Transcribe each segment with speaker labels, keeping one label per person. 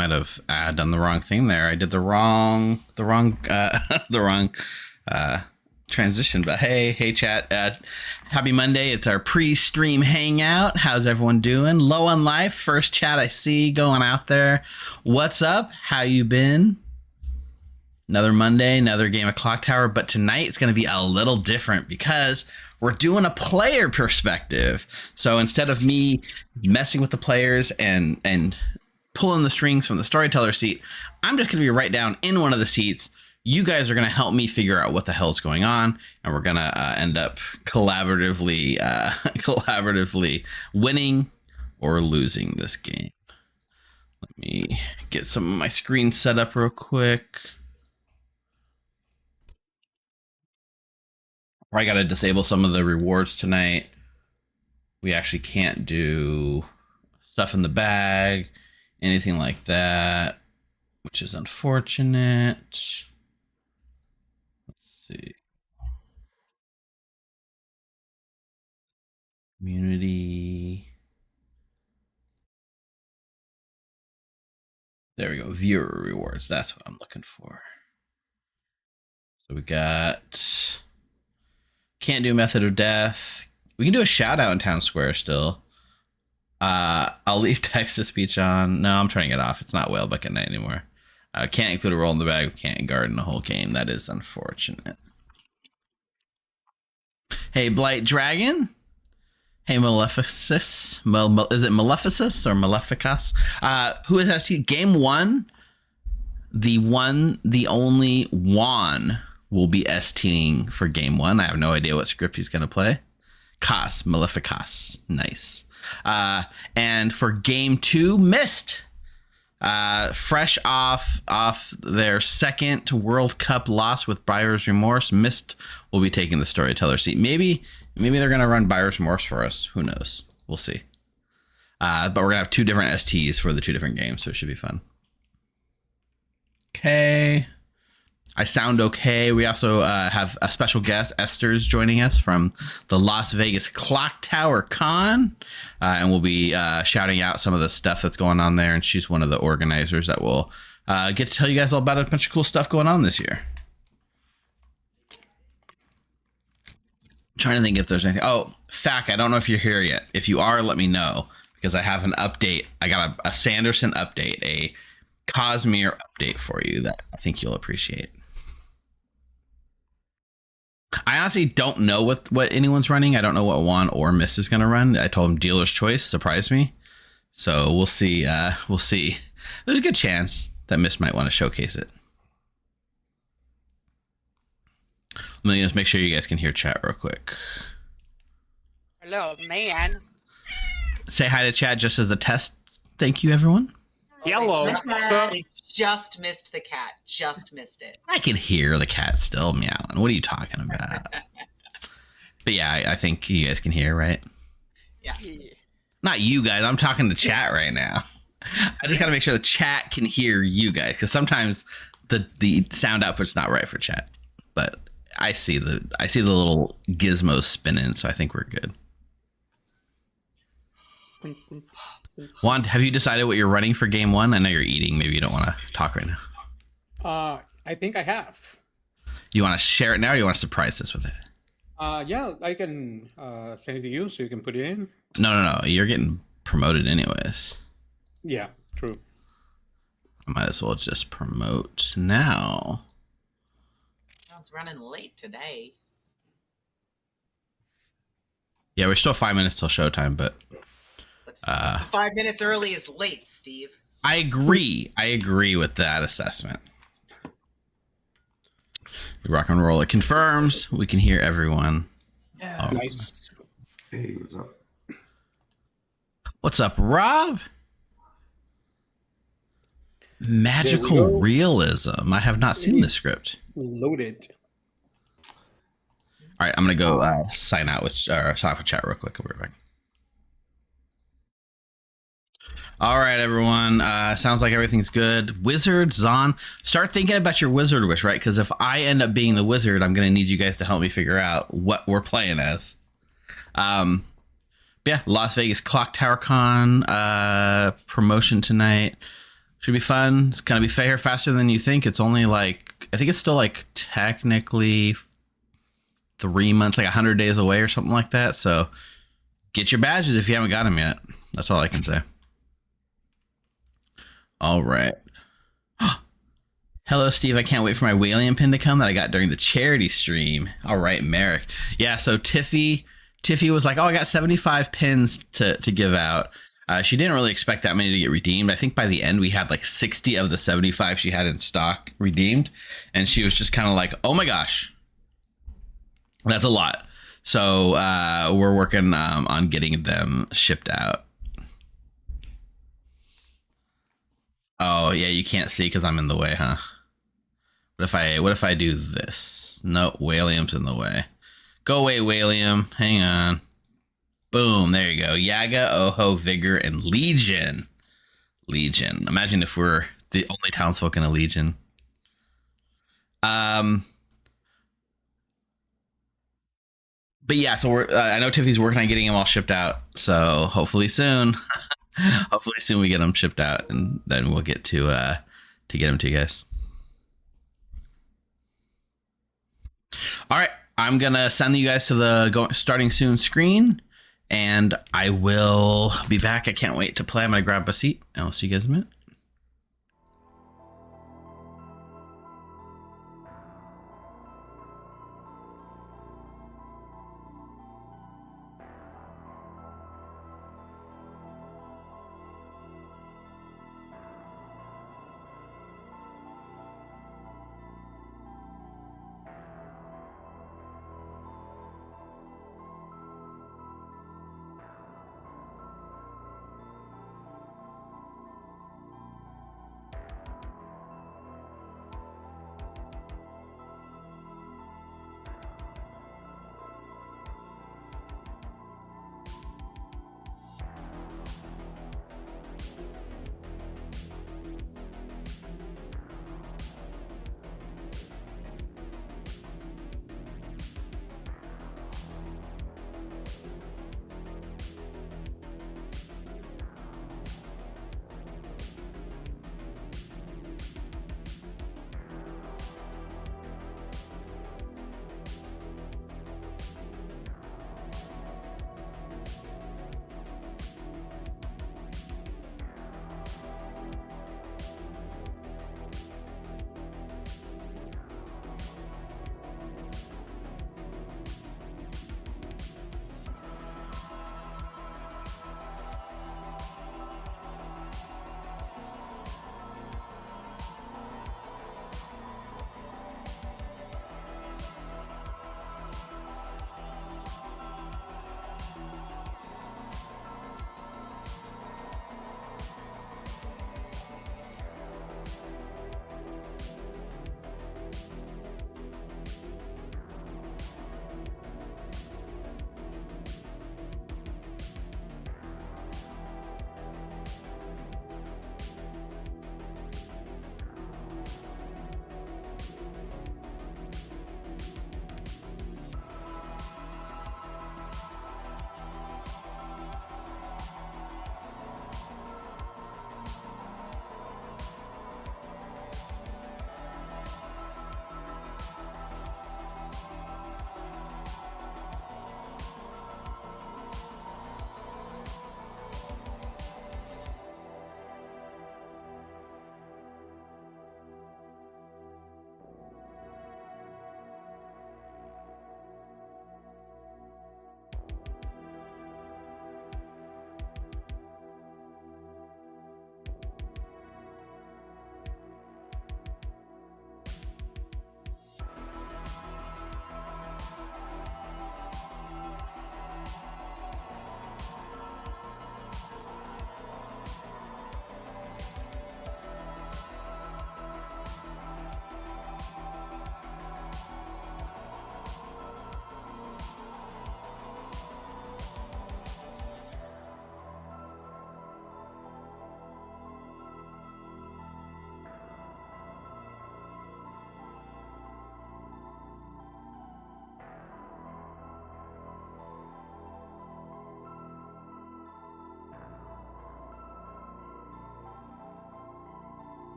Speaker 1: might have done the wrong thing there. I did the wrong transition. But hey, chat. Happy Monday. It's our pre-stream hangout. How's everyone doing? Low on life. First chat I see going out there. What's up? How you been? Another Monday, another game of Clocktower. But tonight it's going to be a little different because we're doing a player perspective. So instead of me messing with the players and pulling the strings from the storyteller seat, I'm just going to be right down in one of the seats. You guys are going to help me figure out what the hell's going on, and we're going to end up collaboratively winning or losing this game. Let me get some of my screen set up real quick. I got to disable some of the rewards tonight. We actually can't do stuff in the bag, anything like that, which is unfortunate. Let's see. Community. There we go. Viewer rewards. That's what I'm looking for. So we got... Can't do method of death. We can do a shout out in town square still. I'll leave text to speech on. No, I'm turning it off. It's not Whalebuck at night anymore. Can't include a roll in the bag. Can't garden the whole game. That is unfortunate. Hey, Blight Dragon. Hey, Maleficus. Is it Maleficus or Maleficus? Who is that? Game one, the only Juan will be STing for game one. I have no idea what script he's going to play. Maleficus. Nice. And for game two, Mist. Fresh off their second World Cup loss with buyer's remorse, Mist will be taking the storyteller seat. Maybe they're going to run buyer's remorse for us. Who knows? We'll see. But we're going to have two different STs for the two different games, so it should be fun. Okay. I sound okay. We also have a special guest, Esther's joining us from the Las Vegas Clocktower Con, and we'll be shouting out some of the stuff that's going on there. And she's one of the organizers that will get to tell you guys all about a bunch of cool stuff going on this year. I'm trying to think if there's anything. Oh, Fac, I don't know if you're here yet. If you are, let me know, because I have an update. I got a Sanderson update, a Cosmere update for you that I think you'll appreciate. I honestly don't know what anyone's running. I don't know what Juan or Miss is going to run. I told him dealer's choice. Surprised me. So we'll see. We'll see. There's a good chance that Miss might want to showcase it. Let me just make sure you guys can hear chat real quick.
Speaker 2: Hello, man.
Speaker 1: Say hi to chat just as a test. Thank you, everyone.
Speaker 3: Hello.
Speaker 4: Just missed the cat. Just missed it.
Speaker 1: I can hear the cat still meowing. What are you talking about? But yeah, I think you guys can hear, right?
Speaker 4: Yeah.
Speaker 1: Not you guys. I'm talking to chat right now. I just got to make sure the chat can hear you guys, because sometimes the sound output's not right for chat. But I see the little gizmos spinning, so I think we're good. Juan, have you decided what you're running for game one? I know you're eating. Maybe you don't want to talk right now.
Speaker 3: I think I have.
Speaker 1: You want to share it now, or you want to surprise us with it?
Speaker 3: Yeah, I can send it to you so you can put it in.
Speaker 1: No. You're getting promoted anyways.
Speaker 3: Yeah, true.
Speaker 1: I might as well just promote now.
Speaker 4: It's running late today.
Speaker 1: Yeah, we're still 5 minutes till showtime, but
Speaker 4: 5 minutes early is late, Steve.
Speaker 1: I agree with that assessment. Rock and roll. It confirms we can hear everyone.
Speaker 4: Yeah.
Speaker 3: Nice.
Speaker 5: Hey, what's up?
Speaker 1: What's up, Rob? Magical realism. I have not seen this script.
Speaker 3: Loaded.
Speaker 1: All right, I'm gonna go sign out with chat real quick. I'll be right back. All right, everyone. Sounds like everything's good. Wizard, Zon, start thinking about your wizard wish, right? Because if I end up being the wizard, I'm going to need you guys to help me figure out what we're playing as. Yeah, Las Vegas Clocktower Con promotion tonight. Should be fun. It's gonna be faster than you think. It's only like, I think it's still like technically 3 months, like 100 days away or something like that. So get your badges if you haven't got them yet. That's all I can say. All right. Hello, Steve. I can't wait for my Walian pin to come that I got during the charity stream. All right, Merrick. Yeah, so Tiffy was like, oh, I got 75 pins to give out. She didn't really expect that many to get redeemed. I think by the end we had like 60 of the 75 she had in stock redeemed. And she was just kind of like, oh my gosh, that's a lot. So we're working on getting them shipped out. Oh, yeah, you can't see because I'm in the way, huh? What if I do this? No, Walium's in the way. Go away, Walium. Hang on. Boom, there you go. Yaga, Oho, Vigor, and Legion. Legion. Imagine if we're the only townsfolk in a Legion. But yeah, so we're I know Tiffy's working on getting them all shipped out. So hopefully soon. Hopefully soon we get them shipped out, and then we'll get to get them to you guys. All right, I'm gonna send you guys to the starting soon screen, and I will be back. I can't wait to play. I'm gonna grab a seat, and I'll see you guys in a minute.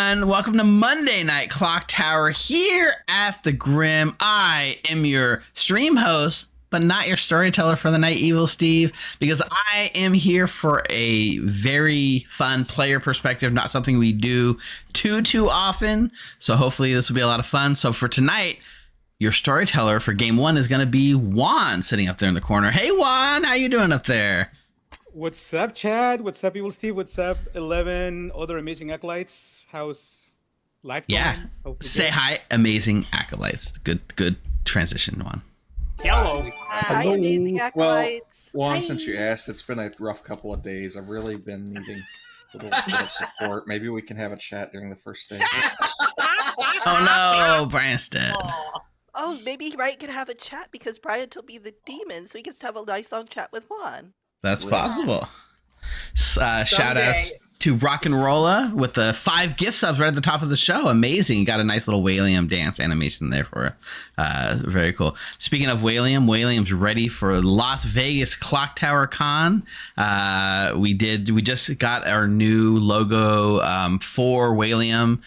Speaker 1: everyone. Welcome to Monday Night Clocktower here at the Grim. I am your stream host, but not your storyteller for the night, Evil Steve, because I am here for a very fun player perspective, not something we do too often. So hopefully this will be a lot of fun. So for tonight, your storyteller for game one is going to be Juan, sitting up there in the corner. Hey, Juan, how you doing up there?
Speaker 3: What's up, Chad? What's up, Evil Steve? What's up, 11 other amazing acolytes? How's life going?
Speaker 1: Yeah, say hi, amazing acolytes. Good transition, Juan.
Speaker 3: Hello.
Speaker 2: Hi, amazing acolytes.
Speaker 5: Well, Juan,
Speaker 2: Hi.
Speaker 5: since you asked, it's been a rough couple of days. I've really been needing a little bit of support. Maybe we can have a chat during the first day.
Speaker 1: Oh no, Brian's dead.
Speaker 2: Oh, maybe Brian can have a chat because Brian told me the demon, so he gets to have a nice long chat with Juan.
Speaker 1: That's possible. Shout
Speaker 4: Someday.
Speaker 1: outs to Rock and Rolla with the 5 gift subs right at the top of the show. Amazing. You got a nice little Whalium dance animation there for very cool. Speaking of Whalium's ready for Las Vegas Clocktower Con. We just got our new logo for Whalium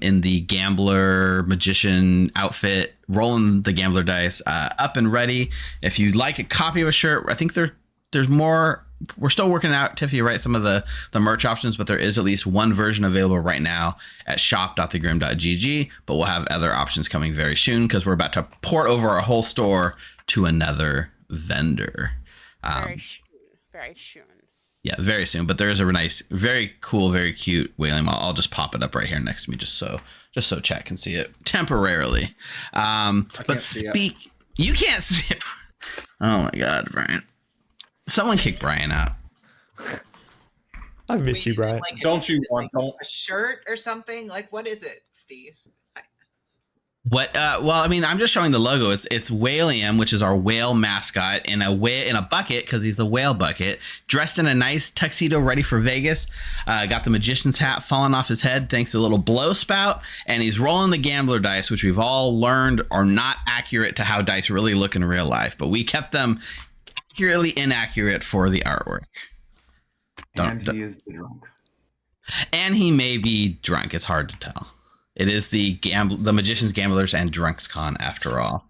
Speaker 1: in the gambler magician outfit, rolling the gambler dice up and ready. If you'd like a copy of a shirt, I think there's more. We're still working out, Tiffy, right, some of the merch options, but there is at least one version available right now at shop.thegrim.gg, but we'll have other options coming very soon because we're about to port over our whole store to another vendor.
Speaker 2: Very soon.
Speaker 1: Yeah, very soon. But there is a nice, very cool, very cute Whalium. I'll just pop it up right here next to me just so chat can see it temporarily. But you can't see it. Oh my God, Brian. Someone kick Brian out.
Speaker 6: I've missed you,
Speaker 4: Is it
Speaker 6: Brian.
Speaker 4: like
Speaker 5: Don't you
Speaker 4: is it
Speaker 5: want
Speaker 4: like a shirt or something? Like, what is it, Steve?
Speaker 1: What? Well, I mean, I'm just showing the logo. It's Whalium, which is our whale mascot, in a bucket because he's a whale bucket, dressed in a nice tuxedo, ready for Vegas. Got the magician's hat falling off his head thanks to a little blow spout, and he's rolling the gambler dice, which we've all learned are not accurate to how dice really look in real life, but we kept them accurately inaccurate for the artwork.
Speaker 5: He is the drunk.
Speaker 1: And he may be drunk. It's hard to tell. It is the Magicians, Gamblers, and Drunks Con after all.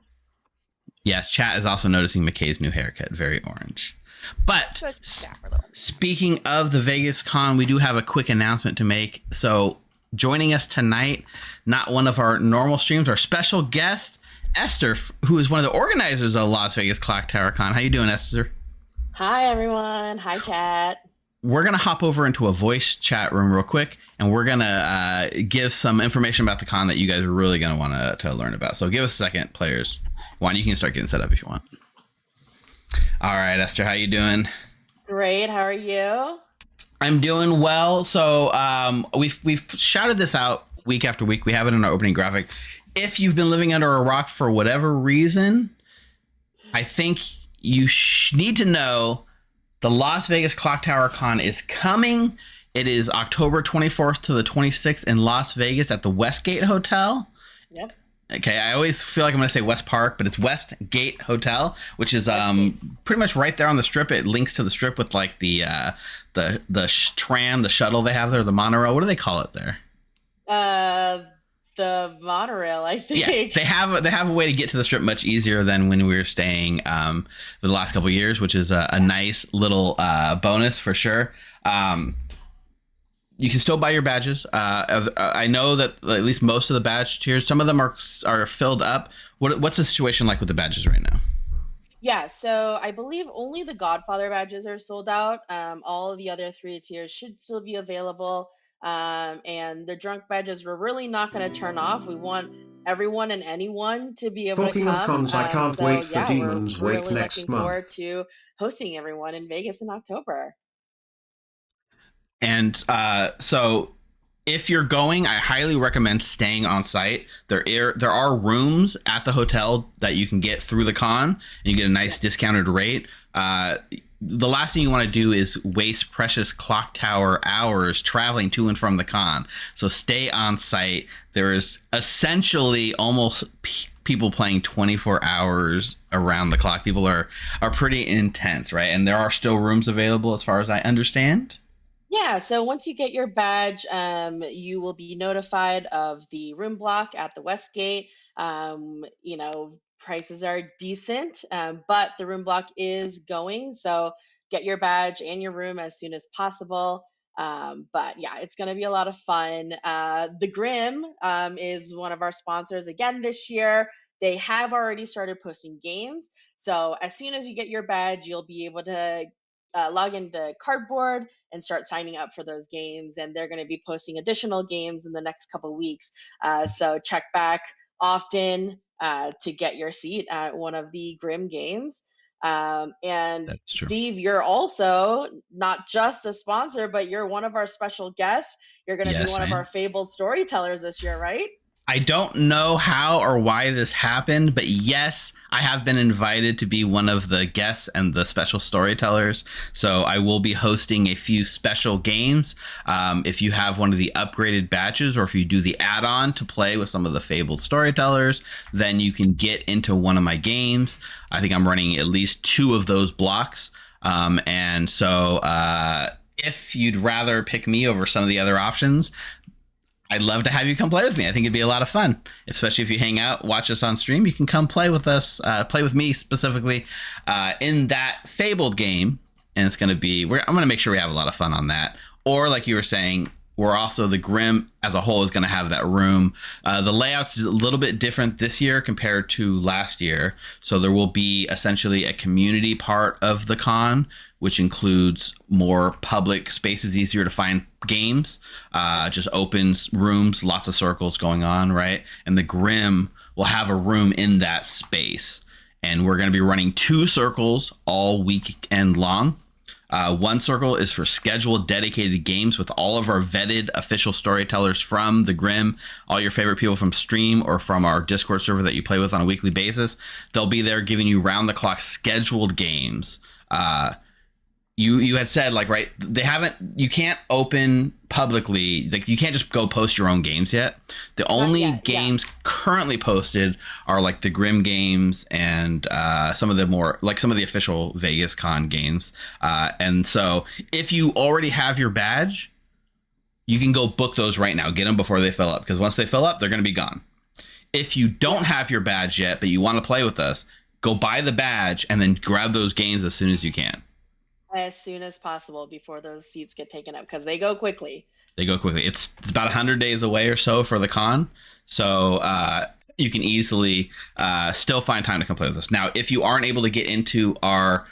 Speaker 1: Yes, chat is also noticing McKay's new haircut. Very orange. But speaking of the Vegas Con, we do have a quick announcement to make. So joining us tonight, not one of our normal streams, our special guest, Esther, who is one of the organizers of Las Vegas Clocktower Con. How you doing, Esther?
Speaker 7: Hi, everyone. Hi, chat.
Speaker 1: We're going to hop over into a voice chat room real quick, and we're going to give some information about the con that you guys are really going to want to learn about. So give us a second, players. Juan, you can start getting set up if you want. All right, Esther, how you doing?
Speaker 7: Great. How are you?
Speaker 1: I'm doing well. So we've shouted this out week after week. We have it in our opening graphic. If you've been living under a rock for whatever reason, I think you need to know the Las Vegas Clocktower Con is coming. It is October 24th to the 26th in Las Vegas at the Westgate Hotel.
Speaker 7: Yep.
Speaker 1: Okay, I always feel like I'm going to say West Park, but it's Westgate Hotel, which is pretty much right there on the strip. It links to the strip with like the tram, the shuttle they have there, the monorail. What do they call it there?
Speaker 7: The monorail, I think.
Speaker 1: Yeah, they have a way to get to the strip much easier than when we were staying for the last couple of years, which is a nice little bonus for sure. You can still buy your badges. I know that at least most of the badge tiers, some of them are filled up. What's the situation like with the badges right now?
Speaker 7: Yeah, so I believe only the Godfather badges are sold out. All of the other 3 tiers should still be available. And the drunk badges we're really not going to turn off. We want everyone and anyone to be able
Speaker 6: Talking
Speaker 7: to come.
Speaker 6: of cons, I can't wait for Demons
Speaker 7: we're
Speaker 6: Wake
Speaker 7: really
Speaker 6: next
Speaker 7: looking
Speaker 6: month.
Speaker 7: forward to hosting everyone in Vegas in October.
Speaker 1: And so if you're going, I highly recommend staying on site. There are rooms at the hotel that you can get through the con, and you get a nice discounted rate. The last thing you want to do is waste precious Clocktower hours traveling to and from the con. So stay on site. There is essentially almost people playing 24 hours around the clock. People are pretty intense, right? And there are still rooms available as far as I understand.
Speaker 7: Yeah, so once you get your badge, you will be notified of the room block at the West Gate. Prices are decent, but the room block is going. So get your badge and your room as soon as possible. But yeah, it's going to be a lot of fun. The Grim is one of our sponsors again this year. They have already started posting games. So as soon as you get your badge, you'll be able to log into Cardboard and start signing up for those games. And they're going to be posting additional games in the next couple weeks. So check back often to get your seat at one of the Grim games. And
Speaker 1: That's true.
Speaker 7: Steve, you're also not just a sponsor, but you're one of our special guests. You're going to be
Speaker 1: Yes,
Speaker 7: one
Speaker 1: I
Speaker 7: of our
Speaker 1: am.
Speaker 7: fabled storytellers this year, right?
Speaker 1: I don't know how or why this happened, but yes, I have been invited to be one of the guests and the special storytellers. So I will be hosting a few special games. If you have one of the upgraded badges, or if you do the add-on to play with some of the fabled storytellers, then you can get into one of my games. I think I'm running at least 2 of those blocks. And so if you'd rather pick me over some of the other options, I'd love to have you come play with me. I think it'd be a lot of fun, especially if you hang out, watch us on stream. You can come play with us, play with me specifically in that Fabled game. And it's going to be, I'm going to make sure we have a lot of fun on that. Or like you were saying, we're also, the Grim as a whole is going to have that room. The layout's a little bit different this year compared to last year. So there will be essentially a community part of the con, which includes more public spaces, easier to find games, just open rooms, lots of circles going on, right? And the Grim will have a room in that space. And we're going to be running 2 circles all weekend long. One circle is for scheduled dedicated games with all of our vetted official storytellers from the Grim, all your favorite people from stream or from our Discord server that you play with on a weekly basis. They'll be there giving you round the clock scheduled games. You had said, like, right, you can't open publicly, like you can't just go post your own games yet. The only
Speaker 7: yet,
Speaker 1: games currently posted are like the Grim games and some of the official Vegas Con games. And so if you already have your badge, you can go book those right now. Get them before they fill up, because once they fill up, they're going to be gone. If you don't have your badge yet, but you want to play with us, go buy the badge and then grab those games as soon as you can.
Speaker 7: As soon as possible before those seats get taken up, because they go quickly.
Speaker 1: It's about 100 days away or so for the con. So you can easily still find time to come play with us. Now, if you aren't able to get into our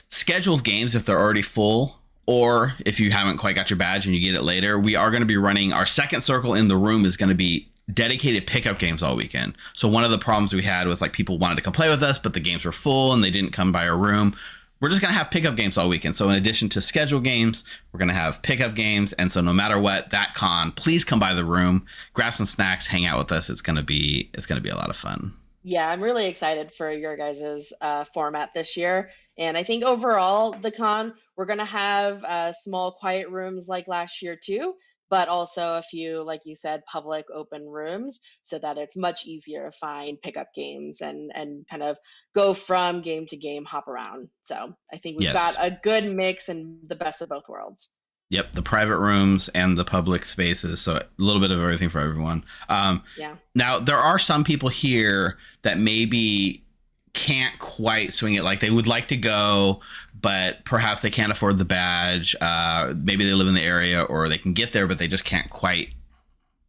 Speaker 1: scheduled games, if they're already full, or if you haven't quite got your badge and you get it later, we are going to be running our second circle in the room is going to be dedicated pickup games all weekend. So one of the problems we had was like people wanted to come play with us, but the games were full and they didn't come by our room. We're just going to have pickup games all weekend. So in addition to scheduled games, we're going to have pickup games. And so no matter what, that con, please come by the room, grab some snacks, hang out with us. It's going to be a lot of fun.
Speaker 7: Yeah, I'm really excited for your guys' format this year. And I think overall, the con, we're going to have small, quiet rooms like last year too, but also a few, like you said, public open rooms so that it's much easier to find pickup games and kind of go from game to game, hop around. So I think we've got a good mix and the best of both worlds.
Speaker 1: Yep, the private rooms and the public spaces. So a little bit of everything for everyone.
Speaker 7: Yeah.
Speaker 1: Now, there are some people here that maybe can't quite swing it. Like they would like to go, but perhaps they can't afford the badge. Maybe they live in the area or they can get there, but they just can't quite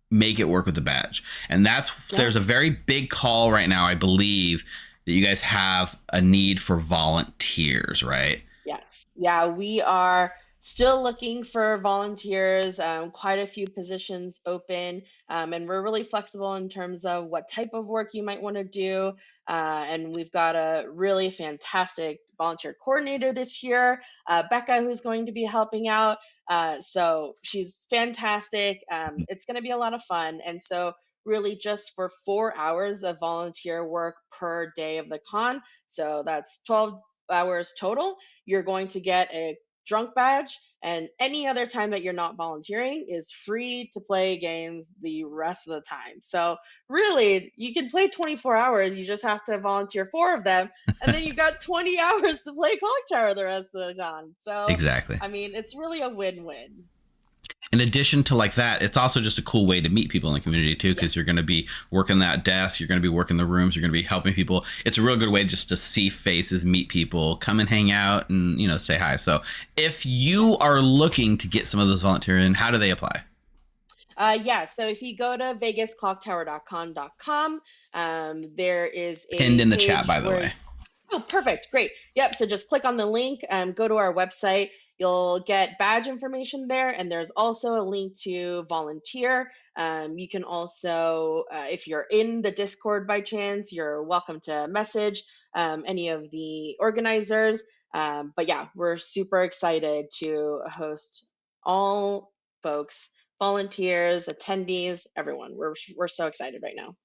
Speaker 1: make it work with the badge. And there's a very big call right now, I believe, that you guys have a need for volunteers, right?
Speaker 7: Yes. Yeah, we are still looking for volunteers, quite a few positions open, and we're really flexible in terms of what type of work you might want to do. And we've got a really fantastic volunteer coordinator this year, Becca, who's going to be helping out. So she's fantastic. It's going to be a lot of fun. And so really just for 4 hours of volunteer work per day of the con. So that's 12 hours total. You're going to get a drunk badge And any other time that you're not volunteering is free to play games the rest of the time. So really, you can play 24 hours. You just have to volunteer 4 of them, and then you've got 20 hours to play Clocktower the rest of the time. So
Speaker 1: Exactly.
Speaker 7: I mean, it's really a win-win.
Speaker 1: In addition to like that, it's also just a cool way to meet people in the community too, because you're going to be working that desk, you're going to be working the rooms, you're going to be helping people. It's a real good way just to see faces, meet people, come and hang out, and say hi. So if you are looking to get some of those volunteering, how do they apply?
Speaker 7: So if you go to vegasclocktower.com, there is a
Speaker 1: Pinned in the
Speaker 7: page
Speaker 1: chat, by the
Speaker 7: where-
Speaker 1: way.
Speaker 7: Oh, perfect. Great. Yep. So just click on the link, go to our website. You'll get badge information there. And there's also a link to volunteer. You can also, if you're in the Discord by chance, you're welcome to message any of the organizers. But yeah, we're super excited to host all folks, volunteers, attendees, everyone. We're so excited right now.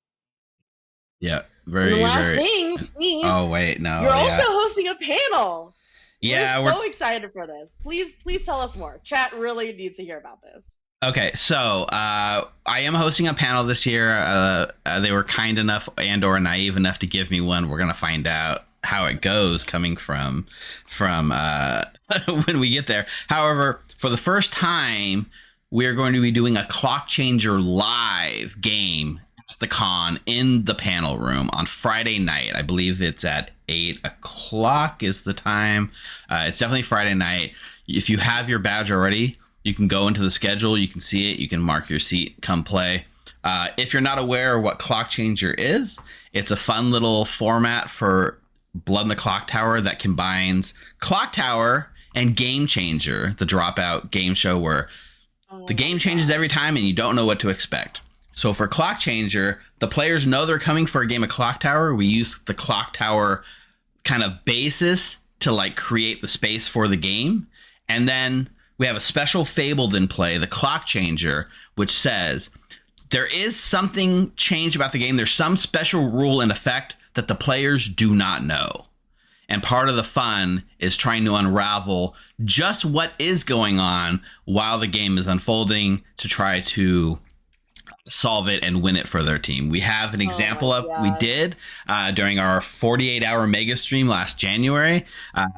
Speaker 1: Yeah,
Speaker 7: And
Speaker 1: very,
Speaker 7: the last
Speaker 1: very.
Speaker 7: thing, Steve,
Speaker 1: Oh wait, no.
Speaker 7: you're
Speaker 1: yeah.
Speaker 7: also hosting a panel.
Speaker 1: Yeah,
Speaker 7: we're so excited for this. Please tell us more. Chat really needs to hear about this.
Speaker 1: Okay, so I am hosting a panel this year. They were kind enough and/or naive enough to give me one. We're gonna find out how it goes coming from when we get there. However, for the first time, we're going to be doing a Clock Changer live game at the con in the panel room on Friday night. I believe it's at 8 o'clock is the time. It's definitely Friday night. If you have your badge already, you can go into the schedule. You can see it. You can mark your seat. Come play. If you're not aware of what Clock Changer is, it's a fun little format for Blood in the Clocktower that combines Clocktower and Game Changer, the dropout game show where the game changes every time and you don't know what to expect. So for Clock Changer, the players know they're coming for a game of Clocktower. We use the Clocktower kind of basis to like create the space for the game. And then we have a special fabled in play, the Clock Changer, which says there is something changed about the game. There's some special rule in effect that the players do not know. And part of the fun is trying to unravel just what is going on while the game is unfolding to try to solve it and win it for their team. We have an example of we did during our 48-hour mega stream last January.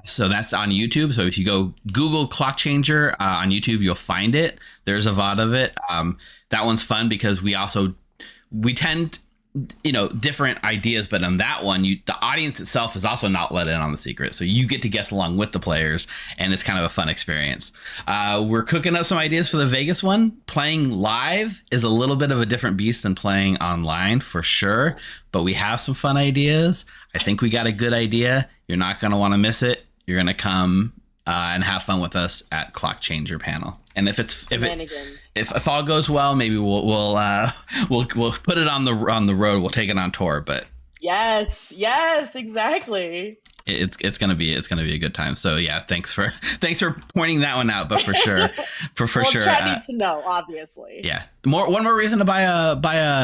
Speaker 1: So that's on YouTube. So if you go Google Clock Changer on YouTube, you'll find it. There's a VOD of it. That one's fun because we tend different ideas, but on that one, the audience itself is also not let in on the secret. So you get to guess along with the players, and it's kind of a fun experience. We're cooking up some ideas for the Vegas one. Playing live is a little bit of a different beast than playing online for sure, but we have some fun ideas. I think we got a good idea. You're not going to want to miss it. You're going to come and have fun with us at Clock Changer panel. And if all goes well, maybe we'll put it on the road. We'll take it on tour. But
Speaker 7: yes, exactly.
Speaker 1: It's gonna be a good time. So yeah, thanks for pointing that one out. But for sure, sure,
Speaker 7: Chad needs to know, obviously.
Speaker 1: Yeah, one more reason to buy a badge,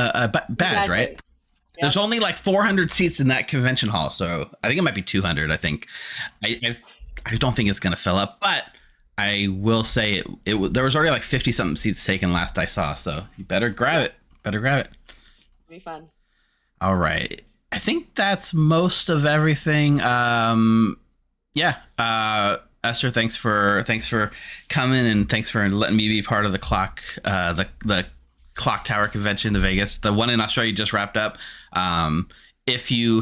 Speaker 7: exactly.
Speaker 1: right? Yep. There's only like 400 seats in that convention hall, so I think it might be 200. I think I don't think it's gonna fill up, but I will say there was already like 50 something seats taken last I saw, so you better grab it. It'll
Speaker 7: be fun.
Speaker 1: All right. I think that's most of everything. Esther, thanks for coming, and thanks for letting me be part of the Clocktower convention in Vegas. The one in Australia just wrapped up. If you're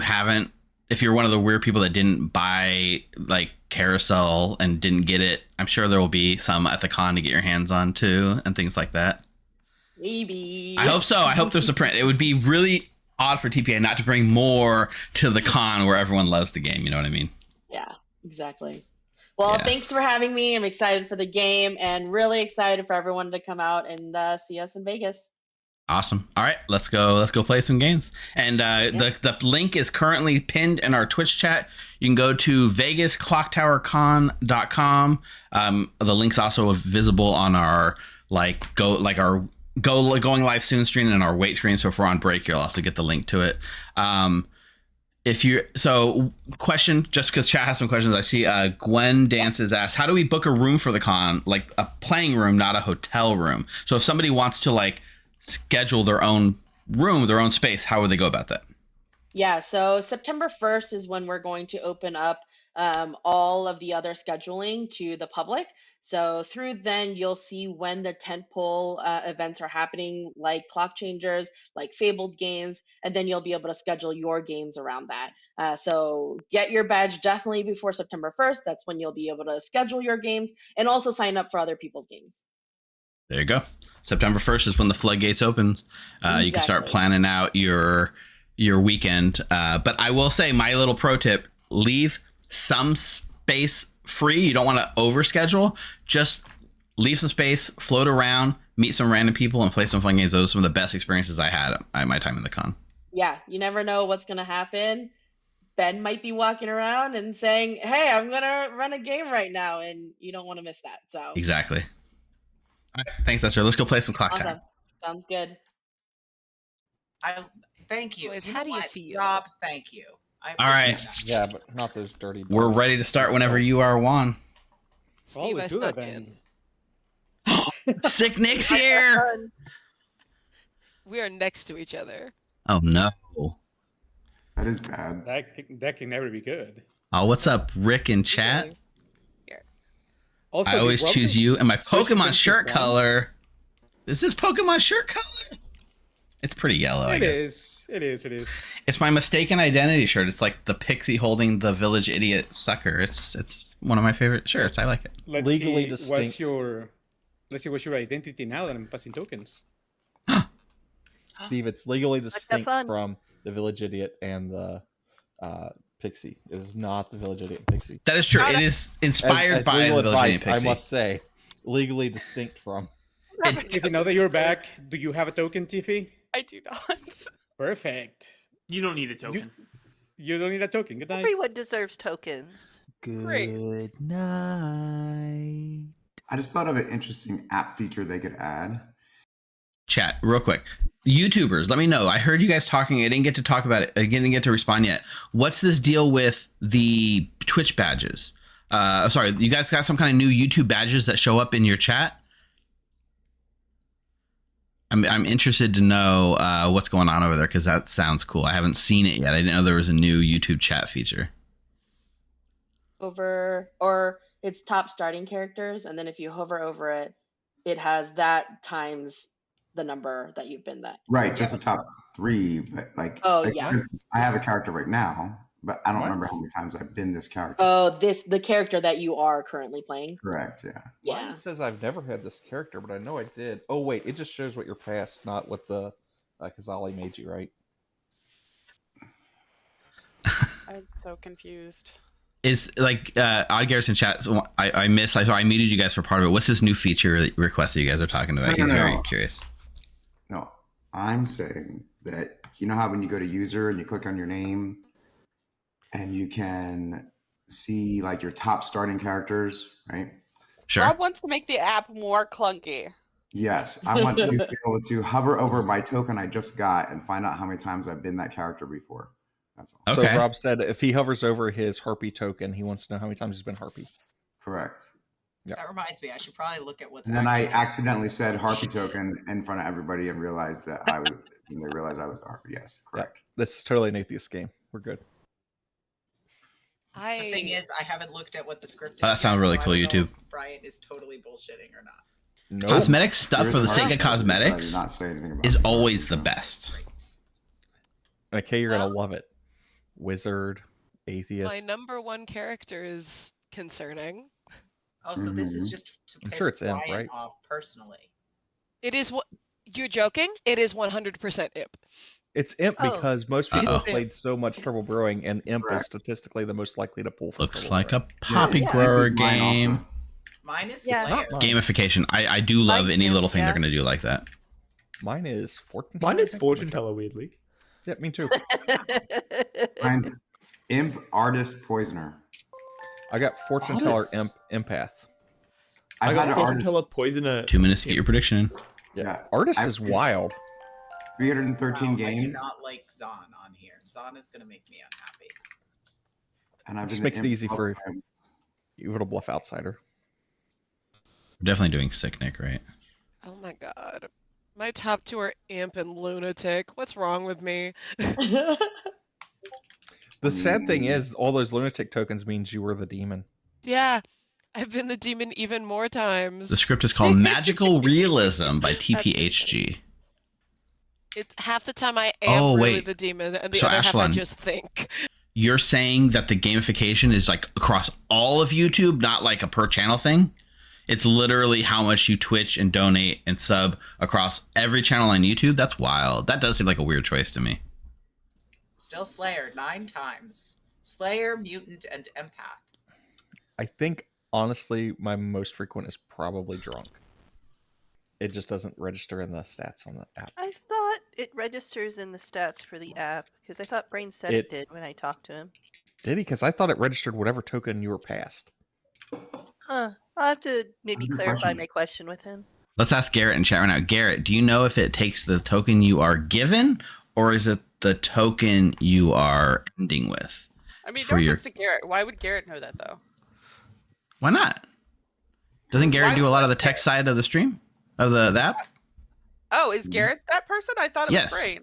Speaker 1: one of the weird people that didn't buy like Carousel and didn't get it, I'm sure there will be some at the con to get your hands on too, and things like that.
Speaker 7: Maybe.
Speaker 1: I hope so. I hope there's a print. It would be really odd for TPA not to bring more to the con where everyone loves the game. You know what I mean?
Speaker 7: Yeah, exactly. Well, thanks for having me. I'm excited for the game and really excited for everyone to come out and see us in Vegas.
Speaker 1: Awesome. All right, let's go play some games. And the link is currently pinned in our Twitch chat. You can go to vegasclocktowercon.com. The link's also visible on our going live soon screen and our wait screen. So if we're on break, you'll also get the link to it. if you question, just because chat has some questions, I see Gwen Dances asks, how do we book a room for the con, like a playing room, not a hotel room? So if somebody wants to like schedule their own room, their own space, how would they go about that?
Speaker 7: Yeah, so September 1st is when we're going to open up all of the other scheduling to the public. So through then, you'll see when the tentpole events are happening, like Clock Changers, like Fabled games, and then you'll be able to schedule your games around that. So get your badge definitely before September 1st. That's when you'll be able to schedule your games and also sign up for other people's games.
Speaker 1: There you go. September 1st is when the floodgates opens. You can start planning out your weekend. But I will say, my little pro tip, leave some space free. You don't want to overschedule. Just leave some space, float around, meet some random people, and play some fun games. Those are some of the best experiences I had at my time in the con.
Speaker 7: Yeah, you never know what's going to happen. Ben might be walking around and saying, hey, I'm going to run a game right now, and you don't want to miss that. So
Speaker 1: Exactly. All right, thanks, Esther. Let's go play some Clocktower.
Speaker 7: awesome. Sounds good.
Speaker 4: Thank you.
Speaker 2: Boys,
Speaker 4: You
Speaker 2: how
Speaker 4: know
Speaker 2: do you
Speaker 4: what,
Speaker 2: feel?
Speaker 4: Rob, thank you. I
Speaker 1: All right.
Speaker 4: appreciate that.
Speaker 8: Yeah, but not those dirty.
Speaker 1: We're ready to start whenever you are, Juan.
Speaker 3: Oh, let's do that then.
Speaker 1: Sick Nick's here.
Speaker 9: We are next to each other.
Speaker 1: Oh no.
Speaker 6: That is bad.
Speaker 3: That can never be good.
Speaker 1: Oh, what's up, Rick in chat?
Speaker 3: Also,
Speaker 1: I always choose you and my
Speaker 3: switch
Speaker 1: Pokemon
Speaker 3: to
Speaker 1: shirt
Speaker 3: one.
Speaker 1: color. Is this Pokemon shirt color? It's pretty yellow, I guess.
Speaker 3: It is.
Speaker 1: It's my mistaken identity shirt. It's like the pixie holding the village idiot sucker. It's one of my favorite shirts. I like it.
Speaker 3: Let's
Speaker 8: Legally
Speaker 3: see
Speaker 8: distinct.
Speaker 3: what's your identity now that I'm passing tokens.
Speaker 8: Steve, it's legally
Speaker 2: that
Speaker 8: distinct
Speaker 2: fun.
Speaker 8: from the village idiot and the pixie. It is not the village idiot and pixie.
Speaker 1: That is true. It is inspired
Speaker 8: As
Speaker 1: by
Speaker 8: legal
Speaker 1: the village
Speaker 8: advice,
Speaker 1: idiot pixie.
Speaker 8: I must say, legally distinct from.
Speaker 3: Tiffy, now that you're back, do you have a token, Tiffy?
Speaker 9: I do not.
Speaker 3: Perfect.
Speaker 10: You don't need a token.
Speaker 3: You don't need a token. Good night.
Speaker 2: Everyone deserves tokens.
Speaker 9: Great.
Speaker 6: night. I just thought of an interesting app feature they could add.
Speaker 1: Chat real quick. YouTubers, let me know. I heard you guys talking. I didn't get to talk about it. I didn't get to respond yet. What's this deal with the Twitch badges? Sorry, you guys got some kind of new YouTube badges that show up in your chat? I'm interested to know what's going on over there, because that sounds cool. I haven't seen it yet. I didn't know there was a new YouTube chat feature.
Speaker 7: Or it's top starting characters, and then if you hover over it, it has that times the number that you've been that.
Speaker 6: Right, just the top 3. But like,
Speaker 7: Oh,
Speaker 6: like,
Speaker 7: yeah.
Speaker 6: for instance, I have a character right now, but I don't remember how many times I've been this character.
Speaker 7: Oh, the character that you are currently playing.
Speaker 6: Correct, yeah.
Speaker 7: Yeah.
Speaker 8: Mine says I've never had this character, but I know I did. Oh wait, it just shows what your past, not what the Kazali made you, right?
Speaker 9: I'm so confused.
Speaker 1: Is like Odd Garrison chat. So I muted you guys for part of it. What's this new feature request that you guys are talking about? He's very curious.
Speaker 6: No, I'm saying that, you know how when you go to user and you click on your name and you can see like your top starting characters, right?
Speaker 1: Sure.
Speaker 9: Rob wants to make the app more clunky.
Speaker 6: Yes, I want to be able to hover over my token I just got and find out how many times I've been that character before. That's all.
Speaker 1: Okay.
Speaker 8: So Rob said if he hovers over his Harpy token, he wants to know how many times he's been Harpy.
Speaker 6: Correct.
Speaker 8: Yeah.
Speaker 4: That reminds me, I should probably look at what's.
Speaker 6: And then I
Speaker 4: actually-
Speaker 6: accidentally said Harpy token in front of everybody and realized that I was, and they realized I was the Harpy. Yes, correct.
Speaker 8: This is totally an atheist game. We're good.
Speaker 4: The thing is, I haven't looked at what the script is.
Speaker 1: Oh, that sounds
Speaker 4: yet,
Speaker 1: really
Speaker 4: so I
Speaker 1: cool,
Speaker 4: don't know
Speaker 1: YouTube.
Speaker 4: if Brian is totally bullshitting or not.
Speaker 8: Nope.
Speaker 1: Cosmetic stuff
Speaker 6: There
Speaker 1: for the
Speaker 6: is
Speaker 1: sake
Speaker 6: Harpy
Speaker 1: of
Speaker 6: token, but I did
Speaker 1: cosmetics
Speaker 6: not say anything about
Speaker 1: is
Speaker 6: it.
Speaker 1: always the best.
Speaker 8: Okay, you're
Speaker 9: Well-
Speaker 8: gonna love it. Wizard, atheist.
Speaker 9: My number one character is concerning.
Speaker 4: Oh, so this is
Speaker 6: Mhm.
Speaker 4: just to
Speaker 8: I'm
Speaker 4: piss
Speaker 8: sure it's imp,
Speaker 4: Brian
Speaker 8: right?
Speaker 4: off personally.
Speaker 9: It is what you're joking. It is 100% imp.
Speaker 8: It's imp
Speaker 2: Oh.
Speaker 8: because most people have
Speaker 9: Uh-oh.
Speaker 8: played so much Trouble Brewing, and imp is
Speaker 6: Correct.
Speaker 8: statistically the most likely to pull from
Speaker 1: Looks
Speaker 8: Trouble
Speaker 1: like
Speaker 8: Brewing.
Speaker 1: a poppy
Speaker 2: Yeah.
Speaker 1: grower
Speaker 6: It was mine also.
Speaker 1: game.
Speaker 4: Mine is
Speaker 2: Yeah.
Speaker 4: Slayer.
Speaker 8: Not mine.
Speaker 1: Gamification. I do love
Speaker 2: Mine's
Speaker 1: any
Speaker 2: imp,
Speaker 1: little thing
Speaker 2: yeah.
Speaker 1: they're going to do like that.
Speaker 8: Mine is fortune.
Speaker 10: Mine
Speaker 8: teller,
Speaker 10: is
Speaker 8: I think.
Speaker 10: fortune teller, weirdly.
Speaker 8: Yeah, me too.
Speaker 6: Mine's imp, artist, poisoner.
Speaker 8: I got fortune teller,
Speaker 10: Artist?
Speaker 8: imp, empath.
Speaker 6: I
Speaker 10: I
Speaker 6: got
Speaker 10: got
Speaker 6: an
Speaker 10: fortune
Speaker 6: artist.
Speaker 10: teller, poisoner.
Speaker 1: 2 minutes to get your prediction in.
Speaker 8: Yeah,
Speaker 6: Yeah,
Speaker 8: artist
Speaker 6: I-
Speaker 8: is wild.
Speaker 6: 313
Speaker 4: Wow, I do
Speaker 6: games.
Speaker 4: not like Zon on here. Zon is going to make me unhappy.
Speaker 6: And I've
Speaker 8: Just
Speaker 6: been
Speaker 8: makes it
Speaker 6: the
Speaker 8: easy for you to bluff outsider.
Speaker 1: I'm definitely doing sick, Nick, right?
Speaker 9: Oh my god. My top two are Imp and Lunatic. What's wrong with me?
Speaker 8: The sad thing is, all those lunatic tokens means you were the demon.
Speaker 9: Yeah, I've been the demon even more times.
Speaker 1: The script is called Magical Realism by TPHG.
Speaker 9: It's half the time I am really
Speaker 1: wait.
Speaker 9: the demon, and the
Speaker 1: So,
Speaker 9: other half I
Speaker 1: Ashlyn,
Speaker 9: just think.
Speaker 1: You're saying that the gamification is like across all of YouTube, not like a per channel thing? It's literally how much you Twitch and donate and sub across every channel on YouTube? That's wild. That does seem like a weird choice to me.
Speaker 4: Still Slayer 9 times. Slayer, Mutant, and Empath.
Speaker 8: I think, honestly, my most frequent is probably drunk. It just doesn't register in the stats on the app.
Speaker 2: I thought it registers in the stats for the app because I thought Brain said it did when I talked to him.
Speaker 8: Did he? Because I thought it registered whatever token you were passed.
Speaker 2: Huh. I'll have to maybe clarify my question with him.
Speaker 1: Let's ask Garrett in chat right now. Garrett, do you know if it takes the token you are given or is it the token you are ending with?
Speaker 11: I mean, no offense to Garrett. Why would Garrett know that, though?
Speaker 1: Why not? Doesn't Garrett do a lot of the tech side of the stream? Of the app?
Speaker 11: Oh, is Garrett that person? I thought it
Speaker 1: Yes.
Speaker 11: was Brain.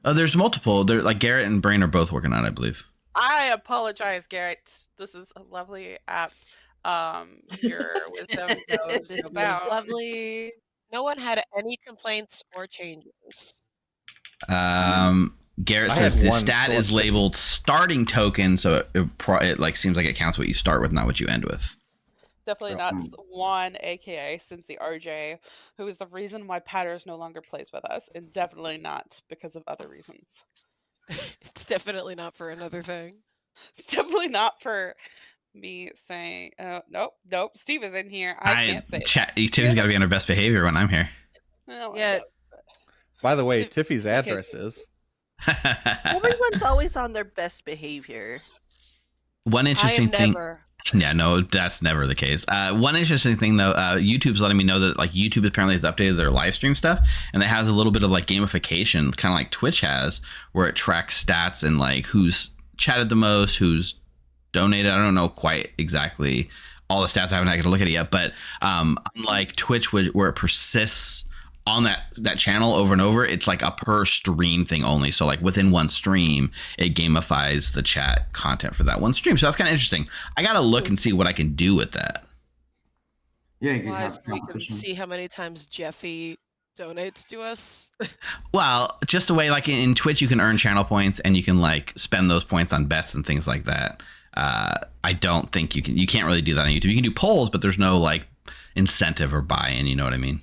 Speaker 1: Oh, there's multiple. They're like Garrett and Brain are both working on it, I believe.
Speaker 11: I apologize, Garrett. This is a lovely app. Your wisdom knows
Speaker 9: This
Speaker 11: no
Speaker 9: is
Speaker 11: bounds.
Speaker 9: lovely. No one had any complaints or changes.
Speaker 1: Garrett
Speaker 8: I
Speaker 1: says
Speaker 8: had
Speaker 1: the
Speaker 8: one
Speaker 1: stat
Speaker 8: source
Speaker 1: is labeled starting token, so it like seems like it counts what you start with, not what you end with.
Speaker 11: Definitely not Juan, aka Cincy RJ, who is the reason why Patters no longer plays with us, and definitely not because of other reasons.
Speaker 9: It's definitely not for another thing.
Speaker 11: It's definitely not for me saying, nope, Steve is in here. I can't say that.
Speaker 1: Tiffany's got to be on her best behavior when I'm here.
Speaker 11: Oh,
Speaker 9: Yeah.
Speaker 8: By the way, Tiffy's address is.
Speaker 2: Everyone's always on their best behavior.
Speaker 1: One interesting thing.
Speaker 9: Never.
Speaker 1: Yeah, no, that's never the case. One interesting thing though, YouTube's letting me know that like YouTube apparently has updated their live stream stuff, and it has a little bit of like gamification, kind of like Twitch has, where it tracks stats and like who's chatted the most, who's donated. I don't know quite exactly all the stats. I haven't had to look at it yet, but unlike Twitch, where it persists on that channel over and over, it's like a per stream thing only. So like within one stream, it gamifies the chat content for that one stream. So that's kind of interesting. I gotta look and see what I can do with that.
Speaker 6: Yeah, you can
Speaker 9: Why,
Speaker 6: have
Speaker 9: so we can
Speaker 6: competitions.
Speaker 9: see how many times Jeffy donates to us.
Speaker 1: Well, just a way like in Twitch, you can earn channel points and you can like spend those points on bets and things like that. I don't think you can't really do that on YouTube. You can do polls, but there's no like incentive or buy-in. You know what I mean?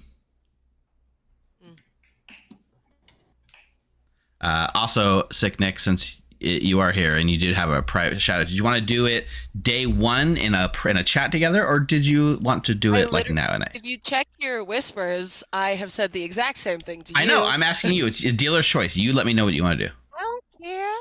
Speaker 1: Also, Sick Nick, since you are here and you did have a private shout out, did you want to do it day one in a chat together, or did you want to do it like now?
Speaker 9: If you check your whispers, I have said the exact same thing to you.
Speaker 1: I know. I'm asking you. It's a dealer's choice. You let me know what you want to do.
Speaker 9: I don't care.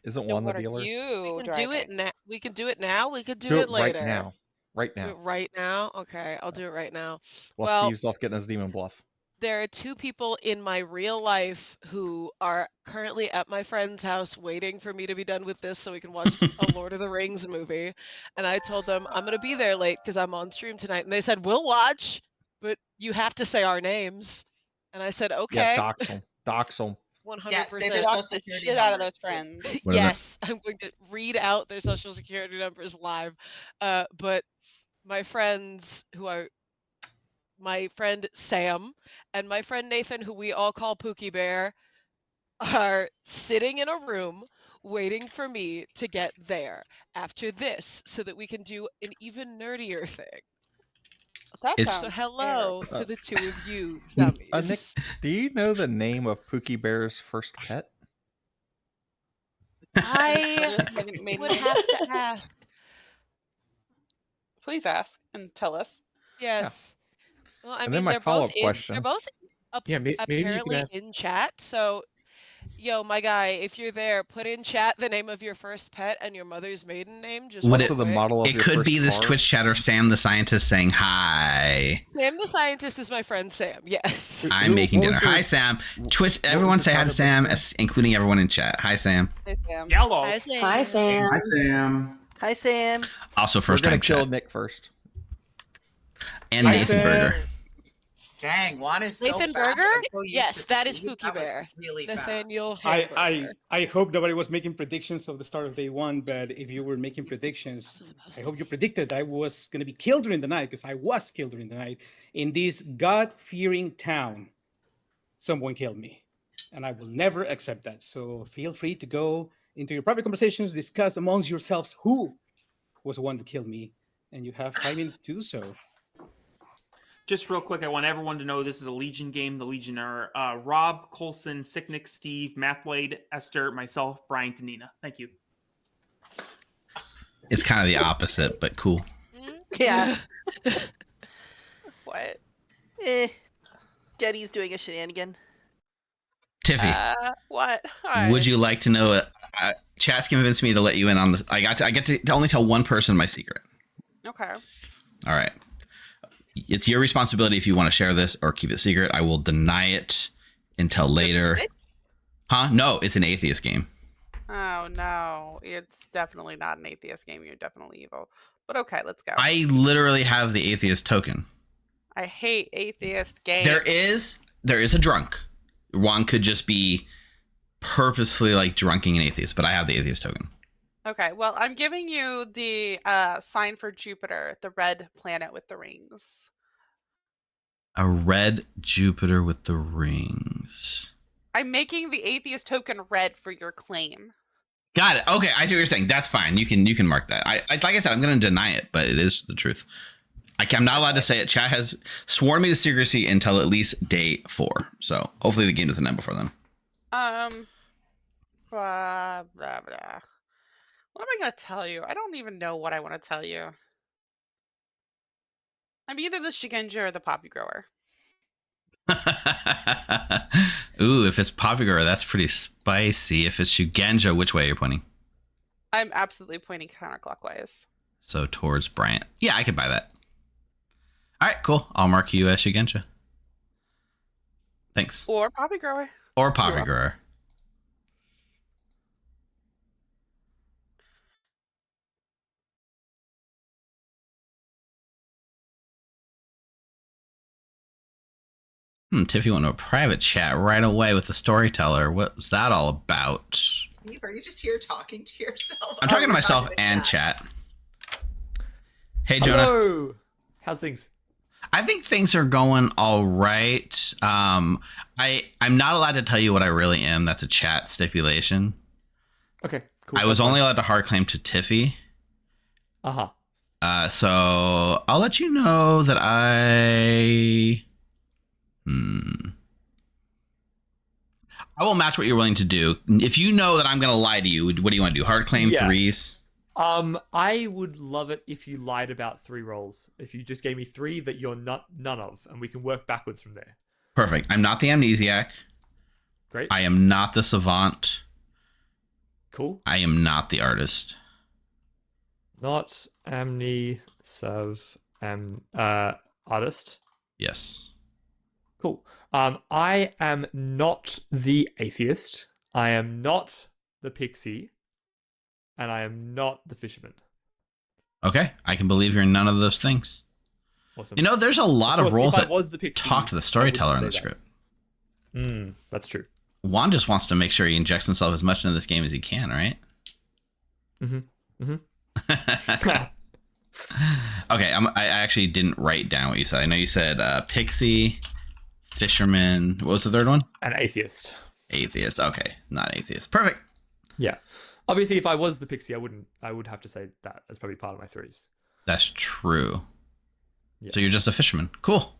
Speaker 8: Isn't one the dealer?
Speaker 9: We can do it now. We can do it now. We could do
Speaker 8: Do
Speaker 9: it
Speaker 8: it right
Speaker 9: later.
Speaker 8: now. Right
Speaker 9: Do
Speaker 8: now.
Speaker 9: it right now. Okay, I'll do it right now.
Speaker 8: While Steve's off getting his demon bluff.
Speaker 9: There are two people in my real life who are currently at my friend's house waiting for me to be done with this so we can watch a Lord of the Rings movie. And I told them I'm going to be there late because I'm on stream tonight. And they said, we'll watch, but you have to say our names. And I said, okay.
Speaker 8: Yeah, dox them. Dox them.
Speaker 9: 100%.
Speaker 11: Yeah, say their social security shit out of those friends.
Speaker 9: Yes, I'm going to read out their social security numbers live. But my friends my friend Sam and my friend Nathan, who we all call Pookie Bear, are sitting in a room waiting for me to get there after this so that we can do an even nerdier thing. So hello to the two of you dummies.
Speaker 8: Nick, do you know the name of Pookie Bear's first pet?
Speaker 9: I would have to ask.
Speaker 11: Please ask and tell us.
Speaker 9: Yes. Well, I
Speaker 8: And
Speaker 9: mean,
Speaker 8: then my
Speaker 9: they're
Speaker 8: follow-up
Speaker 9: both
Speaker 8: question.
Speaker 9: They're both
Speaker 10: maybe you can
Speaker 9: apparently
Speaker 10: ask.
Speaker 9: in chat. So Yo, my guy, if you're there, put in chat the name of your first pet and your mother's maiden name. Just
Speaker 1: Would
Speaker 9: real
Speaker 8: Also, the
Speaker 9: quick.
Speaker 8: model of
Speaker 1: It
Speaker 8: your
Speaker 1: could
Speaker 8: first
Speaker 1: be this
Speaker 8: car.
Speaker 1: Twitch chatter, Sam the scientist, saying hi.
Speaker 9: Sam the scientist is my friend Sam. Yes.
Speaker 1: I'm making
Speaker 8: what
Speaker 1: dinner.
Speaker 8: was your-
Speaker 1: Hi, Sam. Twitch.
Speaker 8: what
Speaker 1: Everyone
Speaker 8: was
Speaker 1: say
Speaker 8: your
Speaker 1: hi to
Speaker 8: title
Speaker 1: Sam,
Speaker 8: before?
Speaker 1: including everyone in chat. Hi, Sam.
Speaker 11: Hey, Sam.
Speaker 10: Yellow.
Speaker 9: Hi, Sam.
Speaker 7: Hi, Sam.
Speaker 6: Hi, Sam.
Speaker 2: Hi, Sam.
Speaker 1: Also,
Speaker 8: We're
Speaker 1: first
Speaker 8: gonna
Speaker 1: time
Speaker 8: kill
Speaker 1: chat.
Speaker 8: Nick first.
Speaker 1: And
Speaker 3: Hi,
Speaker 1: Nathan
Speaker 3: Sam.
Speaker 1: Burger.
Speaker 4: Dang, Juan is so
Speaker 9: Nathan
Speaker 4: fast.
Speaker 9: Burger?
Speaker 4: I'm so used
Speaker 9: Yes,
Speaker 4: to
Speaker 9: that is
Speaker 4: Steve.
Speaker 9: Spooky
Speaker 4: That was
Speaker 9: Bear.
Speaker 4: really
Speaker 9: Nathaniel
Speaker 3: I
Speaker 9: Hamburger.
Speaker 3: hope nobody was making predictions of the start of day one, but if you were making predictions, I hope you predicted I was going to be killed during the night, because I was killed during the night in this God-fearing town. Someone killed me, and I will never accept that. So feel free to go into your private conversations, discuss amongst yourselves who was the one that killed me, and you have 5 minutes to do so.
Speaker 10: Just real quick, I want everyone to know this is a Legion game. The Legion are Rob, Colson, Sicknick, Steve, Mathblade, Esther, myself, Brian, and Nina. Thank you.
Speaker 1: It's kind of the opposite, but cool.
Speaker 2: Yeah.
Speaker 11: What?
Speaker 2: Getty's doing a shenanigan.
Speaker 1: Tiffy,
Speaker 11: What? Hi.
Speaker 1: would you like to know? Chat's convinced me to let you in on this. I get to only tell one person my secret.
Speaker 11: Okay.
Speaker 1: All right. It's your responsibility if you want to share this or keep it secret. I will deny it until later. Huh? No, it's an atheist game.
Speaker 11: Oh no, it's definitely not an atheist game. You're definitely evil. But okay, let's go.
Speaker 1: I literally have the atheist token.
Speaker 11: I hate atheist games.
Speaker 1: There is a drunk. Juan could just be purposely like drunking an atheist, but I have the atheist token.
Speaker 11: Okay, well, I'm giving you the sign for Jupiter, the red planet with the rings.
Speaker 1: A red Jupiter with the rings.
Speaker 11: I'm making the atheist token red for your claim.
Speaker 1: Got it. Okay, I see what you're saying. That's fine. You can mark that. I like I said, I'm going to deny it, but it is the truth. I'm not allowed to say it. Chat has sworn me to secrecy until at least day 4. So hopefully the game doesn't end before then.
Speaker 11: Blah, blah, blah. What am I going to tell you? I don't even know what I want to tell you. I'm either the Shigenja or the Poppy Grower.
Speaker 1: Ooh, if it's Poppy Grower, that's pretty spicy. If it's Shugenja, which way are you pointing?
Speaker 11: I'm absolutely pointing counterclockwise.
Speaker 1: So towards Bryant. Yeah, I could buy that. All right, cool. I'll mark you as Shugenja. Thanks.
Speaker 11: Or Poppy Grower.
Speaker 1: Or Poppy Grower. Tiffy went to a private chat right away with the storyteller. What was that all about?
Speaker 4: Steve, are you just here talking to yourself?
Speaker 1: I'm talking to
Speaker 4: you're
Speaker 1: myself
Speaker 4: talking to
Speaker 1: and chat. Hey, Jonah.
Speaker 12: Hello. How's things?
Speaker 1: I think things are going all right. I'm not allowed to tell you what I really am. That's a chat stipulation.
Speaker 12: Okay, cool.
Speaker 1: I was only allowed to hard claim to Tiffy.
Speaker 12: Uh-huh.
Speaker 1: So I'll let you know that I will match what you're willing to do. If you know that I'm going to lie to you, what do you want to do? Hard claim
Speaker 12: Yeah.
Speaker 1: 3s?
Speaker 12: I would love it if you lied about 3 rolls. If you just gave me 3 that you're none of, and we can work backwards from there.
Speaker 1: Perfect. I'm not the amnesiac.
Speaker 12: Great.
Speaker 1: I am not the savant.
Speaker 12: Cool.
Speaker 1: I am not the artist.
Speaker 12: Not artist.
Speaker 1: Yes.
Speaker 12: Cool. I am not the atheist. I am not the pixie. And I am not the fisherman.
Speaker 1: Okay. I can believe you're none of those things.
Speaker 12: Awesome.
Speaker 1: You know, there's a lot of
Speaker 12: course,
Speaker 1: roles
Speaker 12: if I
Speaker 1: that
Speaker 12: was the pixie,
Speaker 1: talk to the
Speaker 12: I
Speaker 1: storyteller in
Speaker 12: wouldn't
Speaker 1: the
Speaker 12: say that.
Speaker 1: script.
Speaker 12: That's true.
Speaker 1: Juan just wants to make sure he injects himself as much into this game as he can, right? Okay, I actually didn't write down what you said. I know you said pixie, fisherman. What was the third one?
Speaker 12: An atheist.
Speaker 1: Atheist. Okay, not atheist. Perfect.
Speaker 12: Yeah. Obviously, if I was the pixie, I would have to say that as probably part of my 3s.
Speaker 1: That's true.
Speaker 12: Yeah.
Speaker 1: So you're just a fisherman. Cool.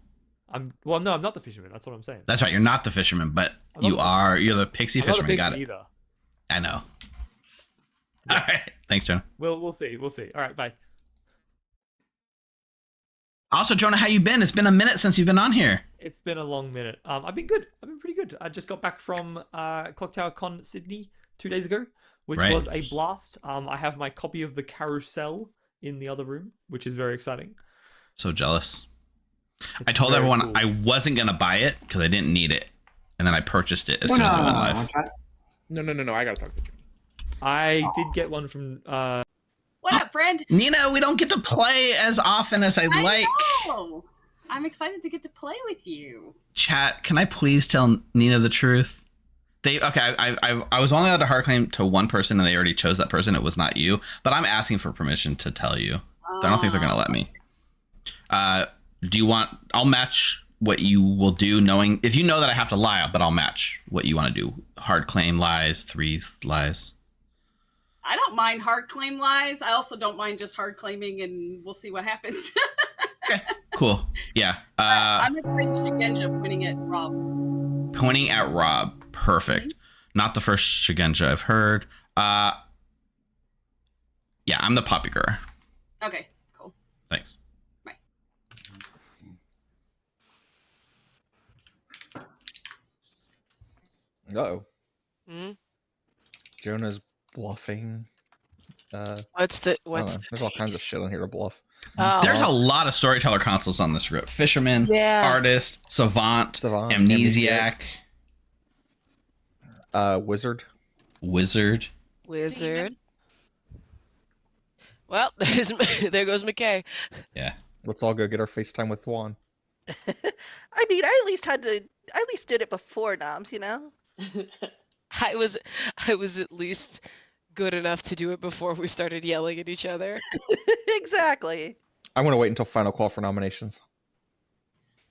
Speaker 12: No, I'm not the fisherman. That's what I'm saying.
Speaker 1: That's right. You're not the fisherman, but you're the pixie
Speaker 12: I'm not
Speaker 1: fisherman.
Speaker 12: a
Speaker 1: Got
Speaker 12: pixie
Speaker 1: it.
Speaker 12: either.
Speaker 1: I know. All right. Thanks, Jonah.
Speaker 12: We'll see. We'll see. All right. Bye.
Speaker 1: Also, Jonah, how you been? It's been a minute since you've been on here.
Speaker 12: It's been a long minute. I've been good. I've been pretty good. good. I just got back from Clocktower Con Sydney 2 days ago, which
Speaker 1: Right.
Speaker 12: was a blast. I have my copy of the Carousel in the other room, which is very exciting.
Speaker 1: So jealous.
Speaker 3: It's
Speaker 1: I told
Speaker 3: very
Speaker 1: everyone
Speaker 3: cool.
Speaker 1: I wasn't gonna buy it because I didn't need it, and then I purchased it as soon as it went live.
Speaker 13: No. I gotta talk to you.
Speaker 12: I did get one from.
Speaker 14: What up, friend?
Speaker 1: Nina, we don't get to play as often as I'd like.
Speaker 14: know. I'm excited to get to play with you.
Speaker 1: Chat, can I please tell Nina the truth? I was only allowed to hard claim to one person, and they already chose that person. It was not you, but I'm asking for permission to tell you. I don't think they're gonna let me. Do you want? I'll match what you will do, knowing if you know that I have to lie, but I'll match what you want to do. Hard claim lies, 3 lies.
Speaker 14: I don't mind hard claim lies. I also don't mind just hard claiming, and we'll see what happens.
Speaker 1: Cool. Yeah.
Speaker 14: I'm afraid Shigenja pointing at Rob.
Speaker 1: Pointing at Rob. Perfect. Not the first Shigenja I've heard. Yeah, I'm the Poppy Girl.
Speaker 14: Okay, cool.
Speaker 1: Thanks.
Speaker 14: Bye.
Speaker 8: Uh-oh.
Speaker 9: Hmm?
Speaker 8: Jonah's bluffing.
Speaker 9: What's the
Speaker 8: There's all kinds of shit on here to bluff.
Speaker 1: There's a lot of storyteller consoles on this group. Fisherman, Artist, Savant, Amnesiac.
Speaker 8: Wizard.
Speaker 1: Wizard.
Speaker 9: Well, there goes McKay.
Speaker 1: Yeah.
Speaker 8: Let's all go get our FaceTime with Juan.
Speaker 2: I mean, I at least did it before Noms, you know?
Speaker 9: I was at least good enough to do it before we started yelling at each other.
Speaker 2: Exactly.
Speaker 8: I want to wait until final call for nominations.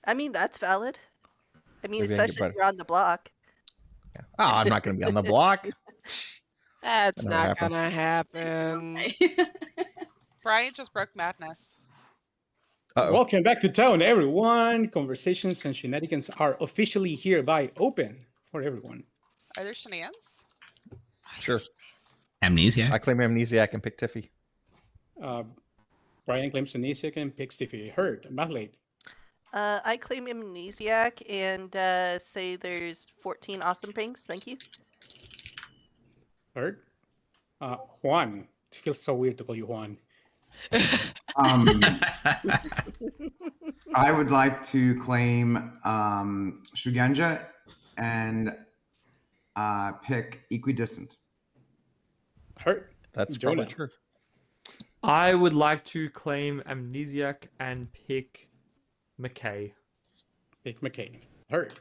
Speaker 2: I mean, that's valid. I mean,
Speaker 8: Maybe I can get
Speaker 2: especially if
Speaker 8: better.
Speaker 2: you're on the block.
Speaker 8: Oh, I'm not going to be on the block.
Speaker 9: That's
Speaker 8: That never
Speaker 9: not
Speaker 8: happens.
Speaker 9: gonna happen.
Speaker 11: Brian just broke madness.
Speaker 3: Welcome back to town, everyone. Conversations and shenanigans are officially hereby open for everyone.
Speaker 11: Are there shenanigans?
Speaker 8: Sure.
Speaker 1: Amnesiac.
Speaker 8: I claim Amnesiac and pick Tiffy.
Speaker 3: Brian claims Amnesiac and picks Tiffy. Heard. Mathlade.
Speaker 2: I claim Amnesiac and say there's 14 awesome pings. Thank you.
Speaker 3: Heard. Juan. It feels so weird to call you Juan.
Speaker 6: I would like to claim Shugenja and pick Equidistant.
Speaker 3: Heard.
Speaker 8: That's
Speaker 3: Jonah.
Speaker 8: probably true.
Speaker 12: I would like to claim Amnesiac and pick McKay.
Speaker 3: Pick McCain. Heard.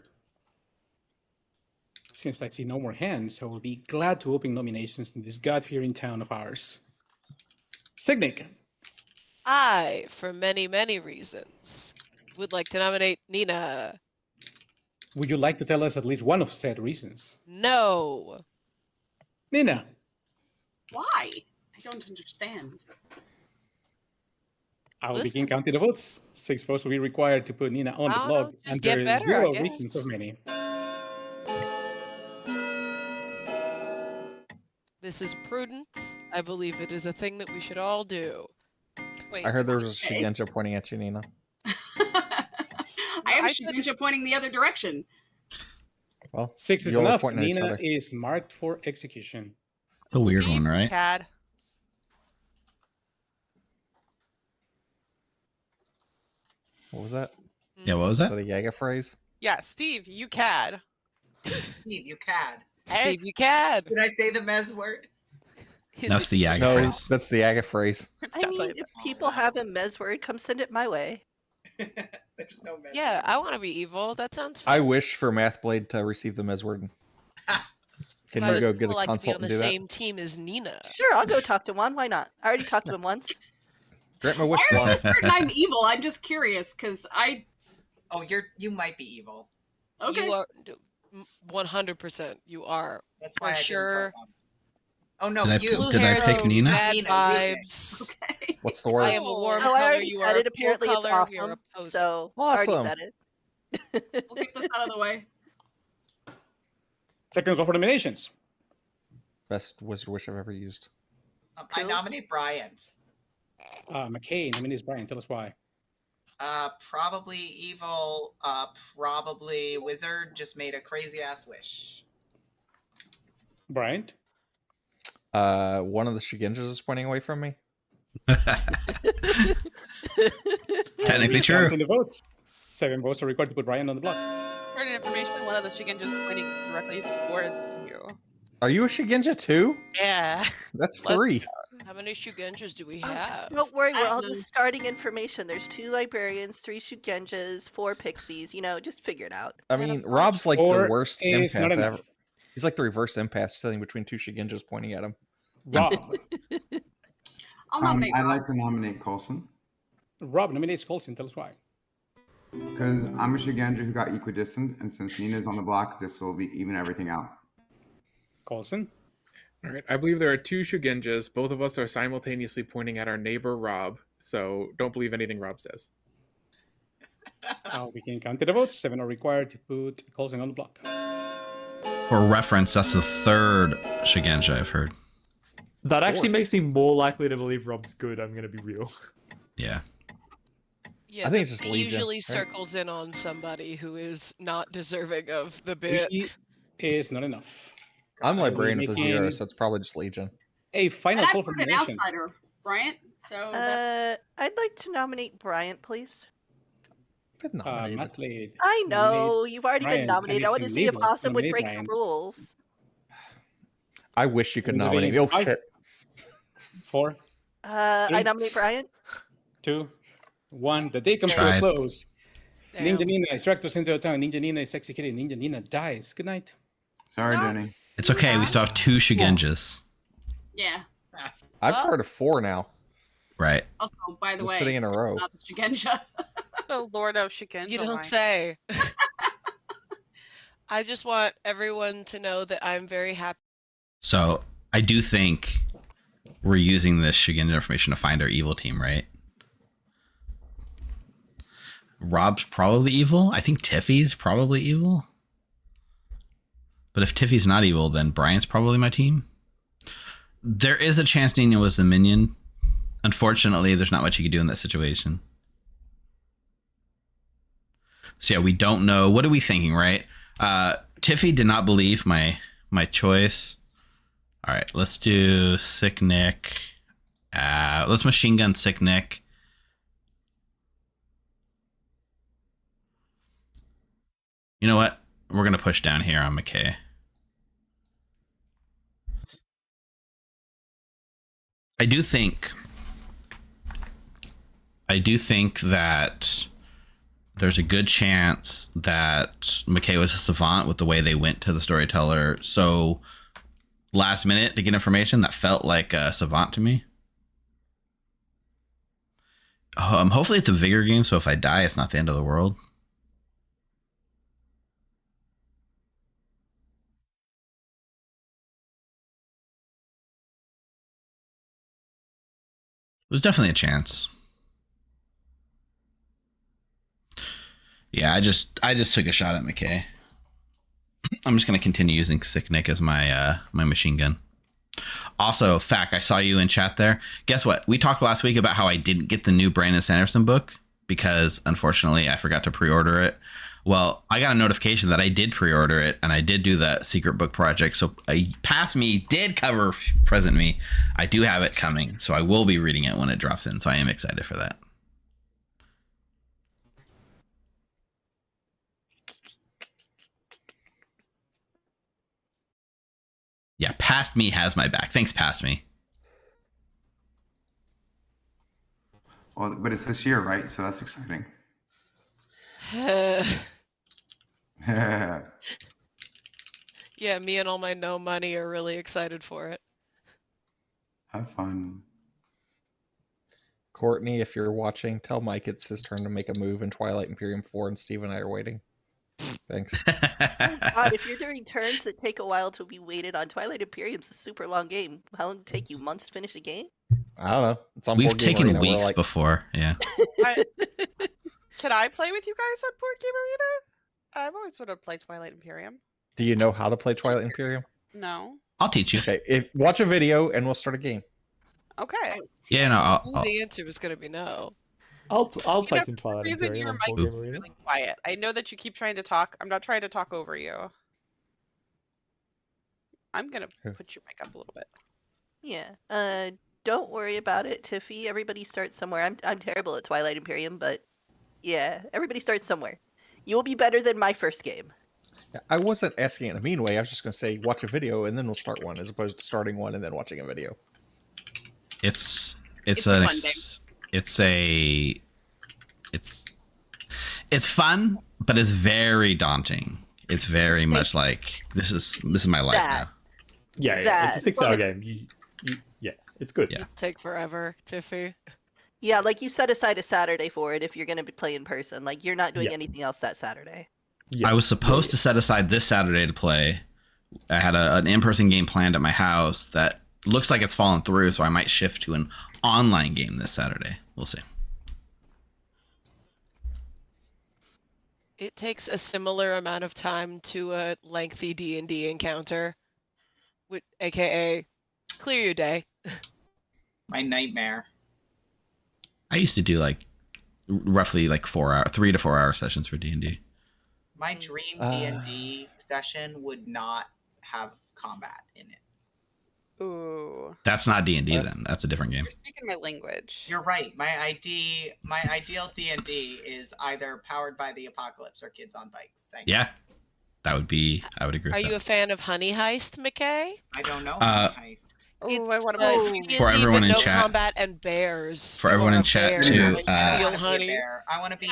Speaker 3: Since I see no more hands, I will be glad to open nominations in this God-fearing town of ours. Signic.
Speaker 9: I, for many, many reasons, would like to nominate Nina.
Speaker 3: Would you like to tell us at least one of said reasons?
Speaker 9: No.
Speaker 3: Nina.
Speaker 14: Why? I don't understand.
Speaker 3: I will begin counting the votes. 6 votes will be required to put Nina on the blog,
Speaker 9: just
Speaker 3: and
Speaker 9: get
Speaker 3: there is
Speaker 9: better,
Speaker 3: 0
Speaker 9: I guess.
Speaker 3: reasons of many.
Speaker 9: This is prudent. I believe it is a thing that we should all do.
Speaker 11: Wait,
Speaker 8: I heard there was a
Speaker 14: Okay.
Speaker 8: Shigenja pointing at you, Nina.
Speaker 14: I have Shigenja pointing the other direction.
Speaker 8: Well,
Speaker 3: 6 is
Speaker 8: you all are
Speaker 3: enough.
Speaker 8: pointing at each
Speaker 3: Nina
Speaker 8: other.
Speaker 3: is marked for execution.
Speaker 1: A weird
Speaker 11: Steve
Speaker 1: one, right?
Speaker 11: Cad.
Speaker 8: What was that?
Speaker 1: Yeah, what was
Speaker 8: Is
Speaker 1: that?
Speaker 8: that a Yaga phrase?
Speaker 11: Yeah, Steve, you cad.
Speaker 4: Steve, you cad.
Speaker 9: Steve, you cad.
Speaker 4: Did I say the Mez word?
Speaker 1: That's the Yaga
Speaker 8: No,
Speaker 1: phrase.
Speaker 8: that's the Yaga phrase.
Speaker 11: It's
Speaker 2: I mean,
Speaker 11: definitely
Speaker 2: if people have a Mez word, come send it my way.
Speaker 4: There's no Mez.
Speaker 9: Yeah, I want to be evil. That sounds
Speaker 8: I
Speaker 9: fun.
Speaker 8: wish for Mathblade to receive the Mez word. Can
Speaker 9: If I
Speaker 8: you
Speaker 9: was
Speaker 8: go get a
Speaker 9: cool, I could be
Speaker 8: consult
Speaker 9: on the
Speaker 8: and do that?
Speaker 9: same team as Nina.
Speaker 2: Sure, I'll go talk to Juan. Why not? I already talked to him once.
Speaker 8: Grant my wish,
Speaker 14: Why are
Speaker 8: Juan.
Speaker 14: you certain I'm evil? I'm just curious, because I...
Speaker 4: Oh, you might be evil.
Speaker 14: Okay.
Speaker 9: You are 100%. You are
Speaker 4: That's
Speaker 9: for
Speaker 4: why I didn't
Speaker 9: sure.
Speaker 4: vote on it. Oh no,
Speaker 1: Did I-
Speaker 4: you.
Speaker 1: did I
Speaker 9: Blue
Speaker 1: pick
Speaker 9: hair,
Speaker 1: Nina?
Speaker 9: Bad
Speaker 4: Nina,
Speaker 9: vibes.
Speaker 14: Okay.
Speaker 8: What's the word?
Speaker 9: I am a warm
Speaker 2: Oh, I
Speaker 9: color.
Speaker 2: already
Speaker 9: You
Speaker 2: said
Speaker 9: are
Speaker 2: it.
Speaker 9: a cool
Speaker 2: Apparently it's
Speaker 9: color. We are
Speaker 2: awesome.
Speaker 9: opposing.
Speaker 2: So,
Speaker 8: Awesome.
Speaker 2: already said it.
Speaker 14: We'll get this out of the way.
Speaker 3: Second call for nominations.
Speaker 8: Best wizard wish I've ever used.
Speaker 4: I nominate Bryant.
Speaker 3: McCain, I mean, it's Brian. Tell us why.
Speaker 4: Probably evil. Probably wizard. Just made a crazy ass wish.
Speaker 3: Bryant?
Speaker 8: One of the Shigenjas is pointing away from me.
Speaker 1: Technically true.
Speaker 3: Counting the votes. 7 votes are required to put Ryan on the block.
Speaker 11: For your information, one of the Shigenjas pointing directly towards you.
Speaker 8: Are you a Shigenja too?
Speaker 11: Yeah.
Speaker 8: That's 3.
Speaker 9: How many Shugenjas do we have?
Speaker 2: Don't worry, we're all just starting information. There's 2 librarians, 3 Shugenjas, 4 pixies. You know, just figure it out.
Speaker 8: I mean, Rob's like the
Speaker 3: 4
Speaker 8: worst
Speaker 3: is not
Speaker 8: empath
Speaker 3: enough.
Speaker 8: ever. He's like the reverse empath, sitting between 2 Shigenjas pointing at him.
Speaker 3: Rob.
Speaker 14: I'll nominate
Speaker 6: I'd
Speaker 14: Rob.
Speaker 6: like to nominate Coulson
Speaker 3: Rob nominates Coulson. Tell us why.
Speaker 6: because I'm a Shigenja who got equidistant, and since Nina's on the block, this will be even everything out.
Speaker 3: Coulson?
Speaker 13: All right. I believe there are 2 Shugenjas. Both of us are simultaneously pointing at our neighbor Rob. So don't believe anything Rob says.
Speaker 3: We can count the votes. 7 are required to put Coulson on the block.
Speaker 1: For reference, that's the 3rd Shigenja I've heard.
Speaker 12: That actually
Speaker 3: 4.
Speaker 12: makes me more likely to believe Rob's good. I'm gonna be real.
Speaker 1: Yeah.
Speaker 9: Yeah,
Speaker 8: I think it's just
Speaker 9: it
Speaker 8: Legion,
Speaker 9: usually
Speaker 8: right?
Speaker 9: circles in on somebody who is not deserving of the bit.
Speaker 3: 3 is not enough.
Speaker 8: I'm librarian with a
Speaker 3: making
Speaker 8: 0, so it's probably just Legion.
Speaker 3: A final
Speaker 14: And I
Speaker 3: call for
Speaker 14: put an
Speaker 3: nominations.
Speaker 14: outsider, Bryant. So that's
Speaker 2: I'd like to nominate Bryant, please.
Speaker 8: Been nominated.
Speaker 3: Matt Blade
Speaker 2: I know,
Speaker 3: nominates
Speaker 2: you've already been
Speaker 3: Bryant,
Speaker 2: nominated.
Speaker 3: and
Speaker 2: I want to
Speaker 3: it's
Speaker 2: see if
Speaker 3: illegal to
Speaker 2: Awesome would
Speaker 3: nominate
Speaker 2: break
Speaker 3: Bryant.
Speaker 2: the rules.
Speaker 8: I wish you could
Speaker 3: Anybody
Speaker 8: nominate me. Oh
Speaker 3: five?
Speaker 8: shit.
Speaker 3: 4,
Speaker 2: I
Speaker 3: Three.
Speaker 2: nominate Bryant.
Speaker 3: 2, 1. The day comes to
Speaker 1: Tried.
Speaker 3: a close.
Speaker 9: Damn.
Speaker 3: Ninja Nina is dragged to the center of town. Ninja Nina is executed. Ninja Nina dies. Good night.
Speaker 6: Sorry,
Speaker 14: No.
Speaker 6: Danny.
Speaker 1: It's okay. We still have 2 Shigenjas.
Speaker 14: yeah.
Speaker 8: I've
Speaker 9: Well-
Speaker 8: heard of 4 now.
Speaker 1: Right.
Speaker 14: Also, by the
Speaker 8: We're
Speaker 14: way,
Speaker 8: sitting in a row.
Speaker 14: not the Shigenja.
Speaker 11: The Lord of Shigenja.
Speaker 9: You don't
Speaker 11: line.
Speaker 9: say. I just want everyone to know that I'm very happy.
Speaker 1: So I do think we're using this Shigenja information to find our evil team, right? Rob's probably evil. I think Tiffy's probably evil. But if Tiffy's not evil, then Brian's probably my team. There is a chance Nina was the minion. Unfortunately, there's not much you can do in that situation. So yeah, we don't know. What are we thinking, right? Tiffy did not believe my choice. All right, let's do Sick Nick. Let's machine gun Sick Nick. You know what? We're gonna push down here on McKay. I do think that there's a good chance that McKay was a savant with the way they went to the storyteller. So last minute to get information, that felt like a savant to me. Hopefully it's a vigor game, so if I die, it's not the end of the world. There's definitely a chance. Yeah, I just took a shot at McKay. I'm just gonna continue using Sick Nick as my my machine gun. Also, Fac, I saw you in chat there. Guess what? We talked last week about how I didn't get the new Brandon Sanderson book because unfortunately I forgot to pre-order it. Well, I got a notification that I did pre-order it and I did do that secret book project. So Past Me did cover Present Me. I do have it coming, so I will be reading it when it drops in. So I am excited for that. Yeah, Past Me has my back. Thanks, Past Me.
Speaker 6: Well, but it's this year, right? So that's exciting.
Speaker 9: Yeah, me and all my no money are really excited for it.
Speaker 6: Have fun.
Speaker 8: Courtney, if you're watching, tell Mike it's his turn to make a move in Twilight Imperium 4 and Steve and I are waiting. Thanks.
Speaker 2: God, if you're doing turns that take a while to be weighted on, Twilight Imperium's a super long game. How long did it take you? Months to finish a game?
Speaker 8: I don't know. It's on
Speaker 1: We've
Speaker 8: Board Game
Speaker 1: taken
Speaker 8: Arena. We're
Speaker 1: weeks
Speaker 8: like,
Speaker 1: before. Yeah.
Speaker 11: Can I play with you guys on Board Game Arena? I've always wanted to play Twilight Imperium.
Speaker 8: do you know how to play Twilight Imperium?
Speaker 11: No.
Speaker 1: I'll teach you.
Speaker 8: Okay, watch a video and we'll start a game.
Speaker 11: Okay.
Speaker 1: Yeah, no.
Speaker 9: The answer was going to be no.
Speaker 12: I'll play
Speaker 11: know,
Speaker 12: some
Speaker 11: for
Speaker 12: Twilight
Speaker 11: some reason
Speaker 12: Imperium
Speaker 11: your
Speaker 12: on
Speaker 11: mic
Speaker 12: Board
Speaker 11: is
Speaker 12: Game Arena.
Speaker 11: really quiet. I know that you keep trying to talk. I'm not trying to talk over you. I'm gonna put your mic up a little bit.
Speaker 2: Yeah. Don't worry about it, Tiffy. Everybody starts somewhere. I'm terrible at Twilight Imperium, but yeah, everybody starts somewhere. You will be better than my first game.
Speaker 8: I wasn't asking it in a mean way. I was just going to say watch a video and then we'll start one, as opposed to starting one and then watching a video.
Speaker 1: It's
Speaker 11: It's a fun game.
Speaker 1: it's fun, but it's very daunting. It's very much like this is my life now.
Speaker 12: Yeah, it's a 6-hour game. Yeah, it's good.
Speaker 1: Yeah.
Speaker 9: Take forever, Tiffy.
Speaker 2: Yeah, like you set aside a Saturday for it if you're going to play in person. Like you're not doing
Speaker 1: Yeah.
Speaker 2: anything else that Saturday.
Speaker 1: I was supposed to set aside this Saturday to play. I had an in-person game planned at my house that looks like it's fallen through, so I might shift to an online game this Saturday. We'll see.
Speaker 9: It takes a similar amount of time to a lengthy D&D encounter, aka clear your day.
Speaker 4: My nightmare.
Speaker 1: I used to do like roughly like 3 to 4 hour sessions for D&D.
Speaker 4: My dream D&D session would not have combat in it.
Speaker 11: Ooh.
Speaker 1: That's not D&D then. That's a different game.
Speaker 11: You're speaking my language.
Speaker 4: You're right. My ideal D&D is either Powered by the Apocalypse or Kids on Bikes. Thanks.
Speaker 1: Yeah. I would agree with
Speaker 9: Are
Speaker 1: that.
Speaker 9: you a fan of Honey Heist, McKay?
Speaker 4: I don't know
Speaker 1: Uh,
Speaker 4: Honey Heist.
Speaker 11: Oh, I want
Speaker 9: D&D
Speaker 1: For everyone
Speaker 9: with
Speaker 1: in
Speaker 9: no
Speaker 1: chat-
Speaker 9: combat and bears.
Speaker 1: For everyone
Speaker 9: Or
Speaker 1: in
Speaker 9: a
Speaker 1: chat,
Speaker 9: bear
Speaker 1: too,
Speaker 9: and steal honey.
Speaker 4: I want to be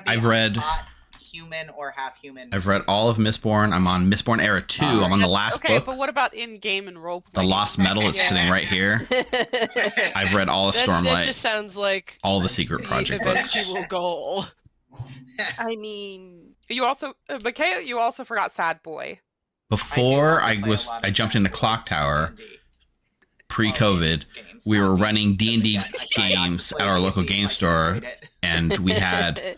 Speaker 1: I've read-
Speaker 4: hot human or half human.
Speaker 1: I've read all of Mistborn. I'm on Mistborn Era 2. I'm on the last
Speaker 11: Okay,
Speaker 1: book.
Speaker 11: but what about in-game and role
Speaker 1: The Lost Metal is sitting right here. I've read all of
Speaker 9: That
Speaker 1: Stormlight,
Speaker 9: just sounds like
Speaker 1: all the Secret Project books.
Speaker 9: eventual goal.
Speaker 2: I mean,
Speaker 11: you also, Micaiah, you also forgot Sad Boy.
Speaker 1: Before I jumped into Clocktower, pre-COVID, we were running D&D games at our local game store, and we had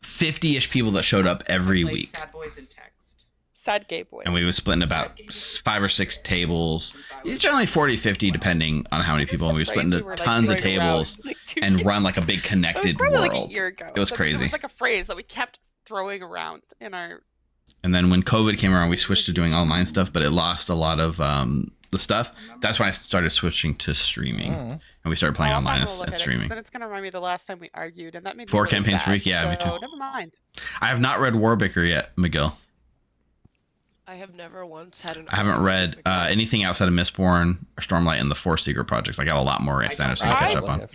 Speaker 1: 50-ish people that showed up every week.
Speaker 4: Sad Boys in Text.
Speaker 11: Sad Gay Boy.
Speaker 1: And we would split in about 5 or 6 tables. It's generally 40, 50, depending on how many people. And we would split into tons of tables and run like a big connected
Speaker 11: probably
Speaker 1: world.
Speaker 11: like a year ago.
Speaker 1: It was
Speaker 11: but
Speaker 1: crazy.
Speaker 11: It was like a phrase that we kept throwing around in our.
Speaker 1: And then when COVID came around, we switched to doing online stuff, but it lost a lot of the stuff. That's when I started switching to streaming, and we started playing online and streaming.
Speaker 11: Then it's gonna remind me of the last time we argued, and that made me
Speaker 1: 4
Speaker 11: really
Speaker 1: campaigns per
Speaker 11: sad,
Speaker 1: week, yeah, me
Speaker 11: so
Speaker 1: too.
Speaker 11: never mind.
Speaker 1: I have not read Warbicker yet, McGill.
Speaker 9: I have never once had an.
Speaker 1: I haven't read anything outside of Mistborn or Stormlight and the 4 Secret Projects. I got a lot more standard stuff to catch up on.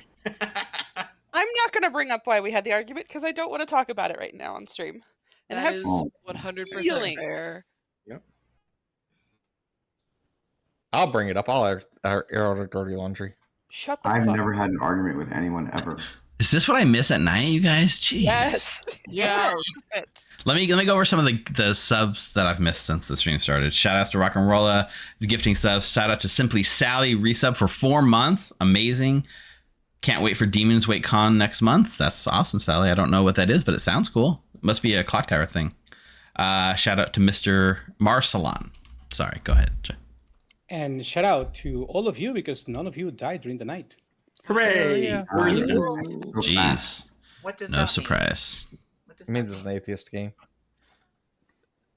Speaker 11: I'm not gonna bring up why we had the argument because I don't want to talk about it right now on stream. And I
Speaker 9: That
Speaker 11: have
Speaker 9: is 100%
Speaker 11: feelings.
Speaker 9: fair.
Speaker 8: Yep. I'll bring it up. I'll air out our dirty laundry.
Speaker 11: Shut the
Speaker 6: I've
Speaker 11: fuck
Speaker 6: never had an argument with anyone ever.
Speaker 1: Is this what I miss at night, you guys? Jeez.
Speaker 11: Yes.
Speaker 2: Yes.
Speaker 1: Let me go over some of the subs that I've missed since the stream started. Shout outs to Rock and Rolla, gifting subs. Shout out to Simply Sally, resub for 4 months. Amazing. Can't wait for Demons Wait Con next month. That's awesome, Sally. I don't know what that is, but it sounds cool. It must be a Clocktower thing. Shout out to Mr. Marcelon. Sorry, go ahead.
Speaker 3: And shout out to all of you because none of you died during the night.
Speaker 10: Hooray!
Speaker 6: Yeah.
Speaker 1: Jeez.
Speaker 4: What does
Speaker 1: No
Speaker 4: that
Speaker 1: surprise.
Speaker 8: It means it's an atheist game.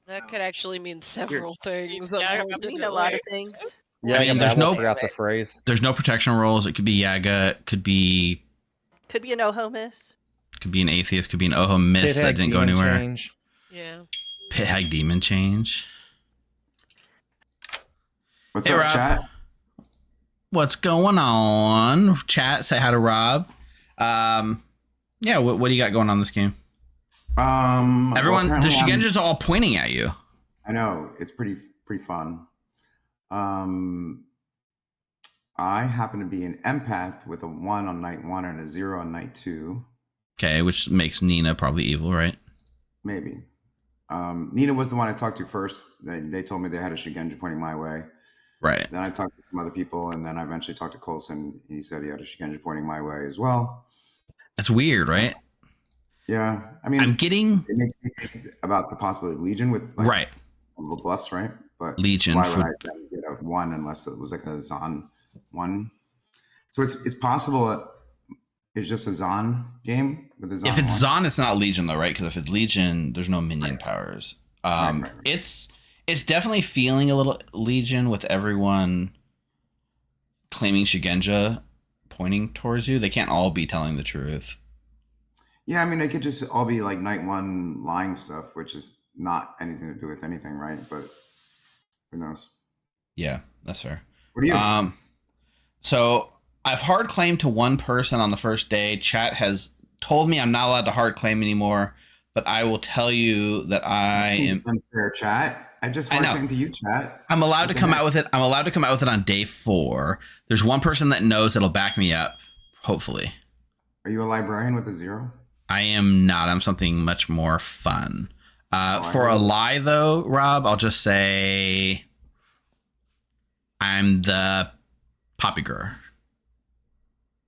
Speaker 9: That could actually mean several things.
Speaker 2: Yeah,
Speaker 9: on
Speaker 2: I
Speaker 9: whole
Speaker 2: mean
Speaker 9: different
Speaker 2: a lot
Speaker 9: way.
Speaker 2: of things.
Speaker 8: Yeah,
Speaker 1: I mean, there's no
Speaker 8: forgot the phrase.
Speaker 1: There's no protection rules. It could be Yaga. It could be
Speaker 2: Could be an Oho miss.
Speaker 1: could be an atheist. Could be an Oho miss that didn't go anywhere.
Speaker 8: Change.
Speaker 9: Yeah.
Speaker 1: Pit Hag Demon change.
Speaker 6: What's
Speaker 1: Hey,
Speaker 6: up,
Speaker 1: Rob.
Speaker 6: chat?
Speaker 1: What's going on? Chat, say hi to Rob. Yeah, what do you got going on this game? Everyone,
Speaker 6: well,
Speaker 1: the
Speaker 6: apparently I'm-
Speaker 1: Shigenjas are all pointing at you.
Speaker 6: I know it's pretty fun. I happen to be an empath with a 1 on night 1 and a 0 on night 2.
Speaker 1: Okay, which makes Nina probably evil, right?
Speaker 6: Maybe. Nina was the one I talked to first. They told me they had a Shigenja pointing my way.
Speaker 1: Right.
Speaker 6: Then I talked to some other people, and then I eventually talked to Coulson. He said he had a Shigenja pointing my way as well.
Speaker 1: That's weird, right?
Speaker 6: Yeah, I mean,
Speaker 1: it
Speaker 6: makes me think about the possibility of Legion with
Speaker 1: right
Speaker 6: the bluffs, right? But
Speaker 1: Legion
Speaker 6: why would
Speaker 1: for-
Speaker 6: I then get a 1 unless it was like a Zon 1? So it's possible that It's just a Zon game with the Zon.
Speaker 1: If it's
Speaker 6: one?
Speaker 1: Zon, it's not Legion though, right? Because if it's Legion, there's no minion powers.
Speaker 6: Right.
Speaker 1: It's definitely feeling a little Legion with everyone claiming Shigenja pointing towards you. They can't all be telling the truth.
Speaker 6: Yeah, I mean, it could just all be like night one lying stuff, which is not anything to do with anything, right? But who knows?
Speaker 1: Yeah, that's fair.
Speaker 6: What do you?
Speaker 1: So I've hard claimed to one person on the first day. Chat has told me I'm not allowed to hard claim anymore, but I will tell you that I am
Speaker 6: unfair, chat. I just hard claimed to you, chat.
Speaker 1: I'm allowed to come out with it. I'm allowed to come out with it on day 4. There's one person that knows that'll back me up, hopefully.
Speaker 6: Are you a librarian with a 0?
Speaker 1: I am not. I'm something much more fun. For a lie, though, Rob, I'll just say I'm the Poppy Girl.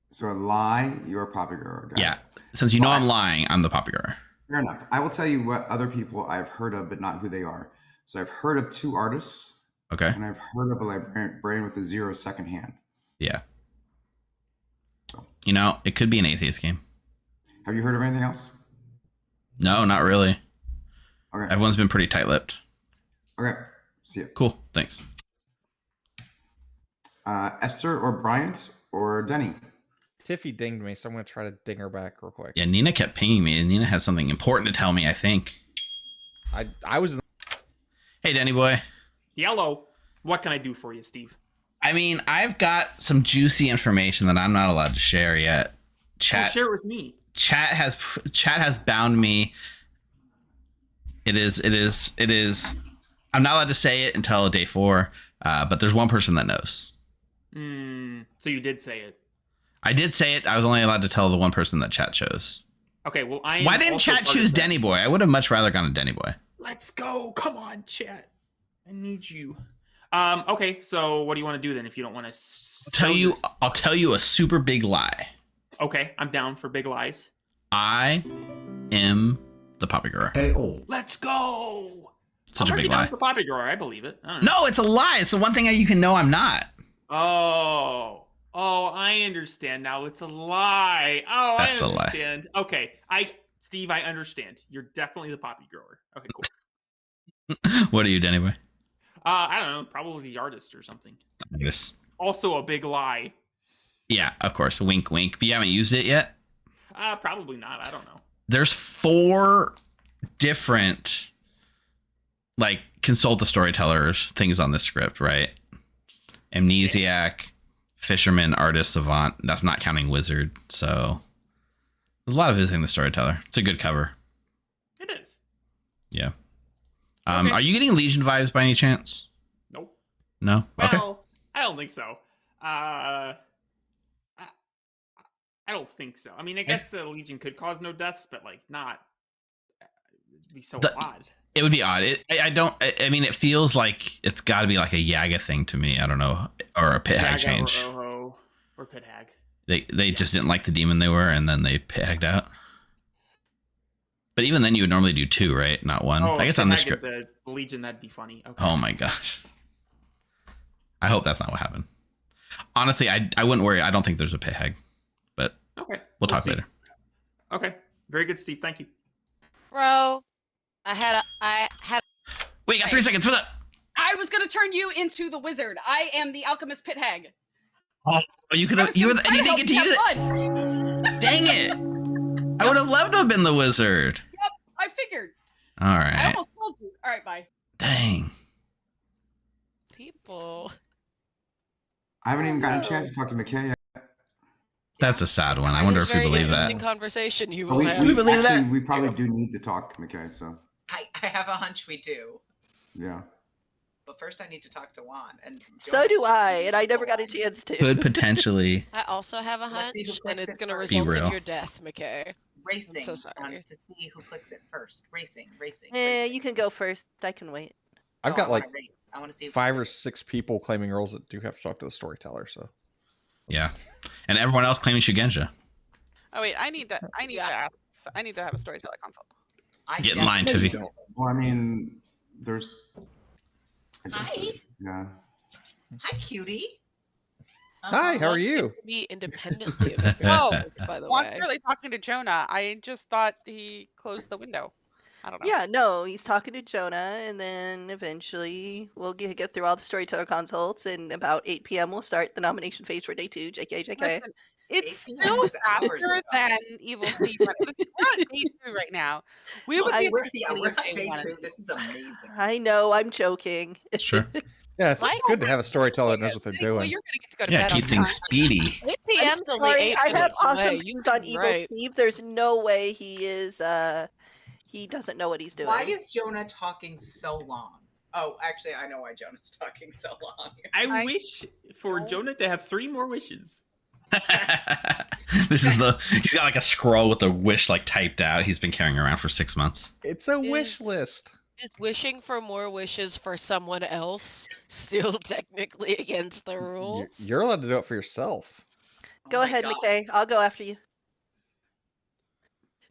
Speaker 6: So a lie, you're a Poppy Girl. Okay.
Speaker 1: Yeah. Since you know I'm lying, I'm the Poppy Girl.
Speaker 6: Fair enough. I will tell you what other people I've heard of, but not who they are. So I've heard of 2 artists.
Speaker 1: Okay.
Speaker 6: And I've heard of a librarian with a 0 second hand.
Speaker 1: Yeah. You know, it could be an atheist game.
Speaker 6: Have you heard of anything else?
Speaker 1: No, not really.
Speaker 6: Okay.
Speaker 1: Everyone's been pretty tight-lipped.
Speaker 6: Okay. See ya.
Speaker 1: Cool. Thanks.
Speaker 6: Esther or Bryant or Denny?
Speaker 8: Tiffy dinged me, so I'm going to try to ding her back real quick.
Speaker 1: Yeah, Nina kept pinging me, and Nina has something important to tell me, I think.
Speaker 8: I was...
Speaker 1: Hey, Denny boy.
Speaker 10: Yellow. What can I do for you, Steve?
Speaker 1: I mean, I've got some juicy information that I'm not allowed to share yet. Chat,
Speaker 10: share it with me.
Speaker 1: Chat has bound me. It is. I'm not allowed to say it until day 4, but there's one person that knows.
Speaker 10: So you did say it.
Speaker 1: I did say it. I was only allowed to tell the one person that chat chose.
Speaker 10: Okay, well,
Speaker 1: Why didn't chat choose Denny boy? I would have much rather gone to Denny boy.
Speaker 10: Let's go. Come on, chat. I need you. Okay, so what do you want to do then if you don't want to
Speaker 1: I'll tell you a super big lie.
Speaker 10: Okay, I'm down for big lies.
Speaker 1: I am the Poppy Girl.
Speaker 10: Let's go.
Speaker 1: Such a big lie.
Speaker 10: It's the Poppy Girl. I believe it. I don't know.
Speaker 1: No, it's a lie. It's the one thing you can know I'm not.
Speaker 10: Oh, I understand now. It's a lie. Oh,
Speaker 1: That's
Speaker 10: I
Speaker 1: the lie.
Speaker 10: understand. Okay, Steve, I understand. You're definitely the Poppy Girl. Okay, cool.
Speaker 1: What are you, Denny boy?
Speaker 10: I don't know. Probably the artist or something.
Speaker 1: Yes.
Speaker 10: Also a big lie.
Speaker 1: Yeah, of course. Wink, wink. But you haven't used it yet?
Speaker 10: Probably not. I don't know.
Speaker 1: There's 4 different, like, consult the storytellers things on this script, right? Amnesiac, fisherman, artist, savant. That's not counting wizard. So there's a lot of visiting the storyteller. It's a good cover.
Speaker 10: It is.
Speaker 1: Yeah.
Speaker 10: Okay.
Speaker 1: Are you getting Legion vibes by any chance?
Speaker 10: Nope.
Speaker 1: No? Okay.
Speaker 10: Well, I don't think so. I don't think so. I mean, I guess the Legion could cause no deaths, but like not. It'd be so odd.
Speaker 1: It would be odd. I mean, it feels like it's got to be like a Yaga thing to me. I don't know, or a pit hag change.
Speaker 10: Or Oho, or pit hag.
Speaker 1: They just didn't like the demon they were, and then they pit hagged out. But even then, you would normally do 2, right? Not 1.
Speaker 10: Oh,
Speaker 1: I guess on this
Speaker 10: script.
Speaker 1: script.
Speaker 10: The Legion, that'd be funny. Okay.
Speaker 1: Oh my gosh. I hope that's not what happened. Honestly, I wouldn't worry. I don't think there's a pit hag, but
Speaker 10: Okay.
Speaker 1: we'll talk
Speaker 10: see.
Speaker 1: later.
Speaker 10: Okay. Very good, Steve. Thank you.
Speaker 9: Bro, I had.
Speaker 1: Wait, you got 3 seconds. What's up?
Speaker 14: I was gonna turn you into the wizard. I am the alchemist pit hag.
Speaker 1: Oh, you could have. You didn't get to use it. Dang it! I would have loved to have been the wizard.
Speaker 14: Yep, I figured.
Speaker 1: All
Speaker 14: I
Speaker 1: right.
Speaker 14: almost told you. All right, bye.
Speaker 1: Dang.
Speaker 9: People.
Speaker 6: I haven't even gotten a chance to talk to McKay yet.
Speaker 1: That's a sad one. I wonder if we believe that.
Speaker 9: Interesting conversation you
Speaker 6: But
Speaker 9: will have.
Speaker 1: we believe
Speaker 6: actually,
Speaker 1: that?
Speaker 6: we probably do need to talk, McKay. So
Speaker 4: I have a hunch we do.
Speaker 6: yeah.
Speaker 4: But first, I need to talk to Juan. And
Speaker 2: So do I, and I never got a chance to.
Speaker 1: Could potentially.
Speaker 9: I also have a
Speaker 4: Let's
Speaker 9: hunch,
Speaker 4: see who
Speaker 9: and
Speaker 4: clicks
Speaker 9: it's
Speaker 4: it
Speaker 9: going to
Speaker 4: first.
Speaker 9: result
Speaker 1: real.
Speaker 9: in your death, McKay.
Speaker 4: Racing.
Speaker 9: I'm so sorry.
Speaker 4: To see who clicks it first. Racing.
Speaker 2: You can go first. I can wait.
Speaker 8: I've got like
Speaker 4: I want to see
Speaker 8: 5 or 6 people claiming roles that do have to talk to the storyteller. So
Speaker 1: Yeah. And everyone else claiming Shigenja.
Speaker 11: Oh wait, I need to have a storyteller consult.
Speaker 1: Get in line, Tiffy.
Speaker 6: Well, I mean, there's.
Speaker 4: Hi.
Speaker 6: Yeah.
Speaker 4: Hi, cutie.
Speaker 8: Hi, how are
Speaker 9: Juan
Speaker 8: you?
Speaker 9: picked me independently of everything
Speaker 11: Oh,
Speaker 9: else, by the
Speaker 11: Juan's
Speaker 9: way.
Speaker 11: really talking to Jonah. I just thought he closed the window. I don't know.
Speaker 2: Yeah, no, he's talking to Jonah, and then eventually we'll get through all the storyteller consults, and about 8 p.m. we'll start the nomination phase for day 2. JK, JK.
Speaker 11: Listen, it's
Speaker 4: 8 p.m.
Speaker 11: still
Speaker 4: is hours
Speaker 11: faster
Speaker 4: ago.
Speaker 11: than Evil Steve. We're on day 2 right now. We would be at
Speaker 4: We're,
Speaker 11: the
Speaker 4: yeah,
Speaker 11: beginning
Speaker 4: we're
Speaker 11: of
Speaker 4: on
Speaker 11: day
Speaker 4: day
Speaker 11: 1.
Speaker 4: 2. This is amazing.
Speaker 2: I know, I'm joking.
Speaker 1: Sure.
Speaker 8: Yeah, it's
Speaker 9: Mike-
Speaker 8: good to have a storyteller that knows what they're
Speaker 11: Well,
Speaker 8: doing.
Speaker 11: you're gonna get to go to
Speaker 1: Yeah,
Speaker 11: bed
Speaker 1: keep
Speaker 11: on
Speaker 1: things
Speaker 11: time.
Speaker 1: speedy.
Speaker 9: 8
Speaker 2: I'm
Speaker 9: p.m.'s only
Speaker 2: sorry,
Speaker 9: 8
Speaker 2: I have
Speaker 9: minutes
Speaker 2: awesome
Speaker 9: away. You
Speaker 2: things
Speaker 9: can
Speaker 2: on
Speaker 9: be
Speaker 2: Evil
Speaker 9: right.
Speaker 2: Steve. There's no way he is, he doesn't know what he's doing.
Speaker 4: Why is Jonah talking so long? Oh, actually, I know why Jonah's talking so long.
Speaker 10: I wish for Jonah to have 3 more wishes.
Speaker 1: He's got like a scroll with a wish like typed out. He's been carrying around for 6 months.
Speaker 8: It's a wish list.
Speaker 9: Is wishing for more wishes for someone else still technically against the rules?
Speaker 8: You're allowed to do it for yourself.
Speaker 2: Go ahead, McKay. I'll go after you.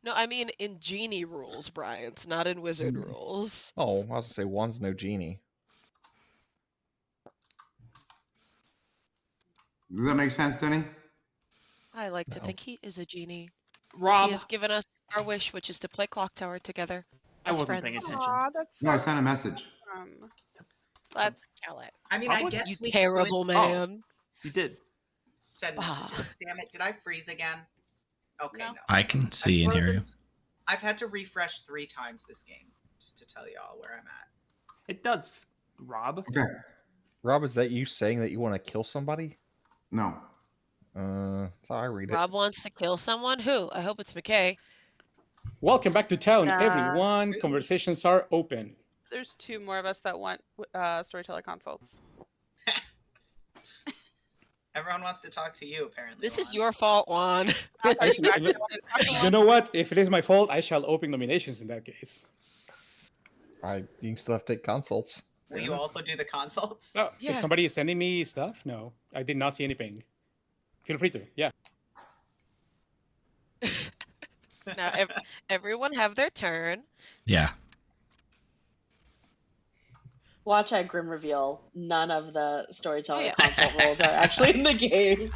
Speaker 9: No, I mean in genie rules, Bryant, not in wizard rules.
Speaker 8: Oh, I was gonna say Juan's no genie.
Speaker 6: Does that make sense, Tony?
Speaker 9: I like to
Speaker 8: No.
Speaker 9: think he is a genie.
Speaker 10: Rob,
Speaker 9: He has given us our wish, which is to play Clocktower together.
Speaker 10: I
Speaker 9: as
Speaker 10: wasn't
Speaker 9: friends.
Speaker 10: paying attention.
Speaker 11: Aw, that's
Speaker 6: No, I
Speaker 11: so
Speaker 6: sent a message.
Speaker 11: awesome. Let's kill it.
Speaker 4: I mean,
Speaker 10: How
Speaker 4: I
Speaker 10: would
Speaker 4: guess
Speaker 9: You
Speaker 4: we
Speaker 9: terrible
Speaker 4: could...
Speaker 9: man.
Speaker 10: You did.
Speaker 4: Send
Speaker 9: Ah.
Speaker 4: messages. Damn it, did I freeze again? Okay,
Speaker 14: No.
Speaker 4: no.
Speaker 1: I can see and hear you.
Speaker 4: I've had to refresh 3 times this game, just to tell y'all where I'm at.
Speaker 10: It does, Rob.
Speaker 6: Okay.
Speaker 8: Rob, is that you saying that you want to kill somebody?
Speaker 6: No.
Speaker 8: That's how I read it.
Speaker 9: Rob wants to kill someone? Who? I hope it's McKay.
Speaker 3: Welcome back to town,
Speaker 2: Nah.
Speaker 3: everyone. Conversations are open.
Speaker 11: There's 2 more of us that want storyteller consults.
Speaker 4: Everyone wants to talk to you, apparently.
Speaker 9: This is
Speaker 4: Juan.
Speaker 9: your fault, Juan.
Speaker 3: You know what? If it is my fault, I shall open nominations in that case.
Speaker 8: You can still have to take consults.
Speaker 4: Will you also do the consults?
Speaker 3: Oh,
Speaker 9: Yeah.
Speaker 3: Is somebody sending me stuff? No, I did not see anything. Feel free to. Yeah.
Speaker 9: Now, everyone have their turn.
Speaker 1: Yeah.
Speaker 7: Watch at Grim reveal. None of the storyteller
Speaker 9: Oh, yeah.
Speaker 7: consult rules are actually in the game.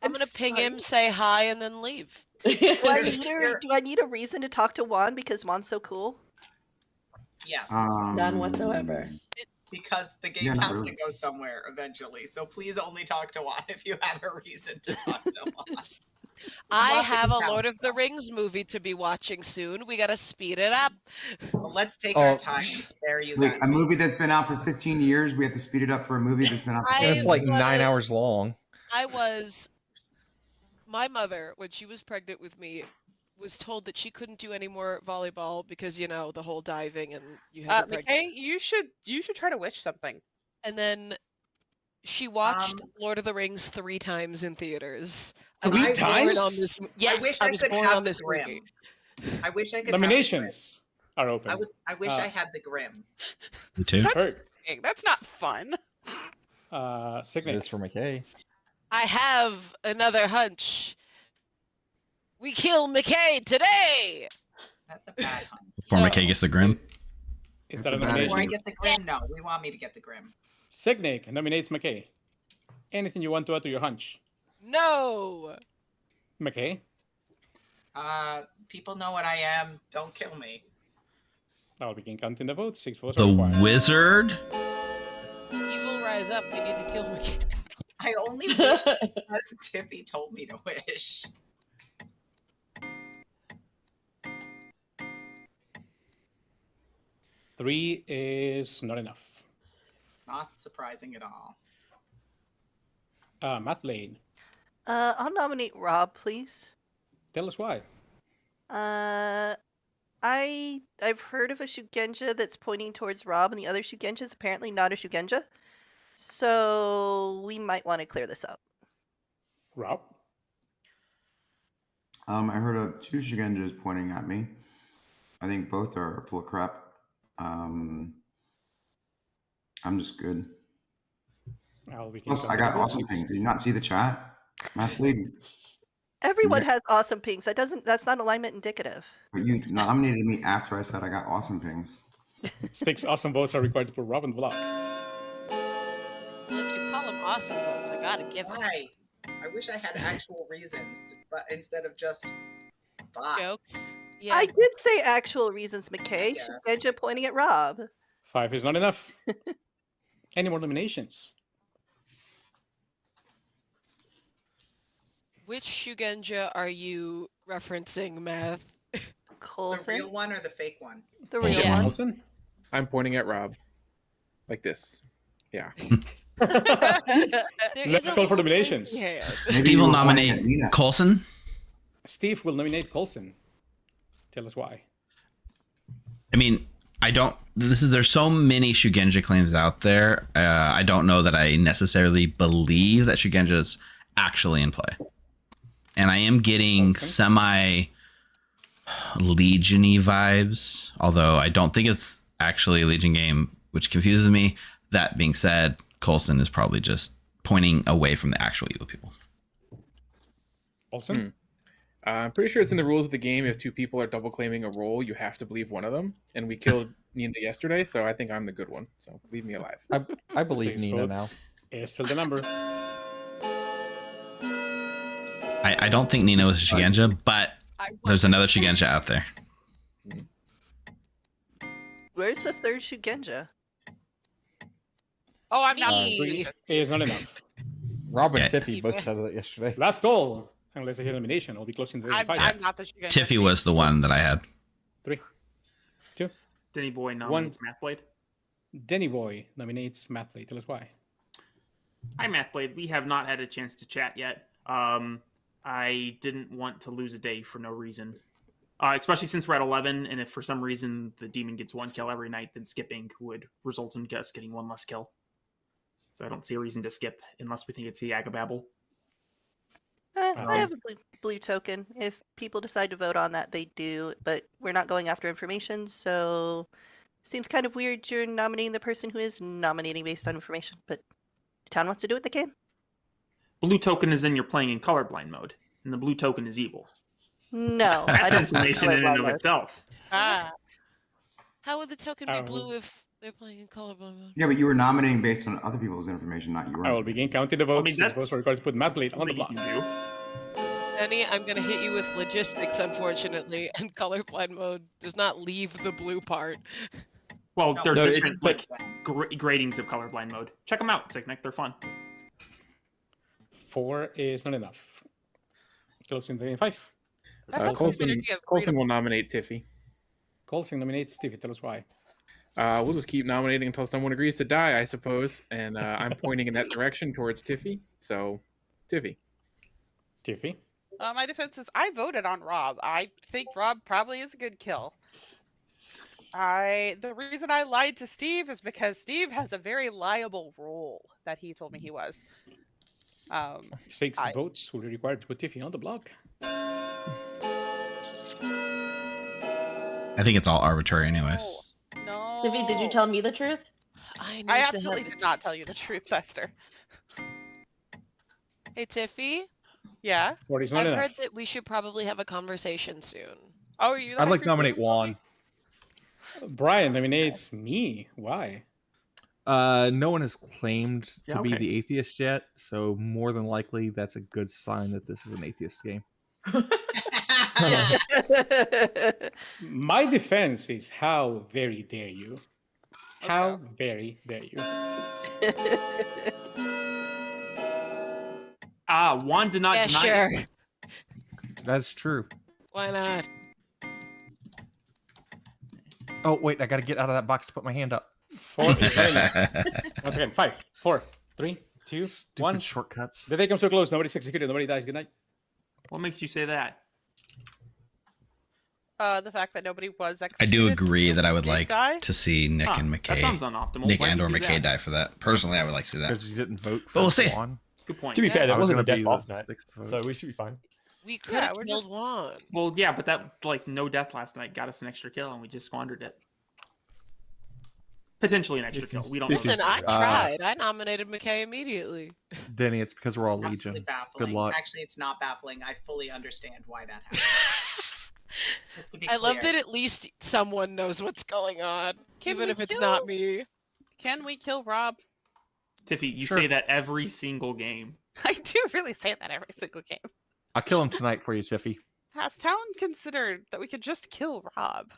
Speaker 9: I'm gonna ping him, say hi, and then leave.
Speaker 2: Do I need a reason to talk to Juan because Juan's so cool?
Speaker 4: Yes.
Speaker 7: None whatsoever.
Speaker 4: Because the game
Speaker 6: Yeah, not
Speaker 4: has
Speaker 6: really.
Speaker 4: to go somewhere eventually. So please only talk to Juan if you have a reason to talk to Juan.
Speaker 9: I
Speaker 4: Love
Speaker 9: have a
Speaker 4: the
Speaker 9: Lord of the Rings movie to be watching soon. We gotta speed it up.
Speaker 4: Well, let's take
Speaker 6: Oh.
Speaker 4: our time and spare you
Speaker 6: Wait,
Speaker 4: that.
Speaker 6: a movie that's been out for 15 years, we have to speed it up for a movie that's been out for
Speaker 9: I-
Speaker 6: 15
Speaker 8: It's like
Speaker 9: was-
Speaker 8: 9 hours long.
Speaker 9: My mother, when she was pregnant with me, was told that she couldn't do any more volleyball because, the whole diving and you had to
Speaker 11: McKay, you should try to wish something.
Speaker 9: And then she watched Lord of the Rings 3 times in theaters. I
Speaker 3: 3
Speaker 9: was born
Speaker 3: times?
Speaker 9: on this. Yes,
Speaker 4: I wish I
Speaker 9: was
Speaker 4: could
Speaker 9: born
Speaker 4: have
Speaker 9: on
Speaker 4: the
Speaker 9: this
Speaker 4: Grim.
Speaker 9: movie.
Speaker 4: I wish I could
Speaker 3: Nominations are open.
Speaker 4: I wish I had the Grim.
Speaker 1: Me too.
Speaker 11: That's not fun.
Speaker 3: Signet.
Speaker 8: It is for McKay.
Speaker 9: I have another hunch. We kill McKay today.
Speaker 4: That's a bad hunch.
Speaker 1: Before McKay gets the grim.
Speaker 3: Is
Speaker 6: It's
Speaker 3: that a
Speaker 6: a bad
Speaker 3: nomination?
Speaker 4: Before I get the Grim, no. We want me to get the Grim.
Speaker 3: Signet nominates McKay. Anything you want to add to your hunch?
Speaker 9: No.
Speaker 3: McKay?
Speaker 4: People know what I am. Don't kill me.
Speaker 3: I'll begin counting the votes. 6 votes
Speaker 1: The
Speaker 3: are required.
Speaker 1: wizard.
Speaker 9: Evil rise up. We need to kill McKay.
Speaker 4: I only wish because Tiffy told me to wish.
Speaker 3: Three is not enough.
Speaker 4: Not surprising at all.
Speaker 3: Matt Lane,
Speaker 2: I'll nominate Rob, please.
Speaker 3: tell us why.
Speaker 2: I've heard of a Shugenja that's pointing towards Rob, and the other Shugenja is apparently not a Shugenja. So we might want to clear this up.
Speaker 3: Rob?
Speaker 6: I heard of 2 Shigenjas pointing at me. I think both are full of crap. I'm just good. Plus, I got awesome things. Did you not see the chat? Matt Lane,
Speaker 2: Everyone
Speaker 6: Yeah.
Speaker 2: has awesome pinks. That's not alignment indicative.
Speaker 6: but you nominated me after I said I got awesome things.
Speaker 3: 6 awesome votes are required to put Rob in the block.
Speaker 9: Well, if you call awesome votes. I gotta give them.
Speaker 4: Why? I wish I had actual reasons, but instead of just thought.
Speaker 9: Jokes. Yeah.
Speaker 2: I did say actual reasons, McKay.
Speaker 4: guess.
Speaker 2: Shugenja pointing at Rob.
Speaker 3: 5 is not enough. Any more nominations?
Speaker 9: Which Shugenja are you referencing, Math?
Speaker 4: The
Speaker 2: Coulson.
Speaker 4: real one or the fake one?
Speaker 2: The real
Speaker 9: Yeah.
Speaker 2: one.
Speaker 3: Coulson?
Speaker 13: I'm pointing at Rob. Like this. Yeah.
Speaker 3: Let's call for nominations.
Speaker 9: Yeah.
Speaker 1: Steve will
Speaker 6: you were pointing at
Speaker 1: nominate
Speaker 6: Nina.
Speaker 1: Coulson.
Speaker 3: Steve will nominate Coulson. Tell us why.
Speaker 1: I mean, I don't. There's so many Shugenja claims out there. I don't know that I necessarily believe that Shugenja is actually in play, and I am getting semi Legion-y vibes. Although I don't think it's actually a Legion game, which confuses me. That being said, Coulson is probably just pointing away from the actual evil people.
Speaker 3: Coulson?
Speaker 13: I'm pretty sure it's in the rules of the game. If two people are double claiming a role, you have to believe one of them. And we killed Nina yesterday, so I think I'm the good one. So leave me alive.
Speaker 8: I believe
Speaker 3: 6
Speaker 8: Nina now.
Speaker 3: votes is still the number.
Speaker 1: I don't think Nina was a Shugenja, but there's another Shugenja out there.
Speaker 2: Where's the third Shugenja?
Speaker 11: Oh, I'm not.
Speaker 3: Three is not enough.
Speaker 8: Rob and
Speaker 1: Yeah.
Speaker 8: Tiffy both said that yesterday.
Speaker 3: Last goal. Unless I hear nomination, I'll be closing the
Speaker 11: I'm
Speaker 3: 5.
Speaker 11: not the Shugenja.
Speaker 1: Tiffy was the one that I had.
Speaker 3: 3, 2.
Speaker 10: Denny Boy nominates Mathblade.
Speaker 3: Denny Boy nominates Mathblade. Tell us why.
Speaker 10: Hi, Mathblade. We have not had a chance to chat yet. I didn't want to lose a day for no reason. Especially since we're at 11, and if for some reason the demon gets 1 kill every night, then skipping would result in us getting 1 less kill. So I don't see a reason to skip unless we think it's the Agababble.
Speaker 2: I have a blue token. If people decide to vote on that, they do. But we're not going after information, so seems kind of weird you're nominating the person who is nominating based on information. But the town wants to do it, they can.
Speaker 10: Blue token is in you're playing in colorblind mode, and the blue token is evil.
Speaker 2: No, I
Speaker 10: That's
Speaker 2: don't.
Speaker 10: information in and of itself.
Speaker 9: How would the token be
Speaker 3: Oh.
Speaker 9: blue if they're playing in colorblind mode?
Speaker 6: Yeah, but you were nominating based on other people's information, not your
Speaker 3: I will
Speaker 6: own.
Speaker 3: begin counting the votes.
Speaker 10: that's
Speaker 3: Votes are required to put Mathblade on the block.
Speaker 9: Senny, I'm gonna hit you with logistics, unfortunately, and colorblind mode does not leave the blue part.
Speaker 10: Well,
Speaker 4: No,
Speaker 10: there's
Speaker 3: no,
Speaker 10: different
Speaker 3: but-
Speaker 10: gradings of colorblind mode. Check them out, Sicknick. They're fun.
Speaker 3: 4 is not enough. Closing the 5.
Speaker 13: Coulson will nominate Tiffy.
Speaker 3: Coulson nominates Stevie. Tell us why.
Speaker 13: We'll just keep nominating until someone agrees to die, I suppose. And I'm pointing in that direction towards Tiffy. So, Tiffy.
Speaker 3: Tiffy.
Speaker 11: My defense is I voted on Rob. I think Rob probably is a good kill. The reason I lied to Steve is because Steve has a very liable role that he told me he was.
Speaker 3: 6 votes will be required to put Tiffy on the block.
Speaker 1: I think it's all arbitrary, anyways.
Speaker 11: No.
Speaker 7: Tiffy, did you tell me the truth?
Speaker 9: I
Speaker 11: absolutely did not tell you the truth, Fester.
Speaker 9: Hey, Tiffy.
Speaker 11: Yeah.
Speaker 3: 4 is not
Speaker 9: I've
Speaker 3: enough.
Speaker 9: heard that we should probably have a conversation soon.
Speaker 11: Oh, you?
Speaker 8: I'd like to nominate Juan.
Speaker 3: Brian nominates me. Why?
Speaker 8: No one has claimed
Speaker 3: Yeah,
Speaker 8: to be
Speaker 3: okay.
Speaker 8: the atheist yet, so more than likely that's a good sign that this is an atheist game.
Speaker 3: My defense is how very dare you? How very dare you?
Speaker 10: Juan did not
Speaker 9: Yeah,
Speaker 10: deny
Speaker 9: sure.
Speaker 10: it.
Speaker 8: That's true.
Speaker 9: Why not?
Speaker 8: Oh, wait, I gotta get out of that box to put my hand up.
Speaker 3: 4 is not enough. Once again, 5, 4, 3, 2,
Speaker 8: Stupid
Speaker 3: 1.
Speaker 8: shortcuts.
Speaker 3: The day comes to a close. Nobody's executed. Nobody dies. Good night.
Speaker 10: What makes you say that?
Speaker 11: The fact that nobody was
Speaker 1: I
Speaker 11: executed.
Speaker 1: do agree that I would
Speaker 11: Did
Speaker 1: like
Speaker 11: die?
Speaker 1: to see Nick and
Speaker 10: that
Speaker 1: McKay.
Speaker 10: sounds unoptimal.
Speaker 1: Nick
Speaker 10: Why
Speaker 1: and
Speaker 10: did
Speaker 1: or
Speaker 10: you do
Speaker 1: McKay
Speaker 10: that?
Speaker 1: die for that. Personally, I would like to see that.
Speaker 8: Because you didn't vote for
Speaker 1: But we'll see.
Speaker 8: Juan.
Speaker 10: Good point.
Speaker 12: To be fair,
Speaker 8: I
Speaker 12: there
Speaker 8: was
Speaker 12: wasn't a
Speaker 8: gonna
Speaker 12: death
Speaker 8: be
Speaker 12: last
Speaker 8: the
Speaker 12: night,
Speaker 8: sixth vote.
Speaker 12: so we should be fine.
Speaker 9: We could have
Speaker 11: we're
Speaker 9: killed
Speaker 11: just-
Speaker 9: Juan.
Speaker 10: Well, yeah, but that no death last night got us an extra kill, and we just squandered it. Potentially an extra
Speaker 12: This
Speaker 10: kill.
Speaker 12: is-
Speaker 10: We don't
Speaker 12: this
Speaker 10: know.
Speaker 9: Listen, I
Speaker 8: Uh,
Speaker 9: tried. I nominated McKay immediately.
Speaker 8: Denny, it's because we're all
Speaker 4: It's absolutely
Speaker 8: Legion.
Speaker 4: baffling.
Speaker 8: Good luck.
Speaker 4: Actually, it's not baffling. I fully understand why that happened. Just to be
Speaker 9: I love
Speaker 4: clear.
Speaker 9: that at least someone knows what's going on,
Speaker 11: Can
Speaker 9: even
Speaker 11: we
Speaker 9: if it's
Speaker 11: kill-
Speaker 9: not me.
Speaker 11: Can we kill Rob?
Speaker 10: Tiffy, you
Speaker 8: Sure.
Speaker 10: say that every single game.
Speaker 11: I do really say that every single game.
Speaker 8: I'll kill him tonight for you, Tiffy.
Speaker 11: Has Town considered that we could just kill Rob?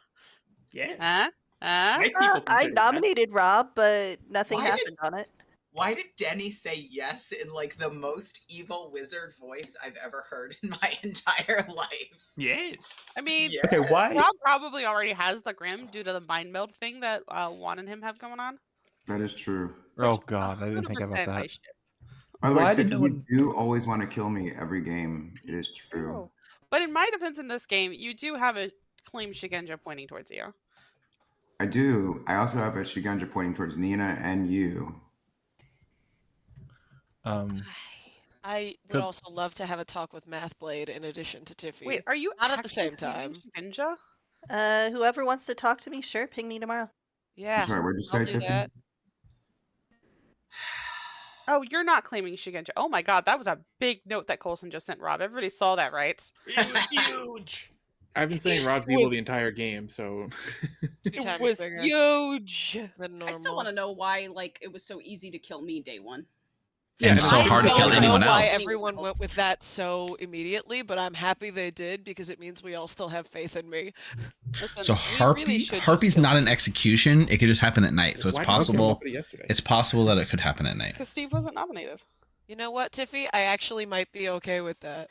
Speaker 10: Yes.
Speaker 2: I nominated Rob, but nothing
Speaker 4: Why
Speaker 2: happened on it.
Speaker 4: Why did Denny say yes in like the most evil wizard voice I've ever heard in my entire life?
Speaker 10: Yes.
Speaker 11: I mean,
Speaker 12: Okay, why?
Speaker 11: Rob probably already has the Grim due to the mind meld thing that Juan and him have going on.
Speaker 6: That is true.
Speaker 8: Oh God, I didn't think about
Speaker 11: 100% my
Speaker 8: that.
Speaker 11: shit.
Speaker 6: By the way,
Speaker 12: Why did
Speaker 6: Tiffany,
Speaker 12: no
Speaker 6: you
Speaker 12: one-
Speaker 6: do always want to kill me every game. It is true.
Speaker 11: Oh. But in my defense in this game, you do have a claim Shigenja pointing towards you.
Speaker 6: I do. I also have a Shigenja pointing towards Nina and you.
Speaker 9: I would
Speaker 8: Could-
Speaker 9: also love to have a talk with Mathblade in addition to Tiffy.
Speaker 11: Wait, are you
Speaker 9: not at the
Speaker 11: actually
Speaker 9: same time?
Speaker 11: claiming Shigenja?
Speaker 2: Whoever wants to talk to me, sure, ping me tomorrow.
Speaker 9: Yeah,
Speaker 6: Sorry, what'd you say,
Speaker 9: I'll do
Speaker 6: Tiffany?
Speaker 9: that.
Speaker 11: Oh, you're not claiming Shigenja. Oh my god, that was a big note that Coulson just sent Rob. Everybody saw that, right?
Speaker 10: It was huge.
Speaker 13: I've been saying Rob's evil the entire game, so
Speaker 11: It was huge.
Speaker 9: Than
Speaker 14: I still want to know why like it was so easy to kill me day one.
Speaker 1: And so
Speaker 9: I
Speaker 1: hard to
Speaker 9: don't
Speaker 1: kill
Speaker 9: know
Speaker 1: anyone
Speaker 9: why
Speaker 1: else.
Speaker 9: everyone went with that so immediately, but I'm happy they did because it means we all still have faith in me.
Speaker 11: Listen,
Speaker 1: So Harpy's not an execution. It could just happen at night. So it's
Speaker 13: Why didn't we kill
Speaker 1: possible.
Speaker 13: nobody yesterday?
Speaker 1: It's possible that it could happen at night.
Speaker 11: Because Steve wasn't nominated.
Speaker 9: You know what, Tiffy? I actually might be okay with that.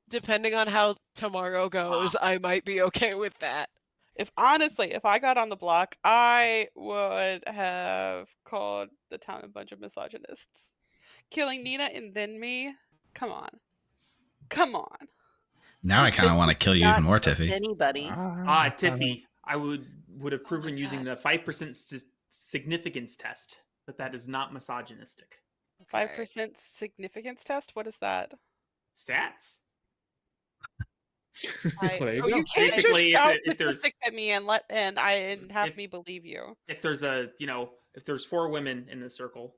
Speaker 9: Depending on how tomorrow goes, I might be okay with that.
Speaker 11: If honestly, if I got on the block, I would have called the town a bunch of misogynists. Killing Nina and then me? Come on. Come on.
Speaker 1: Now I kind of want to kill you even more, Tiffy.
Speaker 2: Anybody.
Speaker 10: Tiffy, I would have proven using the 5% significance test that is not misogynistic.
Speaker 11: 5% significance test? What is that?
Speaker 10: Stats.
Speaker 11: Oh,
Speaker 10: Well,
Speaker 11: you can't
Speaker 10: basically,
Speaker 11: just shout
Speaker 10: if there's
Speaker 11: statistics at me and have me believe you.
Speaker 10: if there's if there's 4 women in the circle,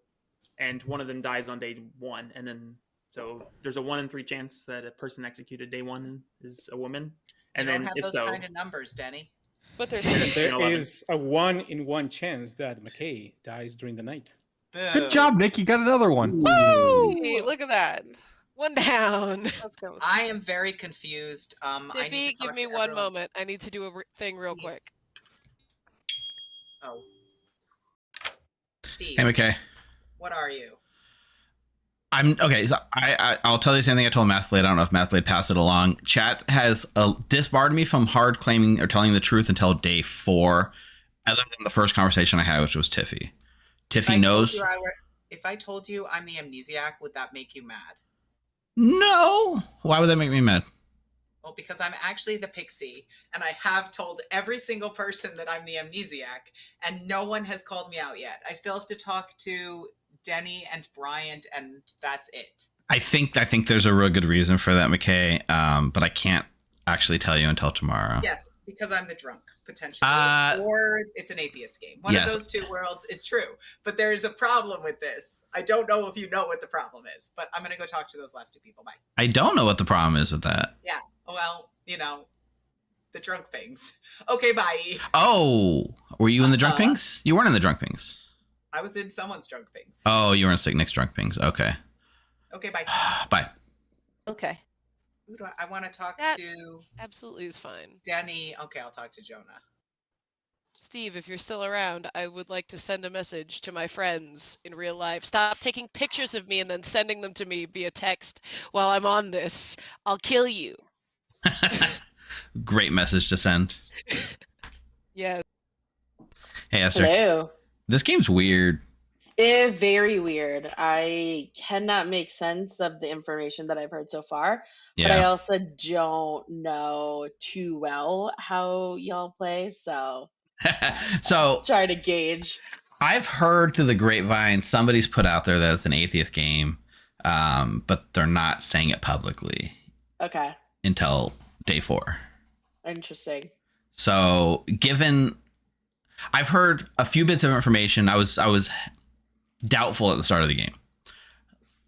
Speaker 10: and one of them dies on day 1, and then so there's a 1 in 3 chance that a person executed day 1 is a woman, and
Speaker 4: You
Speaker 10: then
Speaker 4: don't have
Speaker 10: if
Speaker 4: those
Speaker 10: so,
Speaker 4: kind of numbers, Denny.
Speaker 11: But there's
Speaker 3: There is a 1 in 1 chance that McKay dies during the night.
Speaker 8: Good job, Nick. You got another one.
Speaker 11: Hey, look at that.
Speaker 9: One down.
Speaker 11: Let's go.
Speaker 4: I am very confused. I need
Speaker 9: Tiffy,
Speaker 4: to
Speaker 9: give
Speaker 4: talk
Speaker 9: me
Speaker 4: to
Speaker 9: one
Speaker 4: everyone.
Speaker 9: moment. I need to do a thing real quick.
Speaker 4: Oh. Steve.
Speaker 1: Hey, McKay.
Speaker 4: What are you?
Speaker 1: I'm okay. So I'll tell you the same thing I told Mathblade. I don't know if Mathblade passed it along. Chat has disbarred me from hard claiming or telling the truth until day 4, other than the first conversation I had, which was Tiffy. Tiffy knows.
Speaker 4: If I told you I'm the amnesiac, would that make you mad?
Speaker 1: No. Why would that make me mad?
Speaker 4: Well, because I'm actually the pixie, and I have told every single person that I'm the amnesiac, and no one has called me out yet. I still have to talk to Denny and Bryant, and that's it.
Speaker 1: I think there's a real good reason for that, McKay. But I can't actually tell you until tomorrow.
Speaker 4: Yes, because I'm the drunk, potentially. Or it's an atheist game. One of those 2 worlds is true. But there is a problem with this. I don't know if you know what the problem is, but I'm going to go talk to those last 2 people. Bye.
Speaker 1: I don't know what the problem is with that.
Speaker 4: Yeah, well, the drunk things. Okay, bye.
Speaker 1: Oh, were you in the drunk pings? You weren't in the drunk pings.
Speaker 4: I was in someone's drunk things.
Speaker 1: Oh, you were in Sick Nick's drunk pings. Okay.
Speaker 4: Okay, bye.
Speaker 1: Bye.
Speaker 2: Okay.
Speaker 4: Who do I want to talk to?
Speaker 9: Absolutely is fine.
Speaker 4: Denny. Okay, I'll talk to Jonah.
Speaker 9: Steve, if you're still around, I would like to send a message to my friends in real life. Stop taking pictures of me and then sending them to me via text while I'm on this. I'll kill you.
Speaker 1: Great message to send.
Speaker 9: Yeah.
Speaker 1: Hey, Esther.
Speaker 7: Hello.
Speaker 1: This game's weird.
Speaker 7: Very weird. I cannot make sense of the information that I've heard so far, but I
Speaker 1: Yeah.
Speaker 7: also don't know too well how y'all play, so
Speaker 1: So
Speaker 7: try to gauge.
Speaker 1: I've heard through the grapevine somebody's put out there that it's an atheist game, but they're not saying it publicly
Speaker 7: Okay,
Speaker 1: until day 4.
Speaker 7: interesting.
Speaker 1: So I've heard a few bits of information. I was doubtful at the start of the game.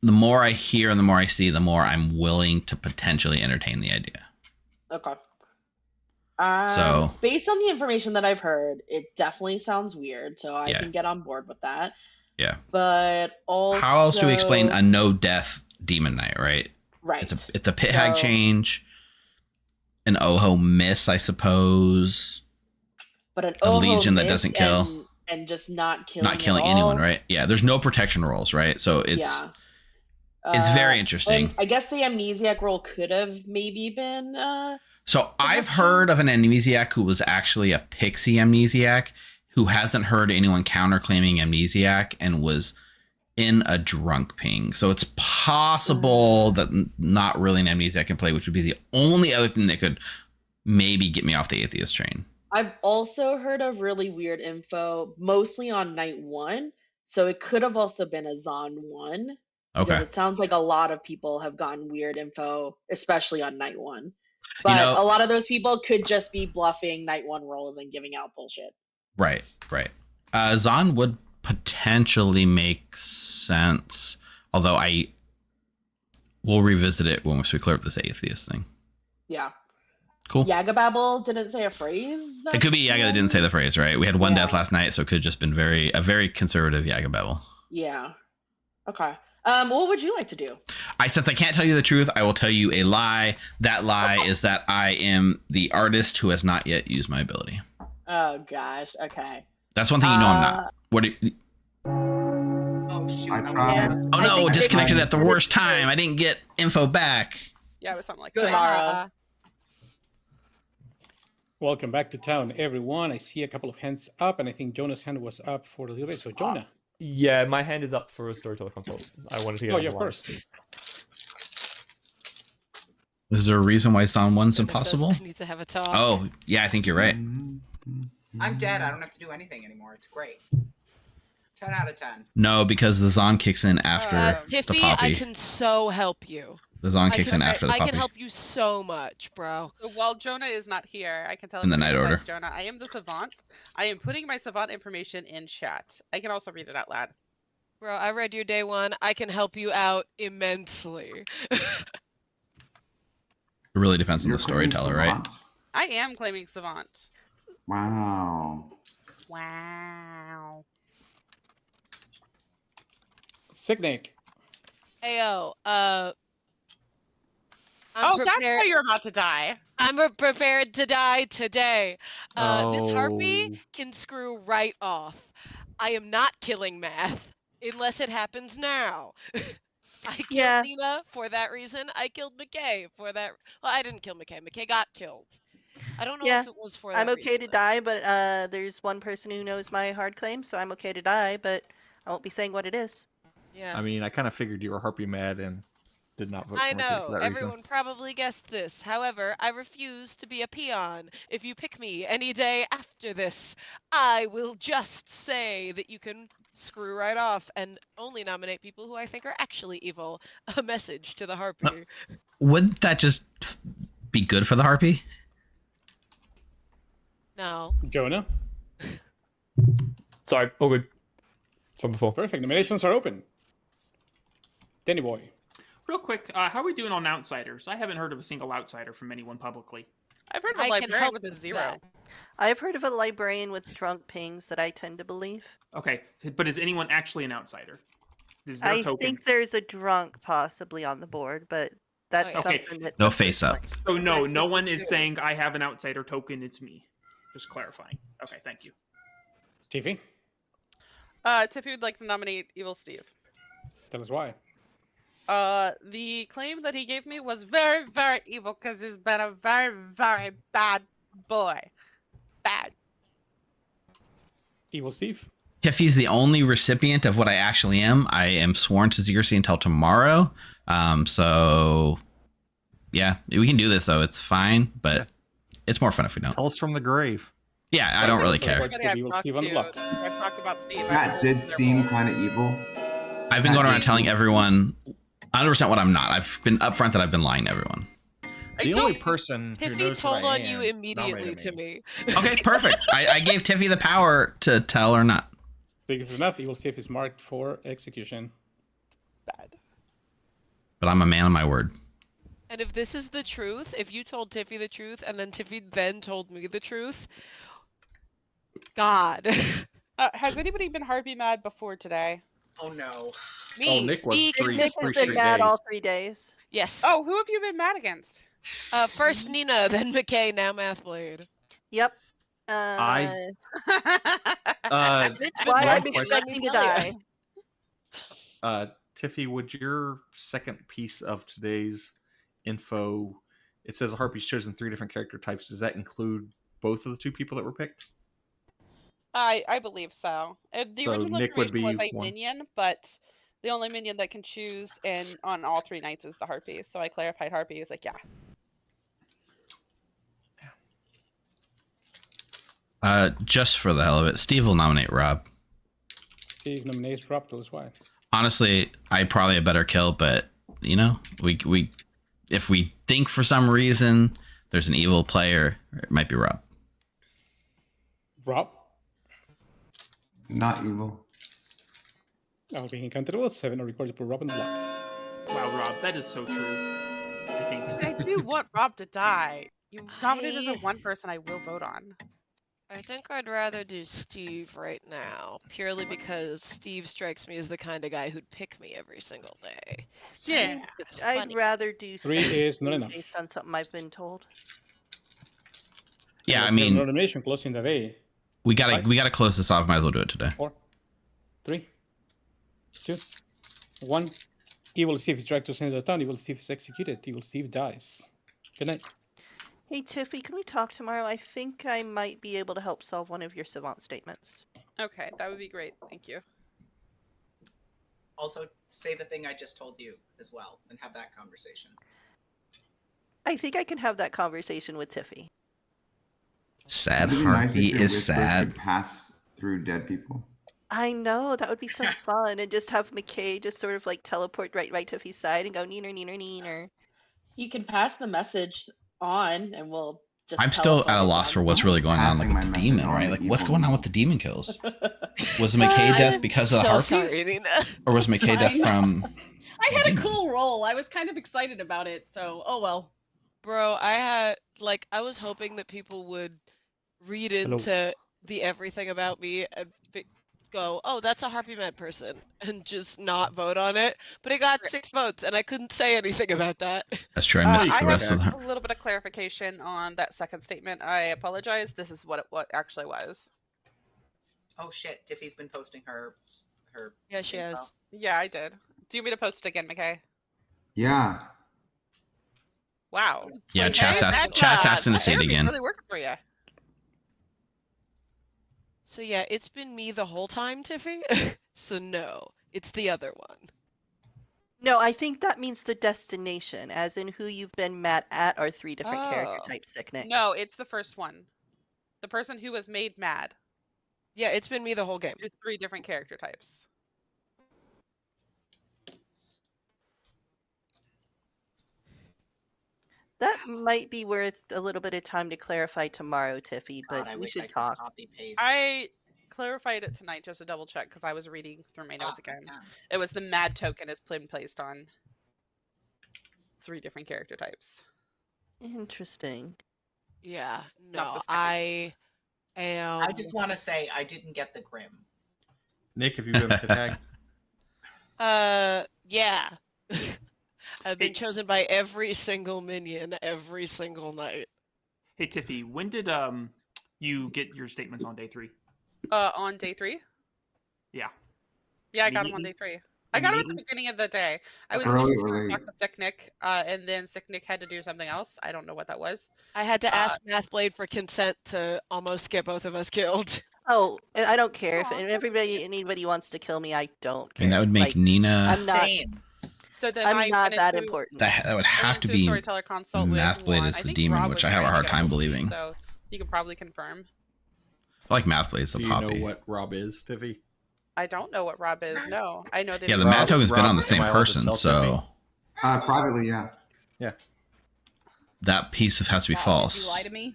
Speaker 1: The more I hear and the more I see, the more I'm willing to potentially entertain the idea.
Speaker 7: Okay.
Speaker 1: So
Speaker 7: Based on the information that I've heard, it definitely sounds weird, so I
Speaker 1: Yeah.
Speaker 7: can get on board with that.
Speaker 1: yeah.
Speaker 7: But also,
Speaker 1: How else do we explain a no death demon knight? Right.
Speaker 7: right?
Speaker 1: It's a pit hag
Speaker 7: So-
Speaker 1: change, an Oho miss, I suppose.
Speaker 7: But an
Speaker 1: A
Speaker 7: Oho
Speaker 1: legion that
Speaker 7: miss
Speaker 1: doesn't kill.
Speaker 7: and just not killing,
Speaker 1: Not killing
Speaker 7: at
Speaker 1: anyone,
Speaker 7: all.
Speaker 1: right? Yeah, there's no protection rolls, right? So it's very interesting.
Speaker 7: And I guess the amnesiac roll could have maybe been.
Speaker 1: So I've heard of an amnesiac who was actually a pixie amnesiac who hasn't heard anyone counterclaiming amnesiac and was in a drunk ping. So it's possible that not really an amnesiac can play, which would be the only other thing that could maybe get me off the atheist train.
Speaker 7: I've also heard of really weird info, mostly on night 1. So it could have also been a Zon 1. Because
Speaker 1: Okay.
Speaker 7: it sounds like a lot of people have gotten weird info, especially on night 1. But a lot of those people could just be bluffing night 1 rolls and giving out bullshit.
Speaker 1: Right. Zon would potentially make sense, although we'll revisit it when we clear up this atheist thing.
Speaker 7: Yeah.
Speaker 1: Cool.
Speaker 7: Yagababble didn't say a phrase.
Speaker 1: It could be Yaga that didn't say the phrase, right? We had one death last night, so it could have just been a very conservative Yaga babble.
Speaker 7: Yeah. Okay. What would you like to do?
Speaker 1: Since I can't tell you the truth, I will tell you a lie. That lie is that I am the artist who has not yet used my ability.
Speaker 7: Oh gosh. Okay.
Speaker 1: That's one thing you know I'm not. What?
Speaker 4: Oh shoot!
Speaker 6: I tried.
Speaker 1: Oh no! Disconnected at the worst time. I didn't get info back.
Speaker 11: Yeah, it was something like
Speaker 7: Tomorrow.
Speaker 3: Welcome back to town, everyone. I see a couple of hands up, and I think Jonah's hand was up for a little bit. So Jonah.
Speaker 12: Yeah, my hand is up for a storyteller consult. I wanted to get
Speaker 3: Oh,
Speaker 12: on
Speaker 3: yeah,
Speaker 12: the
Speaker 3: of
Speaker 12: line.
Speaker 3: course.
Speaker 1: Is there a reason why Zon 1's
Speaker 9: Goodness,
Speaker 1: impossible?
Speaker 9: I need to have a talk.
Speaker 1: Oh, yeah, I think you're right.
Speaker 4: I'm dead. I don't have to do anything anymore. It's great. 10 out of 10.
Speaker 1: No, because the Zon kicks in after the
Speaker 9: Tiffy,
Speaker 1: poppy.
Speaker 9: I can so help you.
Speaker 1: The Zon kicks in after the
Speaker 9: I
Speaker 1: poppy.
Speaker 9: can help you so much, bro.
Speaker 11: So while Jonah is not here, I can tell
Speaker 1: In the
Speaker 11: him
Speaker 1: night
Speaker 11: besides
Speaker 1: order.
Speaker 11: Jonah, I am the savant. I am putting my savant information in chat. I can also read it out loud.
Speaker 9: Bro, I read your day 1. I can help you out immensely.
Speaker 1: It really depends on
Speaker 6: You're
Speaker 1: the storyteller, right?
Speaker 6: savant?
Speaker 11: I am claiming savant.
Speaker 6: Wow.
Speaker 11: Wow.
Speaker 3: Sicknick.
Speaker 9: Ayo,
Speaker 11: Oh, that's why you're about to die.
Speaker 9: I'm prepared to die today. This harpy can screw right off. I am not killing math unless it happens now. I killed Nina for that reason. I killed McKay for that. Well, I didn't kill McKay. McKay got killed. I don't know if it was for that
Speaker 2: I'm okay
Speaker 9: reason.
Speaker 2: to die, but there's one person who knows my hard claim, so I'm okay to die, but I won't be saying what it is.
Speaker 9: Yeah.
Speaker 8: I mean, I kind of figured you were harpy mad and did not vote
Speaker 9: I
Speaker 8: for me
Speaker 9: know,
Speaker 8: for that
Speaker 9: everyone
Speaker 8: reason.
Speaker 9: probably guessed this. However, I refuse to be a peon. If you pick me any day after this, I will just say that you can screw right off and only nominate people who I think are actually evil. A message to the harpy.
Speaker 1: Wouldn't that just be good for the harpy?
Speaker 9: No.
Speaker 3: Jonah.
Speaker 12: Sorry, all good. From before.
Speaker 3: Perfect. Nominations are open. Danny boy.
Speaker 10: Real quick, how are we doing on outsiders? I haven't heard of a single outsider from anyone publicly.
Speaker 11: I've heard of
Speaker 2: I
Speaker 11: a
Speaker 2: can
Speaker 11: librarian
Speaker 2: help
Speaker 11: with a
Speaker 2: with
Speaker 11: 0.
Speaker 2: that. I've heard of a librarian with drunk pings that I tend to believe.
Speaker 10: Okay, but is anyone actually an outsider? Is there
Speaker 2: I
Speaker 10: a token?
Speaker 2: think there's a drunk possibly on the board, but that's
Speaker 10: Okay.
Speaker 2: something that
Speaker 1: No face up.
Speaker 10: So no one is saying I have an outsider token. It's me. Just clarifying. Okay, thank you.
Speaker 3: TV.
Speaker 11: Tiffy would like to nominate Evil Steve.
Speaker 3: Tell us why.
Speaker 11: The claim that he gave me was very, very evil because he's been a very, very bad boy. Bad.
Speaker 3: Evil Steve.
Speaker 1: If he's the only recipient of what I actually am, I am sworn to Xerxes until tomorrow. So yeah, we can do this though. It's fine, but it's more fun if we don't.
Speaker 8: Tell us from the grave.
Speaker 1: Yeah, I don't really care.
Speaker 11: Everybody I've talked to, I've talked about Steve.
Speaker 6: That did seem kind of evil.
Speaker 1: I've been going around telling everyone 100% what I'm not. I've been upfront that I've been lying to everyone.
Speaker 8: The only person who
Speaker 9: Tiffy
Speaker 8: knows
Speaker 9: told
Speaker 8: what I
Speaker 9: on you
Speaker 8: am
Speaker 9: immediately
Speaker 8: nominated
Speaker 9: to me.
Speaker 1: Okay, perfect. I gave Tiffy the power to tell or not.
Speaker 3: Big enough. Evil Steve is marked for execution.
Speaker 11: Bad.
Speaker 1: But I'm a man of my word.
Speaker 9: And if this is the truth, if you told Tiffy the truth and then Tiffy then told me the truth, God.
Speaker 11: Has anybody been Harpy mad before today?
Speaker 4: Oh no.
Speaker 9: Me.
Speaker 5: Oh, Nick was
Speaker 9: Me
Speaker 5: three
Speaker 2: Nick has
Speaker 5: straight
Speaker 2: been mad
Speaker 5: days.
Speaker 2: all 3 days.
Speaker 9: Yes.
Speaker 11: Oh, who have you been mad against?
Speaker 9: First Nina, then McKay, now Mathblade.
Speaker 2: Yep.
Speaker 5: I
Speaker 2: That's why
Speaker 5: one
Speaker 2: I'm
Speaker 5: question.
Speaker 2: expecting to die.
Speaker 5: Tiffy, would your second piece of today's info, it says a harpy's chosen 3 different character types. Does that include both of the 2 people that were picked?
Speaker 11: I believe so. The
Speaker 5: So
Speaker 11: original
Speaker 5: Nick would
Speaker 11: information was
Speaker 5: be
Speaker 11: a
Speaker 5: one.
Speaker 11: minion, but the only minion that can choose on all 3 nights is the Harpy. So I clarified Harpy. Is like, yeah.
Speaker 1: Just for the hell of it, Steve will nominate Rob.
Speaker 3: Steve nominates Rob, those why.
Speaker 1: Honestly, I probably a better kill, but you know, we if we think for some reason there's an evil player, it might be Rob.
Speaker 3: Rob?
Speaker 6: Not evil.
Speaker 3: I'll be accountable. 7 are recorded for Rob and Block.
Speaker 10: Wow, Rob, that is so true. I think.
Speaker 11: I do want Rob to die. You nominated the one person I will vote on.
Speaker 9: I think I'd rather do Steve right now, purely because Steve strikes me as the kind of guy who'd pick me every single day.
Speaker 11: Yeah.
Speaker 2: I'd
Speaker 9: funny.
Speaker 2: rather do
Speaker 3: 3 is not
Speaker 2: Steve
Speaker 3: enough.
Speaker 2: based on something I've been told.
Speaker 1: Yeah, I
Speaker 3: Let's get
Speaker 1: mean,
Speaker 3: another nomination closing the day.
Speaker 1: we gotta close this off. Might as well do it today.
Speaker 3: 4, 3, 2, 1. Evil Steve is dragged to the center of the town. Evil Steve is executed. Evil Steve dies. Good night.
Speaker 2: Hey Tiffy, can we talk tomorrow? I think I might be able to help solve one of your savant statements.
Speaker 11: Okay, that would be great. Thank you.
Speaker 4: Also, say the thing I just told you as well and have that conversation.
Speaker 2: I think I can have that conversation with Tiffy.
Speaker 1: Sad
Speaker 6: Wouldn't it be nice if
Speaker 1: Harpy
Speaker 6: your
Speaker 1: is
Speaker 6: whispers
Speaker 1: sad.
Speaker 6: could pass through dead people.
Speaker 2: I know, that would be so fun. And just have McKay just sort of like teleport right to Tiffy's side and go neener, neener, neener.
Speaker 7: You can pass the message on, and we'll just.
Speaker 1: I'm still at a
Speaker 7: teleport
Speaker 1: loss
Speaker 7: them.
Speaker 1: for what's really going on, like
Speaker 6: Passing
Speaker 1: with
Speaker 6: my
Speaker 1: the
Speaker 6: message
Speaker 1: demon,
Speaker 6: on
Speaker 1: right?
Speaker 6: to
Speaker 1: Like, what's
Speaker 6: evil
Speaker 1: going on with
Speaker 6: people.
Speaker 1: the demon kills? Was the McKay death because of the
Speaker 9: so
Speaker 1: Harpy,
Speaker 9: sorry, Nina.
Speaker 1: or was McKay death
Speaker 14: fine.
Speaker 1: from?
Speaker 14: I had a
Speaker 1: demon?
Speaker 14: cool roll. I was kind of excited about it, so oh well.
Speaker 9: Bro, I was hoping that people would read
Speaker 12: Hello.
Speaker 9: into the everything about me and go, oh, that's a Harpy Med person, and just not vote on it. But it got 6 votes, and I couldn't say anything about that.
Speaker 1: That's true. I missed
Speaker 11: I
Speaker 1: the
Speaker 11: have
Speaker 1: rest of the.
Speaker 11: a little bit of clarification on that second statement. I apologize. This is what it actually was.
Speaker 4: Oh shit, Tiffy's been posting her
Speaker 9: Yeah, she
Speaker 4: info.
Speaker 9: has.
Speaker 11: Yeah, I did. Do you want me to post it again, McKay?
Speaker 6: Yeah.
Speaker 11: Wow.
Speaker 1: Yeah,
Speaker 11: Okay,
Speaker 1: Chas asked him to
Speaker 11: that
Speaker 1: say it
Speaker 11: interview's
Speaker 1: again.
Speaker 11: really working for you.
Speaker 9: So yeah, it's been me the whole time, Tiffy. So no, it's the other one.
Speaker 2: No, I think that means the destination, as in who you've been mad at are 3 different character
Speaker 9: Oh.
Speaker 2: types, Sick Nick.
Speaker 11: No, it's the first one. The person who was made mad.
Speaker 9: Yeah, it's been me the whole game.
Speaker 11: There's 3 different character types.
Speaker 2: That might be worth a little bit of time to clarify tomorrow, Tiffy, but
Speaker 4: God, I
Speaker 2: we
Speaker 4: wish I
Speaker 2: should
Speaker 4: could
Speaker 2: talk.
Speaker 4: copy paste.
Speaker 11: I clarified it tonight just to double check because I was reading through my notes again. It was the mad token is placed on 3 different character types.
Speaker 2: Interesting.
Speaker 9: Yeah,
Speaker 11: Not
Speaker 9: no,
Speaker 11: the second.
Speaker 9: I am.
Speaker 4: I just want to say I didn't get the Grim.
Speaker 5: Nick, have you been with the tag?
Speaker 9: Yeah. I've been chosen by every single minion every single night.
Speaker 10: Hey Tiffy, when did you get your statements on day 3?
Speaker 11: On day 3?
Speaker 10: Yeah.
Speaker 11: Yeah, I got them on day 3. I got them at the beginning of the day. I was initially going to talk to Sick Nick, and then Sick Nick had to do something else. I don't know what that was.
Speaker 9: I had to ask Mathblade for consent to almost get both of us killed.
Speaker 2: Oh, and I don't care if anybody wants to kill me. I don't
Speaker 1: I
Speaker 2: care.
Speaker 1: mean, that would make
Speaker 2: Like,
Speaker 1: Nina.
Speaker 2: I'm not.
Speaker 4: Same.
Speaker 11: So then
Speaker 2: I'm
Speaker 11: I
Speaker 2: not
Speaker 11: went
Speaker 2: that
Speaker 11: into-
Speaker 2: important.
Speaker 1: That would
Speaker 11: I
Speaker 1: have
Speaker 11: went
Speaker 1: to
Speaker 11: a
Speaker 1: be
Speaker 11: storyteller consult with
Speaker 1: Mathblade
Speaker 11: Juan.
Speaker 1: as
Speaker 11: I
Speaker 1: the
Speaker 11: think
Speaker 1: demon,
Speaker 11: Rob
Speaker 1: which
Speaker 11: was
Speaker 1: I have a
Speaker 11: trying to
Speaker 1: hard
Speaker 11: get
Speaker 1: time
Speaker 11: hold of me,
Speaker 1: believing.
Speaker 11: So you can probably confirm.
Speaker 1: I like Mathblade, so
Speaker 5: Do you
Speaker 1: Poppy.
Speaker 5: know what Rob is, Tiffy?
Speaker 11: I don't know what Rob is. No, I know that.
Speaker 1: Yeah, the
Speaker 11: he's-
Speaker 1: Mad Token's been on the
Speaker 5: Rob,
Speaker 1: same
Speaker 5: am I allowed to
Speaker 1: person,
Speaker 5: tell
Speaker 1: so
Speaker 6: Privately, yeah.
Speaker 5: Yeah.
Speaker 1: that piece has to be
Speaker 14: Wow,
Speaker 1: false.
Speaker 14: Did you lie to me?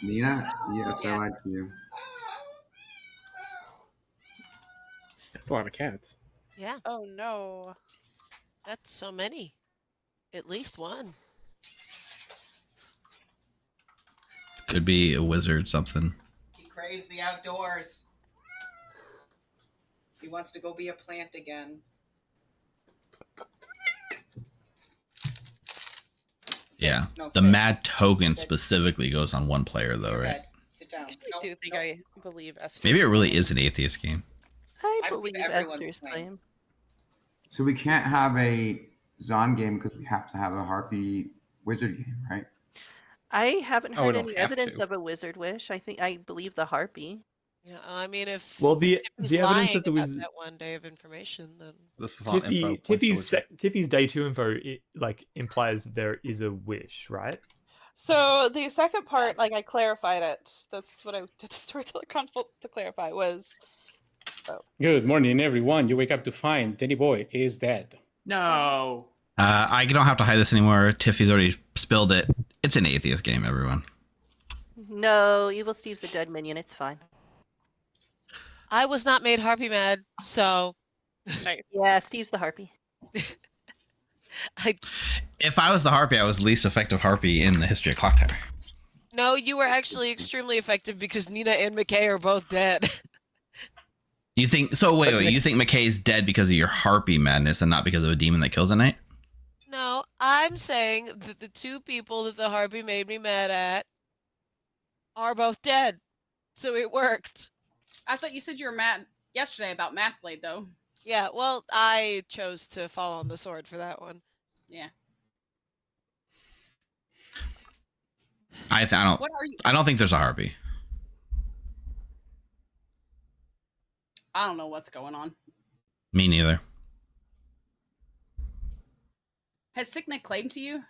Speaker 6: Nina, yes, I lied to you.
Speaker 13: That's a lot of cats.
Speaker 9: Yeah.
Speaker 11: Oh no.
Speaker 9: That's so many. At least one.
Speaker 1: Could be a wizard, something.
Speaker 4: He craves the outdoors. He wants to go be a plant again.
Speaker 1: Yeah.
Speaker 4: No,
Speaker 1: The
Speaker 4: sit.
Speaker 1: mad token
Speaker 4: Sit.
Speaker 1: specifically goes on one player, though,
Speaker 4: Your
Speaker 1: right?
Speaker 4: bed. Sit down.
Speaker 11: I
Speaker 4: Nope,
Speaker 11: do think
Speaker 4: nope.
Speaker 11: I believe Esther.
Speaker 1: Maybe it really is an atheist game.
Speaker 2: I
Speaker 4: I
Speaker 2: believe
Speaker 4: believe everyone's
Speaker 2: Esther's
Speaker 4: claim.
Speaker 2: claim.
Speaker 6: So we can't have a Zon game because we have to have a Harpy wizard game, right?
Speaker 2: I haven't
Speaker 8: Oh, we
Speaker 2: heard
Speaker 8: don't
Speaker 2: any
Speaker 8: have
Speaker 2: evidence
Speaker 8: to.
Speaker 2: of a wizard wish. I believe the Harpy.
Speaker 9: Yeah, I mean, if
Speaker 12: Well, the
Speaker 9: Tiffy's
Speaker 12: evidence
Speaker 9: lying
Speaker 12: that there
Speaker 9: about
Speaker 12: was
Speaker 9: that one day of information, then
Speaker 5: The savant info points to wizard.
Speaker 12: Tiffy's day 2 info implies there is a wish, right?
Speaker 11: So the second part, like I clarified it. That's what I did the storyteller consult to clarify was.
Speaker 3: Good morning, everyone. You wake up to find Danny Boy is dead.
Speaker 10: No.
Speaker 1: I don't have to hide this anymore. Tiffy's already spilled it. It's an atheist game, everyone.
Speaker 2: No, Evil Steve's a dead minion. It's fine.
Speaker 9: I was not made Harpy mad, so
Speaker 11: Nice.
Speaker 2: Yeah, Steve's the Harpy.
Speaker 1: If I was the Harpy, I was least effective Harpy in the history of Clocktower.
Speaker 9: no, you were actually extremely effective because Nina and McKay are both dead.
Speaker 1: You think so? Wait. You think McKay's dead because of your Harpy madness and not because of a demon that kills a knight?
Speaker 9: No, I'm saying that the two people that the Harpy made me mad at are both dead, so it worked.
Speaker 14: I thought you said you were mad yesterday about Mathblade, though.
Speaker 9: Yeah, well, I chose to fall on the sword for that one.
Speaker 14: Yeah.
Speaker 1: I don't.
Speaker 14: What are you?
Speaker 1: I don't think there's a Harpy.
Speaker 14: I don't know what's going on.
Speaker 1: Me neither.
Speaker 14: Has Sicknick claimed to you?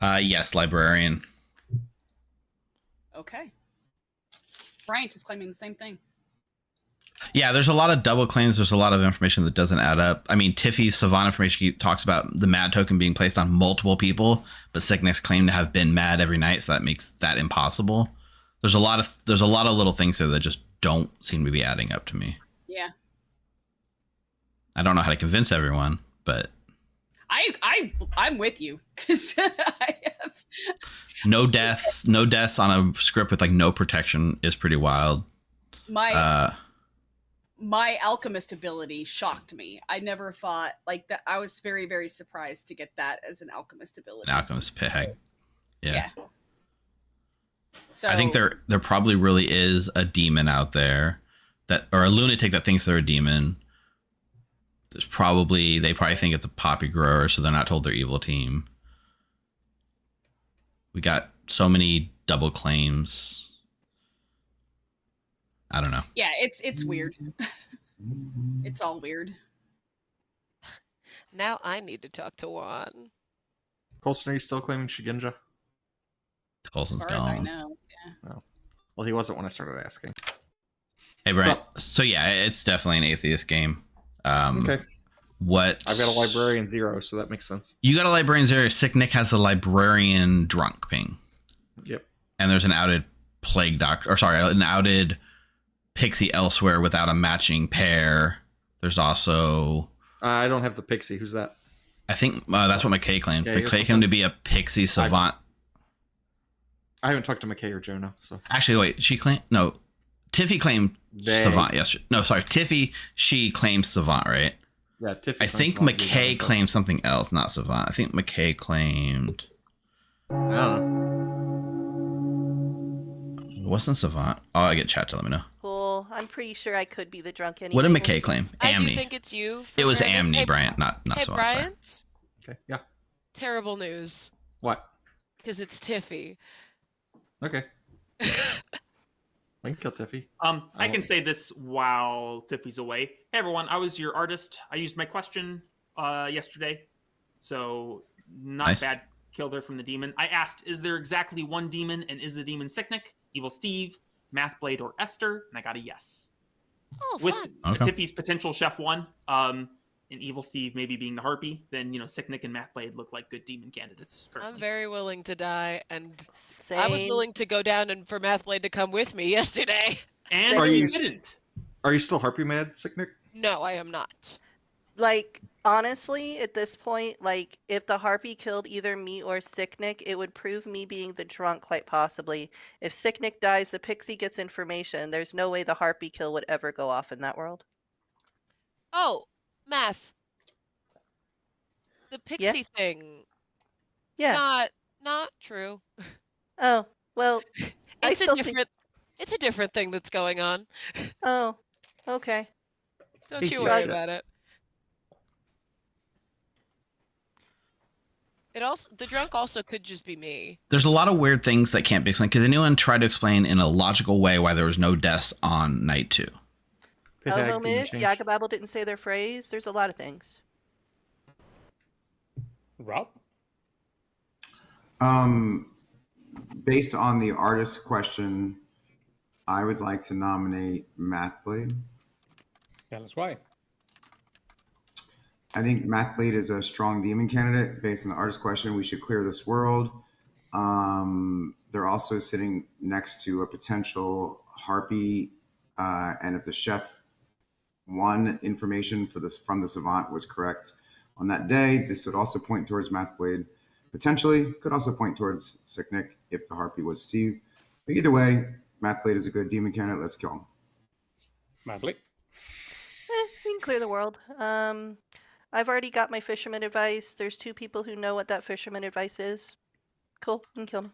Speaker 1: Yes, librarian.
Speaker 14: Okay. Bryant is claiming the same thing.
Speaker 1: Yeah, there's a lot of double claims. There's a lot of information that doesn't add up. I mean, Tiffy's Savant information talks about the mad token being placed on multiple people, but Sicknick's claim to have been mad every night, so that makes that impossible. There's a lot of little things there that just don't seem to be adding up to me.
Speaker 14: Yeah.
Speaker 1: I don't know how to convince everyone, but
Speaker 14: I'm with you because I have
Speaker 1: no deaths on a script with like no protection is pretty wild.
Speaker 14: My alchemist ability shocked me. I never thought like that. I was very, very surprised to get that as an alchemist ability.
Speaker 1: An alchemist pig. Yeah.
Speaker 14: So
Speaker 1: I think there probably really is a demon out there or a lunatic that thinks they're a demon. They probably think it's a poppy grower, so they're not told they're evil team. We got so many double claims. I don't know.
Speaker 14: Yeah, it's weird. It's all weird.
Speaker 9: Now I need to talk to Juan.
Speaker 5: Colson, are you still claiming Shigenja?
Speaker 1: Colson's
Speaker 14: As far as I
Speaker 1: gone.
Speaker 14: know, yeah.
Speaker 5: No. Well, he wasn't when I started asking.
Speaker 1: Hey, Brian. So yeah, it's definitely an atheist game.
Speaker 5: Okay.
Speaker 1: What?
Speaker 5: I've got a librarian 0, so that makes sense.
Speaker 1: You got a librarian 0. Sicknick has a librarian drunk ping.
Speaker 5: Yep.
Speaker 1: And there's an outed plague doctor, an outed pixie elsewhere without a matching pair. There's also.
Speaker 5: I don't have the pixie. Who's that?
Speaker 1: I think that's what McKay claimed.
Speaker 5: Okay,
Speaker 1: McKay claimed to be a pixie savant.
Speaker 5: I haven't talked to McKay or Jonah, so.
Speaker 1: Actually, wait. She claimed no. Tiffy claimed savant yesterday. No, sorry. Tiffy. She claimed savant, right?
Speaker 5: Yeah, Tiffy.
Speaker 1: I think McKay claimed something else, not savant. I think McKay claimed.
Speaker 5: I don't know.
Speaker 1: It wasn't savant. Oh, I get chat to let me know.
Speaker 2: Cool. I'm pretty sure I could be the drunk anyway.
Speaker 1: What did McKay claim?
Speaker 9: I do
Speaker 1: Amni.
Speaker 9: think it's you.
Speaker 1: It was
Speaker 9: Fernandez.
Speaker 1: Amni,
Speaker 9: Hey,
Speaker 1: Bryant, not
Speaker 9: Hey,
Speaker 1: savant. Sorry.
Speaker 9: Bryant.
Speaker 5: Okay, yeah.
Speaker 9: Terrible news.
Speaker 5: What?
Speaker 9: Because it's Tiffy.
Speaker 5: Okay. I can kill Tiffy.
Speaker 10: I can say this while Tiffy's away. Hey everyone, I was your artist. I used my question yesterday, so not
Speaker 1: Nice.
Speaker 10: bad. Killed her from the demon. I asked, is there exactly one demon, and is the demon Sicknick, Evil Steve, Mathblade, or Esther? And I got a yes.
Speaker 9: Oh,
Speaker 10: With
Speaker 9: fun.
Speaker 1: Okay.
Speaker 10: Tiffy's potential chef 1, and Evil Steve maybe being the Harpy, then Sicknick and Mathblade look like good demon candidates.
Speaker 9: I'm
Speaker 10: currently.
Speaker 9: very willing to die, and
Speaker 2: Same.
Speaker 9: I was willing to go down and for Mathblade to come with me yesterday.
Speaker 10: And
Speaker 5: Are
Speaker 10: you
Speaker 5: you-
Speaker 10: didn't.
Speaker 5: Are you still Harpy mad, Sicknick?
Speaker 9: No, I am not.
Speaker 2: Like, honestly, at this point, like, if the harpy killed either me or Sicknick, it would prove me being the drunk, quite possibly. If Sicknick dies, the pixie gets information. There's no way the harpy kill would ever go off in that world.
Speaker 9: Oh, math. The
Speaker 2: Yeah?
Speaker 9: pixie thing.
Speaker 2: Yeah.
Speaker 9: Not true.
Speaker 2: Oh, well, I
Speaker 9: It's a
Speaker 2: still
Speaker 9: different
Speaker 2: think.
Speaker 9: it's a different thing that's going on.
Speaker 2: Oh, okay.
Speaker 9: Don't you
Speaker 5: Hey,
Speaker 9: worry
Speaker 5: Chat.
Speaker 9: about it. It also the drunk also could just be me.
Speaker 1: There's a lot of weird things that can't be explained. Could anyone try to explain in a logical way why there was no deaths on night 2?
Speaker 2: Elmo Miss, Yakababble didn't say their phrase. There's a lot of things.
Speaker 3: Rob?
Speaker 6: Based on the artist question, I would like to nominate Mathblade.
Speaker 3: Tell us why.
Speaker 6: I think Mathblade is a strong demon candidate. Based on the artist question, we should clear this world. They're also sitting next to a potential harpy, and if the chef won information from the savant was correct on that day, this would also point towards Mathblade. Potentially, could also point towards Sicknick if the harpy was Steve. But either way, Mathblade is a good demon candidate. Let's kill him.
Speaker 3: Mathblade?
Speaker 2: We can clear the world. I've already got my fisherman advice. There's 2 people who know what that fisherman advice is. Cool, we can kill them.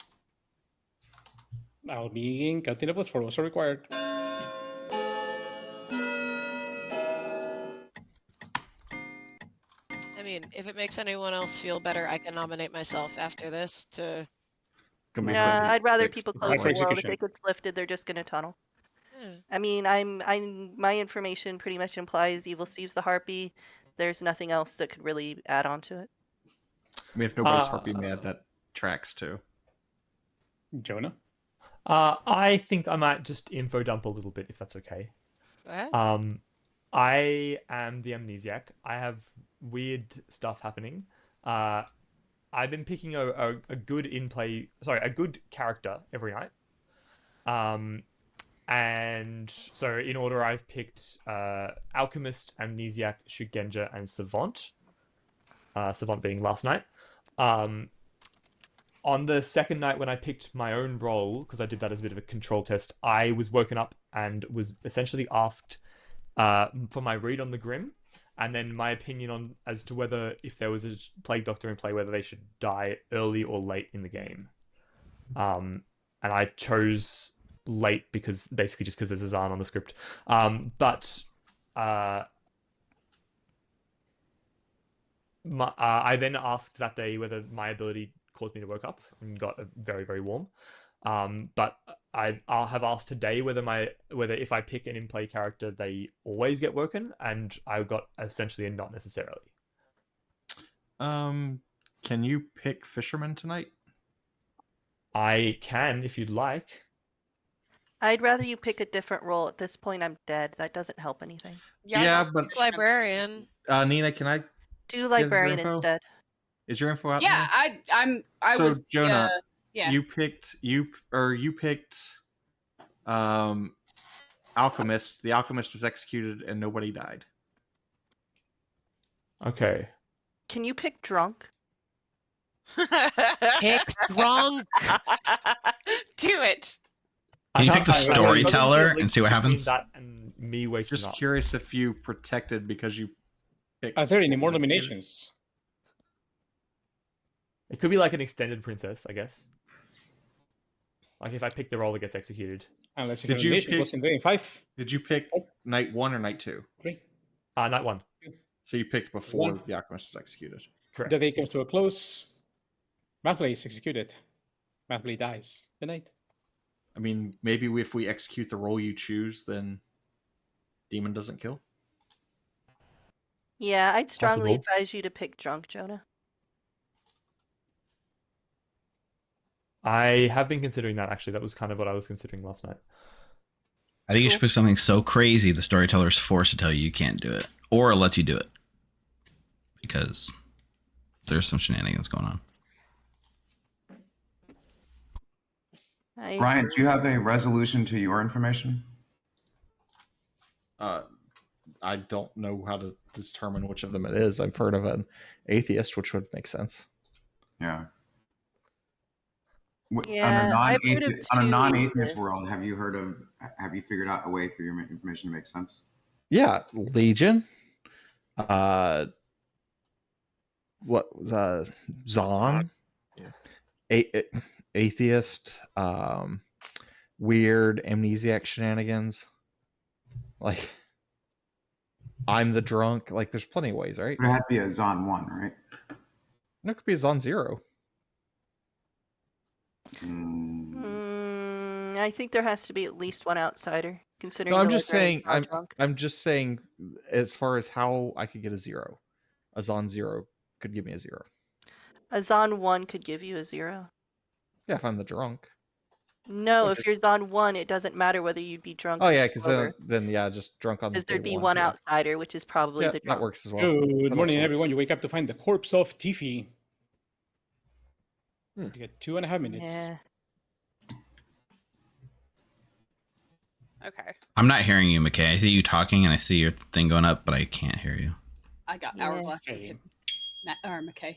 Speaker 3: I'll be counting up for also required.
Speaker 9: I mean, if it makes anyone else feel better, I can nominate myself after this to.
Speaker 2: Nah, I'd rather people close the world. If
Speaker 3: execution.
Speaker 2: it gets lifted, they're just gonna tunnel.
Speaker 9: Hmm.
Speaker 2: I mean, my information pretty much implies Evil Steve's the harpy. There's nothing else that could really add on to it.
Speaker 5: I mean, if nobody's harpy mad, that tracks too.
Speaker 3: Jonah?
Speaker 12: I think I might just info dump a little bit, if that's okay.
Speaker 9: Go ahead.
Speaker 12: I am the amnesiac. I have weird stuff happening. I've been picking a good a good character every night. And so in order, I've picked Alchemist, Amnesiac, Shugenja, and Savant. Savant being last night. On the second night when I picked my own role, because I did that as a bit of a control test, I was woken up and was essentially asked for my read on the Grim, and then my opinion on as to whether if there was a Plague Doctor in play, whether they should die early or late in the game. And I chose late because basically just because there's a Zahn on the script. I then asked that day whether my ability caused me to wake up and got very, very warm. But I'll have asked today whether if I pick an in-play character, they always get woken, and I got essentially a not necessarily.
Speaker 5: Can you pick Fisherman tonight?
Speaker 12: I can if you'd like.
Speaker 2: I'd rather you pick a different role. At this point, I'm dead. That doesn't help anything.
Speaker 5: Yeah, but
Speaker 9: librarian.
Speaker 5: Nina, can I
Speaker 2: do librarian
Speaker 5: info?
Speaker 2: instead?
Speaker 5: Is your info out?
Speaker 14: Yeah,
Speaker 5: Nina?
Speaker 14: I
Speaker 5: so
Speaker 14: was
Speaker 5: Jonah.
Speaker 14: yeah.
Speaker 5: You picked Alchemist. The Alchemist was executed and nobody died.
Speaker 12: Okay.
Speaker 2: Can you pick drunk?
Speaker 9: Pick drunk.
Speaker 11: Do it.
Speaker 1: Can you pick the storyteller and see what happens?
Speaker 12: That and me waking
Speaker 5: Just
Speaker 12: up.
Speaker 5: curious if you protected because you picked.
Speaker 3: Are there any more nominations?
Speaker 12: It could be like an extended princess, I guess. Like if I pick the role that gets executed.
Speaker 3: Unless you pick, what's in there? 5?
Speaker 5: Did you pick night 1 or night 2?
Speaker 3: 3.
Speaker 12: Night 1.
Speaker 5: So you picked before the Alchemist was executed.
Speaker 12: Correct.
Speaker 3: The day comes to a close. Mathblade is executed. Mathblade dies. The night.
Speaker 5: I mean, maybe if we execute the role you choose, then Demon doesn't kill.
Speaker 2: Yeah, I'd strongly
Speaker 12: Possible.
Speaker 2: advise you to pick drunk, Jonah.
Speaker 12: I have been considering that, actually. That was kind of what I was considering last night.
Speaker 1: I think you should put something so crazy the storyteller's forced to tell you can't do it, or lets you do it, because there's some shenanigans going on.
Speaker 6: Brian, do you have a resolution to your information?
Speaker 8: I don't know how to determine which of them it is. I've heard of an atheist, which would make sense.
Speaker 6: Yeah.
Speaker 2: Yeah, I've heard of
Speaker 6: on a
Speaker 2: two
Speaker 6: non-atheist
Speaker 2: atheists.
Speaker 6: world, have you figured out a way for your information to make sense?
Speaker 8: Yeah, Legion. What Zon?
Speaker 12: Yeah.
Speaker 8: Atheist. Weird amnesiac shenanigans. Like, I'm the drunk. Like, there's plenty of ways, right?
Speaker 6: It would have to be a Zon 1, right?
Speaker 8: No, it could be a Zon 0.
Speaker 2: I think there has to be at least one outsider, considering.
Speaker 8: No, I'm
Speaker 2: the
Speaker 8: just saying.
Speaker 2: librarians are drunk.
Speaker 8: I'm just saying, as far as how I could get a 0, a Zon 0 could give me a 0.
Speaker 2: A Zon 1 could give you a 0.
Speaker 8: Yeah, if I'm the drunk.
Speaker 2: No, if you're Zon 1, it doesn't matter whether you'd be drunk.
Speaker 8: Oh
Speaker 2: or
Speaker 8: yeah, because
Speaker 2: sober.
Speaker 8: then yeah, just drunk on.
Speaker 2: Because there'd be
Speaker 8: day
Speaker 2: one
Speaker 8: yeah.
Speaker 2: outsider, which is probably
Speaker 8: Yeah,
Speaker 2: the drunk.
Speaker 8: that works as well.
Speaker 3: Good
Speaker 8: That
Speaker 3: morning,
Speaker 8: also
Speaker 3: everyone. You wake up to find the corpse of Tiffy. You get 2.5 minutes.
Speaker 2: Yeah.
Speaker 11: Okay.
Speaker 1: I'm not hearing you, McKay. I see you talking and I see your thing going up, but I can't hear you.
Speaker 14: I got
Speaker 2: Yeah.
Speaker 14: hourglass kid. Or McKay.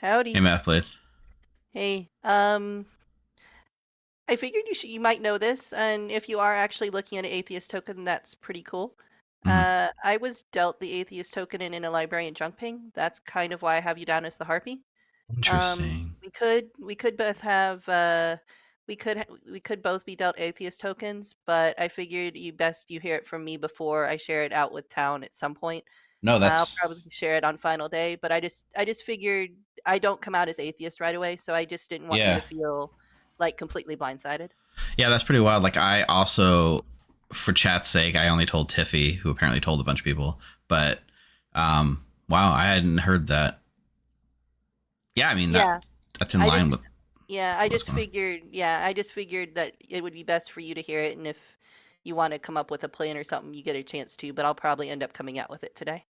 Speaker 2: Howdy.
Speaker 1: Hey, Math Blade.
Speaker 2: Hey, I figured you might know this, and if you are actually looking at an atheist token, that's pretty cool. I was dealt the atheist token in a librarian junk ping. That's kind of why I have you down as the harpy.
Speaker 1: Interesting.
Speaker 2: We could both have we could both be dealt atheist tokens, but I figured you hear it from me before I share it out with town at some point.
Speaker 1: No,
Speaker 2: I'll
Speaker 1: that's
Speaker 2: probably share it on final day, but I just figured I don't come out as atheist right away, so I just didn't want you
Speaker 1: Yeah.
Speaker 2: to feel like completely blindsided.
Speaker 1: yeah, that's pretty wild. Like I also, for chat's sake, I only told Tiffy, who apparently told a bunch of people. But wow, I hadn't heard that. Yeah, I mean that's in line with.
Speaker 2: Yeah, I just figured that it would be best for you to hear it, and if you want to come up with a plan or something, you get a chance to. But I'll probably end up coming out with it today.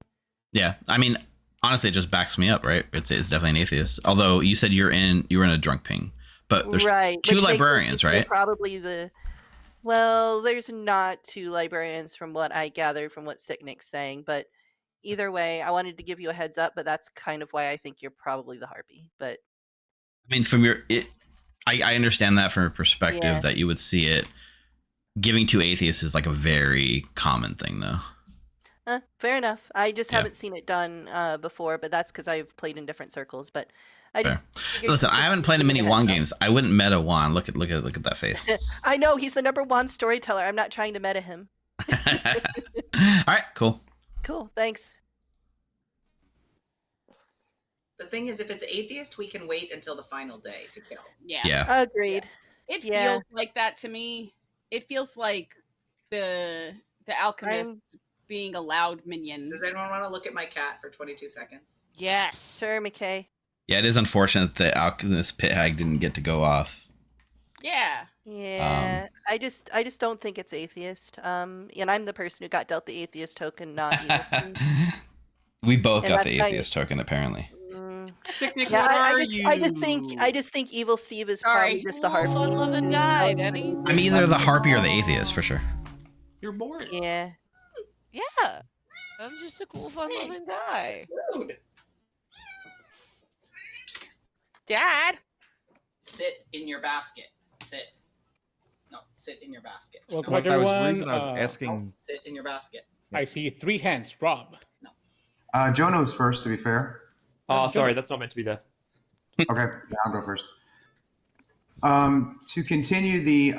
Speaker 1: Yeah, I mean, honestly, it just backs me up, right? It's definitely an atheist. Although you said you were in a drunk ping, but there's
Speaker 2: right,
Speaker 1: two
Speaker 2: which makes it
Speaker 1: librarians, right?
Speaker 2: Probably there's not two librarians from what I gathered from what Sicknick's saying, but either way, I wanted to give you a heads up, but that's kind of why I think you're probably the harpy. But
Speaker 1: I mean, I understand that from a perspective that you would see it. Giving to atheists is like a very common thing, though.
Speaker 2: Fair enough. I just haven't seen it done before, but that's because I've played in different circles. But I just
Speaker 1: listen. I haven't played in many Juan games. I wouldn't meta Juan. Look at that face.
Speaker 2: I know he's the #1 storyteller. I'm not trying to meta him.
Speaker 1: All right, cool.
Speaker 2: Cool. Thanks.
Speaker 4: The thing is, if it's atheist, we can wait until the final day to kill.
Speaker 14: Yeah.
Speaker 1: Yeah.
Speaker 2: Agreed.
Speaker 14: It feels like that to me. It feels like the alchemist being a loud minion.
Speaker 4: Does anyone want to look at my cat for 22 seconds?
Speaker 9: Yes.
Speaker 2: Sure, McKay.
Speaker 1: Yeah, it is unfortunate that Alchemist Pit Hag didn't get to go off.
Speaker 14: Yeah.
Speaker 2: Yeah. I just don't think it's atheist. And I'm the person who got dealt the atheist token, not Evil Steve.
Speaker 1: We both
Speaker 2: And
Speaker 1: got the
Speaker 2: that's why-
Speaker 1: atheist token, apparently.
Speaker 10: Sicknick,
Speaker 2: Yeah,
Speaker 10: what
Speaker 2: I
Speaker 10: are
Speaker 2: just,
Speaker 10: you?
Speaker 2: I just think Evil Steve is probably just the harpy.
Speaker 9: Fun-loving guy, Denny.
Speaker 1: I'm either the harpy or the atheist for sure.
Speaker 10: You're Boris.
Speaker 2: Yeah.
Speaker 9: Yeah. I'm just a cool, fun-loving guy.
Speaker 4: Rude.
Speaker 11: Dad.
Speaker 15: Sit in your basket. Sit. No, sit in your basket.
Speaker 3: Welcome
Speaker 5: Well,
Speaker 3: back,
Speaker 5: that was the
Speaker 3: everyone.
Speaker 5: reason I was asking.
Speaker 15: Sit in your basket.
Speaker 3: I see 3 hands. Rob.
Speaker 6: Jono's first, to be fair.
Speaker 12: Oh, sorry, that's not meant to be there.
Speaker 6: Okay, yeah, I'll go first. To continue the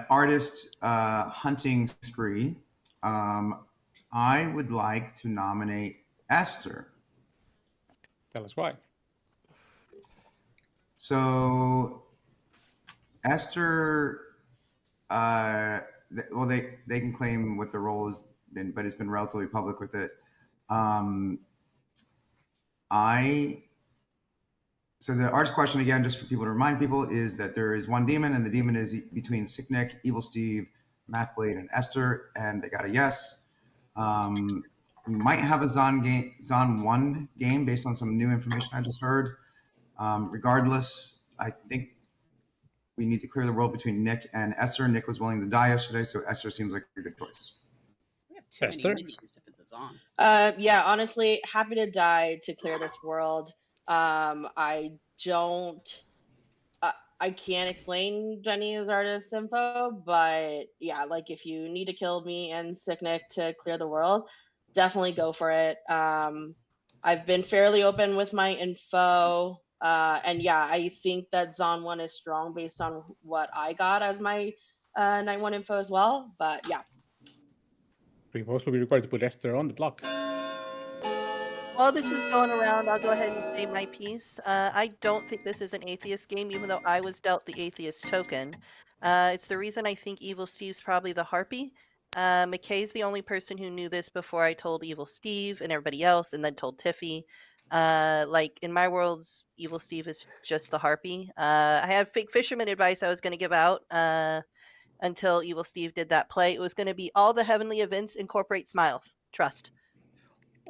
Speaker 6: artist hunting spree, I would like to nominate Esther.
Speaker 3: Tell us why.
Speaker 6: So Esther, well, they can claim what the role has been, but it's been relatively public with it. So the artist question, again, just for people to remind people, is that there is one demon, and the demon is between Sicknick, Evil Steve, Mathblade, and Esther, and they got a yes. We might have a Zon 1 game based on some new information I just heard. Regardless, I think we need to clear the world between Nick and Esther. Nick was willing to die yesterday, so Esther seems like a good choice.
Speaker 11: We have
Speaker 14: too many
Speaker 3: Esther?
Speaker 14: minions if it's a Zon.
Speaker 7: Yeah, honestly, happy to die to clear this world. I don't. I can't explain Jenny's artist info, but yeah, like if you need to kill me and Sicknick to clear the world, definitely go for it. I've been fairly open with my info, and yeah, I think that Zon 1 is strong based on what I got as my Night 1 info as well. But yeah.
Speaker 3: We will be required to put Esther on the block.
Speaker 2: While this is going around, I'll go ahead and say my piece. I don't think this is an atheist game, even though I was dealt the atheist token. It's the reason I think Evil Steve's probably the Harpy. McKay's the only person who knew this before I told Evil Steve and everybody else, and then told Tiffy. Like in my worlds, Evil Steve is just the Harpy. I had fake fisherman advice I was going to give out until Evil Steve did that play. It was going to be all the heavenly events incorporate smiles. Trust.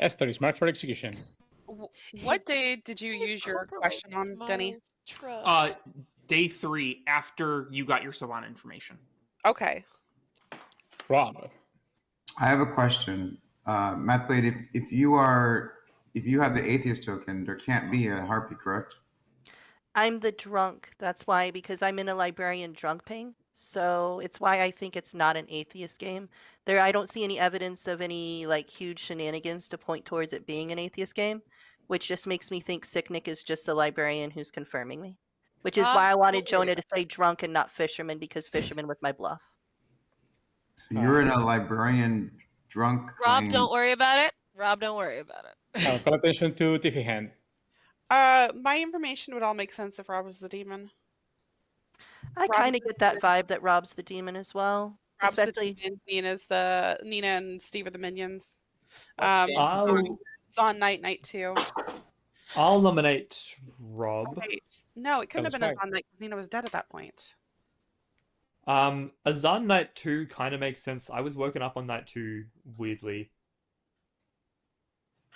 Speaker 3: Esther is marked for execution.
Speaker 11: What day did you use your question on, Denny?
Speaker 10: Day 3 after you got your Savannah information.
Speaker 11: Okay.
Speaker 3: Rob.
Speaker 6: I have a question. Matt Blade, if you have the atheist token, there can't be a harpy, correct?
Speaker 2: I'm the drunk. That's why, because I'm in a librarian drunk ping. So it's why I think it's not an atheist game. I don't see any evidence of any like huge shenanigans to point towards it being an atheist game, which just makes me think Sicknick is just the librarian who's confirming me. Which is why I wanted Jonah to say drunk and not fisherman, because fisherman was my bluff.
Speaker 6: So you're in a librarian drunk.
Speaker 9: Rob, don't worry about it. Rob, don't worry about it.
Speaker 3: Call attention to Tiffy hand.
Speaker 11: My information would all make sense if Rob was the demon.
Speaker 2: I kind of get that vibe that Rob's the demon as well.
Speaker 11: Rob's
Speaker 2: Especially
Speaker 11: the demon, Nina and Steve are the minions.
Speaker 12: I'll-
Speaker 11: It's on night 2.
Speaker 12: I'll nominate Rob.
Speaker 11: Wait, no, it couldn't
Speaker 12: That
Speaker 11: have been
Speaker 12: was
Speaker 11: on night because Nina was dead at that point.
Speaker 12: Azan Night 2 kind of makes sense. I was woken up on Night 2 weirdly.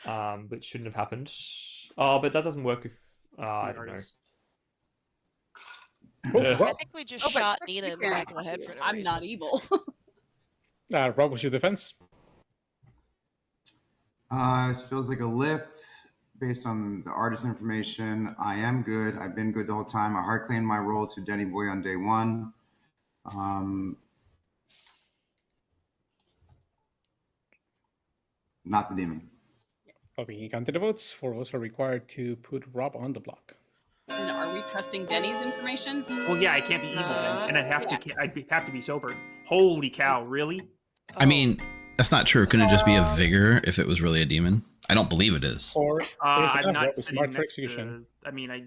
Speaker 12: But shouldn't have happened. Oh, but that doesn't work if... I don't know.
Speaker 9: I think we just shot Nina in the back of the head for no
Speaker 14: I'm
Speaker 9: reason.
Speaker 14: not evil.
Speaker 3: Rob, what's your defense?
Speaker 6: This feels like a lift based on the artist information. I am good. I've been good the whole time. I hard claimed my role to Denny Boy on day 1. Not the demon.
Speaker 3: We counted the votes. 4 votes are required to put Rob on the block.
Speaker 14: And are we trusting Denny's information?
Speaker 10: Well, yeah, I can't be evil then, and I'd have to be sober. Holy cow, really?
Speaker 1: I mean, that's not true. Couldn't it just be a vigor if it was really a demon? I don't believe it is.
Speaker 3: Or
Speaker 10: I'm not sitting next to... I mean,
Speaker 9: I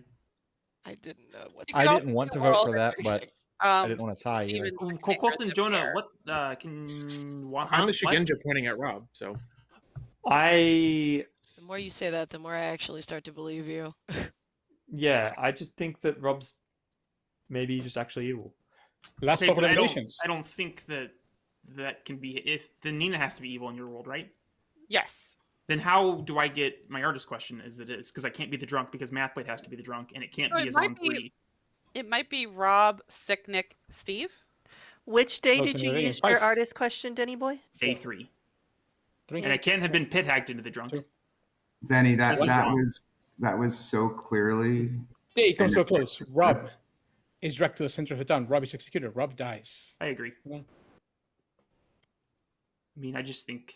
Speaker 9: didn't know what.
Speaker 8: I didn't want to vote for that, but I didn't want to tie either.
Speaker 10: Colson, Jonah, what can...
Speaker 13: I'm a Shigenja pointing at Rob, so...
Speaker 12: The
Speaker 9: more you say that, the more I actually start to believe you.
Speaker 12: Yeah, I just think that Rob's maybe just actually evil.
Speaker 3: Last
Speaker 10: Okay,
Speaker 3: couple
Speaker 10: but
Speaker 3: of
Speaker 10: I
Speaker 3: nominations.
Speaker 10: don't think that can be... If the Nina has to be evil in your world, right?
Speaker 11: Yes.
Speaker 10: Then how do I get my artist question as it is? Because I can't be the drunk because Mathblade has to be the drunk, and it can't be as on 3.
Speaker 11: It might be Rob, Sicknick, Steve.
Speaker 2: Which day
Speaker 10: Close
Speaker 2: did
Speaker 10: in
Speaker 2: you
Speaker 10: the
Speaker 2: use
Speaker 10: ring.
Speaker 2: your
Speaker 10: 5.
Speaker 2: artist question, Denny boy?
Speaker 10: Day 3. And I can't have been pit hacked into the drunk.
Speaker 6: Denny, that
Speaker 10: That's wrong.
Speaker 6: was so clearly.
Speaker 3: It comes so close. Rob is dragged to the center of the town. Rob is executed. Rob dies.
Speaker 10: I agree. I mean, I just think...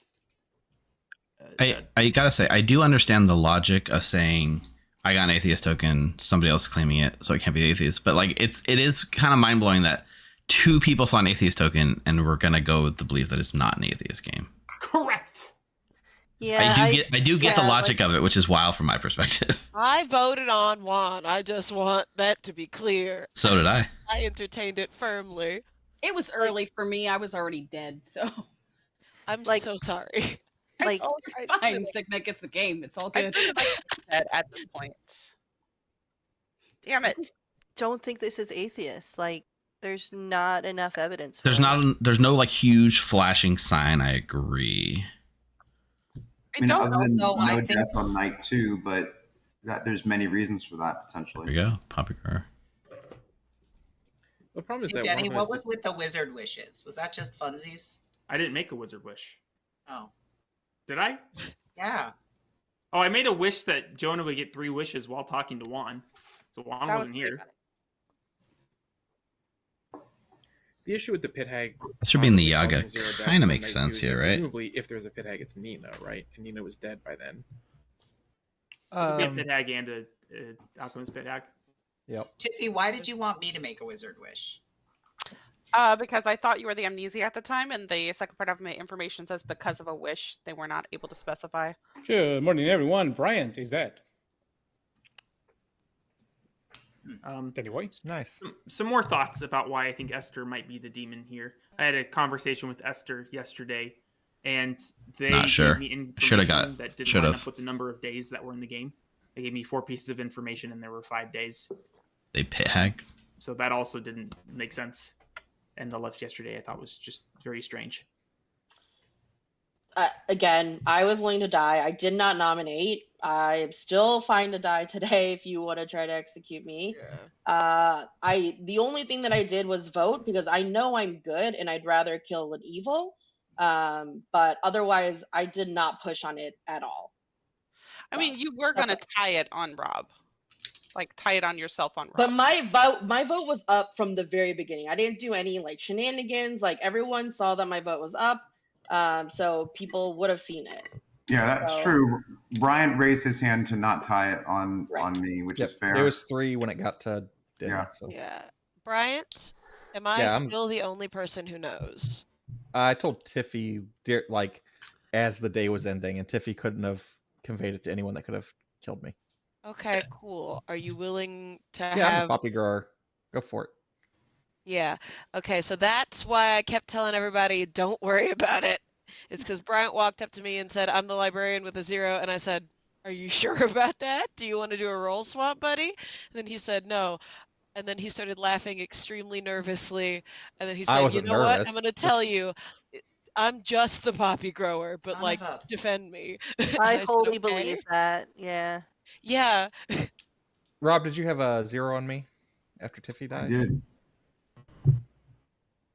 Speaker 1: I gotta say, I do understand the logic of saying I got an atheist token, somebody else claiming it, so it can't be the atheist. But like, it is kind of mind blowing that 2 people saw an atheist token and we're gonna go with the belief that it's not an atheist game.
Speaker 10: Correct.
Speaker 2: Yeah,
Speaker 1: I do get the logic of it, which is wild from my perspective.
Speaker 9: I voted on Juan. I just want that to be clear.
Speaker 1: So did I.
Speaker 9: I entertained it firmly.
Speaker 14: It was early for me. I was already dead, so
Speaker 9: I'm so sorry.
Speaker 2: Like,
Speaker 14: oh, it's fine. Sicknick gets the game. It's all good.
Speaker 11: At this point. Damn it.
Speaker 2: Don't think this is atheist. Like, there's not enough evidence.
Speaker 1: There's no like huge flashing sign. I agree.
Speaker 6: I mean, other than
Speaker 15: know,
Speaker 6: no
Speaker 15: I
Speaker 6: death
Speaker 15: think-
Speaker 6: on night 2, but there's many reasons for that potentially.
Speaker 1: There you go, Poppy Car.
Speaker 13: The problem is
Speaker 4: And
Speaker 13: that
Speaker 4: Denny,
Speaker 13: one of
Speaker 4: what
Speaker 13: us-
Speaker 4: was with the wizard wishes? Was that just funsies?
Speaker 10: I didn't make a wizard wish.
Speaker 4: Oh.
Speaker 10: Did I?
Speaker 4: Yeah.
Speaker 10: Oh, I made a wish that Jonah would get 3 wishes while talking to Juan. So Juan
Speaker 11: That was
Speaker 10: wasn't here.
Speaker 13: The issue with the pit hag
Speaker 1: This would be in the
Speaker 13: possibly
Speaker 1: Yaga.
Speaker 13: causing 0 deaths
Speaker 1: Kind of
Speaker 13: on
Speaker 1: makes
Speaker 13: night
Speaker 1: sense
Speaker 13: 2 is
Speaker 1: here,
Speaker 13: that
Speaker 1: right?
Speaker 13: Presumably, if there's a pit hag, it's Nina, right? And Nina was dead by then.
Speaker 10: Yeah, pit hag and a alchemist pit hag.
Speaker 8: Yep.
Speaker 4: Tiffy, why did you want me to make a wizard wish?
Speaker 11: Because I thought you were the amnesia at the time, and the second part of my information says because of a wish, they were not able to specify.
Speaker 3: Good morning, everyone. Bryant is that. Anyway,
Speaker 8: nice.
Speaker 10: Some more thoughts about why I think Esther might be the demon here. I had a conversation with Esther yesterday, and they
Speaker 1: Not sure.
Speaker 10: gave me information
Speaker 1: Should've got-
Speaker 10: that didn't
Speaker 1: should've.
Speaker 10: line up with the number of days that were in the game. They gave me 4 pieces of information, and there were 5 days.
Speaker 1: They pit hag.
Speaker 10: So that also didn't make sense. And the left yesterday I thought was just very strange.
Speaker 7: Again, I was willing to die. I did not nominate. I'm still fine to die today if you want to try to execute me. The only thing that I did was vote because I know I'm good and I'd rather kill an evil. But otherwise, I did not push on it at all.
Speaker 11: I mean, you were gonna tie it on Rob, like tie it on yourself on Rob.
Speaker 7: But my vote was up from the very beginning. I didn't do any like shenanigans. Like everyone saw that my vote was up, so people would have seen it.
Speaker 6: Yeah, that's true. Bryant raised his hand to not tie it on me, which is fair.
Speaker 8: There was 3 when it got to Denny.
Speaker 6: Yeah.
Speaker 8: So.
Speaker 9: Yeah. Bryant, am I
Speaker 8: Yeah, I'm-
Speaker 9: still the only person who knows?
Speaker 8: I told Tiffy, like, as the day was ending, and Tiffy couldn't have conveyed it to anyone that could have killed me.
Speaker 9: Okay, cool. Are you willing to
Speaker 8: Yeah, I'm
Speaker 9: have...
Speaker 8: a poppy grower. Go for it.
Speaker 9: Yeah. Okay, so that's why I kept telling everybody, don't worry about it. It's because Bryant walked up to me and said, I'm the librarian with a 0, and I said, are you sure about that? Do you want to do a roll swap, buddy? And then he said, no. And then he started laughing extremely nervously, and then he
Speaker 8: I
Speaker 9: said, you
Speaker 8: wasn't
Speaker 9: know what?
Speaker 8: nervous.
Speaker 9: I'm going to tell you, I'm just the poppy grower, but
Speaker 4: Son
Speaker 9: like,
Speaker 4: of a-
Speaker 9: defend me.
Speaker 2: I
Speaker 9: said,
Speaker 2: wholly
Speaker 9: "Okay."
Speaker 2: believe that. Yeah.
Speaker 9: Yeah.
Speaker 8: Rob, did you have a 0 on me after Tiffy died?
Speaker 6: I did.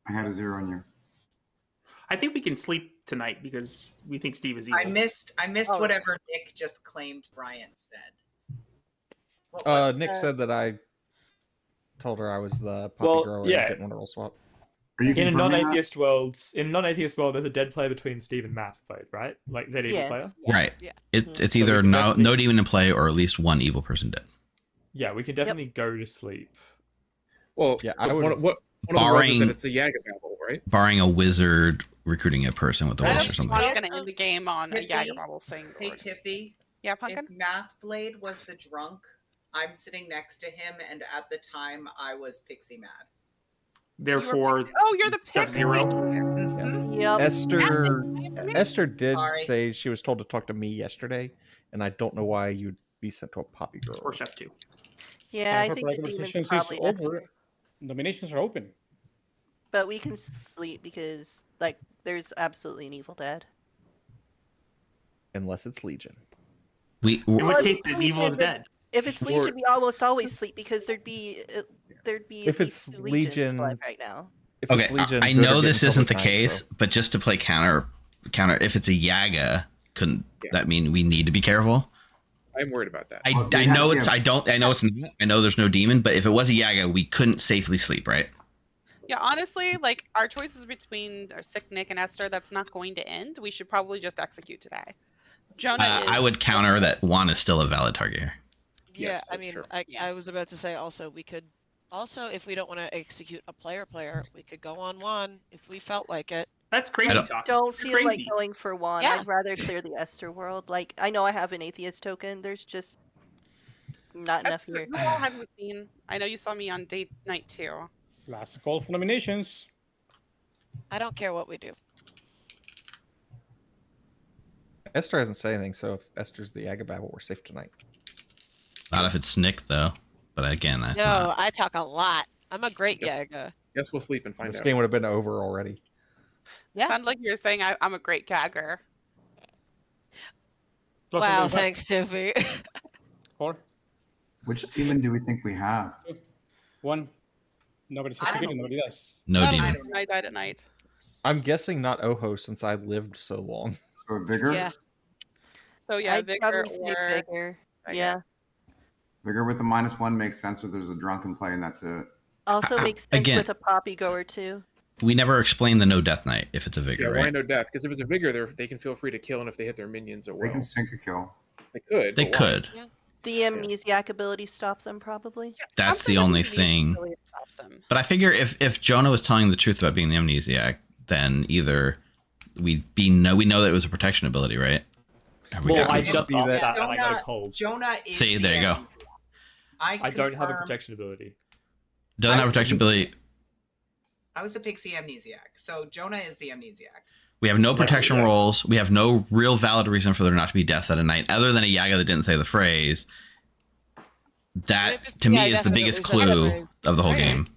Speaker 6: I had a 0 on you.
Speaker 10: I think we can sleep tonight because we think Steve is evil.
Speaker 4: I missed
Speaker 2: Oh.
Speaker 4: whatever Nick just claimed Bryant said. What was
Speaker 8: Nick said that I told her I was the poppy
Speaker 12: Well,
Speaker 8: grower
Speaker 12: yeah.
Speaker 8: and didn't want to roll swap.
Speaker 6: Are you
Speaker 12: In a
Speaker 6: confirming that?
Speaker 12: non-atheist world, there's a dead player between Steve and Math played, right? Like that evil
Speaker 2: Yes.
Speaker 12: player.
Speaker 1: Right.
Speaker 9: Yeah.
Speaker 1: It's
Speaker 12: So
Speaker 1: either
Speaker 12: we can
Speaker 1: no
Speaker 12: definitely-
Speaker 1: demon in play or at least one evil person dead.
Speaker 12: Yeah, we can definitely go to sleep.
Speaker 13: Well,
Speaker 8: Yeah, I
Speaker 13: one
Speaker 8: would-
Speaker 13: of the rules is that
Speaker 1: Barring-
Speaker 13: it's a Yaga babble, right?
Speaker 1: Barring a wizard recruiting a person with a
Speaker 11: I
Speaker 1: wish or
Speaker 11: just
Speaker 1: something.
Speaker 11: was gonna end the game on a
Speaker 4: Tiffy?
Speaker 11: Yaga bubble saying the
Speaker 4: Hey
Speaker 11: word.
Speaker 4: Tiffy,
Speaker 11: Yeah, Pumpkin?
Speaker 4: if Math Blade was the drunk, I'm sitting next to him, and at the time I was pixie mad.
Speaker 10: Therefore,
Speaker 11: Oh, you're the
Speaker 10: Steph
Speaker 11: pixie.
Speaker 10: 0.
Speaker 2: Yep.
Speaker 8: Esther did
Speaker 4: Sorry.
Speaker 8: say she was told to talk to me yesterday, and I don't know why you'd be sent to a poppy grower.
Speaker 10: Or Chef 2.
Speaker 2: Yeah, I
Speaker 3: Time
Speaker 2: think
Speaker 3: for
Speaker 2: the demon's
Speaker 3: conversations is
Speaker 2: probably
Speaker 3: over.
Speaker 2: necessary.
Speaker 3: Nominations are open.
Speaker 2: But we can sleep because, like, there's absolutely an evil dead.
Speaker 8: Unless it's Legion.
Speaker 10: In
Speaker 2: Well,
Speaker 10: which
Speaker 2: if
Speaker 10: case,
Speaker 2: it's
Speaker 10: the evil is
Speaker 2: Legion,
Speaker 10: dead.
Speaker 2: If it's
Speaker 8: Or-
Speaker 2: Legion, we almost always sleep because there'd be
Speaker 8: If
Speaker 2: at
Speaker 8: it's
Speaker 2: least 2
Speaker 8: Legion-
Speaker 2: alive right now.
Speaker 8: If
Speaker 1: Okay,
Speaker 8: it's Legion,
Speaker 1: I
Speaker 8: good
Speaker 1: know
Speaker 8: are
Speaker 1: this
Speaker 8: getting
Speaker 1: isn't the
Speaker 8: public time,
Speaker 1: case,
Speaker 8: so-
Speaker 1: but just to play counter, if it's a Yaga, couldn't that mean we need to be careful?
Speaker 13: I'm worried about that.
Speaker 1: I
Speaker 6: they
Speaker 1: know
Speaker 6: have-
Speaker 1: it's
Speaker 6: yeah.
Speaker 1: I know it's not. I know there's no demon, but if it was a Yaga, we couldn't safely sleep, right?
Speaker 11: Yeah, honestly, like our choices between our sick Nick and Esther, that's not going to end. We should probably just execute today. Jonah is.
Speaker 1: I would counter that Juan is still a valid target here.
Speaker 9: Yeah,
Speaker 13: Yes,
Speaker 9: I
Speaker 13: that's
Speaker 9: mean,
Speaker 13: true.
Speaker 9: I was about to say also we could also if we don't want to execute a player, we could go on one if we felt like it.
Speaker 10: That's crazy
Speaker 1: don't-
Speaker 10: talk.
Speaker 2: Don't
Speaker 10: You're
Speaker 2: feel like
Speaker 10: crazy.
Speaker 2: going for one.
Speaker 9: Yeah.
Speaker 2: I'd rather clear the Esther world. Like, I know I have an atheist token. There's just not enough
Speaker 11: Esther,
Speaker 2: here.
Speaker 11: who all have you seen? I know you saw me on date night 2.
Speaker 3: Last call for nominations.
Speaker 9: I don't care what we do.
Speaker 8: Esther hasn't said anything, so if Esther's the Agababble, we're safe tonight.
Speaker 1: Not if it's Nick though. But again, that's
Speaker 9: No,
Speaker 1: not.
Speaker 9: I talk a lot. I'm a great
Speaker 13: Yes.
Speaker 9: Yaga.
Speaker 13: Guess we'll sleep and find
Speaker 8: This
Speaker 13: out.
Speaker 8: game would have been over already.
Speaker 9: Yeah.
Speaker 11: Sounds like you're saying I'm a great gagger.
Speaker 3: Plus
Speaker 9: Wow,
Speaker 3: one,
Speaker 9: thanks, Tiffy.
Speaker 3: 4,
Speaker 6: Which demon do we think we have?
Speaker 3: 1. Nobody
Speaker 4: I don't
Speaker 3: succeeded.
Speaker 4: know.
Speaker 3: Nobody does.
Speaker 1: No
Speaker 11: I
Speaker 1: demon.
Speaker 11: don't know. I died at night.
Speaker 8: I'm guessing not Oho since I lived so long.
Speaker 6: So vigor?
Speaker 9: Yeah.
Speaker 11: So yeah,
Speaker 2: I'd
Speaker 11: vigor
Speaker 2: probably say
Speaker 11: or
Speaker 2: vigor. Yeah.
Speaker 6: Vigor with the -1 makes sense if there's a drunken play and that's it.
Speaker 2: Also makes sense
Speaker 1: Again-
Speaker 2: with a poppy goer too.
Speaker 1: We never explain the no death knight if it's a vigor,
Speaker 13: Yeah,
Speaker 1: right?
Speaker 13: why no death? Because if it's a vigor, they can feel free to kill, and if they hit their minions, it will.
Speaker 6: They can sink a kill.
Speaker 13: They could.
Speaker 1: They
Speaker 13: but why?
Speaker 1: could.
Speaker 2: The amnesiac ability stops them probably.
Speaker 1: That's the only thing. But I figure if Jonah was telling the truth about being the amnesiac, then either we know that it was a protection ability, right? Have we
Speaker 12: Well,
Speaker 1: gotten-
Speaker 12: I just asked that and I got a
Speaker 4: Jonah-
Speaker 12: cold.
Speaker 4: Jonah is
Speaker 1: See,
Speaker 4: the
Speaker 1: there you go.
Speaker 4: amnesiac.
Speaker 12: I don't have a
Speaker 4: confirm-
Speaker 12: protection ability.
Speaker 1: Doesn't
Speaker 4: I
Speaker 1: have
Speaker 4: was
Speaker 1: protection ability.
Speaker 4: I was the pixie amnesiac, so Jonah is the amnesiac.
Speaker 1: We have no protection rolls. We have no real valid reason for there not to be death at a night, other than a Yaga that didn't say the phrase. That, to me, is the biggest clue of the whole game.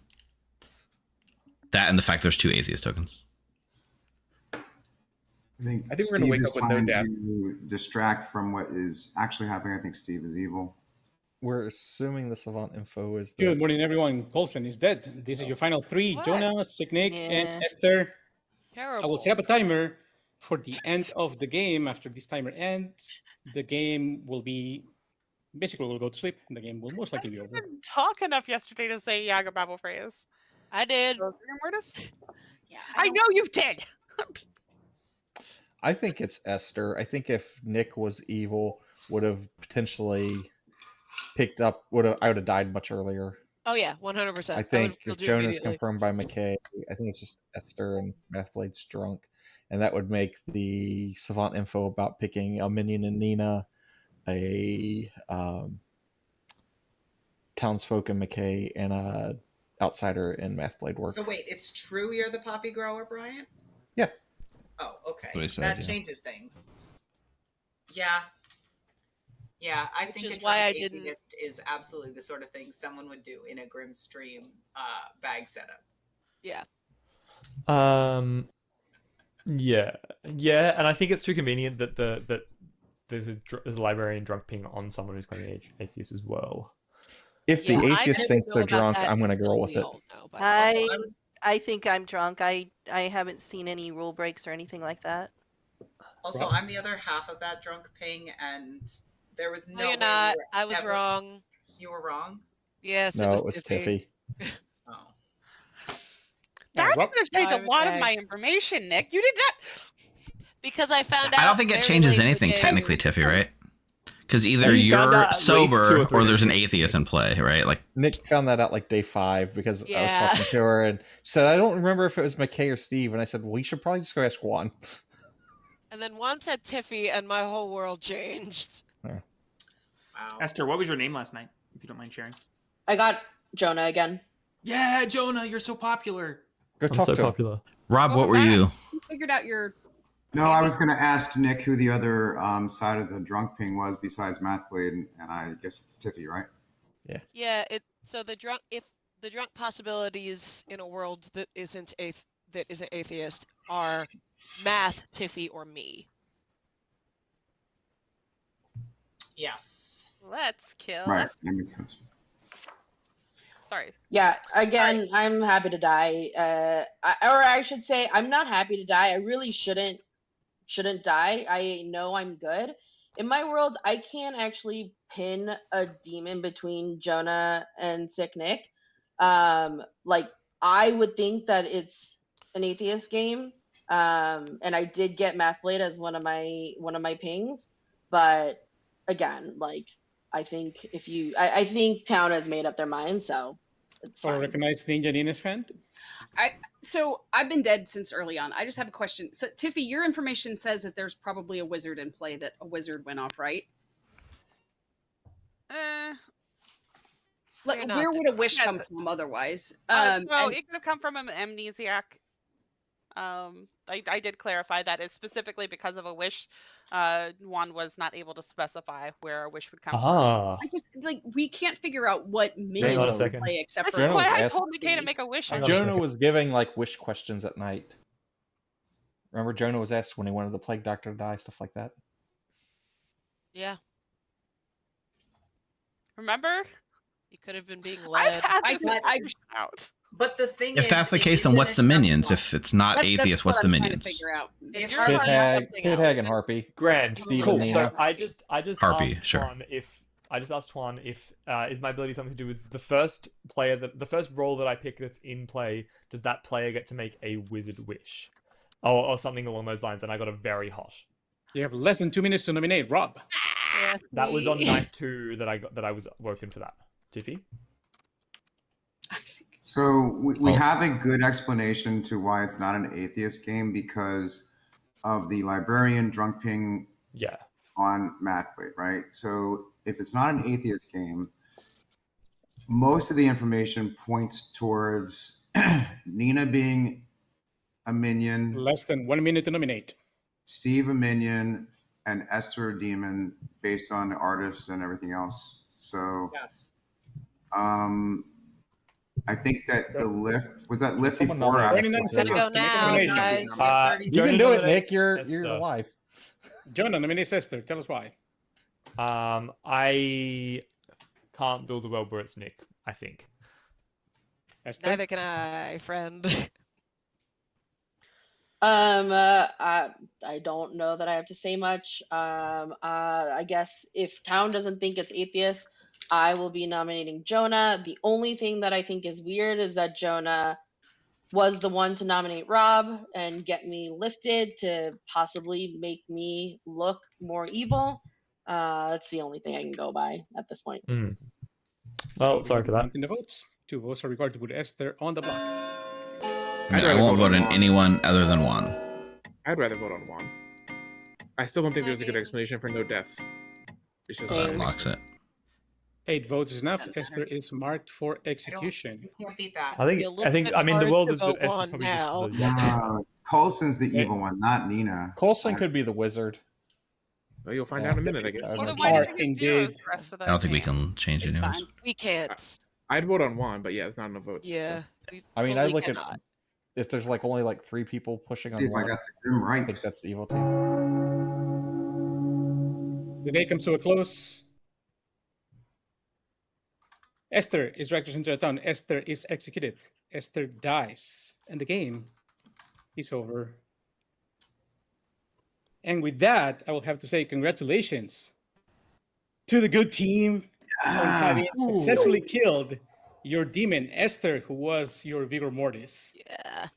Speaker 1: That and the fact there's 2 atheist tokens.
Speaker 6: I think
Speaker 13: we're gonna
Speaker 6: Steve
Speaker 13: wake
Speaker 6: is
Speaker 13: up with no
Speaker 6: trying
Speaker 13: death.
Speaker 6: to distract from what is actually happening. I think Steve is evil.
Speaker 8: We're assuming the savant info is the
Speaker 3: Good morning, everyone. Colson is dead. This is your final 3.
Speaker 9: What?
Speaker 3: Jonah, Sicknick,
Speaker 2: Yeah.
Speaker 3: and Esther. I
Speaker 9: Terrible.
Speaker 3: will set up a timer for the end of the game. After this timer ends, the game will be... Basically, we'll go to sleep, and the game will most likely be over.
Speaker 11: didn't talk enough yesterday to say Yaga Babel phrase.
Speaker 9: I did.
Speaker 11: Yeah, I know you did.
Speaker 8: I think it's Esther. I think if Nick was evil, would have potentially picked up. I would have died much earlier.
Speaker 9: Oh yeah, 100%.
Speaker 8: I think if Jonah's confirmed by McKay, I think it's just Esther and Mathblade's drunk, and that would make the savant info about picking a minion and Nina, a townsfolk and McKay, and a outsider in Mathblade work.
Speaker 4: So wait, it's true you're the poppy grower, Bryant?
Speaker 8: Yeah.
Speaker 4: Oh, okay.
Speaker 1: What he said,
Speaker 4: that
Speaker 1: yeah.
Speaker 4: changes things. Yeah. Yeah, I
Speaker 9: Which
Speaker 4: think
Speaker 9: is
Speaker 4: a
Speaker 9: why
Speaker 4: drunk
Speaker 9: I didn't-
Speaker 4: atheist is absolutely the sort of thing someone would do in a Grim stream bag setup.
Speaker 9: Yeah.
Speaker 12: Yeah, and I think it's too convenient that there's a librarian drunk ping on someone who's claiming atheist as well.
Speaker 8: If the
Speaker 9: Yeah, I
Speaker 8: atheist
Speaker 9: didn't
Speaker 8: thinks
Speaker 9: know
Speaker 8: they're
Speaker 9: about
Speaker 8: drunk,
Speaker 9: that
Speaker 8: I'm gonna go
Speaker 9: until
Speaker 8: with
Speaker 9: we
Speaker 8: it.
Speaker 9: all know, but-
Speaker 2: I think I'm drunk. I haven't seen any rule breaks or anything like that.
Speaker 4: Also, I'm the other half of that drunk ping, and there was no
Speaker 9: No, you're
Speaker 4: way
Speaker 9: not.
Speaker 4: we were
Speaker 9: I was
Speaker 4: ever-
Speaker 9: wrong.
Speaker 4: You were wrong?
Speaker 9: Yes,
Speaker 8: No, it was Tiffy.
Speaker 4: Oh.
Speaker 11: That's
Speaker 3: Rob-
Speaker 11: going to change a
Speaker 9: Private
Speaker 11: lot of
Speaker 9: day.
Speaker 11: my information, Nick. You did not.
Speaker 9: Because I found out.
Speaker 1: I don't think it
Speaker 9: very
Speaker 1: changes
Speaker 9: late in the
Speaker 1: anything
Speaker 9: game.
Speaker 1: technically, Tiffy, right? Because either
Speaker 12: And he found
Speaker 1: you're
Speaker 12: out at least 2
Speaker 1: sober
Speaker 12: or 3
Speaker 1: or there's an
Speaker 12: days.
Speaker 1: atheist in play, right? Like,
Speaker 8: Nick found that out like day 5 because I was
Speaker 9: Yeah.
Speaker 8: talking to her and she said, I don't remember if it was McKay or Steve. And I said, well, you should probably just go ask Juan.
Speaker 9: And then one said Tiffy, and my whole world changed.
Speaker 4: Wow.
Speaker 10: Esther, what was your name last night, if you don't mind sharing?
Speaker 7: I got Jonah again.
Speaker 10: Yeah, Jonah, you're so popular.
Speaker 8: Go
Speaker 12: I'm
Speaker 8: talk
Speaker 12: so
Speaker 8: to him.
Speaker 12: popular.
Speaker 1: Rob,
Speaker 14: Oh,
Speaker 1: what were
Speaker 14: Matt,
Speaker 1: you?
Speaker 14: You figured out your.
Speaker 6: No, I was going to ask Nick who the other side of the drunk ping was besides Mathblade, and I guess it's Tiffy, right?
Speaker 9: Yeah, so the drunk possibilities in a world that isn't atheist are Math, Tiffy, or me.
Speaker 4: Yes.
Speaker 11: Let's kill.
Speaker 6: Right, that makes sense.
Speaker 11: Sorry.
Speaker 7: Yeah, again, I'm happy to die. I should say, I'm not happy to die. I really shouldn't die. I know I'm good. In my world, I can't actually pin a demon between Jonah and Sick Nick. Like, I would think that it's an atheist game. And I did get Mathblade as one of my pings, but again, like, I think I think Town has made up their mind, so it's
Speaker 3: Or
Speaker 7: fine.
Speaker 3: recognize Ninja Nina's hand?
Speaker 14: So I've been dead since early on. I just have a question. So Tiffy, your information says that there's probably a wizard in play, that a wizard went off, right? Like,
Speaker 9: You're not
Speaker 14: where would a
Speaker 9: the-
Speaker 14: wish
Speaker 11: Yeah,
Speaker 14: come from otherwise?
Speaker 11: So
Speaker 14: And-
Speaker 11: it could have come from an amnesiac. I did clarify that it's specifically because of a wish. Juan was not able to specify where a wish would come from.
Speaker 12: Ah.
Speaker 14: I just, like, we can't figure out what minions
Speaker 12: on a
Speaker 14: to
Speaker 12: second.
Speaker 14: play except
Speaker 11: That's
Speaker 14: for.
Speaker 8: Jonah
Speaker 11: why I
Speaker 8: was
Speaker 11: told McKay to make a wish.
Speaker 12: Hang on a
Speaker 8: Jonah
Speaker 12: second.
Speaker 8: was giving like wish questions at night. Remember, Jonah was asked when he wanted the plague doctor to die, stuff like that.
Speaker 9: Yeah,
Speaker 11: Remember?
Speaker 9: you could have been being
Speaker 11: I've
Speaker 9: led.
Speaker 11: had
Speaker 14: I
Speaker 11: this
Speaker 14: just- I-
Speaker 11: information out.
Speaker 4: But the thing
Speaker 1: If
Speaker 4: is,
Speaker 1: that's the
Speaker 4: it
Speaker 1: case, then
Speaker 4: isn't
Speaker 1: what's
Speaker 4: a
Speaker 1: the
Speaker 4: shut
Speaker 1: minions?
Speaker 4: one.
Speaker 1: If it's not
Speaker 14: That's
Speaker 1: atheist,
Speaker 14: what
Speaker 1: what's the
Speaker 14: I'm trying to
Speaker 1: minions?
Speaker 14: figure out.
Speaker 4: If
Speaker 9: If
Speaker 4: you're
Speaker 9: you're
Speaker 8: Pithag,
Speaker 9: something else,
Speaker 8: Pithag and Harpy.
Speaker 12: Grand.
Speaker 8: Steve
Speaker 12: Cool.
Speaker 8: and
Speaker 12: So
Speaker 8: Nina.
Speaker 12: I just
Speaker 1: Harpy,
Speaker 12: asked
Speaker 1: sure.
Speaker 12: Juan if is my ability something to do with the first player the first role that I pick that's in play, does that player get to make a wizard wish? Or something along those lines, and I got a very hot.
Speaker 3: You have less than 2 minutes to nominate Rob.
Speaker 9: Yes,
Speaker 12: That was on
Speaker 9: me.
Speaker 12: night 2 that I was woken to that. Tiffy?
Speaker 6: So we have a good explanation to why it's not an atheist game because of the librarian drunk ping on Mathblade, right? So if it's not an atheist game, most of the information points towards Nina being a minion,
Speaker 3: Less than 1 minute to nominate.
Speaker 6: Steve a minion, and Esther a demon based on the artists and everything else. So
Speaker 4: yes.
Speaker 6: I think that the lift was that lift
Speaker 8: Someone
Speaker 6: before.
Speaker 8: nominate
Speaker 6: Or
Speaker 8: Esther.
Speaker 9: Go now, guys.
Speaker 8: You can do it, Nick. You're alive.
Speaker 3: Jonah nominates Esther. Tell us why.
Speaker 12: I can't build a world where it's Nick, I think.
Speaker 3: Esther?
Speaker 9: Neither can I, friend.
Speaker 7: I don't know that I have to say much. I guess if Town doesn't think it's atheist, I will be nominating Jonah. The only thing that I think is weird is that Jonah was the one to nominate Rob and get me lifted to possibly make me look more evil. That's the only thing I can go by at this point.
Speaker 12: Well, sorry for that.
Speaker 3: In the votes. 2 votes are required to put Esther on the block.
Speaker 1: I won't vote on anyone other than Juan.
Speaker 13: I'd rather vote on Juan. I still don't think there was a good explanation for no deaths. It's just
Speaker 1: That locks it.
Speaker 3: 8 votes is enough. Esther is marked for execution.
Speaker 4: You can't beat that.
Speaker 12: I mean the world is that Esther's probably
Speaker 9: now.
Speaker 12: just
Speaker 6: Coulson's the evil one, not Nina.
Speaker 8: Coulson could be the wizard.
Speaker 13: Well, you'll find out in a minute, I guess.
Speaker 3: Indeed.
Speaker 1: I don't think we can change it anyways.
Speaker 9: We can't.
Speaker 13: I'd vote on Juan, but yeah, it's not enough votes.
Speaker 9: Yeah.
Speaker 13: So.
Speaker 8: I mean, I
Speaker 9: Totally
Speaker 8: look
Speaker 9: cannot.
Speaker 8: at if there's like only like 3 people pushing
Speaker 6: See
Speaker 8: on
Speaker 6: if I
Speaker 8: one.
Speaker 6: got the grim right.
Speaker 8: I think that's the evil team.
Speaker 3: The day comes to a close. Esther is dragged into the town. Esther is executed. Esther dies. And the game is over. And with that, I will have to say congratulations to the good team on having successfully killed your demon, Esther, who was your Vigor Mortis.
Speaker 9: Yeah.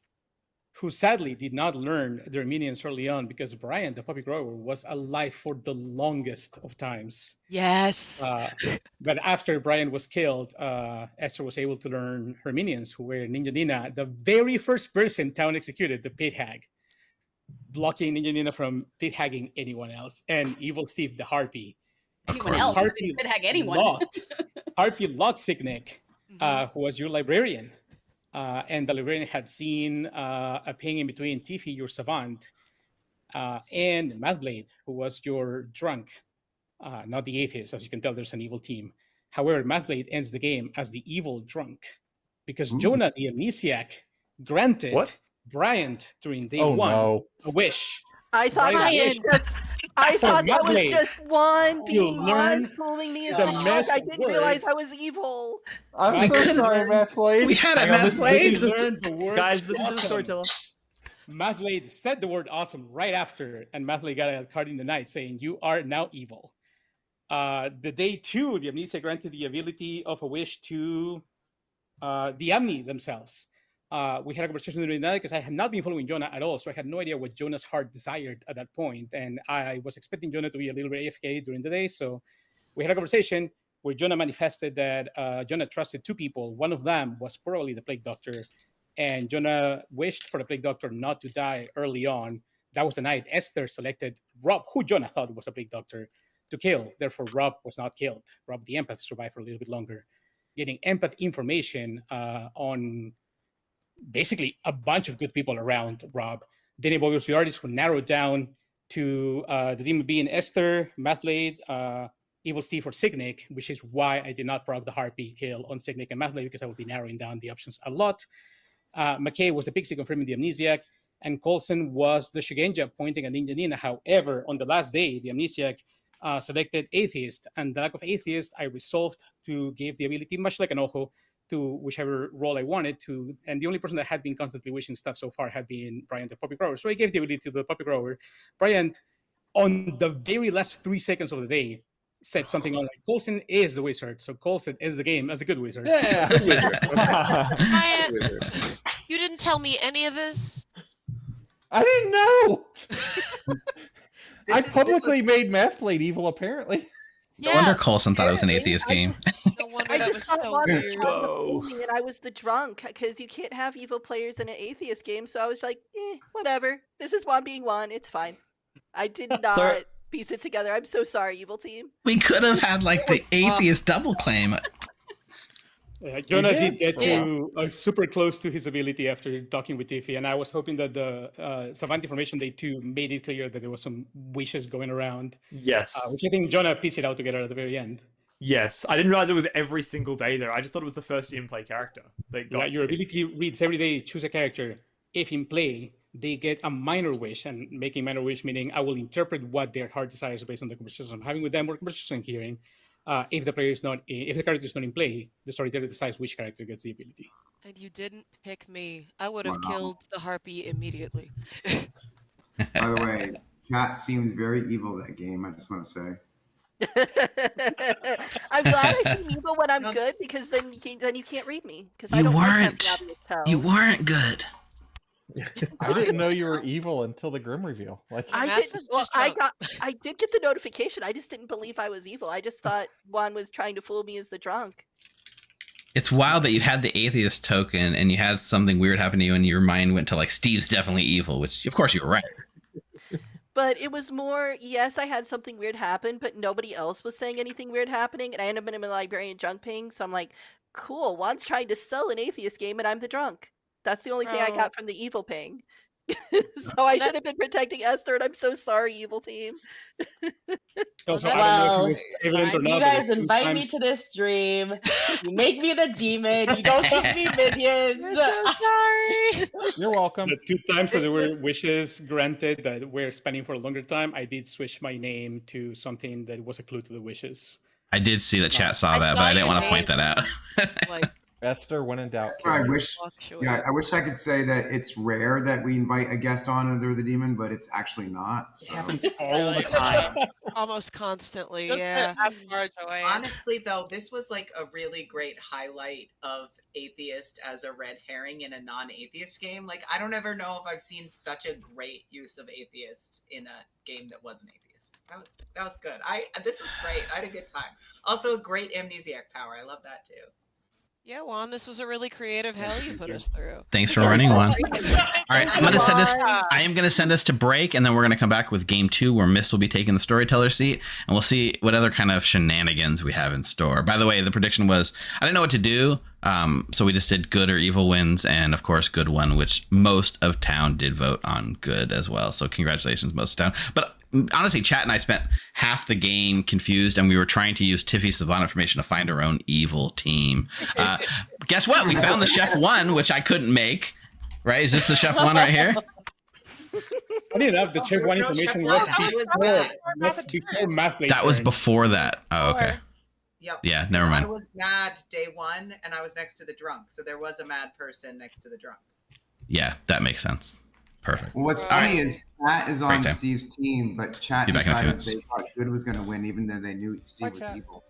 Speaker 3: Who sadly did not learn their minions early on because Brian, the puppy grower, was alive for the longest of times.
Speaker 9: Yes.
Speaker 3: But after Brian was killed, Esther was able to learn her minions, who were Ninja Nina, the very first person Town executed, the pit hag, blocking Ninja Nina from pit hagging anyone else, and Evil Steve, the harpy.
Speaker 14: Anyone else?
Speaker 3: Harpy
Speaker 14: Could hag anyone.
Speaker 3: Harpy locked Signic, who was your librarian. And the librarian had seen a ping in between Tiffy, your savant, and Mathblade, who was your drunk, not the atheist. As you can tell, there's an evil team. However, Mathblade ends the game as the evil drunk because Jonah, the amnesiac, granted Bryant during day one a wish.
Speaker 2: I thought that was just. I thought that was just one being one fooling me as a
Speaker 3: mess
Speaker 2: I didn't realize I was evil.
Speaker 8: I'm so sorry, Mathblade.
Speaker 1: We had a Mathblade.
Speaker 12: Guys, this is the storyteller.
Speaker 3: Mathblade said the word awesome right after, and Mathblade got a card in the night saying, "You are now evil." The day 2, the amnesia granted the ability of a wish to the Amni themselves. We had a conversation during the night because I had not been following Jonah at all, so I had no idea what Jonah's heart desired at that point, and I was expecting Jonah to be a little bit AFK during the day, so we had a conversation where Jonah manifested that Jonah trusted 2 people. One of them was probably the Plague Doctor, and Jonah wished for the Plague Doctor not to die early on. That was the night Esther selected Rob, who Jonah thought was a Plague Doctor, to kill. Therefore, Rob was not killed. Rob the Empath survived for a little bit longer, getting Empath information on basically a bunch of good people around Rob. Danny Boy was the artist who narrowed down to the demon being Esther, Mathblade, Evil Steve, or Signic, which is why I did not proc the Harpy kill on Signic and Mathblade, because I would be narrowing down the options a lot. McKay was the Pixie confirming the Amnesiac, and Coulson was the Shigenja pointing at Ninja Nina. However, on the last day, the Amnesiac selected Atheist, and the lack of Atheist, I resolved to give the ability, much like an Ojo, to whichever role I wanted to. And the only person that had been constantly wishing stuff so far had been Bryant the Puppy Grower. So I gave the ability to the Puppy Grower. Bryant, on the very last 3 seconds of the day, said something on like, Coulson is the wizard. So Coulson is the game as a good wizard.
Speaker 8: Yeah.
Speaker 9: Bryant, you didn't tell me any of this.
Speaker 8: I didn't know. I
Speaker 4: This
Speaker 8: publicly made Mathblade evil, apparently.
Speaker 1: No wonder Coulson thought it was an atheist game.
Speaker 9: No wonder
Speaker 2: I
Speaker 9: that
Speaker 2: just
Speaker 9: was
Speaker 2: thought
Speaker 9: so
Speaker 2: Juan was
Speaker 9: weird.
Speaker 2: trying to fool me and I was the drunk because you can't have evil players in an atheist game. So I was like, whatever. This is Juan being Juan. It's fine. I did not piece it together. I'm so sorry, evil team.
Speaker 1: We could have had like the atheist double claim.
Speaker 3: Jonah did get to super close to his ability after talking with Tiffy, and I was hoping that the Savant Information Day 2 made it clear that there was some wishes going around.
Speaker 12: Yes.
Speaker 3: Which I think Jonah pieced it out together at the very end.
Speaker 12: Yes, I didn't realize it was every single day though. I just thought it was the first in-play character.
Speaker 3: Your ability reads every day, choose a character. If in play, they get a minor wish, and making minor wish meaning I will interpret what their heart desires based on the conversation I'm having with them or conversation I'm hearing. If the character is not in play, the storyteller decides which character gets the ability.
Speaker 9: And you didn't pick me. I would have killed the harpy immediately.
Speaker 6: By the way, chat seemed very evil that game. I just want to say.
Speaker 2: I'm glad I seem evil when I'm good because then you can't read me because I
Speaker 1: You
Speaker 2: don't
Speaker 1: weren't.
Speaker 2: Like that
Speaker 1: You weren't good.
Speaker 8: I didn't know you were evil until the Grim reveal. Like
Speaker 2: I did get the notification. I just didn't believe I was evil. I just thought Juan was trying to fool me as the drunk.
Speaker 1: It's wild that you had the atheist token and you had something weird happen to you and your mind went to like, Steve's definitely evil, which of course you were right.
Speaker 2: But it was more, yes, I had something weird happen, but nobody else was saying anything weird happening. And I ended up in a librarian drunk ping. So I'm like, cool, Juan's trying to sell an atheist game and I'm the drunk. That's the only thing I got from the evil ping. So I should have been protecting Esther, and I'm so sorry, evil team.
Speaker 3: Also,
Speaker 7: Well,
Speaker 3: you
Speaker 7: guys invite me to this stream. You make me the demon. You don't give me minions.
Speaker 9: I'm so sorry.
Speaker 8: You're welcome.
Speaker 3: The 2 times that there were wishes granted that were spending for a longer time, I did switch my name to something that was a clue to the wishes.
Speaker 1: I did see the chat saw that, but I didn't want to point that out.
Speaker 8: Esther, when in doubt.
Speaker 6: I wish I could say that it's rare that we invite a guest on and they're the demon, but it's actually not. So.
Speaker 9: It happens all the time. Almost constantly, yeah.
Speaker 4: Honestly, though, this was like a really great highlight of atheist as a red herring in a non-atheist game. Like, I don't ever know if I've seen such a great use of atheist in a game that wasn't atheist. That was good. This is great. I had a good time. Also, a great amnesiac power. I love that too.
Speaker 9: Yeah, Juan, this was a really creative hell you put us through.
Speaker 1: Thanks for running, Juan. All right, I am gonna send us to break, and then we're gonna come back with game 2, where Mist will be taking the storyteller seat, and we'll see what other kind of shenanigans we have in store. By the way, the prediction was I didn't know what to do, so we just did good or evil wins, and of course, good won, which most of town did vote on good as well. So congratulations, most of town. But honestly, chat and I spent half the game confused, and we were trying to use Tiffy's Savant Information to find our own evil team. Guess what? We found the Chef 1, which I couldn't make. Right? Is this the Chef 1 right here?
Speaker 3: Funny enough, the Chef 1 information was before Mathblade.
Speaker 1: That was before that. Oh, okay.
Speaker 4: Yep.
Speaker 1: Yeah, never mind.
Speaker 4: I was mad day 1, and I was next to the drunk, so there was a mad person next to the drunk.
Speaker 1: Yeah, that makes sense. Perfect.
Speaker 6: Well, what's funny is Chat is on
Speaker 1: Breakdown.
Speaker 6: Steve's team, but Chat
Speaker 1: Be back in a few
Speaker 6: decided
Speaker 1: minutes.
Speaker 6: they thought Good was going to win, even though they knew Steve was evil.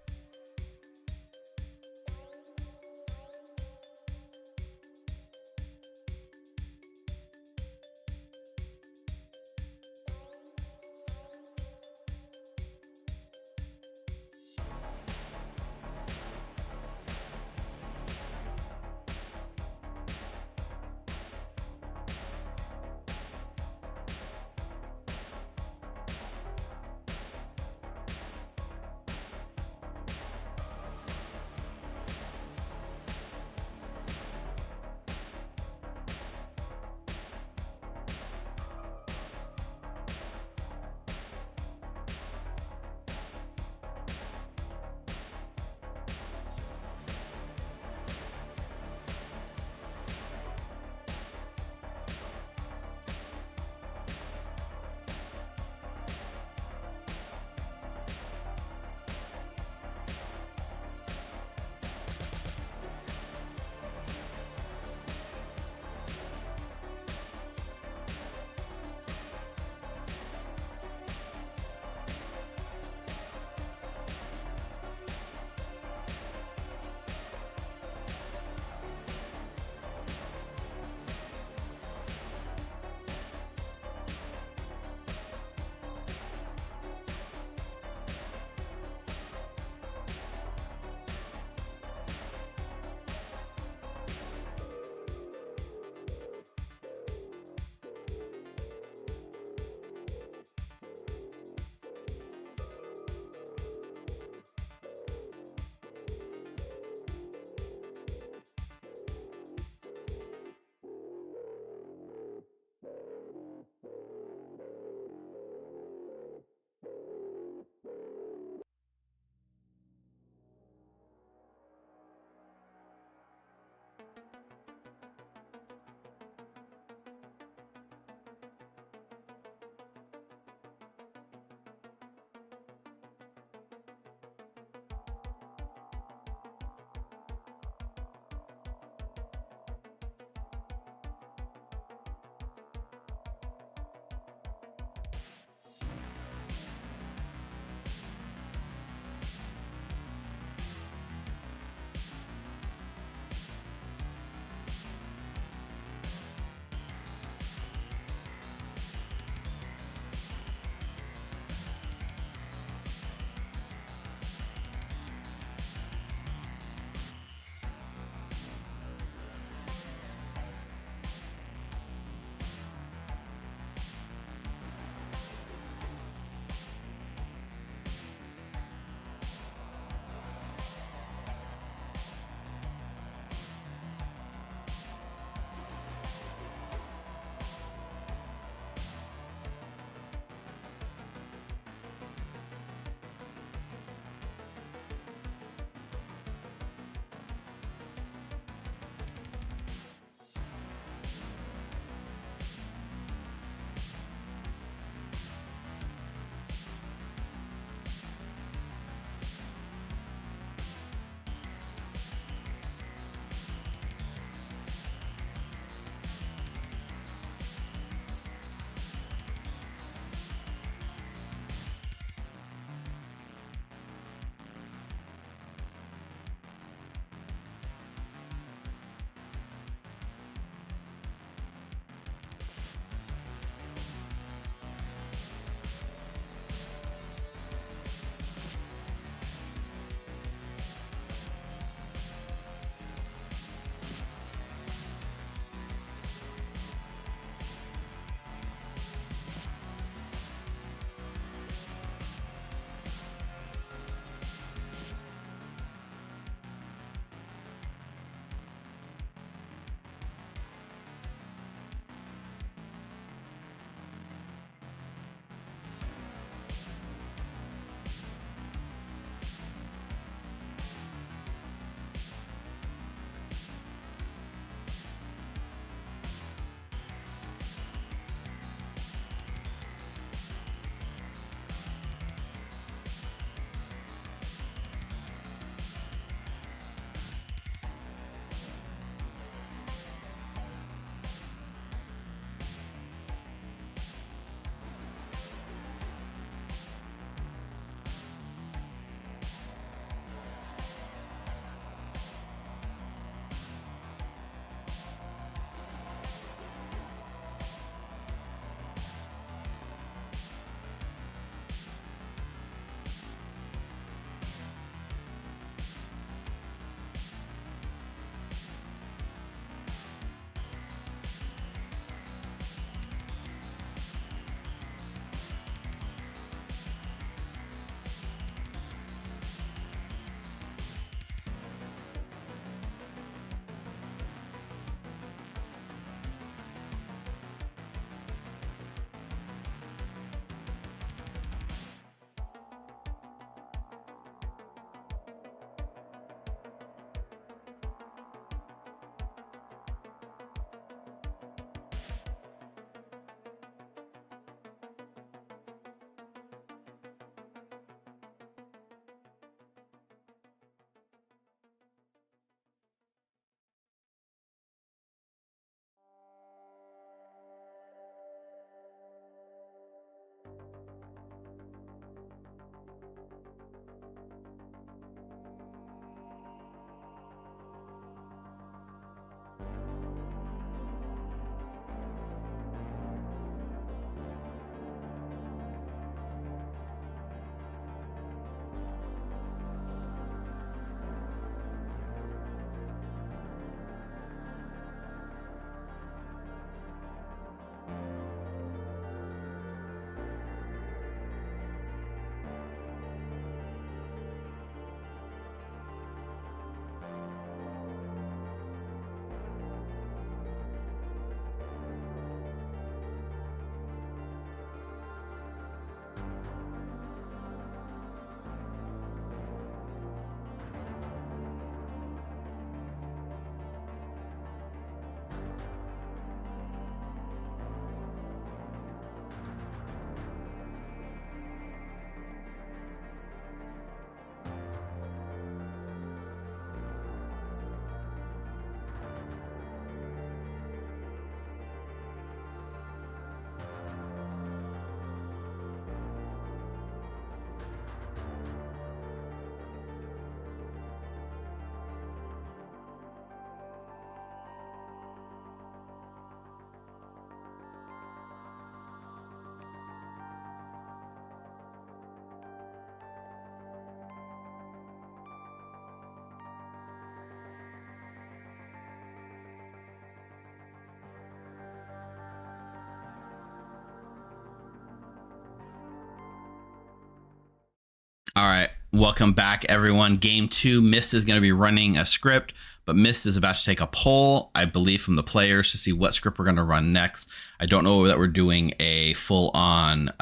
Speaker 1: All right, welcome back, everyone. Game 2, Mist is going to be running a script, but Mist is about to take a poll, I believe, from the players to see what script we're going to run next. I don't know that we're doing a full-on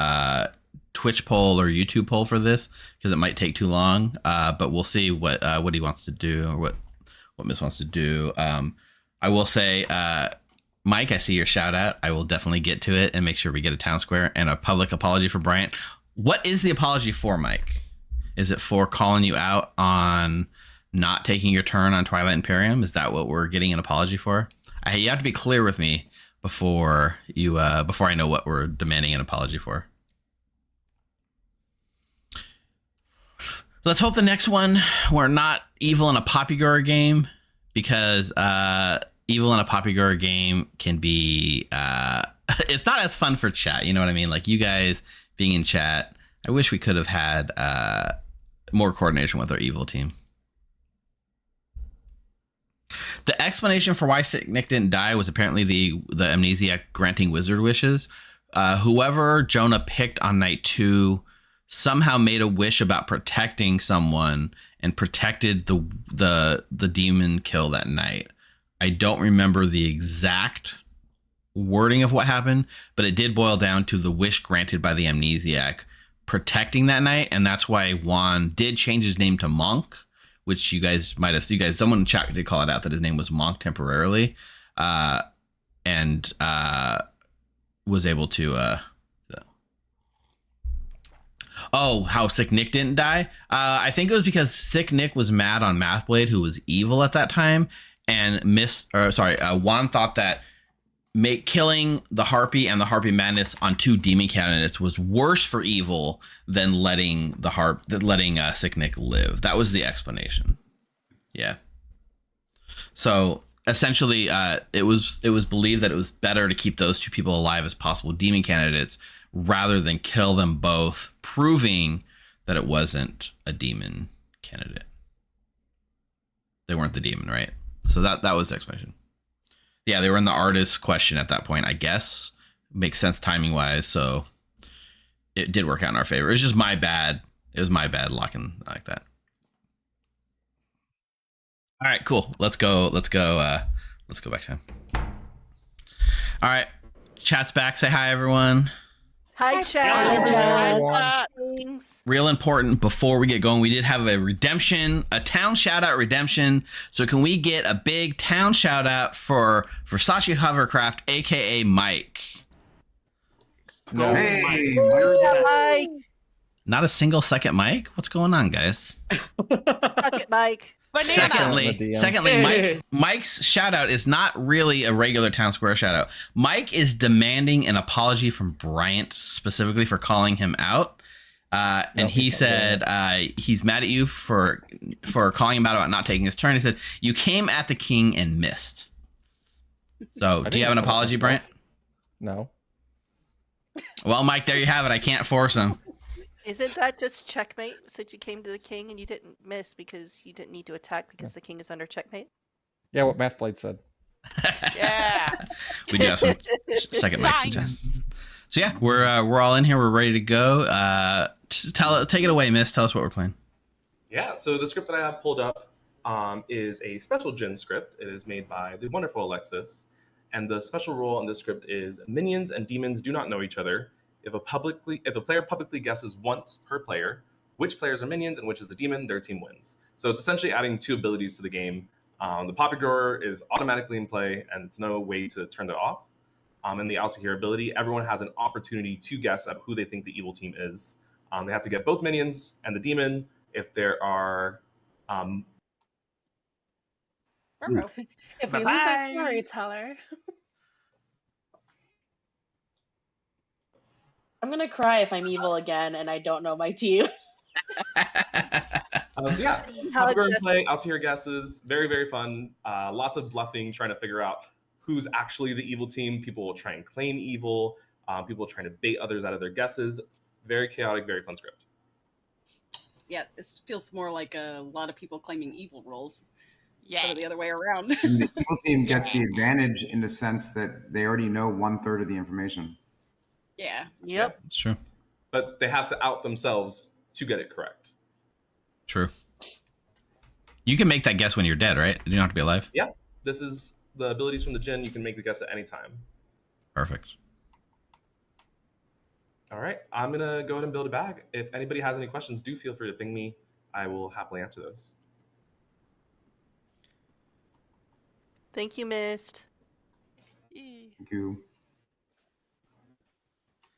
Speaker 1: Twitch poll or YouTube poll for this because it might take too long, but we'll see what he wants to do or what Mist wants to do. I will say, Mike, I see your shout out. I will definitely get to it and make sure we get a town square and a public apology for Bryant. What is the apology for, Mike? Is it for calling you out on not taking your turn on Twilight Imperium? Is that what we're getting an apology for? You have to be clear with me before I know what we're demanding an apology for. Let's hope the next one we're not evil in a Poppygore game, because evil in a Poppygore game can be it's not as fun for chat. You know what I mean? Like, you guys being in chat, I wish we could have had more coordination with our evil team. The explanation for why Sick Nick didn't die was apparently the amnesiac granting wizard wishes. Whoever Jonah picked on night 2 somehow made a wish about protecting someone and protected the demon kill that night. I don't remember the exact wording of what happened, but it did boil down to the wish granted by the amnesiac protecting that night, and that's why Juan did change his name to Monk, which someone in chat did call it out that his name was Monk temporarily, and was able to how Sick Nick didn't die. I think it was because Sick Nick was mad on Mathblade, who was evil at that time, and Juan thought that killing the Harpy and the Harpy Madness on 2 demon candidates was worse for evil than letting Sick Nick live. That was the explanation. Yeah. So essentially, it was believed that it was better to keep those 2 people alive as possible demon candidates rather than kill them both, proving that it wasn't a demon candidate. They weren't the demon, right? So that was the explanation. Yeah, they were in the artist question at that point, I guess. Makes sense timing wise, so it did work out in our favor. It was just my bad. It was my bad locking like that. All right, cool. Let's go back to him. All right. Chat's back. Say hi, everyone.
Speaker 2: Hi, chat.
Speaker 1: Real important before we get going, we did have a town shout out redemption. So can we get a big town shout out for Versace Hovercraft, aka Mike?
Speaker 6: No. Hey,
Speaker 2: Mike.
Speaker 1: Not a single second Mike? What's going on, guys?
Speaker 2: Suck it, Mike.
Speaker 1: Secondly, Mike's shout out is not really a regular town square shout out. Mike is demanding an apology from Bryant specifically for calling him out. And he said he's mad at you for calling him out about not taking his turn. He said, you came at the king and missed. So do you have an apology, Bryant?
Speaker 8: No.
Speaker 1: Well, Mike, there you have it. I can't force him.
Speaker 2: Isn't that just checkmate since you came to the king and you didn't miss because you didn't need to attack because the king is under checkmate?
Speaker 8: Yeah, what Mathblade said.
Speaker 9: Yeah.
Speaker 1: We do have some second mics in chat. So yeah, we're all in here. We're ready to go. Take it away, Miss. Tell us what we're playing.
Speaker 16: Yeah, so the script that I have pulled up is a special gen script. It is made by the wonderful Alexis. And the special rule in this script is minions and demons do not know each other. If a player publicly guesses once per player which players are minions and which is the demon, their team wins. So it's essentially adding 2 abilities to the game. The Poppygore is automatically in play, and there's no way to turn that off. And the Also Here ability, everyone has an opportunity to guess at who they think the evil team is. They have to get both minions and the demon. If there are
Speaker 17: if we lose our storyteller.
Speaker 7: I'm gonna cry if I'm evil again and I don't know my team.
Speaker 16: So yeah, Poppygore in play, out to your guesses. Very, very fun. Lots of bluffing, trying to figure out who's actually the evil team. People will try and claim evil. People trying to bait others out of their guesses. Very chaotic, very fun script.
Speaker 14: Yeah, this feels more like a lot of people claiming evil roles. Instead of the other way around.
Speaker 6: And the evil team gets the advantage in the sense that they already know 1/3 of the information.
Speaker 14: Yeah.
Speaker 2: Yep.
Speaker 1: Sure.
Speaker 16: But they have to out themselves to get it correct.
Speaker 1: True. You can make that guess when you're dead, right? You don't have to be alive.
Speaker 16: Yeah, this is the abilities from the Jinn. You can make the guess at any time.
Speaker 1: Perfect.
Speaker 16: All right, I'm gonna go ahead and build a bag. If anybody has any questions, do feel free to ping me. I will happily answer those.
Speaker 2: Thank you, Mist.
Speaker 6: Thank you.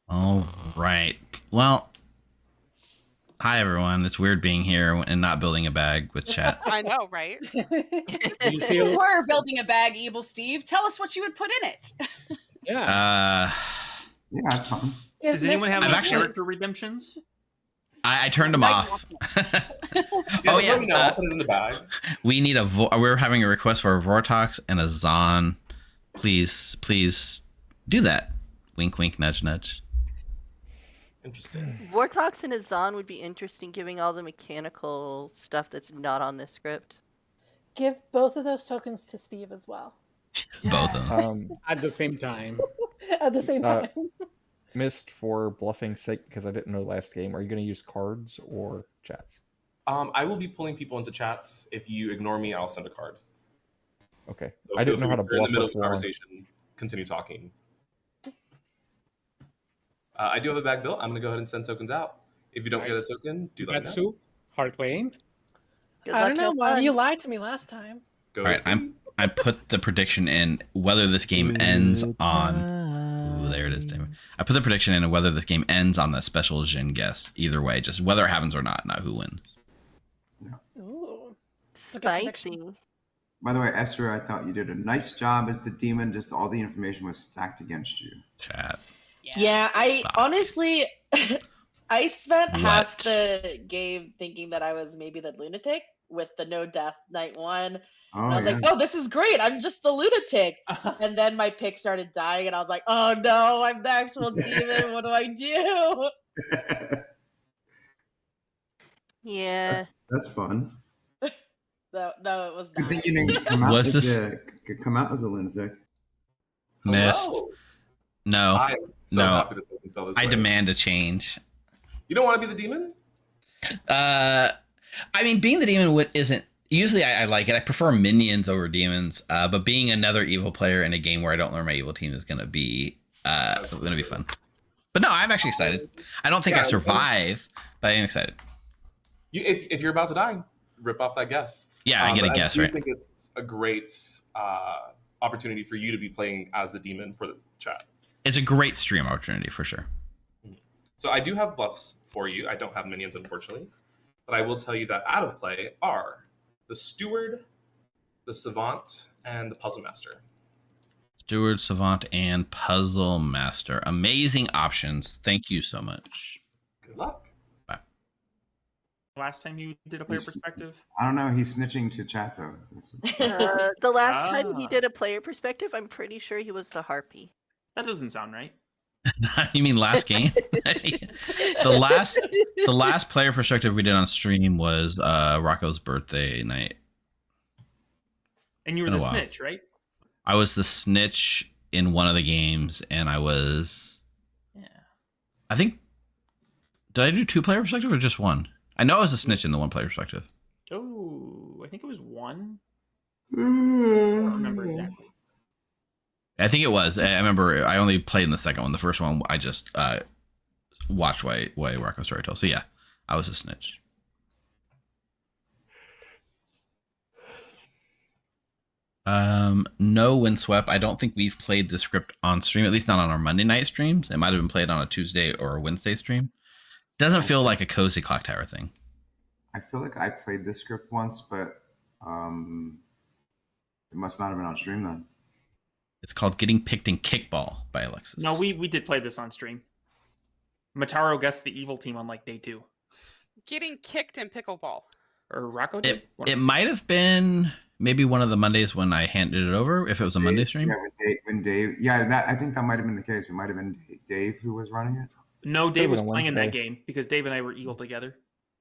Speaker 1: All right. Well, hi everyone. It's weird being here and not building a bag with chat.
Speaker 11: I know, right?
Speaker 14: If you were building a bag, Evil Steve, tell us what you would put in it.
Speaker 3: Yeah.
Speaker 6: Yeah, that's fine.
Speaker 10: Does anyone have
Speaker 1: I've
Speaker 10: any
Speaker 1: actually-
Speaker 10: character redemptions?
Speaker 1: I turned them off. Oh yeah.
Speaker 16: Let me know. I'll put it in the bag.
Speaker 1: We need we're having a request for a Vortox and a Zon. Please do that. Wink, wink, nudge, nudge.
Speaker 16: Interesting.
Speaker 2: Vortox and Azan would be interesting, giving all the mechanical stuff that's not on this script.
Speaker 17: Give both of those tokens to Steve as well.
Speaker 1: Both of
Speaker 8: them.
Speaker 3: At the same time.
Speaker 17: At the same time.
Speaker 8: Missed for bluffing's sake because I didn't know last game. Are you going to use cards or chats?
Speaker 16: I will be pulling people into chats. If you ignore me, I'll send a card.
Speaker 8: Okay.
Speaker 16: So
Speaker 8: I didn't know how to
Speaker 16: if you're in
Speaker 8: bluff
Speaker 16: the middle
Speaker 8: with
Speaker 16: of the
Speaker 8: Juan.
Speaker 16: conversation. Continue talking. I do have a bag built. I'm going to go ahead and send tokens out. If you don't get a
Speaker 3: Nice.
Speaker 16: token, do let me know.
Speaker 3: Gatsu, hard playing.
Speaker 17: I don't know, Juan. You lied to me last time.
Speaker 16: Go
Speaker 1: All right, I put the prediction in whether this game ends on. Ooh, there it is, David. I put the prediction in whether this game ends on the special Jin guess. Either way, just whether it happens or not who wins.
Speaker 17: Ooh.
Speaker 2: Spicy.
Speaker 6: By the way, Esther, I thought you did a nice job as the demon. Just all the information was stacked against you.
Speaker 1: Chat.
Speaker 7: Yeah, I honestly, I spent half
Speaker 1: What?
Speaker 7: the game thinking that I was maybe the lunatic with the no death night one.
Speaker 6: Oh,
Speaker 7: And I was
Speaker 6: yeah.
Speaker 7: like, oh, this is great. I'm just the lunatic. And then my pick started dying, and I was like, oh no, I'm the actual demon. What do I do?
Speaker 2: Yeah.
Speaker 6: That's fun.
Speaker 7: No, it was
Speaker 6: Good
Speaker 7: not.
Speaker 6: thing you didn't come out,
Speaker 1: Was
Speaker 6: come out as a lunatic.
Speaker 1: Missed.
Speaker 16: Hello.
Speaker 1: No.
Speaker 16: I am so
Speaker 1: no.
Speaker 16: happy this opens fell this
Speaker 1: I
Speaker 16: way.
Speaker 1: demand a change.
Speaker 16: You don't want to be the demon?
Speaker 1: I mean, being the demon isn't. Usually I like it. I prefer minions over demons. But being another evil player in a game where I don't learn my evil team is gonna be fun. But no, I'm actually excited. I don't think I survive, but I am excited.
Speaker 16: If you're about to die, rip off that guess.
Speaker 1: Yeah, I get a
Speaker 16: but
Speaker 1: guess,
Speaker 16: do
Speaker 1: right?
Speaker 16: I think it's a great opportunity for you to be playing as the demon for the chat.
Speaker 1: It's a great stream opportunity for sure.
Speaker 16: So I do have bluffs for you. I don't have minions, unfortunately. But I will tell you that out of play are the Steward, the Savant, and the Puzzle Master.
Speaker 1: Steward, Savant, and Puzzle Master. Amazing options. Thank you so much.
Speaker 16: Good luck.
Speaker 1: Bye.
Speaker 10: Last time you did a player perspective?
Speaker 6: I don't know. He's snitching to chat though.
Speaker 2: The last time he
Speaker 10: Ah.
Speaker 2: did a player perspective, I'm pretty sure he was the harpy.
Speaker 10: That doesn't sound right.
Speaker 1: You mean last game? the last player perspective we did on stream was Rocco's birthday night.
Speaker 10: And you were
Speaker 1: Been a
Speaker 10: the
Speaker 1: while.
Speaker 10: snitch, right?
Speaker 1: I was the snitch in one of the games, and I was.
Speaker 10: Yeah.
Speaker 1: I think. Did I do 2-player perspective or just one? I know I was a snitch in the 1-player perspective.
Speaker 10: Oh, I think it was one. I don't remember exactly.
Speaker 1: I think it was. I remember I only played in the second one. The first one I just watched way Rocco Storytell. So yeah, I was a snitch. No Windswept. I don't think we've played the script on stream, at least not on our Monday night streams. It might have been played on a Tuesday or a Wednesday stream. Doesn't feel like a cozy Clocktower thing.
Speaker 6: I feel like I played this script once, but it must not have been on stream then.
Speaker 1: It's called Getting Picked in Kickball by Alexis.
Speaker 10: No, we did play this on stream. Mataro guessed the evil team on like day 2.
Speaker 11: Getting kicked in pickleball.
Speaker 10: Or Rocco did?
Speaker 1: It might have been maybe one of the Mondays when I handed it over, if it was a Monday stream.
Speaker 6: Yeah, when Dave, I think that might have been the case. It might have been Dave who was running it.
Speaker 10: No, Dave was
Speaker 8: on
Speaker 10: playing in that
Speaker 8: Wednesday.
Speaker 10: game because Dave and I were evil together.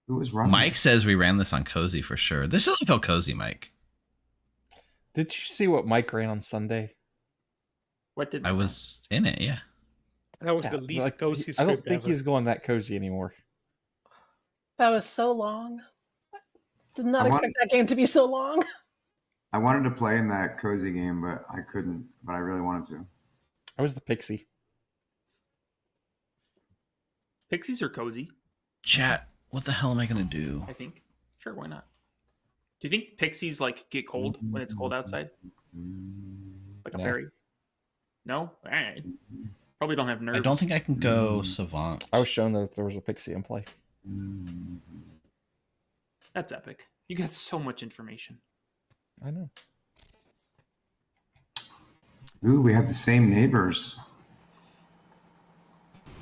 Speaker 6: Who was running?
Speaker 1: Mike says we ran this on Cozy for sure. This doesn't feel cozy, Mike.
Speaker 8: Did you see what Mike ran on Sunday?
Speaker 10: What did
Speaker 1: I was in it, yeah.
Speaker 3: That was
Speaker 8: Yeah,
Speaker 3: the least
Speaker 8: like,
Speaker 3: cozy
Speaker 8: I don't
Speaker 3: script
Speaker 8: think
Speaker 3: ever.
Speaker 8: he's going that cozy anymore.
Speaker 17: That was so long. Did not expect that game to be so long.
Speaker 6: I wanted to play in that cozy game, but I couldn't. But I really wanted to.
Speaker 8: I was the pixie.
Speaker 10: Pixies are cozy.
Speaker 1: Chat, what the hell am I going to do?
Speaker 10: I think. Sure, why not? Do you think pixies like get cold when it's cold outside? Like a fairy? No? All right. Probably don't have nerves.
Speaker 1: I don't think I can go savant.
Speaker 8: I was shown that there was a pixie in play.
Speaker 10: That's epic. You got so much information.
Speaker 8: I know.
Speaker 6: Ooh, we have the same neighbors.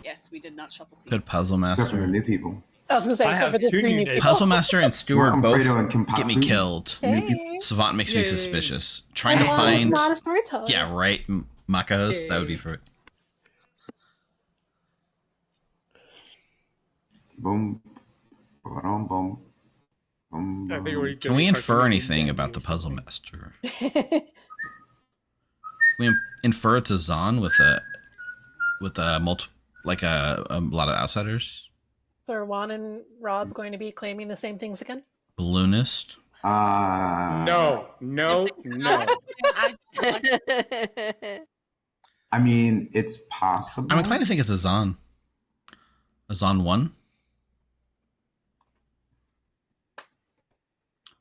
Speaker 14: Yes, we did not shuffle seats.
Speaker 1: Good puzzle
Speaker 6: Except for the
Speaker 1: master.
Speaker 6: new people.
Speaker 17: I was gonna say, except for the 3 new people.
Speaker 1: Puzzle master and Stewart
Speaker 6: Welcome,
Speaker 1: both
Speaker 6: Fredo and
Speaker 1: get me
Speaker 6: Kimpatsu.
Speaker 1: killed.
Speaker 17: Hey.
Speaker 1: Savant makes me
Speaker 17: Yay.
Speaker 1: suspicious. Trying
Speaker 17: And
Speaker 1: to
Speaker 17: Juan is
Speaker 1: find.
Speaker 17: not a storyteller.
Speaker 1: Yeah, right. Makahos. That would be perfect.
Speaker 6: Boom. Boom. Boom. Boom.
Speaker 3: I think we're
Speaker 1: Can we infer anything about the puzzle master? We infer it's a Zon with a lot of outsiders.
Speaker 17: So are Juan and Rob going to be claiming the same things again?
Speaker 1: Balloonist.
Speaker 3: No.
Speaker 6: I mean, it's possible.
Speaker 1: I'm inclined to think it's a Zon. A Zon 1.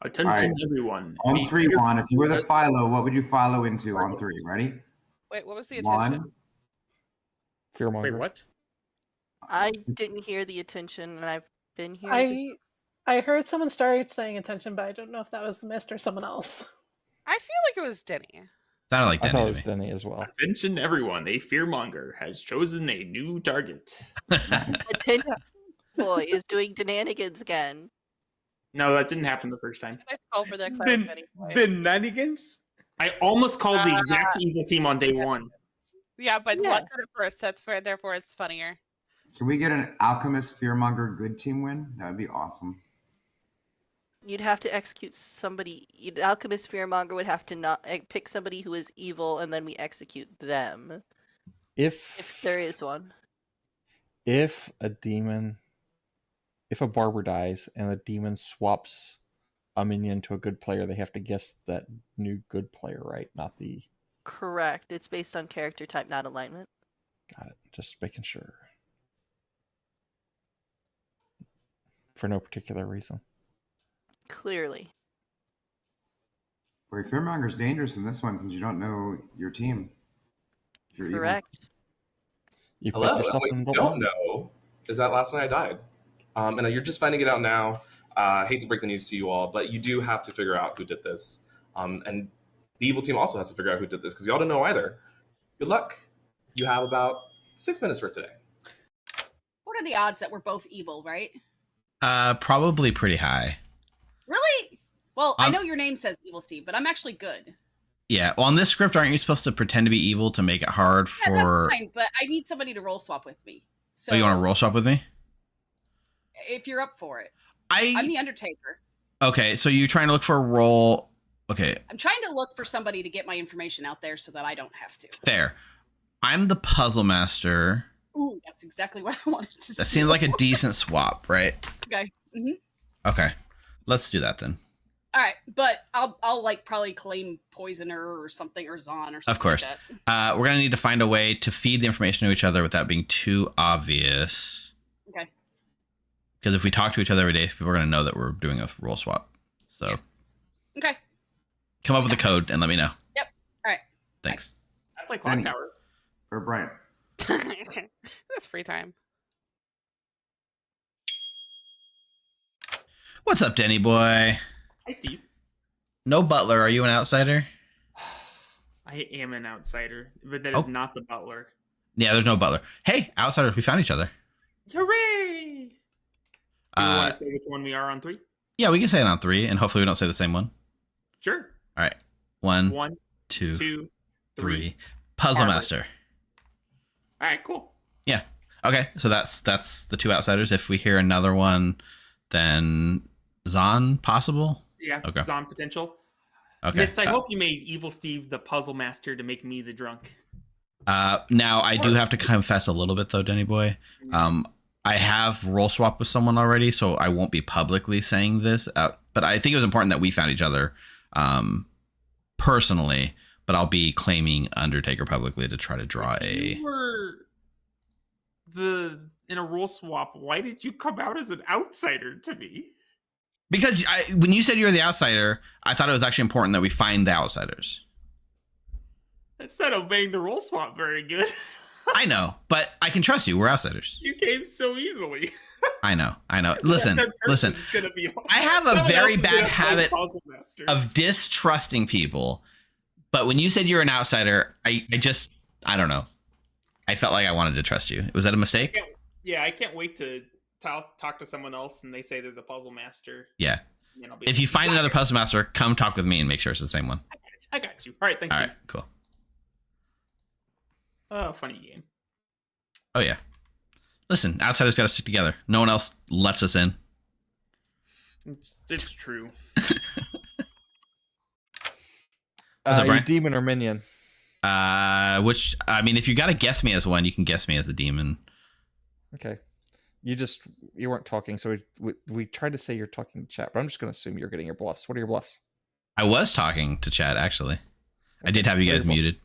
Speaker 10: Attention,
Speaker 6: All right.
Speaker 10: everyone.
Speaker 6: On 3, Juan, if you were the Philo, what would you Philo into on 3? Ready?
Speaker 11: Wait, what was the
Speaker 6: One.
Speaker 11: attention?
Speaker 8: Fearmonger.
Speaker 3: Wait, what?
Speaker 2: I didn't hear the attention, and I've been here.
Speaker 17: I heard someone start saying attention, but I don't know if that was Mist or someone else.
Speaker 11: I feel like it was Denny.
Speaker 1: Sounded like
Speaker 8: I
Speaker 1: Denny
Speaker 8: thought
Speaker 1: to
Speaker 8: it was
Speaker 1: me.
Speaker 8: Denny as well.
Speaker 10: Attention, everyone. A fearmonger has chosen a new target.
Speaker 2: Attention boy is doing shenanigans again.
Speaker 10: No, that didn't happen the first time.
Speaker 11: I call for the excited Denny.
Speaker 3: The nanigans?
Speaker 10: I almost called the exact evil team on day 1.
Speaker 11: Yeah, but
Speaker 2: Yeah.
Speaker 11: Juan said it first. Therefore it's funnier.
Speaker 6: Can we get an Alchemist Fearmonger good team win? That would be awesome.
Speaker 2: You'd have to execute somebody. Alchemist Fearmonger would have to not pick somebody who is evil, and then we execute them. If there is one.
Speaker 8: If a barber dies and the demon swaps a minion to a good player, they have to guess that new good player, right? Not the...
Speaker 2: Correct. It's based on character type, not alignment.
Speaker 8: Got it. Just making sure. For no particular reason.
Speaker 2: Clearly.
Speaker 6: Boy, Fearmonger's dangerous in this one since you don't know your team. If you're evil.
Speaker 2: Correct.
Speaker 8: You put
Speaker 16: Hello.
Speaker 8: yourself
Speaker 16: What
Speaker 8: in
Speaker 16: you
Speaker 8: the
Speaker 16: don't know is that last night I died. And you're just finding it out now. I hate to break the news to you all, but you do have to figure out who did this. And the evil team also has to figure out who did this because y'all don't know either. Good luck. You have about 6 minutes for today.
Speaker 14: What are the odds that we're both evil, right?
Speaker 1: Probably pretty high.
Speaker 14: Really? Well, I know your name says Evil Steve, but I'm actually good.
Speaker 1: Yeah. Well, on this script, aren't you supposed to pretend to be evil to make it hard
Speaker 14: Yeah,
Speaker 1: for?
Speaker 14: that's fine, but I need somebody to roll swap with me. So
Speaker 1: Oh, you want to roll swap with me?
Speaker 14: if you're up for it.
Speaker 1: I'm
Speaker 14: the Undertaker.
Speaker 1: Okay, so you're trying to look for a role. Okay,
Speaker 14: I'm trying to look for somebody to get my information out there so that I don't have to.
Speaker 1: fair. I'm the puzzle master.
Speaker 14: Ooh, that's exactly what I wanted to say.
Speaker 1: That seems like a decent swap, right?
Speaker 14: Okay. Mm-hmm.
Speaker 1: Okay, let's do that then.
Speaker 14: All right, but I'll like probably claim Poisoner or something or Zon or something.
Speaker 1: Of course.
Speaker 14: Like that.
Speaker 1: We're gonna need to find a way to feed the information to each other without being too obvious.
Speaker 14: Okay.
Speaker 1: Because if we talk to each other every day, people are gonna know that we're doing a role swap. So
Speaker 14: Okay.
Speaker 1: come up with a code and let me know.
Speaker 14: Yep. All right.
Speaker 1: Thanks.
Speaker 10: I play
Speaker 6: Danny.
Speaker 10: Clocktower.
Speaker 6: Or Brian.
Speaker 11: That's free time.
Speaker 1: What's up, Denny boy?
Speaker 10: Hi, Steve.
Speaker 1: No butler. Are you an outsider?
Speaker 10: I am an outsider, but that is not the butler.
Speaker 1: Yeah, there's no butler. Hey, outsiders, we found each other.
Speaker 10: Hooray! Do you want to say which one we are on 3?
Speaker 1: Yeah, we can say it on 3, and hopefully we don't say the same one.
Speaker 10: Sure.
Speaker 1: All right. 1,
Speaker 10: 1,
Speaker 1: 2, 3. Puzzle master.
Speaker 10: All right, cool.
Speaker 1: Yeah. Okay, so that's the 2 outsiders. If we hear another one, then Zon possible?
Speaker 10: Yeah,
Speaker 1: Okay.
Speaker 10: Zon potential.
Speaker 1: Okay.
Speaker 10: Yes, I hope you made Evil Steve the puzzle master to make me the drunk.
Speaker 1: Now I do have to confess a little bit though, Denny boy. I have role swap with someone already, so I won't be publicly saying this. But I think it was important that we found each other personally. But I'll be claiming Undertaker publicly to try to draw a.
Speaker 10: You were in a role swap. Why did you come out as an outsider to me?
Speaker 1: Because when you said you were the outsider, I thought it was actually important that we find the outsiders.
Speaker 10: That's not obeying the role swap very good.
Speaker 1: I know, but I can trust you. We're outsiders.
Speaker 10: You came so easily.
Speaker 1: I know. Listen. I have a very bad habit of distrusting people. But when you said you were an outsider, I don't know. I felt like I wanted to trust you. Was that a mistake?
Speaker 10: I can't wait to talk to someone else and they say they're the puzzle master.
Speaker 1: Yeah. If you find another puzzle master, come talk with me and make sure it's the same one.
Speaker 10: I got you. All right, thanks.
Speaker 1: All right, cool.
Speaker 10: Oh, funny game.
Speaker 1: Oh, yeah. Listen, outsiders got to stick together. No one else lets us in.
Speaker 10: It's true.
Speaker 8: You demon or minion?
Speaker 1: If you got to guess me as one, you can guess me as a demon.
Speaker 8: Okay. You weren't talking, so we tried to say you're talking to chat, but I'm just going to assume you're getting your bluffs. What are your bluffs?
Speaker 1: I was talking to chat, actually. Okay. I did have you guys muted.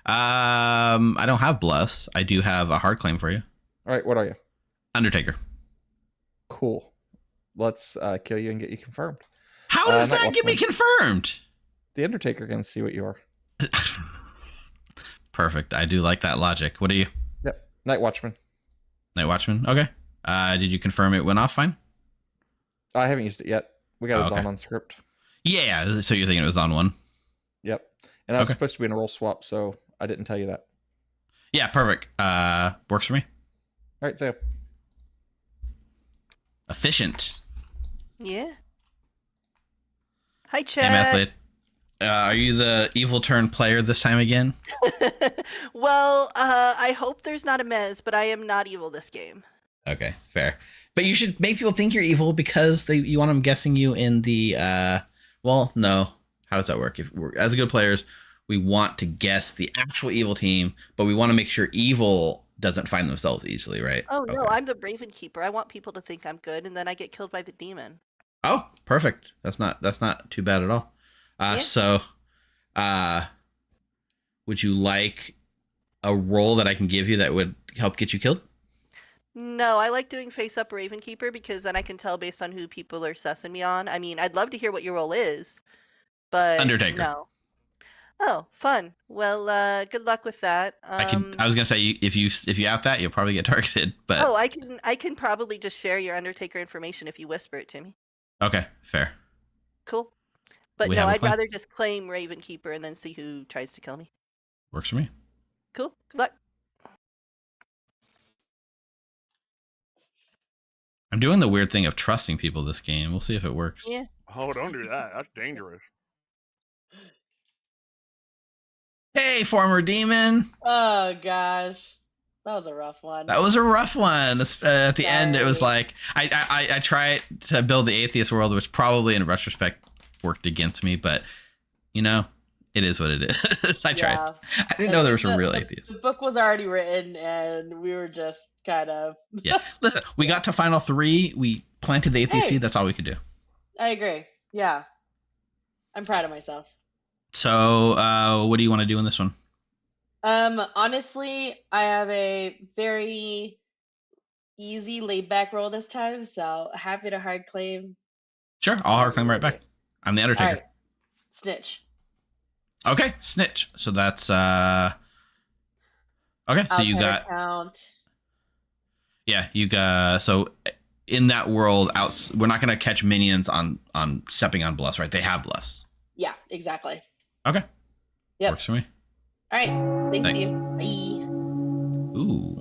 Speaker 1: I don't have bluffs. I do have a hard claim for you.
Speaker 8: All right, what are you?
Speaker 1: Undertaker.
Speaker 8: Cool. Let's kill you and get you confirmed.
Speaker 1: How does that get me confirmed?
Speaker 8: The Undertaker can see what you are.
Speaker 1: Perfect. I do like that logic. What are you?
Speaker 8: Yep. Night Watchman.
Speaker 1: Night Watchman. Okay. Did you confirm it went off fine?
Speaker 8: I haven't used it yet. We got a Zon on script.
Speaker 1: Yeah. So you're thinking it was on one?
Speaker 8: Yep. And I was supposed to be in a role swap, so I didn't tell you that.
Speaker 1: Yeah. Perfect. Works for me.
Speaker 8: All right. So
Speaker 1: efficient.
Speaker 2: Yeah. Hi, Chad.
Speaker 1: Hey, Mathlete. Are you the evil turn player this time again?
Speaker 2: Well, I hope there's not a mez, but I am not evil this game.
Speaker 1: Okay, fair. But you should make people think you're evil because you want them guessing you in the. Well, no. How does that work? If we're as good players, we want to guess the actual evil team, but we want to make sure evil doesn't find themselves easily, right?
Speaker 2: Oh no, I'm the Raven Keeper. I want people to think I'm good, and then I get killed by the demon.
Speaker 1: Oh, perfect. That's not too bad at all. So, would you like a role that I can give you that would help get you killed?
Speaker 2: No, I like doing face up Raven Keeper because then I can tell based on who people are sussing me on. I mean, I'd love to hear what your role is, but
Speaker 1: Undertaker.
Speaker 2: No. Oh, fun. Well, good luck with that.
Speaker 1: I was gonna say if you out that, you'll probably get targeted. But
Speaker 2: I can probably just share your Undertaker information if you whisper it to me.
Speaker 1: Okay, fair.
Speaker 2: Cool. But
Speaker 1: We
Speaker 2: no,
Speaker 1: have a
Speaker 2: I'd
Speaker 1: plan?
Speaker 2: rather just claim Raven Keeper and then see who tries to kill me.
Speaker 1: Works for me.
Speaker 2: Cool. Good luck.
Speaker 1: I'm doing the weird thing of trusting people this game. We'll see if it works.
Speaker 2: Yeah.
Speaker 18: Oh, don't do that. That's dangerous.
Speaker 1: Hey, former demon.
Speaker 7: Oh gosh, that was a rough one.
Speaker 1: That was a rough one. At the end, it was like I tried to build the atheist world, which probably in retrospect worked against me, but it is what it is. I tried.
Speaker 7: Yeah.
Speaker 1: I didn't know there were some real atheists.
Speaker 7: The book was already written, and we were just kind of.
Speaker 1: Yeah, listen, we got to final 3. We planted the atheist seed. That's all we could do.
Speaker 7: I agree. Yeah, I'm proud of myself.
Speaker 1: So, what do you want to do in this one?
Speaker 7: Honestly, I have a very easy, laid-back role this time, so happy to hard claim.
Speaker 1: Sure, I'll hard claim right back. I'm the Undertaker.
Speaker 7: All right. Snitch.
Speaker 1: Okay, snitch. So that's okay. So you got
Speaker 7: count.
Speaker 1: Yeah, you got so in that world we're not gonna catch minions on stepping on bluffs, right? They have bluffs.
Speaker 7: Yeah, exactly.
Speaker 1: Okay.
Speaker 7: Yep.
Speaker 1: Works for me.
Speaker 7: All right. Thanks.
Speaker 1: Thanks.
Speaker 7: You. Bye.
Speaker 1: Ooh.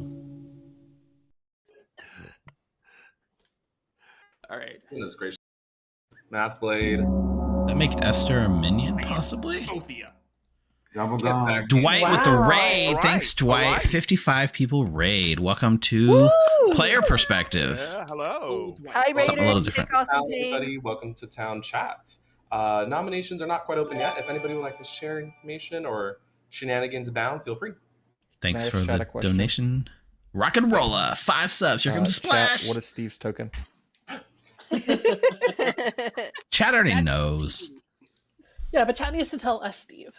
Speaker 10: All right.
Speaker 16: Goodness gracious. Math Blade.
Speaker 1: That make Esther a minion, possibly?
Speaker 10: Sophia.
Speaker 6: Double gone.
Speaker 1: Dwight with the raid.
Speaker 18: All right.
Speaker 1: Thanks, Dwight.
Speaker 18: All right.
Speaker 1: 55 people raid. Welcome to Player Perspective.
Speaker 18: Yeah, hello.
Speaker 2: Hi,
Speaker 1: Something a little
Speaker 2: Raiders.
Speaker 1: different.
Speaker 2: Awesome
Speaker 16: Hello,
Speaker 2: name.
Speaker 16: everybody. Welcome to Town Chat. Nominations are not quite open yet. If anybody would like to share information or shenanigans abound, feel free.
Speaker 1: Thanks
Speaker 8: May I
Speaker 1: for
Speaker 8: shout
Speaker 1: the
Speaker 8: a question?
Speaker 1: donation. Rock and rolla, 5 subs. Here comes Splash.
Speaker 8: Chat, what is Steve's token?
Speaker 1: Chat already knows.
Speaker 17: Yeah, but chat needs to tell us, Steve.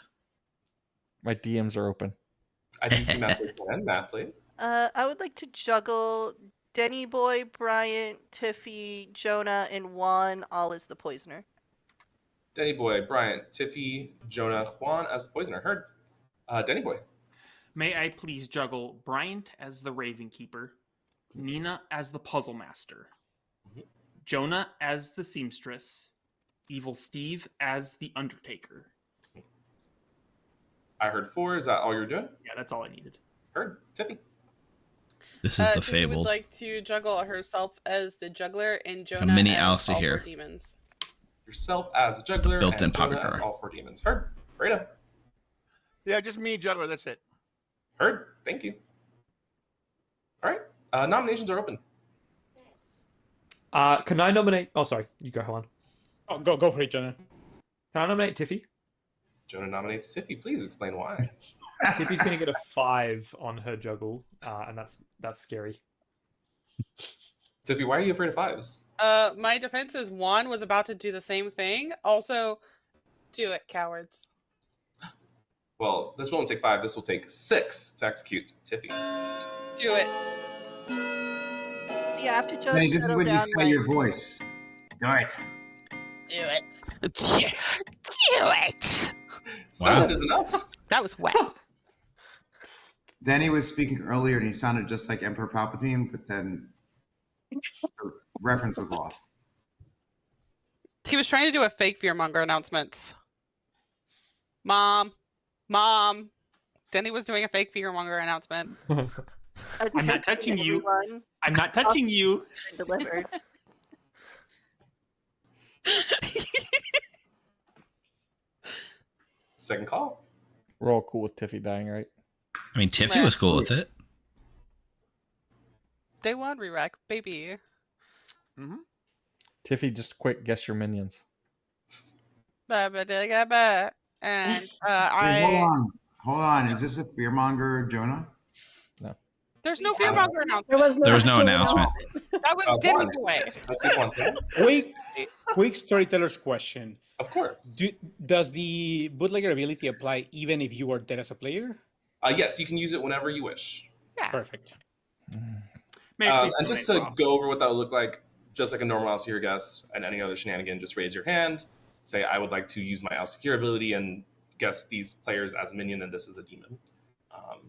Speaker 8: My DMs are open.
Speaker 16: I do see Mathblade and Mathblade.
Speaker 2: I would like to juggle Denny Boy, Bryant, Tiffy, Jonah, and Juan all as the poisoner.
Speaker 16: Denny Boy, Bryant, Tiffy, Jonah, Juan as the poisoner. Heard. Denny Boy.
Speaker 10: May I please juggle Bryant as the Raven Keeper, Nina as the Puzzle Master, Jonah as the Seamstress, Evil Steve as the Undertaker.
Speaker 16: I heard 4. Is that all you're doing?
Speaker 10: Yeah, that's all I needed.
Speaker 16: Heard. Tiffy.
Speaker 1: This is the
Speaker 11: Tiffy
Speaker 1: fabled.
Speaker 11: would like to juggle herself as the juggler and Jonah
Speaker 1: mini
Speaker 11: as
Speaker 1: Alistair
Speaker 11: all 4
Speaker 1: here.
Speaker 11: demons.
Speaker 16: Yourself as the juggler
Speaker 1: Built-in
Speaker 16: and
Speaker 1: pocket
Speaker 16: Jonah as
Speaker 1: guard.
Speaker 16: all 4 demons. Heard. Rita.
Speaker 18: Yeah, just me, juggler. That's it.
Speaker 16: Heard. Thank you. All right. Nominations are open.
Speaker 12: Can I nominate? Oh, sorry. You go, Juan.
Speaker 3: Oh, go for it, Jonah.
Speaker 12: Can I nominate Tiffy?
Speaker 16: Jonah nominates Tiffy. Please explain why.
Speaker 12: Tiffy's going to get a 5 on her juggle, and that's scary.
Speaker 16: Tiffy, why are you afraid of 5s?
Speaker 11: My defense is Juan was about to do the same thing. Also, do it, cowards.
Speaker 16: Well, this won't take 5. This will take 6 to execute Tiffy.
Speaker 11: Do it.
Speaker 2: See, after Jonah
Speaker 6: Hey, this is when you
Speaker 2: down,
Speaker 6: say your voice. Do it.
Speaker 11: Do it.
Speaker 9: Do it.
Speaker 16: Silent is enough.
Speaker 9: That was wet.
Speaker 6: Danny was speaking earlier and he sounded just like Emperor Palpatine, but then the reference was lost.
Speaker 11: He was trying to do a fake fearmonger announcement. Mom. Denny was doing a fake fearmonger announcement.
Speaker 10: I'm not touching you. I'm not touching you.
Speaker 2: Delivered.
Speaker 16: Second call.
Speaker 8: We're all cool with Tiffy dying, right?
Speaker 1: I mean, Tiffy was cool with it.
Speaker 11: Day 1 re-rack, baby.
Speaker 8: Tiffy, just quick, guess your minions.
Speaker 11: And
Speaker 6: Wait, hold on. Is this a fearmonger, Jonah?
Speaker 8: No.
Speaker 11: There's no fearmonger announcement.
Speaker 1: There was no announcement.
Speaker 11: That was Denny
Speaker 16: Juan.
Speaker 11: Boy.
Speaker 16: Let's see one.
Speaker 3: Quick storyteller's question.
Speaker 16: Of course.
Speaker 3: Does the bootlegger ability apply even if you are dead as a player?
Speaker 16: Yes, you can use it whenever you wish.
Speaker 3: Perfect.
Speaker 16: And just to go over what that would look like, just like a normal Alcir guess and any other shenanigan, just raise your hand, say, I would like to use my Alcir ability and guess these players as minion and this is a demon.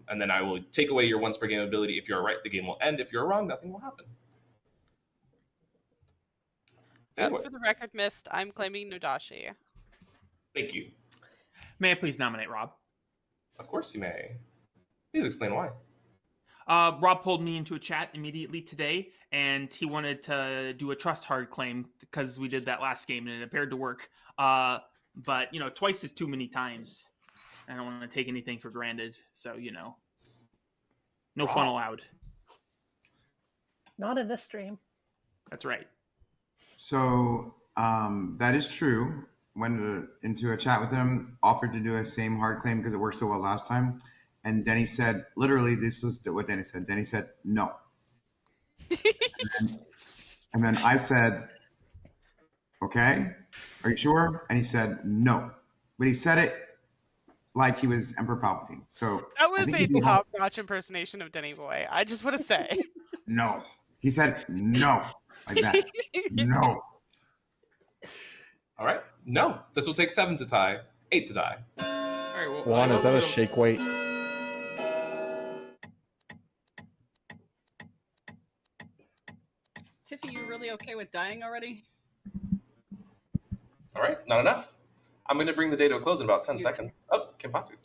Speaker 16: And then I will take away your once per game ability. If you're right, the game will end. If you're wrong, nothing will happen.
Speaker 11: For the record, missed. I'm claiming Nodashi.
Speaker 16: Thank you.
Speaker 10: May I please nominate Rob?
Speaker 16: Of course you may. Please explain why.
Speaker 10: Rob pulled me into a chat immediately today, and he wanted to do a trust hard claim because we did that last game and it appeared to work. But, twice is too many times. I don't want to take anything for granted, so, no fun allowed.
Speaker 17: Not in this stream.
Speaker 10: That's right.
Speaker 6: So that is true. Went into a chat with him, offered to do a same hard claim because it worked so well last time. And Denny said, literally, this was what Denny said. Denny said, no. and then I said, okay, are you sure? And he said, no. But he said it like he was Emperor Palpatine. So
Speaker 11: That was a top-notch impersonation of Denny Boy. I just want to say.
Speaker 6: No. He said no. Like that. No.
Speaker 16: All right. No. This will take 7 to tie, 8 to die.
Speaker 10: All right. Well,
Speaker 8: Juan, is that a shake weight?
Speaker 14: Tiffy, you really okay with dying already?
Speaker 16: All right. Not enough. I'm going to bring the day to a close in about 10 seconds. Oh, Kenpatsu.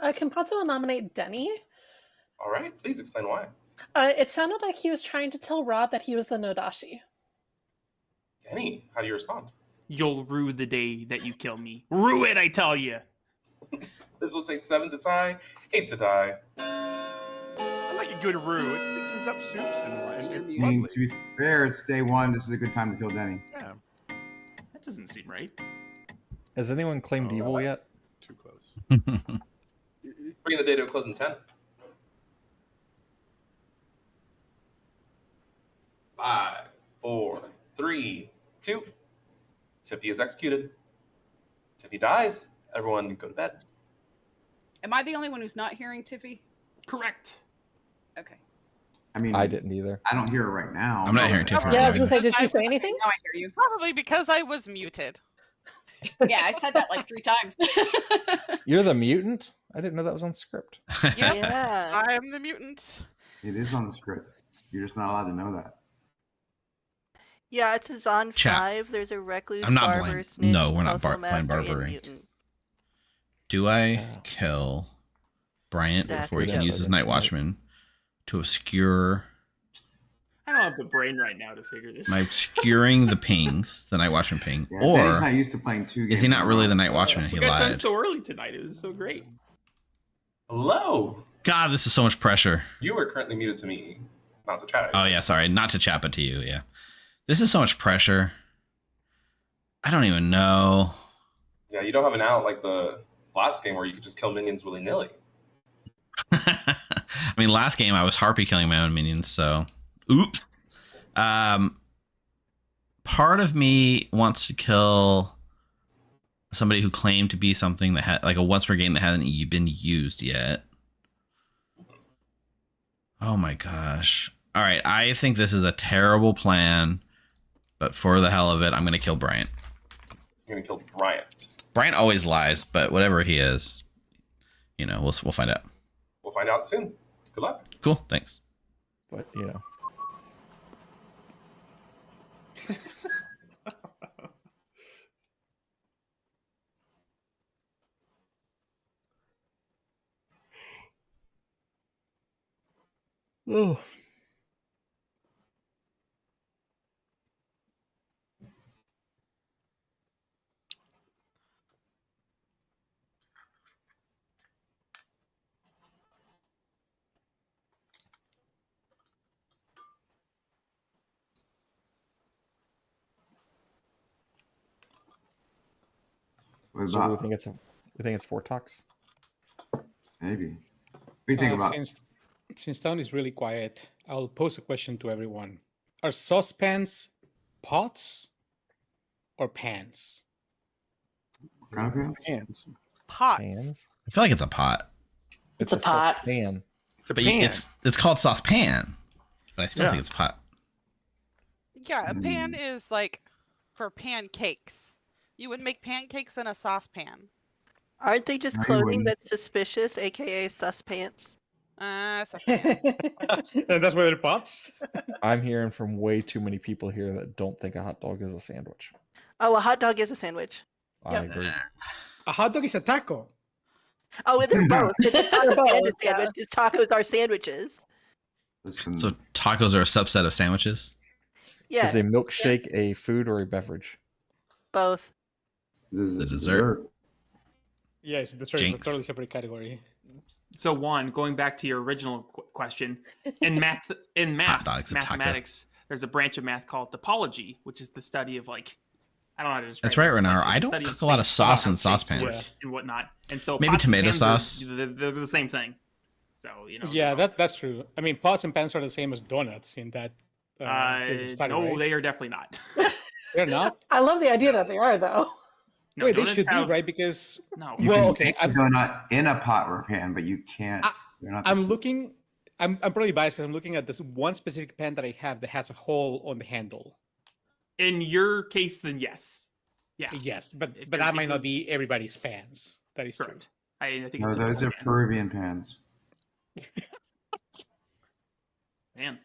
Speaker 17: Kenpatsu will nominate Denny.
Speaker 16: All right. Please explain why.
Speaker 17: It sounded like he was trying to tell Rob that he was the Nodashi.
Speaker 16: Denny, how do you respond?
Speaker 10: You'll rue the day that you kill me. Rue it, I tell you.
Speaker 16: This will take 7 to tie, 8 to die.
Speaker 18: I like a good roux. It cleans up soups and it's
Speaker 6: I mean,
Speaker 18: lovely.
Speaker 6: to be fair, it's day 1. This is a good time to kill Denny.
Speaker 18: Yeah.
Speaker 10: That doesn't seem right.
Speaker 8: Has anyone claimed evil yet?
Speaker 18: Too close.
Speaker 16: Bring the day to a close in 10. 5, 4, 3, 2. Tiffy is executed. Tiffy dies. Everyone go to bed.
Speaker 14: Am I the only one who's not hearing Tiffy?
Speaker 10: Correct.
Speaker 14: Okay.
Speaker 6: I mean,
Speaker 8: I didn't either.
Speaker 6: I don't hear it right now.
Speaker 1: I'm not hearing Tiffany.
Speaker 17: Yeah, I was gonna say, did she say anything?
Speaker 14: Now I hear you.
Speaker 11: Probably because I was muted.
Speaker 14: Yeah, I said that like 3 times.
Speaker 8: You're the mutant? I didn't know that was on script.
Speaker 2: Yeah.
Speaker 11: I am the mutant.
Speaker 6: It is on the script. You're just not allowed to know that.
Speaker 2: Yeah, it says on
Speaker 1: Chat.
Speaker 2: 5. There's a recluse,
Speaker 1: I'm not
Speaker 2: barber,
Speaker 1: playing.
Speaker 2: snitch,
Speaker 1: No, we're not
Speaker 2: muscle
Speaker 1: playing
Speaker 2: master, and
Speaker 1: barbering.
Speaker 2: mutant.
Speaker 1: Do I kill Bryant
Speaker 2: That
Speaker 1: before he can
Speaker 2: could
Speaker 1: use his Night Watchman to obscure?
Speaker 10: I don't have the brain right now to figure this.
Speaker 1: Am I obscuring the pings, the Night Watchman ping,
Speaker 6: Yeah,
Speaker 1: or
Speaker 6: Ben's not used to playing 2 games.
Speaker 1: is he not
Speaker 6: in a
Speaker 1: really
Speaker 6: row.
Speaker 1: the Night Watchman? He
Speaker 10: We got done
Speaker 1: lied.
Speaker 10: so early tonight. It was so great.
Speaker 16: Hello.
Speaker 1: God, this is so much pressure.
Speaker 16: You are currently muted to me, not to chat.
Speaker 1: Oh yeah, sorry, not to chat, but to you. Yeah, this is so much pressure. I don't even know.
Speaker 16: Yeah, you don't have an out like the last game where you could just kill minions willy-nilly.
Speaker 1: I mean, last game I was Harpy killing my own minions, so oops. Part of me wants to kill somebody who claimed to be something that had like a once per game that hasn't been used yet. Oh my gosh. All right, I think this is a terrible plan, but for the hell of it, I'm going to kill Bryant.
Speaker 16: You're gonna kill Bryant.
Speaker 1: Bryant always lies, but whatever he is, you know, we'll find out.
Speaker 16: We'll find out soon. Good luck.
Speaker 1: Cool, thanks.
Speaker 8: But, you know. Oh.
Speaker 6: What
Speaker 8: So
Speaker 6: about,
Speaker 8: we think it's 4 talks.
Speaker 6: maybe. What do you think about?
Speaker 3: Since town is really quiet, I'll pose a question to everyone. Are saucepans pots or pans?
Speaker 6: What kind of pans?
Speaker 18: Pans.
Speaker 11: Pots.
Speaker 8: Pans?
Speaker 1: I feel like it's a pot.
Speaker 8: It's
Speaker 7: a pot.
Speaker 8: Pan.
Speaker 18: It's a
Speaker 1: But
Speaker 18: pan.
Speaker 1: it's called saucepan. But I still
Speaker 18: Yeah.
Speaker 1: think it's pot.
Speaker 11: Yeah, a pan is like for pancakes. You would make pancakes in a saucepan.
Speaker 2: Aren't they just
Speaker 6: No, you
Speaker 2: clothing
Speaker 6: wouldn't.
Speaker 2: that's suspicious, aka sus pants?
Speaker 11: Saucepan.
Speaker 3: And that's why they're pots?
Speaker 8: I'm hearing from way too many people here that don't think a hot dog is a sandwich.
Speaker 2: Oh, a hot dog is a sandwich.
Speaker 8: I agree.
Speaker 3: A hot dog is a taco.
Speaker 2: Oh, and they're both. It's a taco
Speaker 17: both,
Speaker 2: and a
Speaker 17: yeah.
Speaker 2: sandwich, 'cause tacos are sandwiches.
Speaker 6: Listen,
Speaker 1: So tacos are a subset of sandwiches.
Speaker 2: Yes,
Speaker 8: Is a milkshake a food or a beverage?
Speaker 2: both.
Speaker 6: this is
Speaker 1: The
Speaker 6: a
Speaker 1: dessert.
Speaker 3: Yes, the is a
Speaker 1: Jinx.
Speaker 3: totally separate category.
Speaker 10: So Juan, going back to your original question, in math,
Speaker 1: dog's a taco.
Speaker 10: mathematics, there's a branch of math called topology, which is the study of like, I don't know how to describe
Speaker 1: That's right,
Speaker 10: it. It's
Speaker 1: Renard.
Speaker 10: like
Speaker 1: I
Speaker 10: the
Speaker 1: don't
Speaker 10: study of
Speaker 1: cook a lot of
Speaker 10: space,
Speaker 1: sauce
Speaker 10: how
Speaker 1: in
Speaker 10: shapes
Speaker 1: saucepans.
Speaker 10: work and whatnot. And so
Speaker 1: Maybe
Speaker 10: pots and
Speaker 1: tomato
Speaker 10: pans are-
Speaker 1: sauce.
Speaker 10: they're the same thing. So you know.
Speaker 3: Yeah, that's true. I mean, pots and pans are the same as donuts in that. field of study,
Speaker 10: No,
Speaker 3: right?
Speaker 10: they are definitely not.
Speaker 3: They're not.
Speaker 17: I love the idea that they are, though.
Speaker 10: No,
Speaker 3: Wait, they
Speaker 10: donuts
Speaker 3: should
Speaker 10: have-
Speaker 3: be right because.
Speaker 10: No.
Speaker 6: You
Speaker 3: Well,
Speaker 6: can
Speaker 3: okay.
Speaker 6: make a donut in a pot or a pan, but you can't. They're not the
Speaker 3: I'm
Speaker 6: same.
Speaker 3: looking. I'm probably biased because I'm looking at this one specific pan that I have that has a hole on the handle.
Speaker 10: In your case, then yes. Yeah.
Speaker 3: Yes, but
Speaker 10: If
Speaker 3: but
Speaker 10: you're-
Speaker 3: that
Speaker 10: if
Speaker 3: might
Speaker 10: you're-
Speaker 3: not be everybody's pans. That is
Speaker 10: Correct. I think
Speaker 6: No,
Speaker 10: it's
Speaker 6: those are
Speaker 10: typical,
Speaker 6: Peruvian pans.
Speaker 10: man.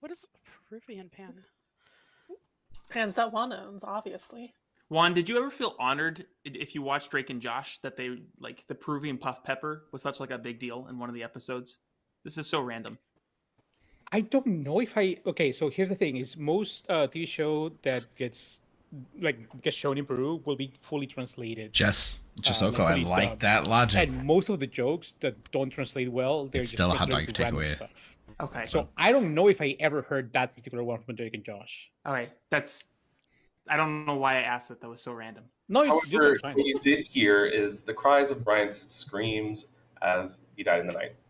Speaker 11: What is a Peruvian pan?
Speaker 17: Pans that Juan owns, obviously.
Speaker 10: Juan, did you ever feel honored if you watched Drake and Josh that they like the Peruvian puff pepper was such like a big deal in one of the episodes? This is so random.
Speaker 3: I don't know if I. Okay, so here's the thing: is most TV show that gets shown in Peru will be fully translated.
Speaker 1: Just Oko,
Speaker 3: like
Speaker 1: I
Speaker 3: fully
Speaker 1: like
Speaker 3: dubbed.
Speaker 1: that logic.
Speaker 3: And most of the jokes that don't translate well, they're
Speaker 1: It's
Speaker 3: just
Speaker 1: still a hot dog
Speaker 3: translated to random
Speaker 1: takeaway.
Speaker 3: stuff.
Speaker 10: Okay.
Speaker 3: So I don't know if I ever heard that particular one from Drake and Josh.
Speaker 10: Okay, I don't know why I asked that. That was so random.
Speaker 3: No,
Speaker 16: However, what you did hear is the cries of Bryant's screams as he died in the night.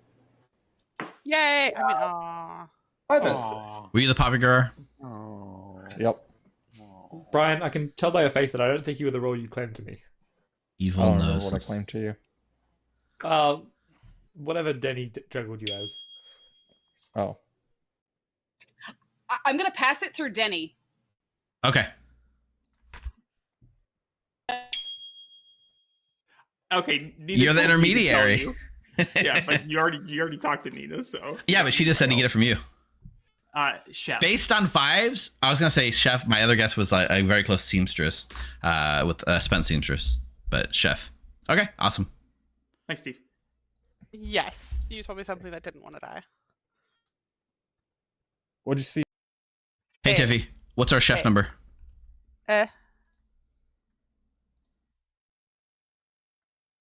Speaker 11: Yay! I mean, aw.
Speaker 16: 5 minutes.
Speaker 1: Were you the Poppy Grower?
Speaker 8: Yep.
Speaker 12: Brian, I can tell by your face that I don't think you were the role you claimed to me.
Speaker 1: Evil
Speaker 8: I don't remember
Speaker 1: noses.
Speaker 8: what I claimed to you.
Speaker 12: Whatever Denny juggled you as.
Speaker 8: Oh.
Speaker 14: I'm gonna pass it through Denny.
Speaker 1: Okay.
Speaker 10: Okay, Nina
Speaker 1: You're the
Speaker 10: told me to tell
Speaker 1: intermediary.
Speaker 10: you. Yeah, but you already talked to Nina, so
Speaker 1: Yeah, but she just said to get it from you.
Speaker 10: Chef.
Speaker 1: Based on vibes, I was gonna say chef. My other guess was a very close seamstress, with spent seamstress, but chef. Okay, awesome.
Speaker 10: Thanks, Steve.
Speaker 11: Yes, you told me something that didn't want to die.
Speaker 8: What'd you see?
Speaker 1: Hey, Tiffy, what's our chef number?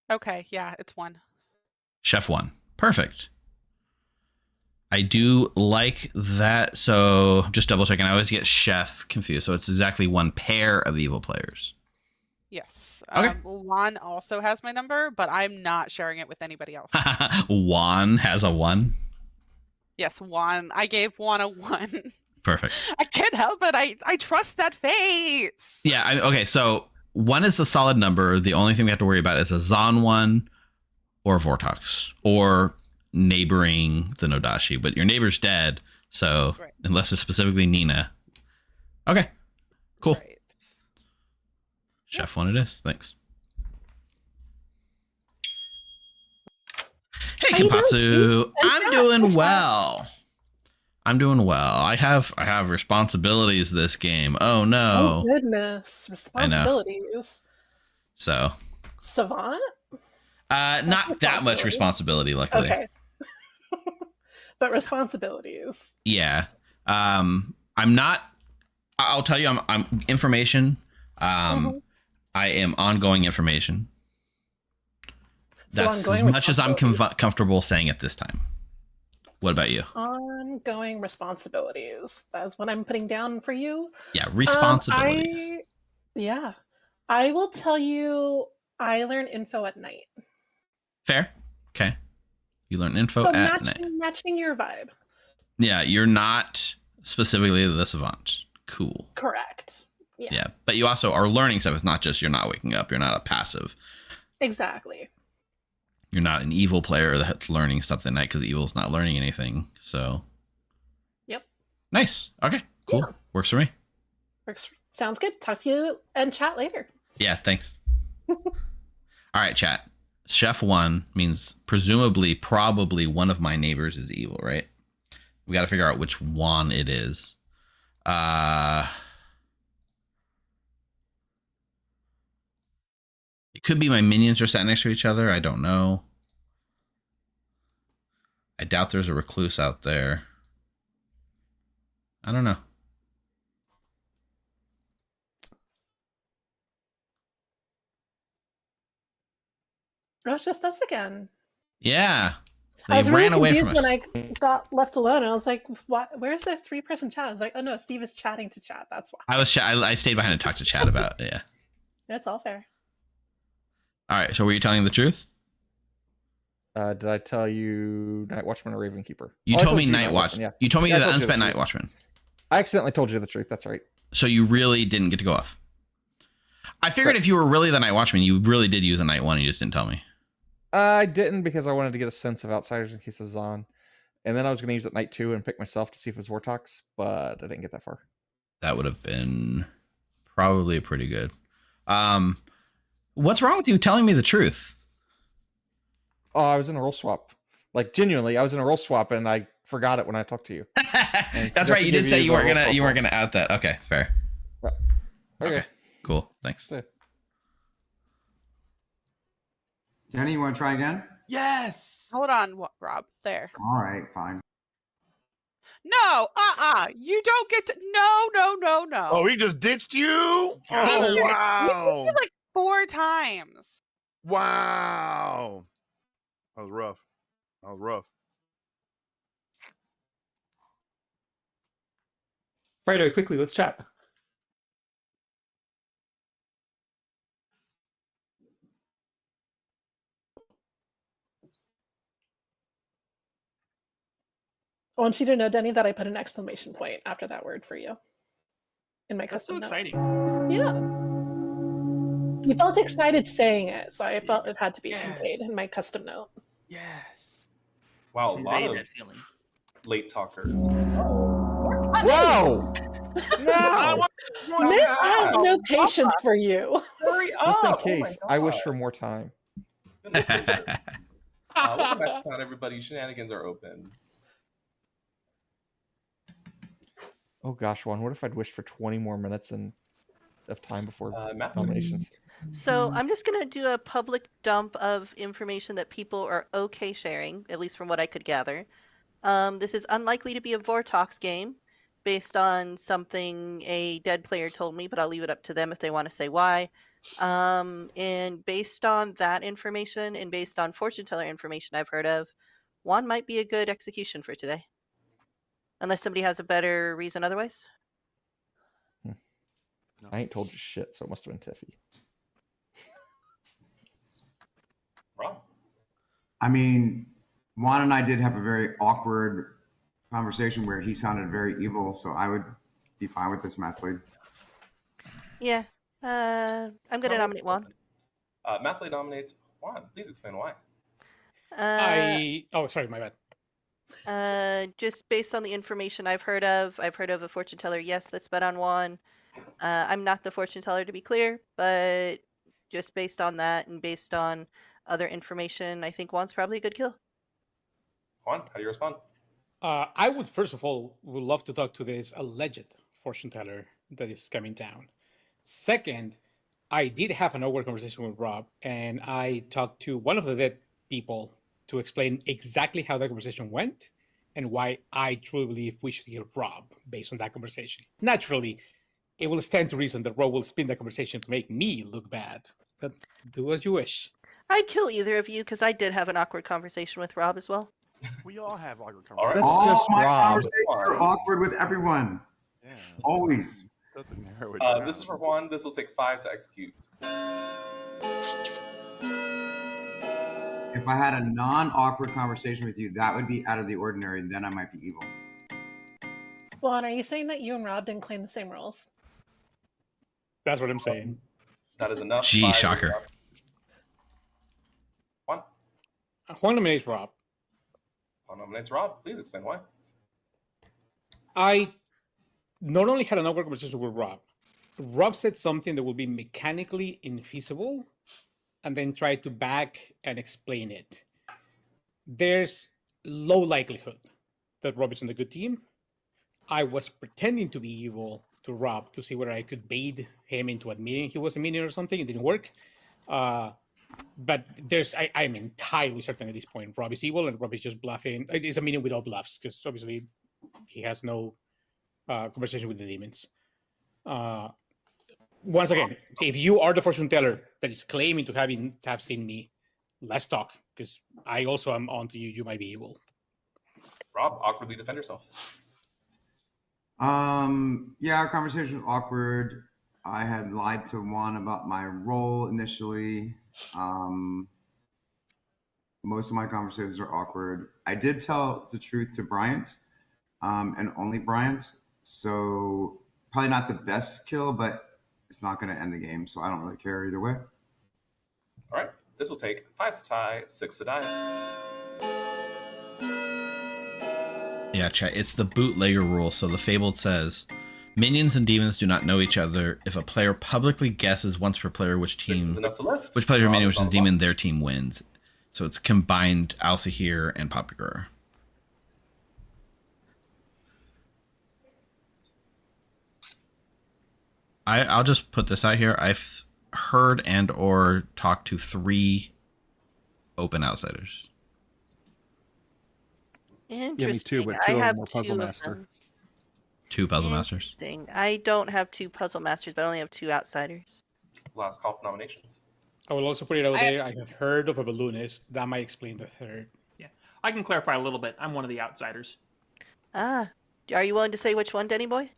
Speaker 11: Okay, yeah, it's 1.
Speaker 1: Chef 1. Perfect. I do like that. So just double checking. I always get chef confused. So it's exactly 1 pair of evil players.
Speaker 11: Yes.
Speaker 1: Okay.
Speaker 11: Juan also has my number, but I'm not sharing it with anybody else.
Speaker 1: Juan has a 1.
Speaker 11: Yes, Juan. I gave Juan a 1.
Speaker 1: Perfect.
Speaker 11: I can't help it. I trust that face.
Speaker 1: Yeah. Okay. So 1 is a solid number. The only thing we have to worry about is a Zon 1 or Vortox or neighboring the Nodashi. But your neighbor's dead. So unless it's specifically Nina. Okay. Cool.
Speaker 11: Right.
Speaker 1: Chef 1 it is. Thanks. Hey,
Speaker 17: How you doing,
Speaker 1: Kimpatsu.
Speaker 17: Steve?
Speaker 1: I'm doing well. I'm doing well. I have responsibilities this game. Oh no.
Speaker 17: Oh goodness, responsibilities.
Speaker 1: So
Speaker 17: Savant?
Speaker 1: not that much responsibility, luckily.
Speaker 17: Okay. But responsibilities.
Speaker 1: Yeah. I'm not. I'll tell you. I'm information. I am ongoing information.
Speaker 17: So
Speaker 1: That's as
Speaker 17: ongoing
Speaker 1: much as I'm comfortable saying at this time. What about you?
Speaker 17: Ongoing responsibilities. That's what I'm putting down for you.
Speaker 1: Yeah, responsibilities.
Speaker 17: I will tell you. I learn info at night.
Speaker 1: Fair. Okay. You learn info
Speaker 17: So
Speaker 1: at night.
Speaker 17: matching your vibe.
Speaker 1: Yeah, you're not specifically the savant. Cool.
Speaker 17: Correct.
Speaker 1: Yeah, but you also are learning stuff. It's not just you're not waking up. You're not a passive.
Speaker 17: Exactly.
Speaker 1: You're not an evil player that's learning stuff at night because evil's not learning anything. So.
Speaker 17: Yep.
Speaker 1: Nice. Okay. Cool.
Speaker 17: Yeah.
Speaker 1: Works for me.
Speaker 17: Sounds good. Talk to you and chat later.
Speaker 1: Yeah. Thanks. All right, chat. Chef 1 means probably one of my neighbors is evil, right? We got to figure out which one it is. It could be my minions are sat next to each other. I don't know. I doubt there's a recluse out there. I don't know.
Speaker 17: Oh, it's just us again.
Speaker 1: Yeah.
Speaker 17: I was
Speaker 1: They
Speaker 17: really
Speaker 1: ran away
Speaker 17: confused
Speaker 1: from
Speaker 17: when
Speaker 1: us.
Speaker 17: I got left alone. I was like, "What? Where's their 3-person chat?" I was like, "Oh no, Steve is chatting to chat. That's why."
Speaker 1: I stayed behind to talk to chat about it. Yeah.
Speaker 17: That's all fair.
Speaker 1: All right. So were you telling the truth?
Speaker 8: Did I tell you Night Watchman or Raven Keeper?
Speaker 1: You told me Night Watchman.
Speaker 8: Yeah.
Speaker 1: You told me
Speaker 8: Yeah, I
Speaker 1: the
Speaker 8: told you
Speaker 1: unspent Night
Speaker 8: truth.
Speaker 1: Watchman.
Speaker 8: I accidentally told you the truth. That's right.
Speaker 1: So you really didn't get to go off. I figured if you were really the Night Watchman, you really did use a Night 1. You just didn't tell me.
Speaker 8: I didn't because I wanted to get a sense of outsiders in case it was on. And then I was going to use it Night 2 and pick myself to see if it was Vortox, but I didn't get that far.
Speaker 1: That would have been probably pretty good. What's wrong with you telling me the truth?
Speaker 8: Oh, I was in a roll swap. Like genuinely, I was in a roll swap and I forgot it when I talked to you.
Speaker 1: That's right. You did say you weren't gonna out that. Okay, fair.
Speaker 8: Okay.
Speaker 1: Cool. Thanks.
Speaker 6: Jenny, you want to try again?
Speaker 11: Yes. Hold on, Rob. There.
Speaker 6: All right, fine.
Speaker 11: No, you don't get to. No.
Speaker 18: Oh, he just ditched you? Oh,
Speaker 11: You
Speaker 18: wow.
Speaker 11: did it like 4 times.
Speaker 18: Wow. That was rough. That was rough.
Speaker 12: Fredo, quickly, let's chat.
Speaker 17: I want you to know, Denny, that I put an exclamation point after that word for you in my
Speaker 10: That's so
Speaker 17: custom note.
Speaker 10: exciting.
Speaker 17: Yeah. You felt excited saying it, so I felt it had to be conveyed in my custom note.
Speaker 10: Yes.
Speaker 16: Wow, a lot
Speaker 10: Convey
Speaker 16: of
Speaker 10: that feeling.
Speaker 16: late talkers.
Speaker 8: Whoa!
Speaker 17: Miss has no patience for you.
Speaker 16: Hurry up!
Speaker 8: Just in
Speaker 16: Oh my
Speaker 8: case, I wish
Speaker 16: God.
Speaker 8: for more time.
Speaker 16: Goodness gracious. Welcome back to Town, everybody. Shenanigans are open.
Speaker 8: Oh gosh, Juan, what if I'd wished for 20 more minutes of time before
Speaker 16: Matt?
Speaker 8: nominations?
Speaker 2: So I'm just going to do a public dump of information that people are okay sharing, at least from what I could gather. This is unlikely to be a Vortox game based on something a dead player told me, but I'll leave it up to them if they want to say why. And based on that information and based on fortune teller information I've heard of, Juan might be a good execution for today. Unless somebody has a better reason otherwise.
Speaker 8: I ain't told you shit, so it must have been Tiffy.
Speaker 16: Rob?
Speaker 6: I mean, Juan and I did have a very awkward conversation where he sounded very evil, so I would be fine with this, Matt Blade.
Speaker 2: Yeah. I'm going to nominate Juan.
Speaker 16: Mathley nominates Juan. Please explain why.
Speaker 3: Oh, sorry, my bad.
Speaker 2: Just based on the information I've heard of a fortune teller, yes, that's bet on Juan. I'm not the fortune teller, to be clear, but just based on that and based on other information, I think Juan's probably a good kill.
Speaker 16: Juan, how do you respond?
Speaker 3: I would first of all would love to talk to this alleged fortune teller that is coming down. Second, I did have an awkward conversation with Rob, and I talked to one of the dead people to explain exactly how that conversation went and why I truly believe we should kill Rob based on that conversation. Naturally, it will stand to reason that Rob will spin that conversation to make me look bad, but do as you wish.
Speaker 2: I'd kill either of you because I did have an awkward conversation with Rob as well.
Speaker 18: We all have awkward
Speaker 16: All right.
Speaker 18: conversations.
Speaker 6: All
Speaker 8: just
Speaker 6: my
Speaker 8: Rob.
Speaker 6: conversations are awkward with everyone.
Speaker 18: Yeah.
Speaker 6: Always.
Speaker 18: Doesn't narrow it down.
Speaker 16: This is for Juan. This will take 5 to execute.
Speaker 6: If I had a non-awkward conversation with you, that would be out of the ordinary. Then I might be evil.
Speaker 17: Juan, are you saying that you and Rob didn't claim the same roles?
Speaker 3: That's what I'm saying.
Speaker 16: That is enough.
Speaker 1: Gee,
Speaker 16: 5
Speaker 1: shocker.
Speaker 16: Juan.
Speaker 3: Juan nominates Rob.
Speaker 16: Juan nominates Rob. Please explain why.
Speaker 3: I not only had an awkward conversation with Rob, Rob said something that would be mechanically infeasible and then tried to back and explain it. There's low likelihood that Rob is on the good team. I was pretending to be evil to Rob to see whether I could bait him into admitting he was a minion or something. It didn't work. But I'm entirely certain at this point Rob is evil and Rob is just bluffing. It's a minion without bluffs because obviously he has no conversation with the demons. Once again, if you are the fortune teller that is claiming to have seen me, let's talk because I also am on to you. You might be evil.
Speaker 16: Rob, awkwardly defend yourself.
Speaker 6: Yeah, our conversation was awkward. I had lied to Juan about my role initially. Most of my conversations are awkward. I did tell the truth to Bryant, and only Bryant. So probably not the best kill, but it's not going to end the game. So I don't really care either way.
Speaker 16: All right. This will take 5 to tie, 6 to die.
Speaker 1: Yeah, chat. It's the bootlegger rule. So the Fabled says, minions and demons do not know each other. If a player publicly guesses once per player which team,
Speaker 16: 6 is enough to left.
Speaker 1: which player minion, which is demon, their team wins. So it's combined Alsahir and Popigor. I'll just put this out here. I've heard and or talked to 3 open outsiders.
Speaker 2: Interesting.
Speaker 5: Yeah, me too, but
Speaker 2: I
Speaker 5: 2 of
Speaker 2: have
Speaker 5: them were Puzzle
Speaker 2: 2 of
Speaker 5: Master.
Speaker 2: them.
Speaker 1: 2 puzzle masters.
Speaker 2: Interesting. I don't have 2 puzzle masters, but I only have 2 outsiders.
Speaker 16: Last call for nominations.
Speaker 3: I will also put it out there. I have heard of a balloonist. That might explain the third.
Speaker 10: Yeah, I can clarify a little bit. I'm one of the outsiders.
Speaker 2: Ah, are you willing to say which one, Denny boy?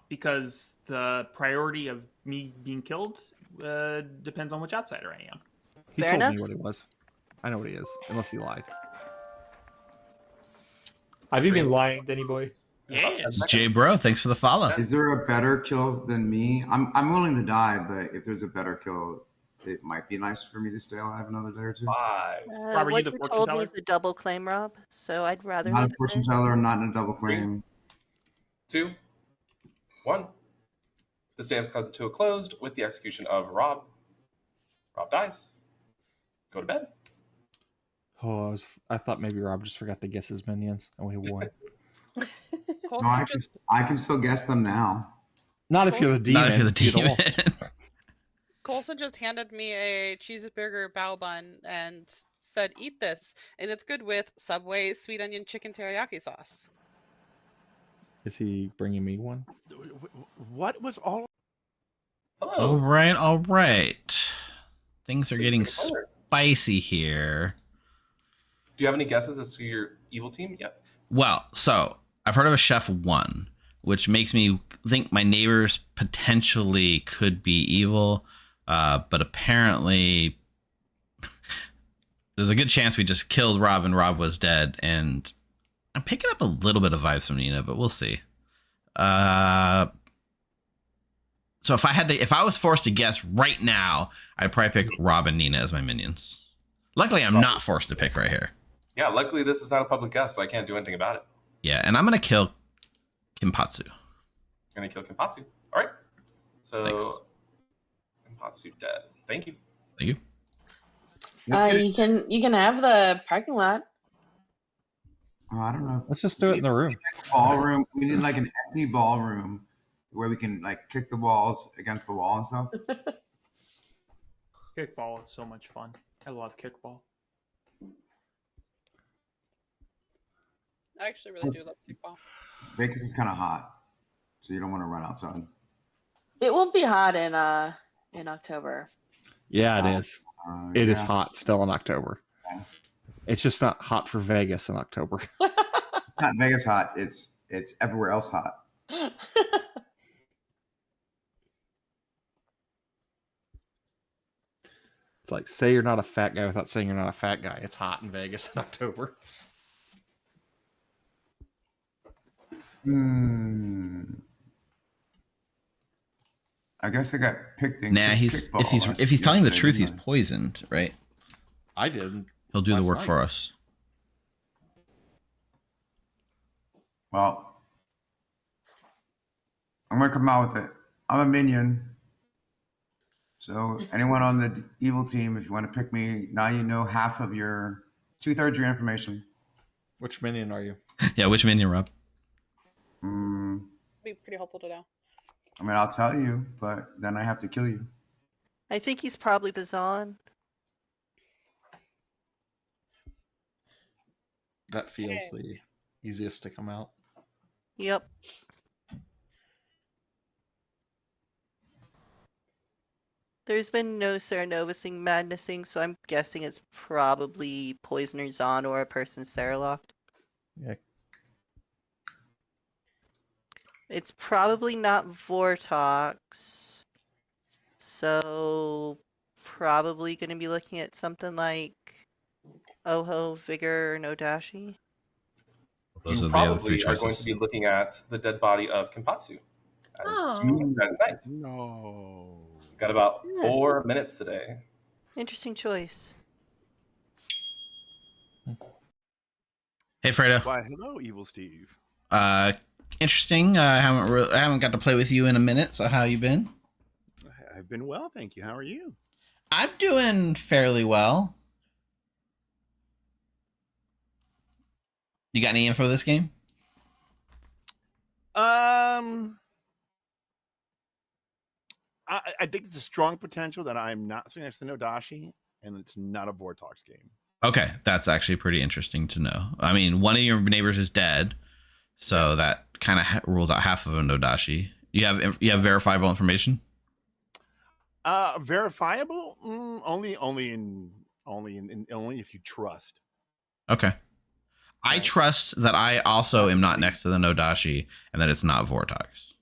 Speaker 10: Because the priority of me being killed depends on which outsider I am.
Speaker 5: He
Speaker 2: Fair
Speaker 5: told
Speaker 2: enough.
Speaker 5: me what he was. I know what he is, unless he lied.
Speaker 12: Have you been lying, Denny boy?
Speaker 10: Yes.
Speaker 1: Jay Bro, thanks for the follow.
Speaker 6: Is there a better kill than me? I'm willing to die, but if there's a better kill, it might be nice for me to stay alive another day or two.
Speaker 10: 5. Rob, are you
Speaker 2: What
Speaker 10: the
Speaker 2: you
Speaker 10: fortune
Speaker 2: told
Speaker 10: teller?
Speaker 2: me is a double claim, Rob. So I'd rather
Speaker 6: Not a
Speaker 2: live
Speaker 6: fortune
Speaker 2: there.
Speaker 6: teller, not in a double claim.
Speaker 16: 2, 1. This day has come to a close with the execution of Rob. Rob dies. Go to bed.
Speaker 8: Oh, I thought maybe Rob just forgot to guess his minions, and we won.
Speaker 6: No, I can still guess them now.
Speaker 8: Not if you're the demon.
Speaker 1: Not if you're the
Speaker 8: you
Speaker 1: demon.
Speaker 8: don't.
Speaker 11: Colson just handed me a cheeseburger bao bun and said, "Eat this," and it's good with Subway sweet onion chicken teriyaki sauce.
Speaker 8: Is he bringing me one?
Speaker 18: What was all?
Speaker 16: Hello.
Speaker 1: All right. Things are getting spicy here.
Speaker 16: Do you have any guesses as to your evil team yet?
Speaker 1: Well, so I've heard of a Chef 1, which makes me think my neighbors potentially could be evil, but apparently there's a good chance we just killed Rob and Rob was dead, and I'm picking up a little bit of vibes from Nina, but we'll see. So if I was forced to guess right now, I'd probably pick Rob and Nina as my minions. Luckily, I'm not forced to pick right here.
Speaker 16: Yeah, luckily this is not a public guess, so I can't do anything about it.
Speaker 1: Yeah, and I'm gonna kill Kimpatsu.
Speaker 16: Gonna kill Kimpatsu. All right. So Kimpatsu dead. Thank you.
Speaker 1: Thank you.
Speaker 7: You can have the parking lot.
Speaker 6: Oh, I don't know.
Speaker 8: Let's just do it in the room.
Speaker 6: Ballroom. We need like an empty ballroom where we can like kick the walls against the wall and stuff.
Speaker 10: Kickball is so much fun. I love kickball.
Speaker 11: I actually really do love kickball.
Speaker 6: Vegas is kind of hot, so you don't want to run outside.
Speaker 7: It won't be hot in October.
Speaker 8: Yeah, it is. It is
Speaker 6: yeah.
Speaker 8: hot still in October.
Speaker 6: Yeah.
Speaker 8: It's just not hot for Vegas in October.
Speaker 6: It's not Vegas hot. It's everywhere else hot.
Speaker 8: It's like, say you're not a fat guy without saying you're not a fat guy. It's hot in Vegas in October.
Speaker 6: I guess I got picked in.
Speaker 1: Nah, if he's telling the truth, he's poisoned, right?
Speaker 8: I didn't.
Speaker 1: He'll do the
Speaker 8: last
Speaker 1: work
Speaker 8: night.
Speaker 1: for us.
Speaker 6: Well, I'm gonna come out with it. I'm a minion. So anyone on the evil team, if you want to pick me, now you know half of your 2/3 of your information.
Speaker 8: Which minion are you?
Speaker 1: Yeah, which minion, Rob?
Speaker 11: Be pretty helpful to know.
Speaker 6: I mean, I'll tell you, but then I have to kill you.
Speaker 2: I think he's probably the Zon.
Speaker 8: That feels the easiest to come out.
Speaker 2: Yep. There's been no Saranovasing madnessing, so I'm guessing it's probably Poisoner Zon or a person Saralocked.
Speaker 8: Yeah.
Speaker 2: It's probably not Vortox, so probably going to be looking at something like Oho, Vigor, or Nodashi.
Speaker 1: Those
Speaker 16: You
Speaker 1: are the other
Speaker 16: probably
Speaker 1: three
Speaker 16: are going
Speaker 1: choices.
Speaker 16: to be looking at the dead body of Kimpatsu.
Speaker 2: Oh.
Speaker 16: Night.
Speaker 18: No.
Speaker 16: It's got about
Speaker 2: Yeah.
Speaker 16: 4 minutes today.
Speaker 2: Interesting choice.
Speaker 1: Hey, Fredo.
Speaker 18: Why, hello, Evil Steve.
Speaker 1: Interesting. I haven't got to play with you in a minute. So how you been?
Speaker 18: I've been well, thank you. How are you?
Speaker 1: I'm doing fairly well. You got any info for this game?
Speaker 18: I think it's a strong potential that I'm not sitting next to Nodashi, and it's not a Vortox game.
Speaker 1: Okay, that's actually pretty interesting to know. I mean, one of your neighbors is dead, so that kind of rules out half of a Nodashi. You have verifiable information?
Speaker 18: Verifiable? Only if you trust.
Speaker 1: Okay. I trust that I also am not next to the Nodashi and that it's not Vortox.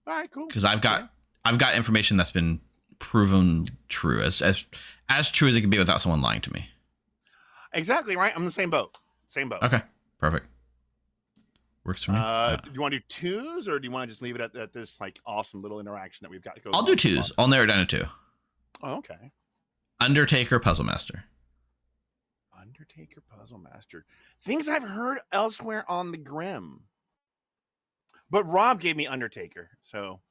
Speaker 18: All right, cool.
Speaker 1: Because I've got information that's been proven true, as true as it can be without someone lying to me.
Speaker 18: Exactly right. I'm in the same boat. Same boat.
Speaker 1: Okay, Perfect. Works for me.
Speaker 18: Do you want to do twos, or do you want to just leave it at this like awesome little interaction that we've got going
Speaker 1: I'll
Speaker 18: on
Speaker 1: do
Speaker 18: so
Speaker 1: twos.
Speaker 18: far?
Speaker 1: I'll narrow it down to 2.
Speaker 18: Oh, okay.
Speaker 1: Undertaker, Puzzle Master.
Speaker 18: Undertaker, Puzzle Master. Things I've heard elsewhere on the Grim. But Rob gave me Undertaker, so.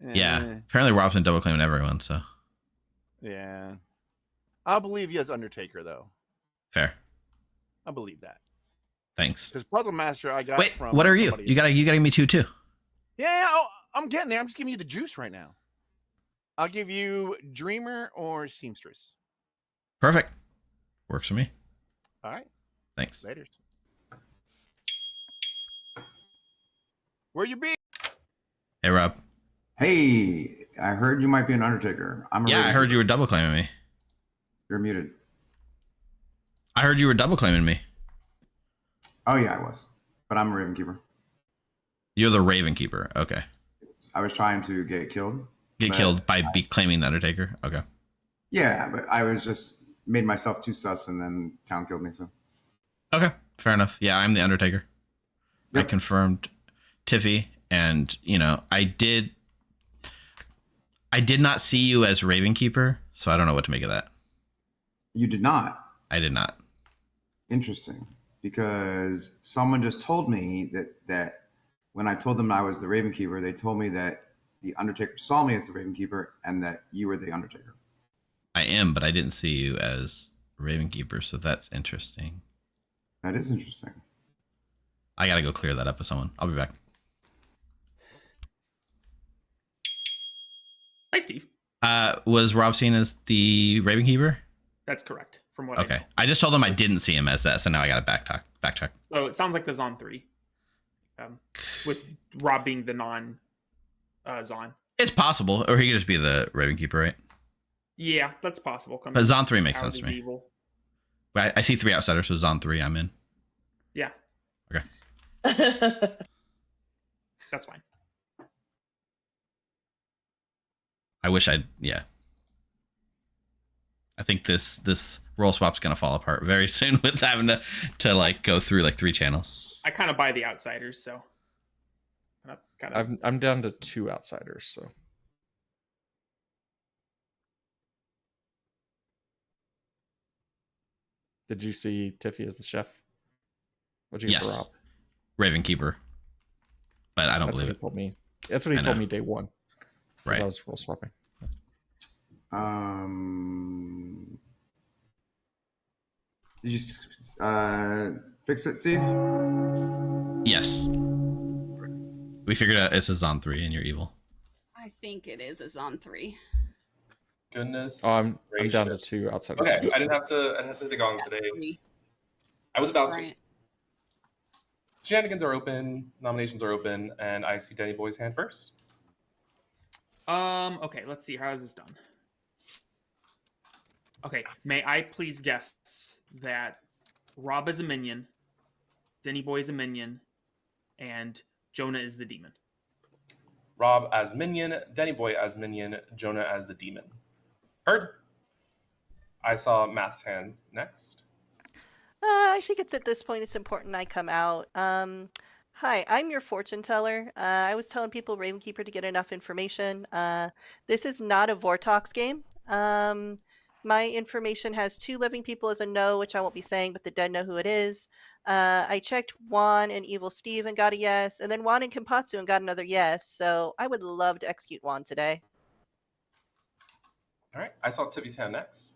Speaker 1: Yeah. Apparently Rob's been double claiming everyone, so.
Speaker 18: Yeah. I'll believe you as Undertaker, though.
Speaker 1: Fair.
Speaker 18: I believe that.
Speaker 1: Thanks.
Speaker 18: Because Puzzle Master I got
Speaker 1: Wait,
Speaker 18: from.
Speaker 1: what are you?
Speaker 18: somebody-
Speaker 1: You gotta give me 2 too.
Speaker 18: Yeah, oh, I'm getting there. I'm just giving you the juice right now. I'll give you Dreamer or Seamstress.
Speaker 1: Perfect. Works for me.
Speaker 18: All right.
Speaker 1: Thanks.
Speaker 18: Later. Where you be?
Speaker 1: Hey, Rob.
Speaker 6: Hey, I heard you might be an Undertaker.
Speaker 1: Yeah, I heard you were double claiming me.
Speaker 6: You're muted.
Speaker 1: I heard you were double claiming me.
Speaker 6: Oh yeah, I was, but I'm a Raven Keeper.
Speaker 1: You're the Raven Keeper. Okay.
Speaker 6: I was trying to get killed.
Speaker 1: Get killed by claiming the Undertaker. Okay.
Speaker 6: Yeah, but I was just made myself too sus, and then town killed me. So.
Speaker 1: Okay. Fair enough. Yeah, I'm the Undertaker.
Speaker 6: Yep.
Speaker 1: I confirmed Tiffy, and I did not see you as Raven Keeper, so I don't know what to make of that.
Speaker 6: You did not.
Speaker 1: I did not.
Speaker 6: Interesting, because someone just told me that when I told them I was the Raven Keeper, they told me that the Undertaker saw me as the Raven Keeper and that you were the Undertaker.
Speaker 1: I am, but I didn't see you as Raven Keeper, so that's interesting.
Speaker 6: That is interesting.
Speaker 1: I gotta go clear that up with someone. I'll be back.
Speaker 10: Hi, Steve.
Speaker 1: Was Rob seen as the Raven Keeper?
Speaker 10: That's correct. From what I know.
Speaker 1: I just told him I didn't see him as that, so now I gotta backtrack.
Speaker 10: So it sounds like the Zon 3. With Rob being the non Zon.
Speaker 1: It's possible, or he could just be the Raven Keeper, right?
Speaker 10: Yeah, that's possible.
Speaker 1: But Zon 3 makes
Speaker 10: out
Speaker 1: sense
Speaker 10: as
Speaker 1: to me.
Speaker 10: evil.
Speaker 1: But I see 3 outsiders, so Zon 3, I'm in.
Speaker 10: Yeah.
Speaker 1: Okay.
Speaker 10: That's fine.
Speaker 1: I wish yeah. I think this roll swap's gonna fall apart very soon with having to like go through like 3 channels.
Speaker 10: I kind of buy the outsiders, so.
Speaker 8: I'm down to 2 outsiders, so. Did you see Tiffy as the chef? What'd you get for Rob?
Speaker 1: Raven Keeper. But I don't believe
Speaker 8: it. Told me. That's what he told me day 1.
Speaker 1: Right.
Speaker 8: I was roll swapping.
Speaker 6: Did you fix it, Steve?
Speaker 1: Yes. We figured out it's a Zon 3 and you're evil.
Speaker 14: I think it is a Zon 3.
Speaker 16: Goodness.
Speaker 8: Oh, I'm down to
Speaker 16: gracious.
Speaker 8: 2 outside.
Speaker 16: Okay, I didn't have to hit the gong today. I was about to. Shenanigans are open, nominations are open, and I see Denny Boy's hand first.
Speaker 10: Okay, let's see. How is this done? Okay, may I please guess that Rob is a minion, Denny Boy is a minion, and Jonah is the demon.
Speaker 16: Rob as minion, Denny Boy as minion, Jonah as the demon. Heard. I saw Math's hand next.
Speaker 2: I think it's at this point it's important I come out. Hi, I'm your fortune teller. I was telling people Ravenkeeper to get enough information. This is not a Vortox game. My information has 2 living people as a no, which I won't be saying, but the dead know who it is. I checked Juan and Evil Steve and got a yes, and then Juan and Kimpatsu and got another yes. So I would love to execute Juan today.
Speaker 16: All right, I saw Tiffy's hand next.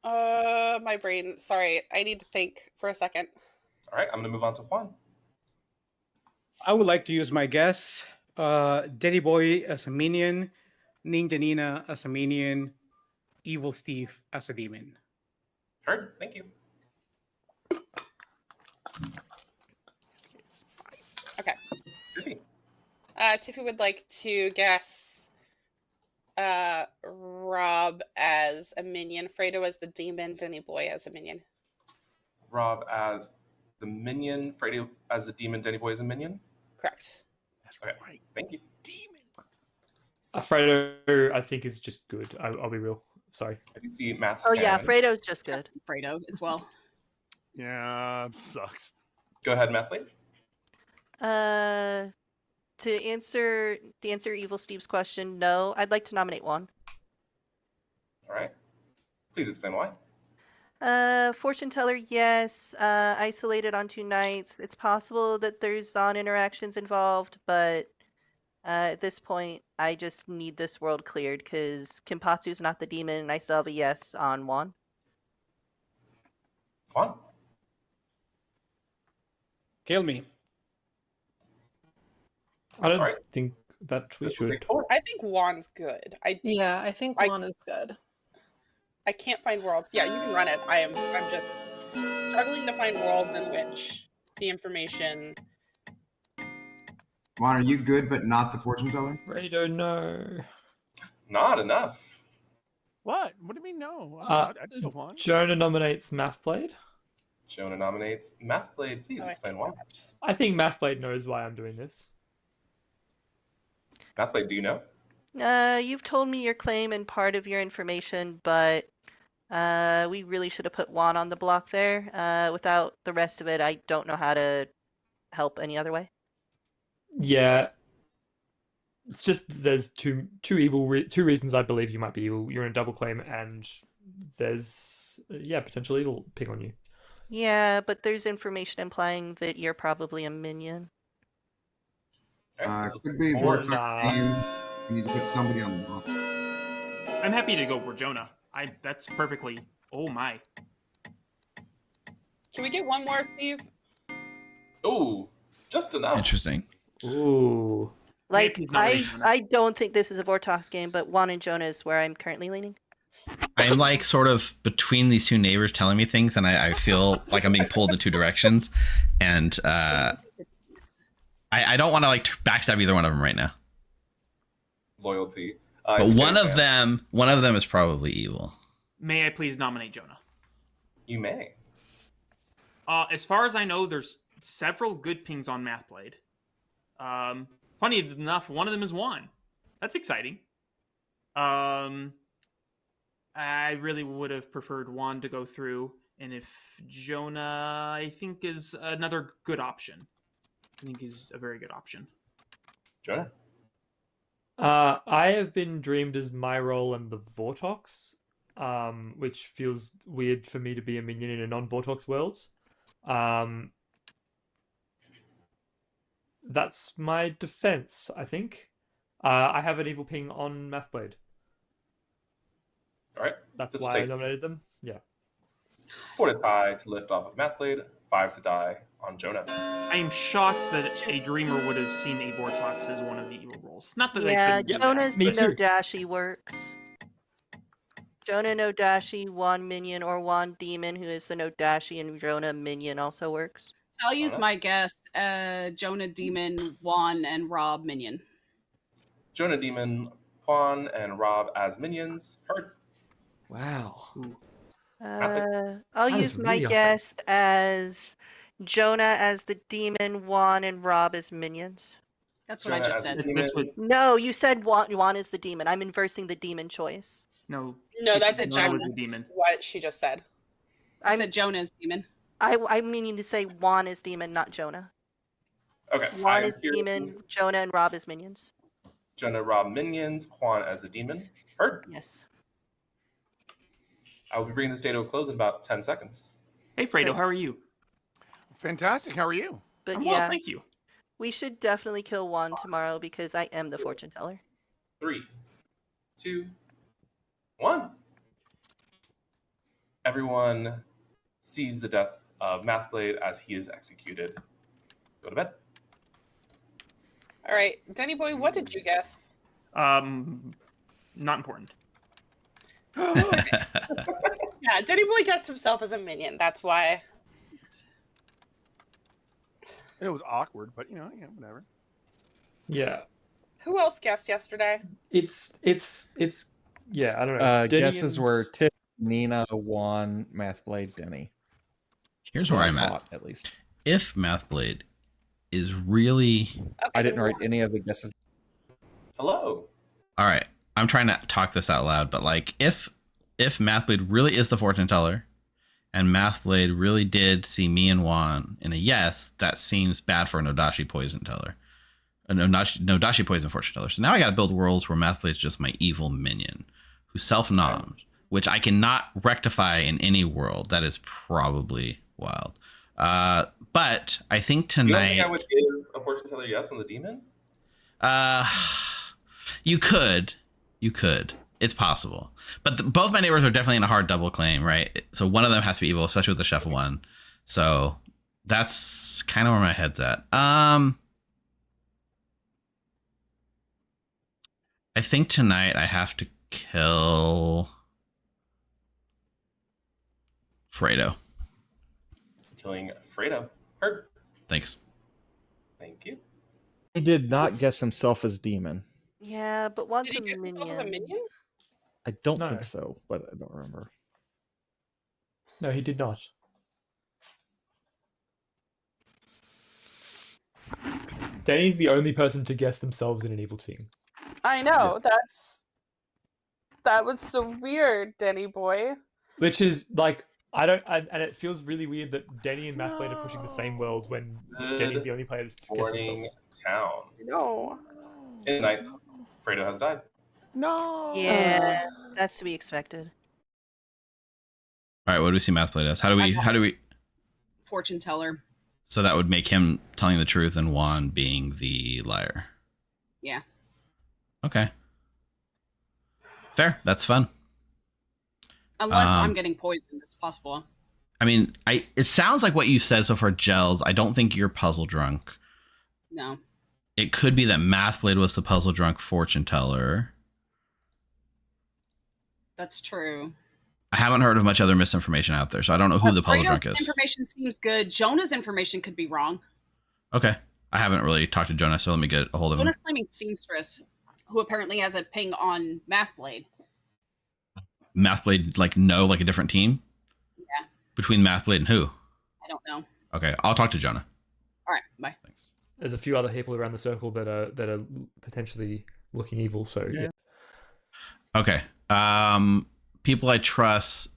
Speaker 11: My brain. Sorry, I need to think for a second.
Speaker 16: All right, I'm going to move on to Juan.
Speaker 3: I would like to use my guess. Denny Boy as a minion, Ninja Nina as a minion, Evil Steve as a demon.
Speaker 16: Heard. Thank you.
Speaker 11: Okay.
Speaker 16: Tiffy.
Speaker 11: Tiffy would like to guess Rob as a minion, Fredo as the demon, Denny Boy as a minion.
Speaker 16: Rob as the minion, Fredo as the demon, Denny Boy as a minion?
Speaker 11: Correct.
Speaker 16: That's right. Thank you.
Speaker 12: Fredo, I think, is just good. I'll be real. Sorry.
Speaker 16: I do see Math's
Speaker 2: Oh yeah, Fredo's just good.
Speaker 14: Fredo as well.
Speaker 18: Yeah, sucks.
Speaker 16: Go ahead, Mathblade.
Speaker 2: To answer Evil Steve's question, no. I'd like to nominate Juan.
Speaker 16: All right. Please explain why.
Speaker 2: Fortune teller, yes. Isolated on 2 nights. It's possible that there's Zon interactions involved, but at this point, I just need this world cleared because Kimpatsu's not the demon, and I still have a yes on Juan.
Speaker 16: Juan?
Speaker 3: Kill me.
Speaker 12: I don't think that we should.
Speaker 11: I think Juan's good. I
Speaker 17: think Juan is good.
Speaker 11: I can't find worlds. Yeah, you can run it. I'm just struggling to find worlds in which the information.
Speaker 6: Juan, are you good but not the fortune teller?
Speaker 12: I don't know.
Speaker 16: Not enough.
Speaker 18: What? What do you mean no? I'd kill Juan.
Speaker 12: Jonah nominates Mathblade.
Speaker 16: Jonah nominates Mathblade. Please explain why.
Speaker 12: I think Mathblade knows why I'm doing this.
Speaker 16: Mathblade, do you know?
Speaker 2: You've told me your claim and part of your information, but we really should have put Juan on the block there. Without the rest of it, I don't know how to help any other way.
Speaker 12: Yeah. It's just there's two reasons I believe you might be evil. You're in a double claim, and there's potential evil ping on you.
Speaker 2: Yeah, but there's information implying that you're probably a minion.
Speaker 6: Could be Vortex game. You need to put somebody on the block.
Speaker 10: I'm happy to go for Jonah. That's perfectly. Oh my.
Speaker 11: Can we get one more, Steve?
Speaker 16: Oh, just enough.
Speaker 1: Interesting.
Speaker 12: Ooh.
Speaker 2: Like, I don't think this is a Vortox game, but Juan and Jonah is where I'm currently leaning.
Speaker 1: I'm like sort of between these two neighbors telling me things, and I feel like I'm being pulled in 2 directions, and I don't want to like backstab either one of them right now.
Speaker 16: Loyalty.
Speaker 1: But one of them is probably evil.
Speaker 10: May I please nominate Jonah?
Speaker 16: You may.
Speaker 10: As far as I know, there's several good pings on Mathblade. Funny enough, one of them is Juan. That's exciting. I really would have preferred Juan to go through, and if Jonah, I think, is another good option. I think he's a very good option.
Speaker 16: Jonah?
Speaker 12: I have been dreamed as my role in the Vortox, which feels weird for me to be a minion in a non-Vortox world. That's my defense, I think. I have an evil ping on Mathblade.
Speaker 16: All right.
Speaker 12: That's why I nominated them. Yeah.
Speaker 16: 4 to tie to lift off of Mathblade, 5 to die on Jonah.
Speaker 10: I am shocked that a dreamer would have seen a Vortox as one of the evil roles. Not that
Speaker 2: Yeah,
Speaker 10: I could.
Speaker 2: Jonah's the no dashy works. Jonah no dashy, Juan minion, or Juan demon, who is the no dashy, and Jonah minion also works.
Speaker 14: So I'll use my guess. Jonah demon, Juan, and Rob minion.
Speaker 16: Jonah demon, Juan, and Rob as minions. Heard.
Speaker 12: Wow.
Speaker 2: I'll use my guess as Jonah as the demon, Juan, and Rob as minions.
Speaker 14: That's what I just said.
Speaker 2: No, you said Juan is the demon. I'm inversing the demon choice.
Speaker 10: No,
Speaker 11: that's
Speaker 10: Jonah is a demon.
Speaker 11: What she just said.
Speaker 14: I said Jonah is demon.
Speaker 2: I'm meaning to say Juan is demon, not Jonah.
Speaker 16: Okay.
Speaker 2: Juan is demon, Jonah and Rob is minions.
Speaker 16: Jonah, Rob, minions, Juan as a demon. Heard.
Speaker 2: Yes.
Speaker 16: I will be bringing this day to a close in about 10 seconds.
Speaker 10: Hey, Fredo, how are you?
Speaker 18: Fantastic. How are you?
Speaker 2: But
Speaker 10: I'm
Speaker 2: yeah,
Speaker 10: well, thank you.
Speaker 2: We should definitely kill Juan tomorrow because I am the fortune teller.
Speaker 16: 3, 2, 1. Everyone sees the death of Mathblade as he is executed. Go to bed.
Speaker 11: All right, Denny boy, what did you guess?
Speaker 10: Not important.
Speaker 11: Yeah, Denny boy guessed himself as a minion. That's why.
Speaker 18: It was awkward, but whatever.
Speaker 12: Yeah.
Speaker 11: Who else guessed yesterday?
Speaker 12: It's yeah, I don't know.
Speaker 8: Guesses were Tiff, Nina, Juan, Mathblade, Denny.
Speaker 1: Here's where I'm at.
Speaker 8: At least.
Speaker 1: If Mathblade is really...
Speaker 8: I didn't write any of the guesses.
Speaker 16: Hello.
Speaker 1: All right. I'm trying to talk this out loud, but like if Mathblade really is the fortune teller and Mathblade really did see me and Juan in a yes. That seems bad for a Nodashi poison teller. A Nodashi poison fortune teller. So now I got to build worlds where Mathblade's just my evil minion who self-noms, which I cannot rectify in any world. That is probably wild. But I think
Speaker 16: You don't
Speaker 1: tonight
Speaker 16: think I would give a fortune teller yes on the demon?
Speaker 1: you could. It's possible. But both my neighbors are definitely in a hard double claim, right? So one of them has to be evil, especially with the chef one. So that's kind of where my head's at. I think tonight I have to kill Fredo.
Speaker 16: Killing Fredo. Heard.
Speaker 1: Thanks.
Speaker 16: Thank you.
Speaker 8: He did not guess himself as demon.
Speaker 2: Yeah, but Juan's
Speaker 11: Did he
Speaker 2: a
Speaker 11: guess himself as a
Speaker 2: minion.
Speaker 11: minion?
Speaker 8: I don't
Speaker 12: No.
Speaker 8: think so, but I don't remember.
Speaker 12: No, he did not. Danny's the only person to guess themselves in an evil team.
Speaker 11: I know. That was so weird, Denny boy.
Speaker 12: Which is like and it feels really weird that Denny and Mathblade are pushing the same worlds when Denny's the only player that's to guess
Speaker 16: Morning
Speaker 12: themselves.
Speaker 16: town.
Speaker 11: No.
Speaker 16: In the night, Fredo has died.
Speaker 8: No.
Speaker 2: Yeah, that's to be expected.
Speaker 1: All right, what do we see Mathblade as? How do we?
Speaker 14: Fortune teller.
Speaker 1: So that would make him telling the truth and Juan being the liar.
Speaker 14: Yeah.
Speaker 1: Okay. Fair. That's fun.
Speaker 14: Unless I'm getting poisoned, it's possible.
Speaker 1: I mean, it sounds like what you said so far gels. I don't think you're puzzle drunk.
Speaker 14: No.
Speaker 1: It could be that Mathblade was the puzzle drunk fortune teller.
Speaker 14: That's true.
Speaker 1: I haven't heard of much other misinformation out there, so I don't know who the puzzle
Speaker 14: Fredo's
Speaker 1: drunk is.
Speaker 14: information seems good. Jonah's information could be wrong.
Speaker 1: Okay. I haven't really talked to Jonah, so let me get a hold of him.
Speaker 14: Jonah's claiming seamstress, who apparently has a ping on Mathblade.
Speaker 1: Mathblade, like a different team?
Speaker 14: Yeah.
Speaker 1: Between Mathblade and who?
Speaker 14: I don't know.
Speaker 1: Okay, I'll talk to Jonah.
Speaker 14: All right, bye.
Speaker 12: There's a few other people around the circle that are potentially looking evil. So yeah.
Speaker 1: Okay. People I trust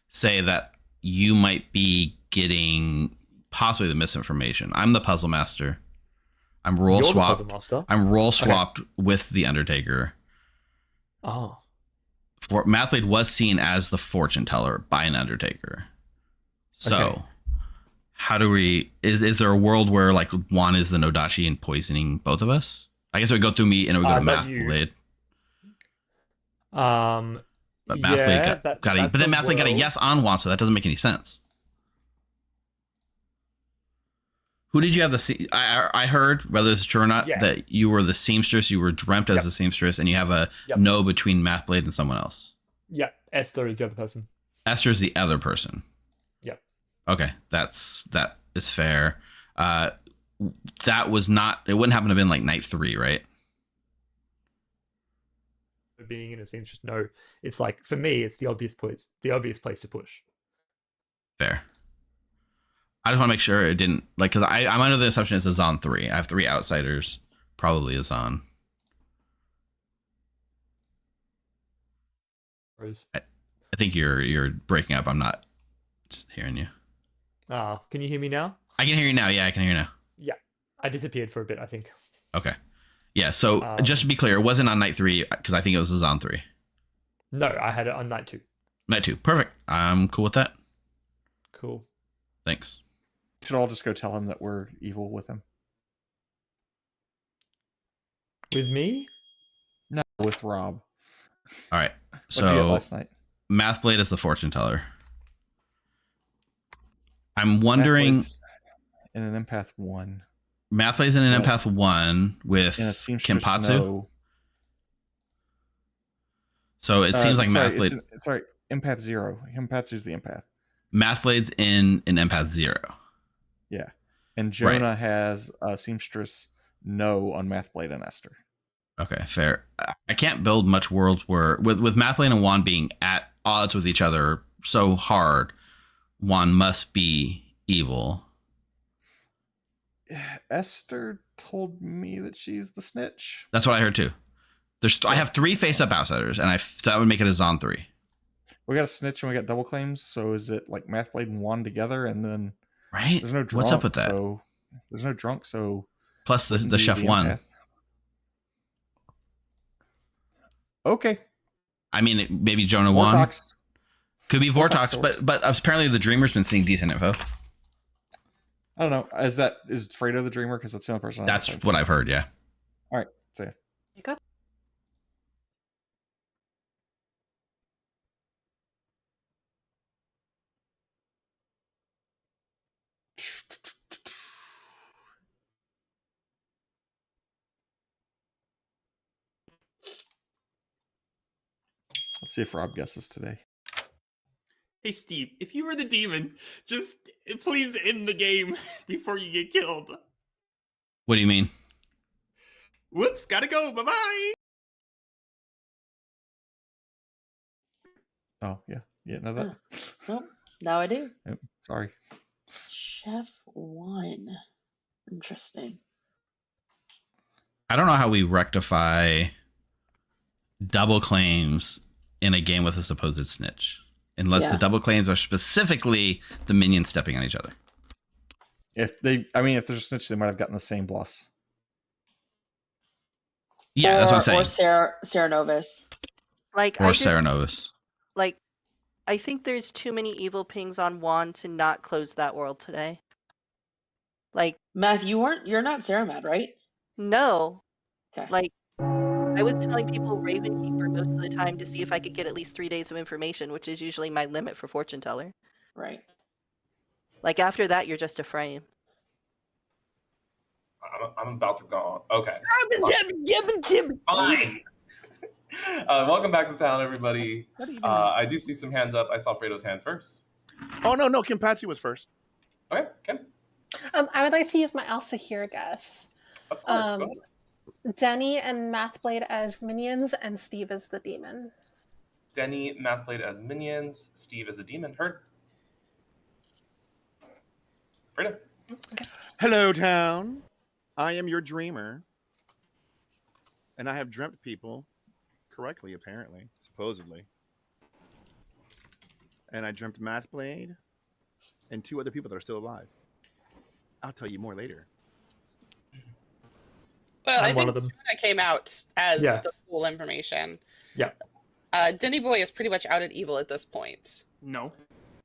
Speaker 1: say that you might be getting possibly the misinformation. I'm the puzzle master. I'm role
Speaker 12: You're the
Speaker 1: swapped.
Speaker 12: puzzle master?
Speaker 1: I'm role swapped with the Undertaker.
Speaker 12: Oh.
Speaker 1: Mathblade was seen as the fortune teller by an Undertaker. So,
Speaker 12: Okay.
Speaker 1: how do we? Is there a world where like Juan is the Nodashi and poisoning both of us? I guess it would go through me and it would go to
Speaker 12: not you.
Speaker 1: Mathblade. But
Speaker 12: Yeah,
Speaker 1: Mathblade
Speaker 12: that-
Speaker 1: got a,
Speaker 12: that's
Speaker 1: but then
Speaker 12: a
Speaker 1: Mathblade got a
Speaker 12: world.
Speaker 1: yes on Juan, so that doesn't make any sense. Who did you have I heard, whether it's true or not,
Speaker 12: Yeah.
Speaker 1: that you were the seamstress, you were dreamt as the seamstress, and you have a no between Mathblade and someone else.
Speaker 12: Yeah, Esther is the other person.
Speaker 1: Esther's the other person.
Speaker 12: Yep.
Speaker 1: Okay, that is fair. That was not. It wouldn't happen to have been like night 3, right?
Speaker 12: Being in a seamstress, no. It's like for me, it's the obvious place to push.
Speaker 1: Fair. I just want to make sure it didn't because I'm under the assumption it's a Zon 3. I have 3 outsiders, probably a Zon. I think you're breaking up. I'm not hearing you.
Speaker 12: Can you hear me now?
Speaker 1: I can hear you now. Yeah, I can hear you now.
Speaker 12: Yeah, I disappeared for a bit, I think.
Speaker 1: Okay. Yeah. So just to be clear, it wasn't on night 3 because I think it was a Zon 3.
Speaker 12: No, I had it on night 2.
Speaker 1: Night 2. Perfect. I'm cool with that.
Speaker 12: Cool.
Speaker 1: Thanks.
Speaker 8: Should all just go tell him that we're evil with him?
Speaker 12: With me?
Speaker 8: No, with Rob.
Speaker 1: All right.
Speaker 8: What'd you get
Speaker 1: So
Speaker 8: last night?
Speaker 1: Mathblade is the fortune teller. I'm wondering.
Speaker 8: Mathblade's in an empath 1.
Speaker 1: Mathblade's in an
Speaker 8: Yeah.
Speaker 1: empath 1 with
Speaker 8: In a seamstress,
Speaker 1: Kimpatsu.
Speaker 8: no.
Speaker 1: So it seems like
Speaker 8: sorry,
Speaker 1: Mathblade.
Speaker 8: Sorry, empath 0. Kimpatsu's the empath.
Speaker 1: Mathblade's in an empath 0.
Speaker 8: Yeah. And Jonah has a seamstress no on Mathblade and Esther.
Speaker 1: Okay, fair. I can't build much worlds where with Mathblade and Juan being at odds with each other so hard, Juan must be evil.
Speaker 8: Esther told me that she's the snitch.
Speaker 1: That's what I heard too. I have 3 face-up outsiders, and that would make it a Zon 3.
Speaker 8: We got a snitch and we got double claims. So is it like Mathblade and Juan together, and then
Speaker 1: Right?
Speaker 8: there's no drunk?
Speaker 1: What's up with that?
Speaker 8: So there's no drunk. So
Speaker 1: plus the
Speaker 8: wouldn't be
Speaker 1: chef
Speaker 8: the
Speaker 1: won.
Speaker 8: empath. Okay.
Speaker 1: I mean, maybe Jonah won.
Speaker 8: Vortox.
Speaker 1: Could be Vortox,
Speaker 8: Vortox
Speaker 1: but apparently the Dreamer's been seeing decent info.
Speaker 8: I don't know. Is Fredo the Dreamer? Because that's the only person.
Speaker 1: That's what I've heard. Yeah.
Speaker 8: All right. See ya.
Speaker 17: You got.
Speaker 8: Let's see if Rob guesses today.
Speaker 10: Hey, Steve, if you were the demon, just please end the game before you get killed.
Speaker 1: What do you mean?
Speaker 10: Whoops, gotta go. Bye-bye.
Speaker 8: Oh, yeah. Yeah, know that.
Speaker 7: Oh, now I do.
Speaker 8: Yep, sorry.
Speaker 7: Chef Juan. Interesting.
Speaker 1: I don't know how we rectify double claims in a game with a supposed snitch, unless the double claims are specifically the minions stepping on each other.
Speaker 8: If there's a snitch, they might have gotten the same bluffs.
Speaker 1: Yeah, that's what I'm saying.
Speaker 7: Or Sarah Novus.
Speaker 2: Like,
Speaker 1: or Sarah Novus.
Speaker 2: Like, I think there's too many evil pings on Juan to not close that world today. Like,
Speaker 7: Math, you're not Sarah Mad, right?
Speaker 2: No.
Speaker 7: Okay.
Speaker 2: Like, I was telling people Ravenkeeper most of the time to see if I could get at least 3 days of information, which is usually my limit for Fortune Teller.
Speaker 7: Right.
Speaker 2: Like, after that, you're just a frame.
Speaker 16: I'm about to go. Okay.
Speaker 11: Fine.
Speaker 16: Welcome back to town, everybody. I do see some hands up. I saw Fredo's hand first.
Speaker 18: Oh no, Kim Patsy was first.
Speaker 16: Okay, Kim.
Speaker 17: I would like to use my Elsa here guess.
Speaker 16: Of course. Go ahead.
Speaker 17: Denny and Mathblade as minions, and Steve as the demon.
Speaker 16: Denny, Mathblade as minions, Steve as a demon. Heard. Fredo.
Speaker 17: Okay.
Speaker 18: Hello, town. I am your dreamer, and I have dreamt people correctly, apparently, supposedly. And I dreamt Mathblade and 2 other people that are still alive. I'll tell you more later.
Speaker 11: Well,
Speaker 12: I'm
Speaker 11: I
Speaker 12: one
Speaker 11: think
Speaker 12: of them.
Speaker 11: Jonah came out as
Speaker 12: Yeah.
Speaker 11: the full information.
Speaker 12: Yeah.
Speaker 11: Denny Boy is pretty much outed evil at this point.
Speaker 10: No.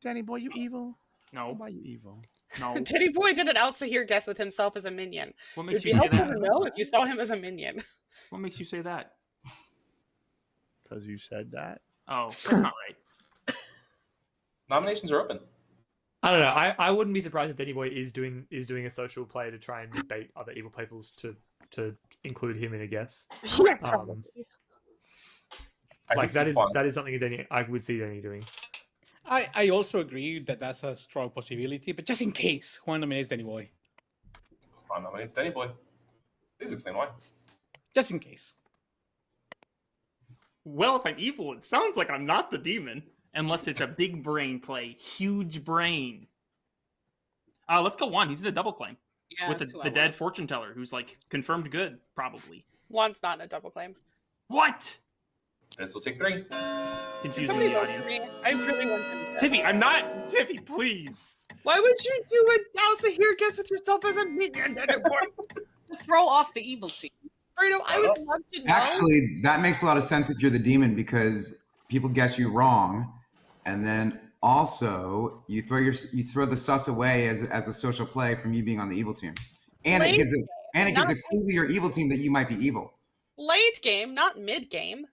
Speaker 18: Danny boy, you evil?
Speaker 10: No.
Speaker 18: Why you evil?
Speaker 10: No.
Speaker 11: Denny Boy did an Alsahir guess with himself as a minion.
Speaker 10: What
Speaker 11: It
Speaker 10: makes
Speaker 11: would
Speaker 10: you
Speaker 11: be
Speaker 10: say
Speaker 11: helpful
Speaker 10: that?
Speaker 11: to know if you saw him as a minion.
Speaker 10: What makes you say that?
Speaker 18: Because you said that.
Speaker 10: Oh, that's not right.
Speaker 16: Nominations are open.
Speaker 12: I don't know. I wouldn't be surprised if Denny Boy is doing a social play to try and bait other evil peoples to include him in a guess.
Speaker 17: Yeah, probably.
Speaker 12: Like that is something Denny I would see Denny doing.
Speaker 3: I also agree that that's a strong possibility, but just in case, Juan nominates Danny Boy.
Speaker 16: Juan nominates Denny Boy. Please explain why.
Speaker 3: Just in case.
Speaker 10: Well, if I'm evil, it sounds like I'm not the demon. Unless it's a big brain play. Huge brain. Let's go Juan. He's in a double claim.
Speaker 11: Yeah,
Speaker 10: with
Speaker 11: that's who I
Speaker 10: the dead
Speaker 11: want.
Speaker 10: fortune teller who's like confirmed good, probably.
Speaker 11: Juan's not in a double claim.
Speaker 10: What?
Speaker 16: This will take 3.
Speaker 10: Confusing
Speaker 11: Somebody
Speaker 10: the
Speaker 11: vote for
Speaker 10: audience.
Speaker 11: me. I really want him to.
Speaker 10: Tiffy, I'm not Tiffy, please.
Speaker 11: Why would you do an Alsahir guess with yourself as a minion, Denny Boy?
Speaker 14: Throw off the evil team.
Speaker 11: Fredo, I would love to know.
Speaker 6: Actually, that makes a lot of sense if you're the demon, because people guess you wrong, and then also you throw the sus away as a social play from you being on the evil team, and it gives a clue to your evil team that you might be evil.
Speaker 11: Late game, not mid game.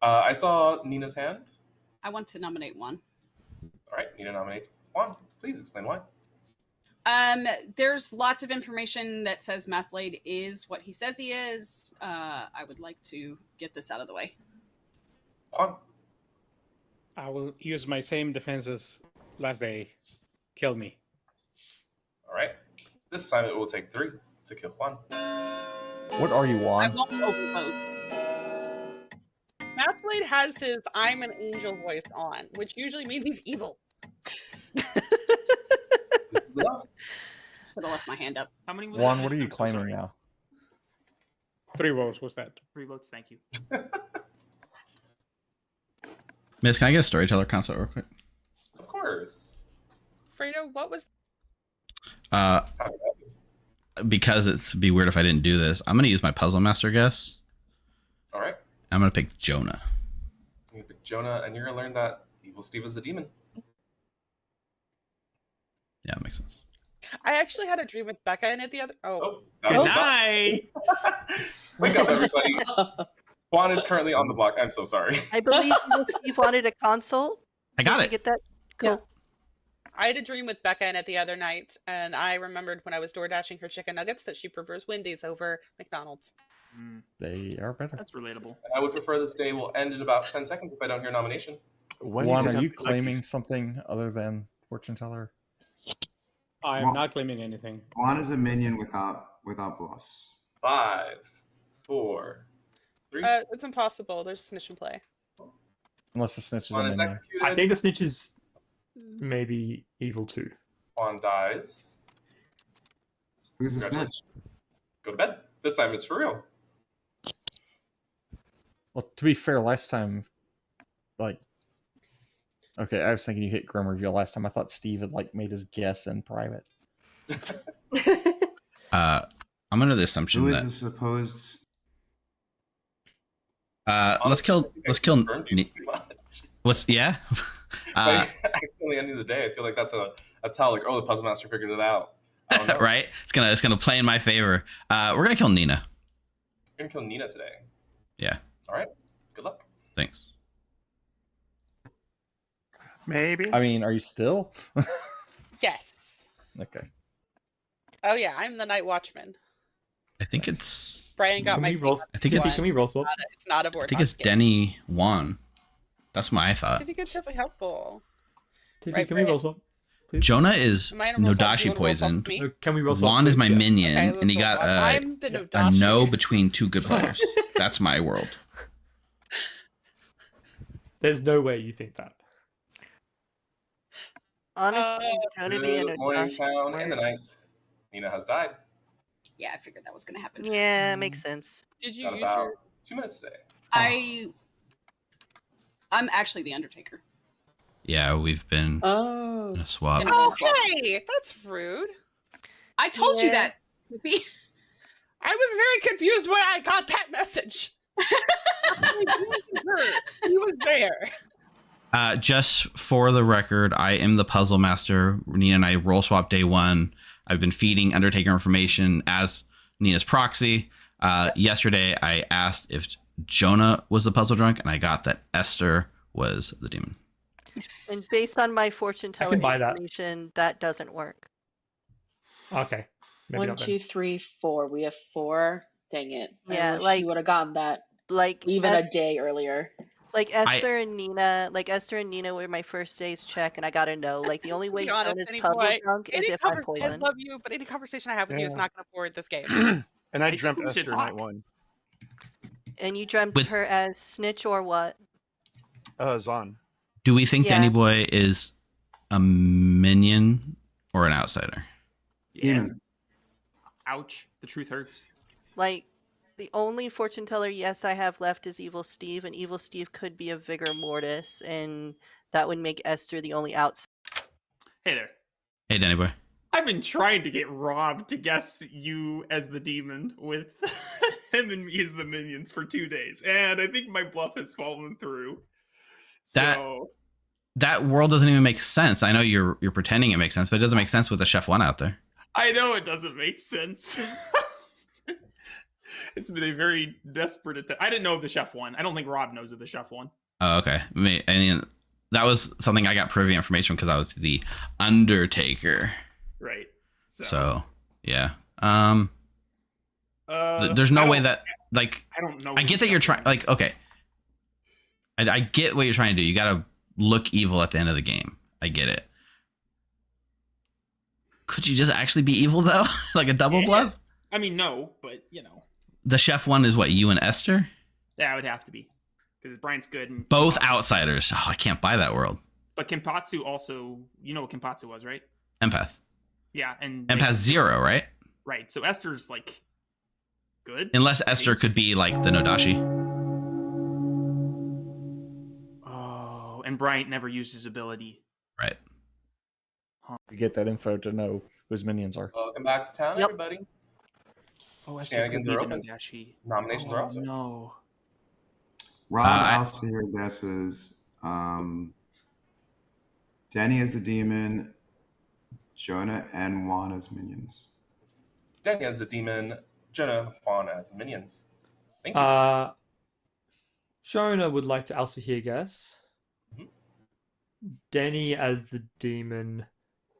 Speaker 16: I saw Nina's hand.
Speaker 14: I want to nominate one.
Speaker 16: All right, Nina nominates Juan. Please explain why.
Speaker 14: There's lots of information that says Mathblade is what he says he is. I would like to get this out of the way.
Speaker 16: Juan.
Speaker 3: I will use my same defense as last day. Kill me.
Speaker 16: All right. This time it will take 3 to kill Juan.
Speaker 8: What are you,
Speaker 14: I
Speaker 8: Juan?
Speaker 14: won't overvote.
Speaker 11: Mathblade has his I'm an angel voice on, which usually means he's evil.
Speaker 14: Should have left my hand up.
Speaker 10: How many was
Speaker 8: Juan,
Speaker 10: that?
Speaker 8: what are you
Speaker 10: I'm so
Speaker 8: claiming
Speaker 10: sorry.
Speaker 8: now?
Speaker 3: 3 votes. What's that?
Speaker 10: 3 votes, thank you.
Speaker 1: Miss, can I get a storyteller consult real quick?
Speaker 16: Of course.
Speaker 11: Fredo, what was?
Speaker 1: Because it'd be weird if I didn't do this. I'm gonna use my puzzle master guess.
Speaker 16: All right.
Speaker 1: I'm gonna pick Jonah.
Speaker 16: You pick Jonah, and you're gonna learn that Evil Steve is a demon.
Speaker 1: Yeah, that makes sense.
Speaker 11: I actually had a dream with Becca in it the other.
Speaker 10: Good night.
Speaker 16: Wake up, everybody. Juan is currently on the block. I'm so sorry.
Speaker 2: I believe Steve wanted a console.
Speaker 1: I got
Speaker 2: Did you
Speaker 1: it.
Speaker 2: get that? Cool.
Speaker 11: I had a dream with Becca in it the other night, and I remembered when I was door dashing her chicken nuggets that she prefers Wendy's over McDonald's.
Speaker 8: They are better.
Speaker 10: That's relatable.
Speaker 16: And I would prefer this day will end in about 10 seconds if I don't hear nomination.
Speaker 8: Juan, are you claiming something other than fortune teller?
Speaker 3: I am not claiming anything.
Speaker 6: Juan is a minion without plus.
Speaker 16: 5, 4, 3.
Speaker 11: It's impossible. There's snitch and play.
Speaker 8: Unless the snitch is a
Speaker 16: Juan is
Speaker 8: minion.
Speaker 16: executed.
Speaker 12: I think the snitch is maybe evil too.
Speaker 16: Juan dies.
Speaker 6: Who's the snitch?
Speaker 16: Go to bed. This time it's for real.
Speaker 8: Well, to be fair, last time, like, okay, I was thinking you hit Grim Reveal last time. I thought Steve had like made his guess in private.
Speaker 1: I'm under the assumption
Speaker 6: Who is
Speaker 1: that
Speaker 6: the supposed?
Speaker 1: let's kill. What's yeah?
Speaker 16: Like, accidentally ending the day. I feel like that's a tell. Like, oh, the puzzle master figured it out. I don't know.
Speaker 1: Right? It's gonna play in my favor. We're gonna kill Nina.
Speaker 16: We're gonna kill Nina today.
Speaker 1: Yeah.
Speaker 16: All right. Good luck.
Speaker 1: Thanks.
Speaker 18: Maybe.
Speaker 8: I mean, are you still?
Speaker 11: Yes.
Speaker 8: Okay.
Speaker 11: Oh yeah, I'm the night watchman.
Speaker 1: I think it's.
Speaker 11: Brian got
Speaker 12: Can
Speaker 11: my.
Speaker 12: we roll?
Speaker 1: I think it's.
Speaker 12: Can we roll swap?
Speaker 11: It's not a
Speaker 1: I
Speaker 11: board.
Speaker 1: think it's Denny Juan. That's my thought.
Speaker 11: Tiffy could definitely helpful.
Speaker 12: Tiffy,
Speaker 11: Right,
Speaker 12: can we
Speaker 11: Brian?
Speaker 12: roll swap?
Speaker 1: Jonah is
Speaker 11: Am I in a roll swap? Do you
Speaker 1: Nodashi
Speaker 11: wanna roll swap
Speaker 1: poisoned.
Speaker 11: with me?
Speaker 12: Can we roll swap?
Speaker 1: Juan is
Speaker 12: please?
Speaker 1: my
Speaker 12: Yeah.
Speaker 1: minion,
Speaker 11: Okay,
Speaker 1: and he
Speaker 11: let's
Speaker 1: got
Speaker 11: roll swap. I'm the
Speaker 1: a
Speaker 11: Nodashi.
Speaker 1: no between two good players. That's my world.
Speaker 12: There's no way you think that.
Speaker 2: Honestly, Jonah being
Speaker 16: Good
Speaker 2: a
Speaker 16: morning,
Speaker 2: Nodashi
Speaker 16: town,
Speaker 2: work.
Speaker 16: and the night. Nina has died.
Speaker 14: Yeah, I figured that was gonna happen.
Speaker 2: Yeah, makes sense.
Speaker 11: Did you
Speaker 16: Got
Speaker 11: use
Speaker 16: about
Speaker 11: your?
Speaker 16: 2 minutes today.
Speaker 14: I'm actually the Undertaker.
Speaker 1: Yeah, we've been
Speaker 7: Oh.
Speaker 1: in a swap.
Speaker 11: Okay, that's rude.
Speaker 14: I told you that. Tiffy.
Speaker 11: I was very confused when I got that message. He was there.
Speaker 1: Just for the record, I am the puzzle master. Nina and I roll swap day one. I've been feeding Undertaker information as Nina's proxy. Yesterday, I asked if Jonah was the puzzle drunk, and I got that Esther was the demon.
Speaker 2: And based on my fortune telling
Speaker 12: buy that.
Speaker 2: information, that doesn't work.
Speaker 12: Okay. Maybe
Speaker 7: 1,
Speaker 12: not then.
Speaker 7: 2, 3, 4. We have 4. Dang it.
Speaker 2: Yeah,
Speaker 7: I wish
Speaker 2: like-
Speaker 7: you would have gotten that
Speaker 2: Like
Speaker 7: even
Speaker 2: Es-
Speaker 7: a day earlier.
Speaker 2: Like Esther and Nina were my first day's check, and I gotta know. Like the only way
Speaker 11: Be honest,
Speaker 2: Jonah's
Speaker 11: Danny
Speaker 2: puzzle
Speaker 11: boy,
Speaker 2: drunk is
Speaker 11: any
Speaker 2: if I'm
Speaker 11: I
Speaker 2: poisoned.
Speaker 11: love you, but any conversation I have with you is
Speaker 18: Yeah.
Speaker 11: not going to forward this game.
Speaker 18: And I
Speaker 10: think
Speaker 18: dreamt
Speaker 10: we should
Speaker 18: Esther night
Speaker 10: talk.
Speaker 18: one.
Speaker 2: And you dreamt
Speaker 1: With-
Speaker 2: her as snitch or what?
Speaker 18: Zon.
Speaker 1: Do we think
Speaker 2: Yeah.
Speaker 1: Danny Boy is a minion or an outsider?
Speaker 10: Yeah.
Speaker 6: Demon.
Speaker 10: Ouch. The truth hurts.
Speaker 2: Like the only fortune teller yes I have left is Evil Steve, and Evil Steve could be a Vigor Mortis, and that would make Esther the only outsider.
Speaker 10: Hey there.
Speaker 1: Hey, Danny Boy.
Speaker 10: I've been trying to get Rob to guess you as the demon with him and me as the minions for 2 days, and I think my bluff has fallen through.
Speaker 1: That-
Speaker 10: So
Speaker 1: That world doesn't even make sense. I know you're pretending it makes sense, but it doesn't make sense with the Chef One out there.
Speaker 10: I know it doesn't make sense. It's been a very desperate attempt. I didn't know of the Chef one. I don't think Rob knows of the Chef one.
Speaker 1: Oh, okay. I mean, that was something I got privy information because I was the Undertaker.
Speaker 10: Right.
Speaker 1: So yeah.
Speaker 10: There's
Speaker 1: There's no way that like
Speaker 10: I don't know.
Speaker 1: I get that you're trying. Like, okay, I get what you're trying to do. You got to look evil at the end of the game. I get it. Could you just actually be evil though, like a double bluff?
Speaker 10: I mean, no, but you know,
Speaker 1: The Chef One is what, you and Esther?
Speaker 10: that would have to be because Brian's good. And
Speaker 1: Both outsiders. Oh, I can't buy that world.
Speaker 10: But Kenpatsu also, you know what Kenpatsu was, right?
Speaker 1: Empath.
Speaker 10: Yeah, and
Speaker 1: Empath 0, right?
Speaker 10: Right. So Esther's like good.
Speaker 1: Unless Esther could be like the Nodashi.
Speaker 10: Oh, Oh, and Bryant never used his ability.
Speaker 1: Right.
Speaker 8: You get that info to know whose minions are.
Speaker 16: Welcome back to town, everybody.
Speaker 10: Oh, Esther could
Speaker 16: Shenanigans
Speaker 10: be
Speaker 16: are
Speaker 10: the
Speaker 16: open.
Speaker 10: Nodashi.
Speaker 16: Nominations
Speaker 10: oh,
Speaker 16: are also.
Speaker 10: No.
Speaker 6: Rob, I'll see your guesses. Danny is the demon. Jonah and Juan as minions.
Speaker 16: Danny as the demon. Jonah and Juan as minions. Thank you.
Speaker 12: Shona would like to also hear guess. Denny as the demon.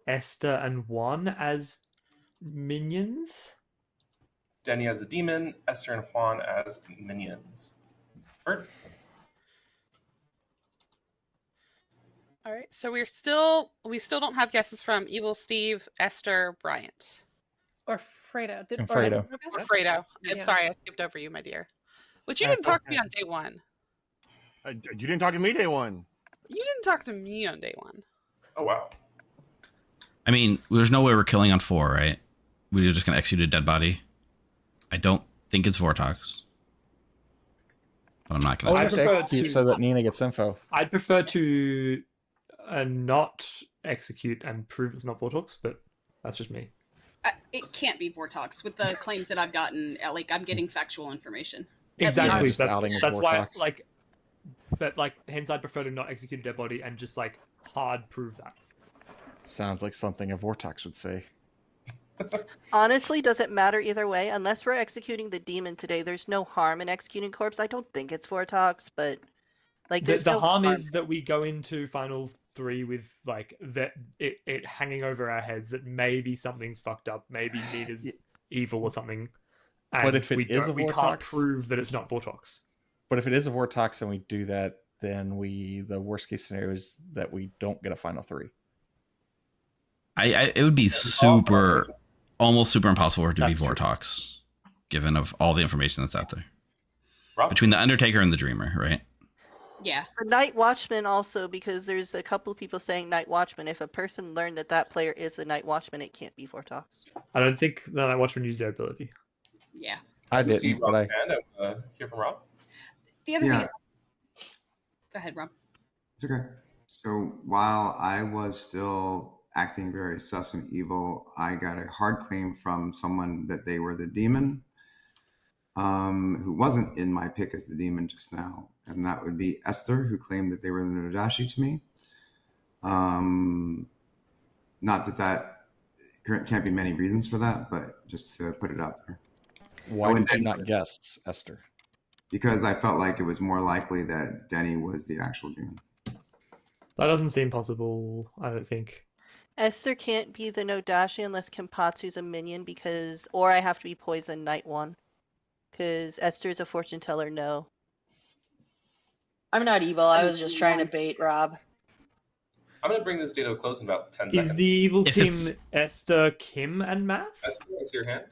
Speaker 12: Esther and Juan as minions.
Speaker 16: Denny as the demon. Esther and Juan as minions. Bird.
Speaker 11: All right, so we still don't have guesses from Evil Steve, Esther, Bryant,
Speaker 17: or Fredo.
Speaker 8: And Fredo.
Speaker 11: Or Fredo. I'm
Speaker 17: Yeah.
Speaker 11: sorry, I skipped over you, my dear. But you didn't talk to me on day one.
Speaker 18: You didn't talk to me day one.
Speaker 11: You didn't talk to me on day one.
Speaker 16: Oh wow.
Speaker 1: I mean, there's no way we're killing on 4, right? We're just gonna execute a dead body. I don't think it's Vortox. But I'm not gonna.
Speaker 8: I prefer to so that Nina gets info.
Speaker 12: I'd prefer to not execute and prove it's not Vortox, but that's just me.
Speaker 14: It can't be Vortox with the claims that I've gotten. Like I'm getting factual information.
Speaker 12: Exactly.
Speaker 8: Outing
Speaker 12: That's why,
Speaker 8: Vortox.
Speaker 12: hence I'd prefer to not execute a dead body and just hard prove that.
Speaker 8: Sounds like something a Vortox would say.
Speaker 2: Honestly, doesn't matter either way. Unless we're executing the demon today, there's no harm in executing corpse. I don't think it's Vortox, but there's
Speaker 12: The
Speaker 2: no
Speaker 12: harm is that we go into Final 3 with it hanging over our heads that maybe something's fucked up, maybe Nina's evil or something. And
Speaker 8: But if it
Speaker 12: we
Speaker 8: is a
Speaker 12: we can't
Speaker 8: Vortox-
Speaker 12: prove that it's not Vortox.
Speaker 8: But if it is a Vortox and we do that, then the worst case scenario is that we don't get a final 3.
Speaker 1: It would be almost super impossible for it to be Vortox, given of all the information that's out there. Between the Undertaker and the Dreamer, right?
Speaker 14: Yeah.
Speaker 2: For Night Watchman also, because there's a couple of people saying Night Watchman. If a person learned that player is a Night Watchman, it can't be Vortox.
Speaker 12: I don't think the Night Watchman used their ability.
Speaker 14: Yeah.
Speaker 8: I
Speaker 16: See
Speaker 8: didn't, but
Speaker 16: Rob's hand. Hear from Rob.
Speaker 14: The other thing
Speaker 6: Yeah.
Speaker 14: is, go ahead, Rob.
Speaker 6: It's okay. So while I was still acting very sus and evil, I got a hard claim from someone that they were the demon, who wasn't in my pick as the demon just now. And that would be Esther, who claimed that they were the Nodashi to me. Not that can't be many reasons for that, but just to put it out there.
Speaker 8: Why did you not guess Esther?
Speaker 6: Because I felt like it was more likely that Denny was the actual demon.
Speaker 12: That doesn't seem possible, I don't think.
Speaker 2: Esther can't be the Nodashi unless Kenpatsu's a minion, or I have to be Poison Night One. Because Esther's a fortune teller, no.
Speaker 7: I'm not evil. I was just trying to bait Rob.
Speaker 16: I'm going to bring this day to a close in about 10
Speaker 12: Is
Speaker 16: seconds.
Speaker 12: the evil team Esther, Kim, and Math?
Speaker 16: Esther, I see your hand.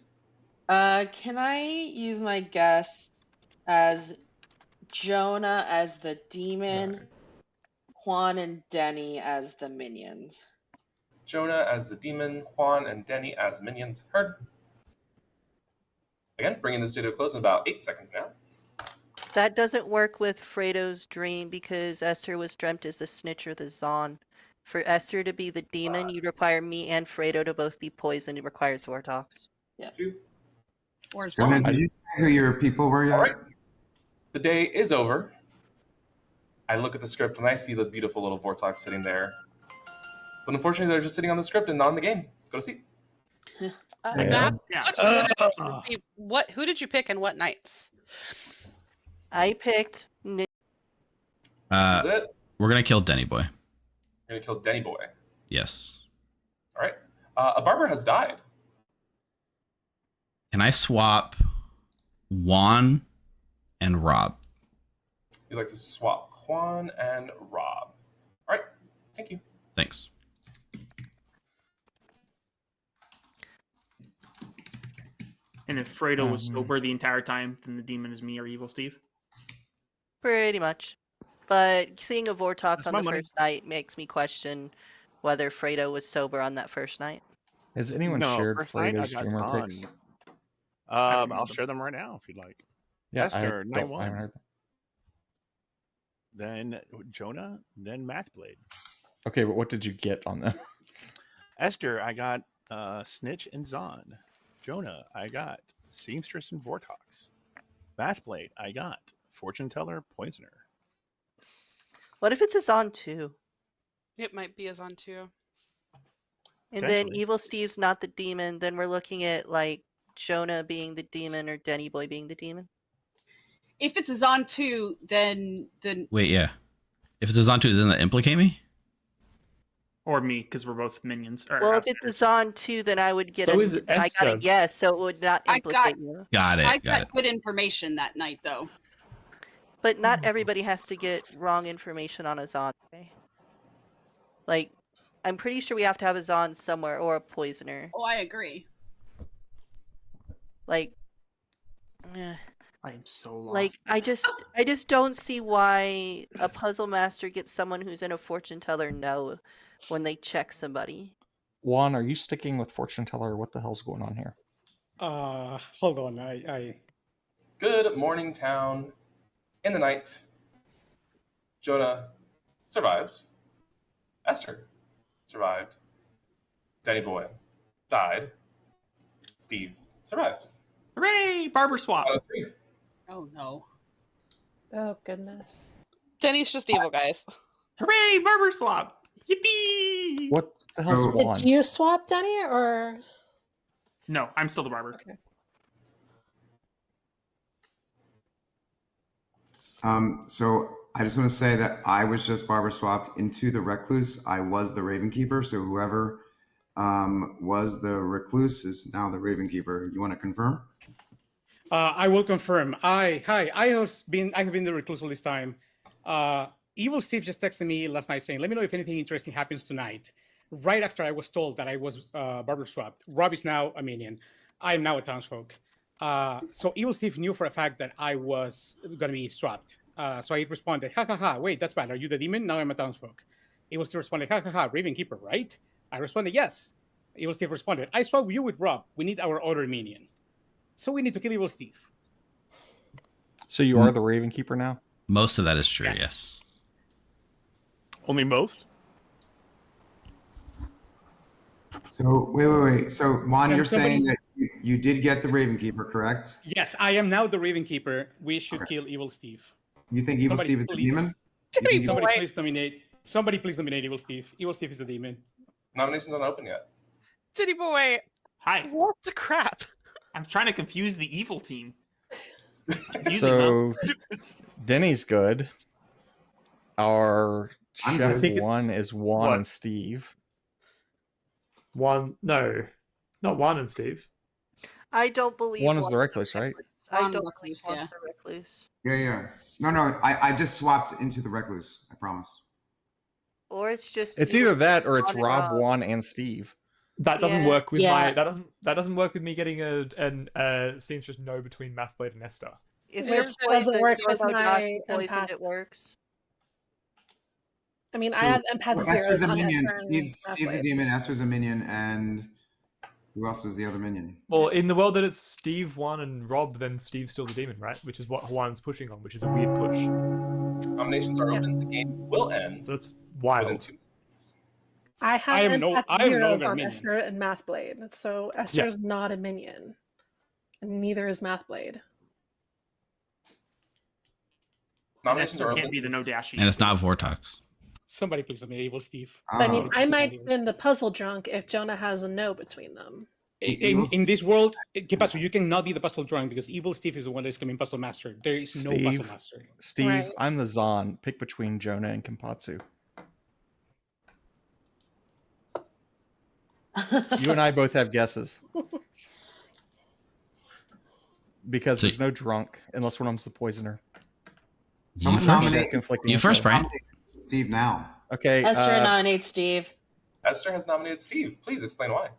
Speaker 7: Can I use my guess as Jonah as the demon, Juan and Denny as the minions?
Speaker 16: Jonah as the demon, Juan and Denny as minions. Heard. Again, bringing this day to a close in about 8 seconds now.
Speaker 2: That doesn't work with Fredo's dream because Esther was dreamt as the snitch or the Zon. For Esther to be the demon, you'd require me and Fredo to both be poisoned. It requires Vortox.
Speaker 7: Yeah.
Speaker 14: Or
Speaker 6: Jonah, did you say who your people were yet?
Speaker 16: All right. The day is over. I look at the script and I see the beautiful little Vortox sitting there. But unfortunately, they're just sitting on the script and not in the game. Go to see.
Speaker 11: Matt, who did you pick and what nights?
Speaker 2: I picked.
Speaker 16: This is it.
Speaker 1: We're gonna kill Denny Boy.
Speaker 16: You're going to kill Denny Boy.
Speaker 1: Yes.
Speaker 16: All right. A barber has died.
Speaker 1: Can I swap Juan and Rob?
Speaker 16: You'd like to swap Juan and Rob. All right. Thank you.
Speaker 1: Thanks.
Speaker 10: And if Fredo was sober the entire time, then the demon is me or Evil Steve?
Speaker 2: Pretty much. But seeing a Vortox on
Speaker 18: my
Speaker 2: the
Speaker 18: money.
Speaker 2: first night makes me question whether Fredo was sober on that first night.
Speaker 8: Has anyone
Speaker 18: No,
Speaker 8: shared
Speaker 18: first night I
Speaker 8: Fredo's
Speaker 18: got
Speaker 8: streamer
Speaker 18: on.
Speaker 8: picks?
Speaker 18: I'll share them right now if you'd like.
Speaker 8: Yeah,
Speaker 18: Esther,
Speaker 8: I
Speaker 18: night
Speaker 8: haven't
Speaker 18: one.
Speaker 8: heard.
Speaker 18: then Jonah, then Mathblade.
Speaker 8: Okay, but what did you get on them?
Speaker 18: Esther, I got Snitch and Zon. Jonah, I got Seamstress and Vortox. Mathblade, I got Fortune Teller, Poisoner.
Speaker 2: What if it's a Zon too?
Speaker 11: It might be as on too.
Speaker 2: And then Evil Steve's not the demon. Then we're looking at like Jonah being the demon or Denny Boy being the demon.
Speaker 14: If it's a Zon 2, then
Speaker 1: Wait, yeah. If it's a Zon 2, doesn't that implicate me?
Speaker 10: Or me, because we're both minions. Or
Speaker 2: Well, if it's a Zon 2, then I would get
Speaker 12: So
Speaker 2: a.
Speaker 12: is
Speaker 2: I got a
Speaker 12: Esther.
Speaker 2: yes, so it would not
Speaker 14: I
Speaker 2: implicate
Speaker 14: got-
Speaker 2: you.
Speaker 1: Got it.
Speaker 14: I
Speaker 1: got it.
Speaker 14: got good information that night, though.
Speaker 2: But not everybody has to get wrong information on a Zon. Okay? Like, I'm pretty sure we have to have a Zon somewhere or a poisoner.
Speaker 14: Oh, I agree.
Speaker 2: Like, eh.
Speaker 10: I am so lost.
Speaker 2: Like I just don't see why a puzzle master gets someone who's in a fortune teller no when they check somebody.
Speaker 8: Juan, are you sticking with Fortune Teller? What the hell's going on here?
Speaker 3: Hold on. I
Speaker 19: Good morning, town. In the night, Jonah survived. Esther survived. Danny Boy died. Steve survived.
Speaker 10: Hooray! Barber swap.
Speaker 14: Oh no.
Speaker 17: Oh goodness.
Speaker 11: Denny's just evil, guys.
Speaker 10: Hooray! Barber swap. Yippee!
Speaker 8: What the hell's Juan?
Speaker 17: Did you swap, Denny, or?
Speaker 10: No, I'm still the barber.
Speaker 17: Okay.
Speaker 6: So I just want to say that I was just barber swapped into the recluse. I was the Raven Keeper. So whoever was the recluse is now the Raven Keeper. You want to confirm?
Speaker 3: I will confirm. I have been the recluse all this time. Evil Steve just texted me last night saying, "Let me know if anything interesting happens tonight." Right after I was told that I was barber swapped. Rob is now a minion. I am now a townsfolk. So Evil Steve knew for a fact that I was going to be swapped. So I responded, "Ha ha ha! Wait, that's bad. Are you the demon? Now I'm a townsfolk." Evil Steve responded, "Ha ha ha! Raven Keeper, right?" I responded, "Yes." Evil Steve responded, "I swapped you with Rob. We need our other minion. So we need to kill Evil Steve."
Speaker 8: So you are the Raven Keeper now?
Speaker 1: Most of that is true, yes.
Speaker 18: Only most?
Speaker 6: So wait. So Juan,
Speaker 3: And
Speaker 6: you're
Speaker 3: somebody-
Speaker 6: saying that you did get the Raven Keeper, correct?
Speaker 3: Yes, I am now the Raven Keeper. We should kill Evil Steve.
Speaker 6: You think Evil
Speaker 3: Somebody
Speaker 6: Steve is the
Speaker 3: please-
Speaker 6: demon? You think
Speaker 3: Somebody
Speaker 11: Boy.
Speaker 3: please nominate. Somebody please nominate Evil Steve. Evil Steve is the demon.
Speaker 19: Nominations aren't open yet.
Speaker 11: Denny Boy,
Speaker 10: Hi.
Speaker 11: what the crap?
Speaker 10: I'm trying to confuse the evil team. Confusing, huh?
Speaker 8: So Denny's good. Our
Speaker 6: I'm
Speaker 8: chef
Speaker 6: good. I think
Speaker 8: one
Speaker 12: it's-
Speaker 8: is Juan
Speaker 12: what?
Speaker 8: and Steve.
Speaker 12: Juan, no, not Juan and Steve.
Speaker 2: I don't believe
Speaker 8: Juan is the
Speaker 2: Juan's
Speaker 8: recluse, right?
Speaker 2: I
Speaker 14: Juan
Speaker 2: don't
Speaker 14: recluse,
Speaker 2: believe Juan's
Speaker 14: yeah.
Speaker 2: the recluse.
Speaker 6: Yeah. No. I just swapped into the recluse. I promise.
Speaker 2: Or it's just
Speaker 8: It's
Speaker 2: Evil
Speaker 8: either that or it's
Speaker 2: Juan and
Speaker 8: Rob, Juan, and Steve.
Speaker 12: That doesn't
Speaker 2: Yeah.
Speaker 12: work with
Speaker 7: Yeah.
Speaker 12: my. That doesn't work with me getting a seamstress no between Mathblade and Esther.
Speaker 2: If
Speaker 17: Which
Speaker 2: you're
Speaker 17: doesn't
Speaker 2: poisoned,
Speaker 17: work
Speaker 2: you're
Speaker 17: with
Speaker 2: not
Speaker 17: my
Speaker 2: poisoned,
Speaker 17: empath.
Speaker 2: it works.
Speaker 17: I mean,
Speaker 6: So
Speaker 17: I had empath
Speaker 6: Esther's
Speaker 17: zeros
Speaker 6: a
Speaker 17: on
Speaker 6: minion.
Speaker 17: Esther and
Speaker 6: Steve's a
Speaker 17: Mathblade.
Speaker 6: demon. Esther's a minion, and who else is the other minion?
Speaker 12: Well, in the world that it's Steve, Juan, and Rob, then Steve's still the demon, right? Which is what Juan's pushing on, which is a weird push.
Speaker 19: Nominations are open. The game will end
Speaker 12: So that's
Speaker 19: within
Speaker 12: wild.
Speaker 19: 2 minutes.
Speaker 17: I
Speaker 3: I
Speaker 17: have
Speaker 3: am no-
Speaker 17: empath
Speaker 3: I am no
Speaker 17: zeros
Speaker 3: longer a
Speaker 17: on
Speaker 3: minion.
Speaker 17: Esther and Mathblade, so Esther's not a minion, and neither is Mathblade.
Speaker 19: Nominations are
Speaker 10: Esther
Speaker 19: open.
Speaker 10: can't be the no dashi.
Speaker 1: And it's not Vortox.
Speaker 3: Somebody please nominate Evil Steve.
Speaker 17: I mean,
Speaker 6: Oh.
Speaker 17: I might have been the puzzle drunk if Jonah has a no between them.
Speaker 3: In this world, ¿qué pasó? You cannot be the puzzle drawing because Evil Steve is the one that's coming puzzle master. There is no puzzle master.
Speaker 8: Steve,
Speaker 17: Right.
Speaker 8: I'm the Zon. Pick between Jonah and Kenpatsu. You and I both have guesses. Because
Speaker 1: So-
Speaker 8: there's no drunk unless one of them's the poisoner.
Speaker 6: Someone
Speaker 1: first.
Speaker 6: nominate
Speaker 8: Conflicting
Speaker 1: You first,
Speaker 8: info.
Speaker 1: Brian.
Speaker 6: Steve now.
Speaker 8: Okay.
Speaker 7: Esther nominates Steve.
Speaker 19: Esther has nominated Steve. Please explain why.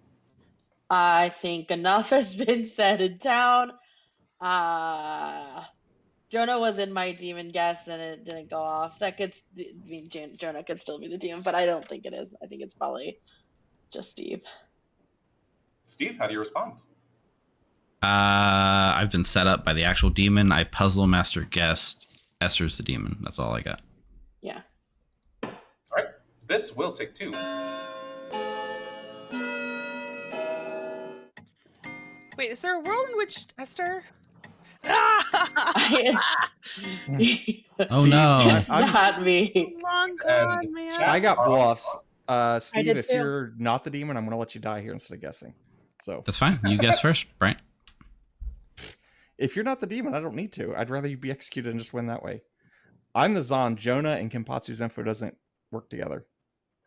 Speaker 7: I think enough has been said in town. Jonah was in my demon guess and it didn't go off. That could, I mean, Jonah could still be the demon, but I don't think it is. I think it's probably just Steve.
Speaker 19: Steve, how do you respond?
Speaker 1: I've been set up by the actual demon. I puzzle master guessed Esther's the demon. That's all I got.
Speaker 7: Yeah.
Speaker 19: All right. This will take 2.
Speaker 11: Wait, is there a world in which Esther?
Speaker 1: Oh no.
Speaker 7: It's not me.
Speaker 11: Long gone, man.
Speaker 8: I got bluffs. Steve,
Speaker 17: did
Speaker 8: if
Speaker 17: too.
Speaker 8: you're not the demon, I'm going to let you die here instead of guessing. So
Speaker 1: That's fine. You guess first, Brian.
Speaker 8: if you're not the demon, I don't need to. I'd rather you be executed and just win that way. I'm the Zon. Jonah and Kenpatsu's info doesn't work together.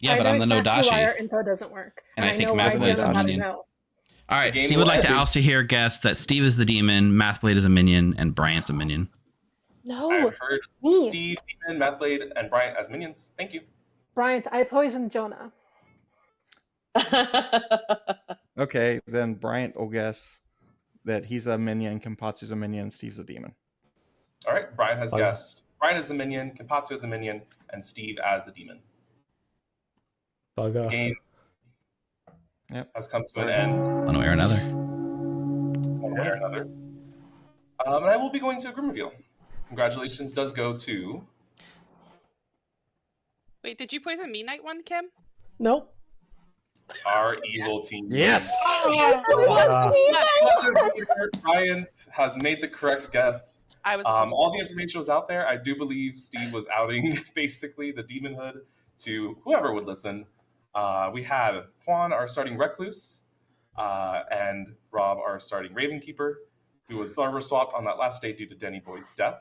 Speaker 1: Yeah, but I'm the
Speaker 17: exactly why our
Speaker 1: Nodashi.
Speaker 17: info doesn't work.
Speaker 1: And I think
Speaker 17: know why
Speaker 1: Mathblade's a
Speaker 17: Jonah had to
Speaker 1: minion.
Speaker 17: know.
Speaker 1: All right,
Speaker 19: The game
Speaker 1: Steve would
Speaker 19: will
Speaker 1: like to
Speaker 19: end.
Speaker 1: also hear guess that Steve is the demon, Mathblade is a minion, and Bryant's a minion.
Speaker 17: No.
Speaker 19: I've heard
Speaker 17: me.
Speaker 19: Steve, Demon, Mathblade, and Bryant as minions. Thank you.
Speaker 17: Bryant, I poisoned Jonah.
Speaker 8: Okay, then Bryant will guess that he's a minion, Kenpatsu's a minion, and Steve's a demon.
Speaker 19: All right, Brian has
Speaker 12: Oh.
Speaker 19: guessed. Brian is a minion, Kenpatsu is a minion, and Steve as a demon.
Speaker 12: Bugger.
Speaker 19: Game has come to an
Speaker 8: Sorry.
Speaker 19: end.
Speaker 1: One way or another.
Speaker 19: One way or another. And I will be going to a Grim reveal. Congratulations does go to
Speaker 11: Wait, did you poison me night one, Kim?
Speaker 17: Nope.
Speaker 19: our evil team.
Speaker 8: Yes!
Speaker 19: Brian has made the correct guess.
Speaker 11: I was
Speaker 19: all the information was out there. I do believe Steve was outing basically the demonhood to whoever would listen. We had Juan, our starting recluse, and Rob, our starting Ravenkeeper, who was barber swapped on that last day due to Denny Boy's death.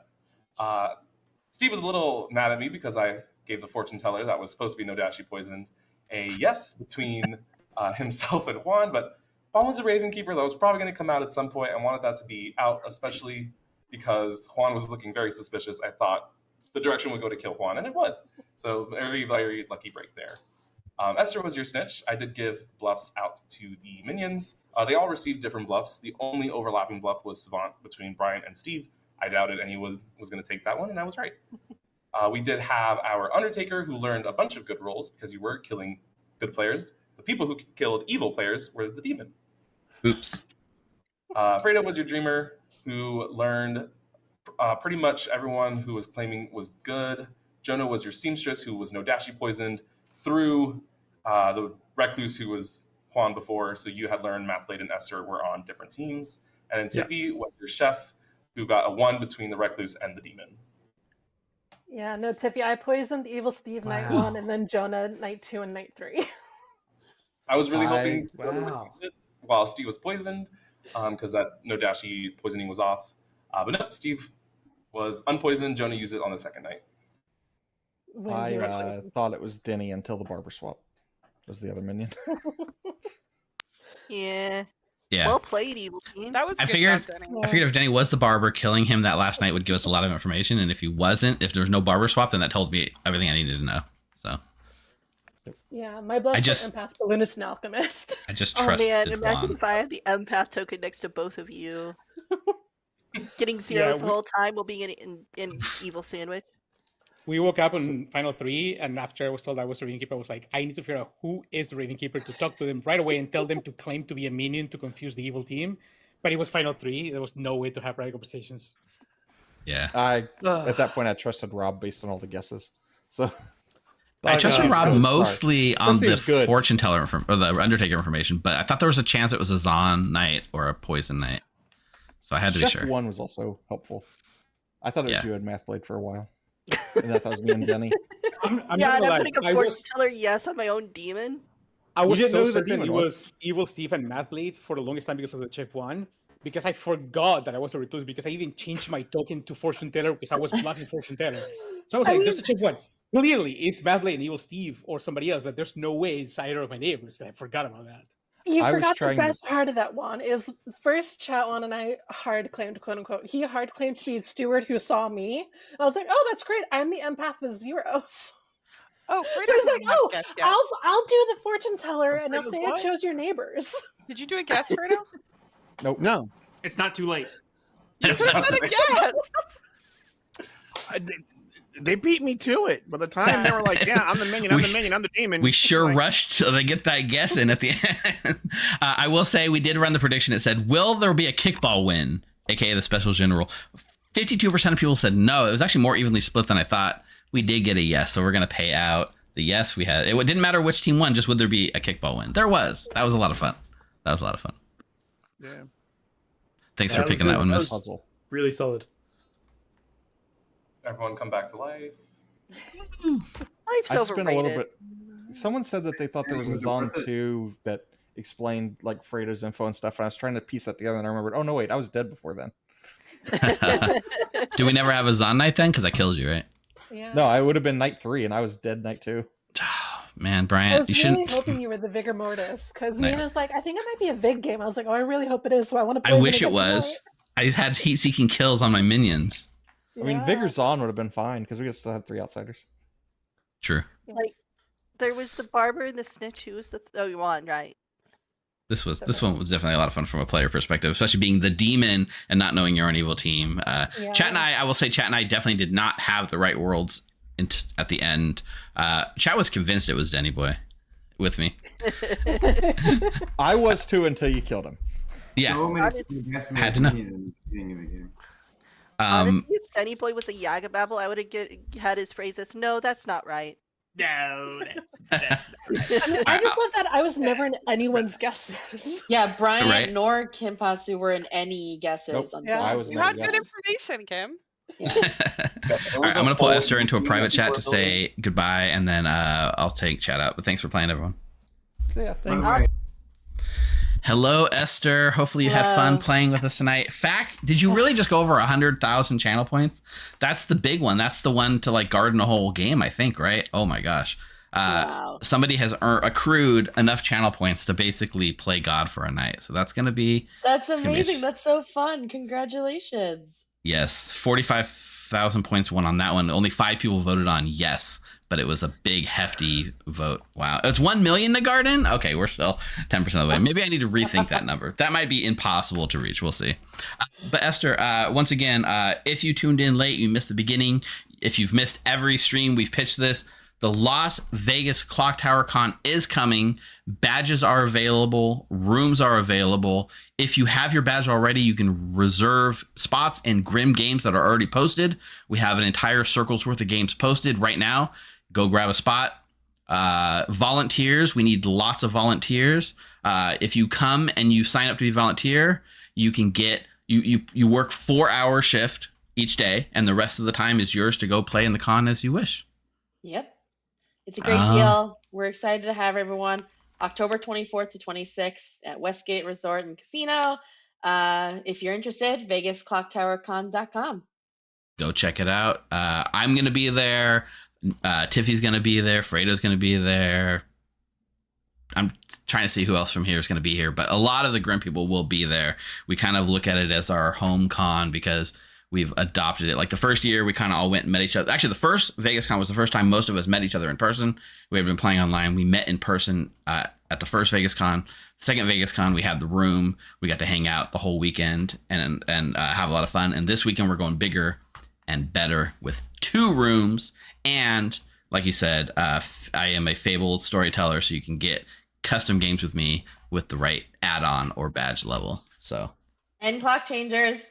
Speaker 19: Steve was a little mad at me because I gave the fortune teller that was supposed to be Nodashi poisoned a yes between himself and Juan, but Juan was a Ravenkeeper that was probably going to come out at some point. I wanted that to be out, especially because Juan was looking very suspicious. I thought the direction would go to kill Juan, and it was. So very, very lucky break there. Esther was your snitch. I did give bluffs out to the minions. They all received different bluffs. The only overlapping bluff was Savant between Brian and Steve. I doubted any was going to take that one, and I was right. We did have our Undertaker, who learned a bunch of good roles because you were killing good players. The people who killed evil players were the demon.
Speaker 1: Oops.
Speaker 19: Fredo was your Dreamer, who learned pretty much everyone who was claiming was good. Jonah was your Seamstress, who was Nodashi poisoned through the Recluse, who was Juan before. So you had learned Mathblade and Esther were on different teams. And then Tiffy was your Chef, who got a 1 between the Recluse and the Demon.
Speaker 17: Yeah, no, Tiffy, I poisoned Evil Steve night 1 and then Jonah night 2 and night 3.
Speaker 19: I was really hoping Jonah would
Speaker 12: Wow.
Speaker 19: use it while Steve was poisoned, because that Nodashi poisoning was off. But no, Steve was unpoisoned. Jonah used it on the second night.
Speaker 17: When he was
Speaker 8: I
Speaker 17: poisoned.
Speaker 8: thought it was Denny until the barber swap was the other minion.
Speaker 2: Yeah.
Speaker 1: Yeah.
Speaker 2: Well played, evil team.
Speaker 11: That was
Speaker 1: I
Speaker 11: good
Speaker 1: figured
Speaker 11: job, Denny.
Speaker 1: I figured if Denny was the barber, killing him that last night would give us a lot of information, and if he wasn't, if there was no barber swap, then that told me everything I needed to know. So
Speaker 17: Yeah, my bless
Speaker 1: I just-
Speaker 17: for Empath, Balloonist, and Alchemist.
Speaker 1: I just
Speaker 2: Oh
Speaker 1: trusted
Speaker 2: man, imagine
Speaker 1: Juan.
Speaker 2: if I had the empath token next to both of you. Getting zeros the
Speaker 3: we-
Speaker 2: whole time while being in evil sandwich.
Speaker 3: We woke up on Final 3, and after I was told I was a Ravenkeeper, I was like, I need to figure out who is the Ravenkeeper to talk to them right away and tell them to claim to be a minion to confuse the evil team. But it was Final 3. There was no way to have right conversations.
Speaker 1: Yeah.
Speaker 8: At that point, I trusted Rob based on all the guesses. So
Speaker 1: I trusted Rob mostly on
Speaker 8: Mostly
Speaker 1: the
Speaker 8: was good.
Speaker 1: fortune teller or the Undertaker information, but I thought there was a chance it was a Zon night or a poison night. So I had to be
Speaker 8: Chef
Speaker 1: sure.
Speaker 8: 1 was also helpful. I thought it was
Speaker 1: Yeah.
Speaker 8: you and Mathblade for a while. And I thought it was me and Denny.
Speaker 3: I'm
Speaker 2: Yeah,
Speaker 3: not
Speaker 2: and
Speaker 3: gonna
Speaker 2: I'm
Speaker 3: lie,
Speaker 2: putting a
Speaker 3: I
Speaker 2: fortune
Speaker 3: was-
Speaker 2: teller yes on my own demon.
Speaker 3: I was
Speaker 8: didn't
Speaker 3: so
Speaker 8: know who the
Speaker 3: certain
Speaker 8: demon
Speaker 3: it
Speaker 8: was.
Speaker 3: was Evil Steve and Mathblade for the longest time because of the Chef 1. Because I forgot that I was a recluse, because I even changed my token to Fortune Teller because I was blocking Fortune Teller. So I was
Speaker 17: I
Speaker 3: like,
Speaker 17: mean-
Speaker 3: there's the Chef 1. Clearly, it's Mathblade and Evil Steve or somebody else, but there's no way it's either of my neighbors. I forgot about that.
Speaker 17: You
Speaker 8: I was
Speaker 17: forgot the
Speaker 8: trying-
Speaker 17: best part of that one is first chat one and I hard claimed, quote unquote. He hard claimed to be the steward who saw me. I was like, oh, that's great. I'm the empath with zeros.
Speaker 11: Oh,
Speaker 17: So
Speaker 11: Fredo
Speaker 17: he's like,
Speaker 11: didn't have
Speaker 17: oh,
Speaker 11: guess yet.
Speaker 17: I'll do the fortune teller and I'll
Speaker 18: Fredo's
Speaker 17: say
Speaker 18: what?
Speaker 17: it shows your neighbors.
Speaker 11: Did you do a guess, Fredo?
Speaker 8: Nope.
Speaker 18: No.
Speaker 10: It's not too late.
Speaker 11: You could have done a guess.
Speaker 18: They beat me to it. By the time they were like, yeah, I'm the minion, I'm the minion, I'm the demon.
Speaker 1: We sure rushed so they get that guess in at the end. I will say we did run the prediction. It said, will there be a kickball win, aka the special general? 52% of people said no. It was actually more evenly split than I thought, We did get a yes, so we're going to pay out the yes we had. It didn't matter which team won, just would there be a kickball win. There was. That was a lot of fun.
Speaker 18: Yeah.
Speaker 1: Thanks for picking that one, Miss.
Speaker 12: Puzzle. Really solid.
Speaker 19: Everyone come back to life.
Speaker 2: Life's
Speaker 8: I spent a little
Speaker 2: overrated.
Speaker 8: bit. Someone said that they thought there was a Zon 2 that explained like Fredo's info and stuff, and I was trying to piece that together, and I remembered, oh no, wait, I was dead before then.
Speaker 1: Do we never have a Zon night then? Because I killed you, right?
Speaker 17: Yeah.
Speaker 8: No, I would have been night 3, and I was dead night 2.
Speaker 1: Man,
Speaker 17: I
Speaker 1: Bryant,
Speaker 17: was
Speaker 1: you
Speaker 17: really
Speaker 1: shouldn't.
Speaker 17: hoping you were the Vigor Mortis because
Speaker 1: No.
Speaker 17: Nina's like, I think it might be a Vig game. I was like, oh, I really hope it is. So I want to.
Speaker 1: I wish it was. I had heat-seeking kills on my minions.
Speaker 8: I mean, Vigor Zon would have been fine because we could still have 3 outsiders.
Speaker 1: True.
Speaker 2: Like, there was the barber and the snitch. Who was the Juan, right?
Speaker 1: This one was definitely a lot of fun from a player perspective, especially being the demon and not knowing you're an evil team. Chat and I will say, Chat and I definitely did not have the right worlds at the end. Chat was convinced it was Denny Boy with me.
Speaker 8: I was too until you killed him.
Speaker 1: Yeah.
Speaker 6: So many people guessed me
Speaker 1: Had
Speaker 6: as
Speaker 1: to know.
Speaker 6: minion in the beginning of the game.
Speaker 2: Honestly, if Denny Boy was a Yaga Babble, I would have had his phrases. No, that's not right.
Speaker 10: No, that's
Speaker 17: I mean, I just love that I was never in anyone's guesses.
Speaker 7: Yeah, Bryant
Speaker 1: Right.
Speaker 7: nor Kim Patsu were in any guesses.
Speaker 8: Nope.
Speaker 7: Until
Speaker 8: I was
Speaker 11: You
Speaker 8: never
Speaker 11: had good
Speaker 8: guessed.
Speaker 11: information, Kim.
Speaker 1: All right, I'm going to pull Esther into a private chat to say goodbye, and then I'll take Chat out. But thanks for playing, everyone.
Speaker 8: Yeah,
Speaker 6: By the way,
Speaker 1: Hello, Esther. Hopefully you had fun playing with us tonight. Fact, did you really just go over 100,000 channel points? That's the big one. That's the one to like garden a whole game, I think, right? Oh my gosh.
Speaker 7: Wow.
Speaker 1: Somebody has accrued enough channel points to basically play God for a night. So that's going to be,
Speaker 7: That's
Speaker 1: gonna be
Speaker 7: amazing. That's so fun. Congratulations.
Speaker 1: yes, 45,000 points won on that one. Only 5 people voted on yes, but it was a big, hefty vote. Wow. It's 1 million to garden? Okay, we're still 10% of the way. Maybe I need to rethink that number. That might be impossible to reach. We'll see. But Esther, once again, if you tuned in late, you missed the beginning. If you've missed every stream, we've pitched this. The Las Vegas Clocktower Con is coming. Badges are available. Rooms are available. If you have your badge already, you can reserve spots in Grim games that are already posted. We have an entire circle's worth of games posted right now. Go grab a spot. Volunteers, we need lots of volunteers. If you come and you sign up to be a volunteer, you can get you work 4-hour shift each day, and the rest of the time is yours to go play in the con as you wish.
Speaker 7: Yep. It's a great deal. We're excited to have everyone. October 24th to 26th at Westgate Resort and Casino. If you're interested, VegasClockTowerCon.com.
Speaker 1: Go check it out. I'm going to be there. Tiffy's going to be there. Fredo's going to be there. I'm trying to see who else from here is going to be here, but a lot of the Grim people will be there. We kind of look at it as our home con because we've adopted it. Like the first year, we kind of all went and met each other. Actually, the first Vegas Con was the first time most of us met each other in person. We had been playing online. We met in person at the first Vegas Con. Second Vegas Con, we had the room. We got to hang out the whole weekend and have a lot of fun. And this weekend, we're going bigger and better with 2 rooms. And like you said, I am a fabled storyteller, so you can get custom games with me with the right add-on or badge level. So.
Speaker 7: And clock changers.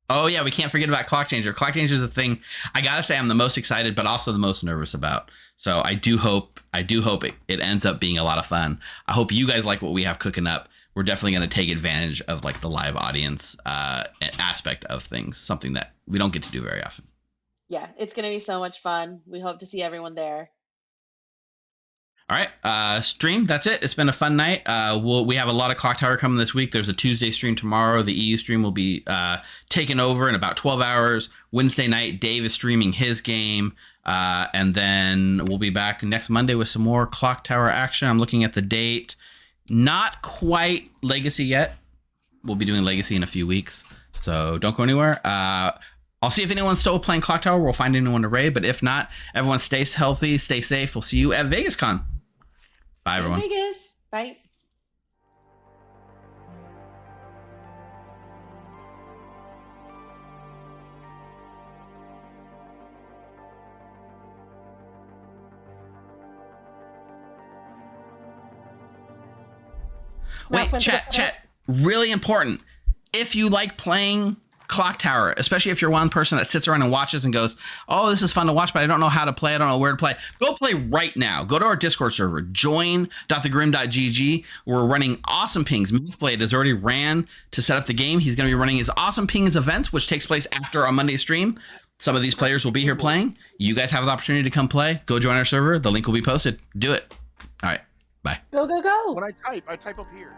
Speaker 1: Oh yeah, we can't forget about Clock Changer. Clock Changer is the thing I gotta say I'm the most excited, but also the most nervous about. So I do hope it ends up being a lot of fun. I hope you guys like what we have cooking up. We're definitely gonna take advantage of like the live audience aspect of things, something that we don't get to do very often.
Speaker 7: Yeah, it's going to be so much fun. We hope to see everyone there.
Speaker 1: All right, stream. That's it. It's been a fun night. We have a lot of Clocktower coming this week. There's a Tuesday stream tomorrow. The EU stream will be taken over in about 12 hours. Wednesday night, Dave is streaming his game, and then we'll be back next Monday with some more Clocktower action. I'm looking at the date. Not quite Legacy yet. We'll be doing Legacy in a few weeks, so don't go anywhere. I'll see if anyone's still playing Clocktower. We'll find anyone to raid, but if not, everyone stay healthy, stay safe. We'll see you at VegasCon. Bye, everyone.
Speaker 7: Vegas. Bye.
Speaker 1: Wait, chat. Really important. If you like playing Clocktower, especially if you're one person that sits around and watches and goes, oh, this is fun to watch, but I don't know how to play. I don't know where to play. Go play right now. Go to our Discord server. Join.thegrim.gg. We're running awesome pings. Mythblade has already ran to set up the game. He's going to be running his awesome pings events, which takes place after our Monday stream. Some of these players will be here playing. You guys have the opportunity to come play. Go join our server. The link will be posted. Do it. All right. Bye.
Speaker 17: Go, go, go.
Speaker 18: When I type up here.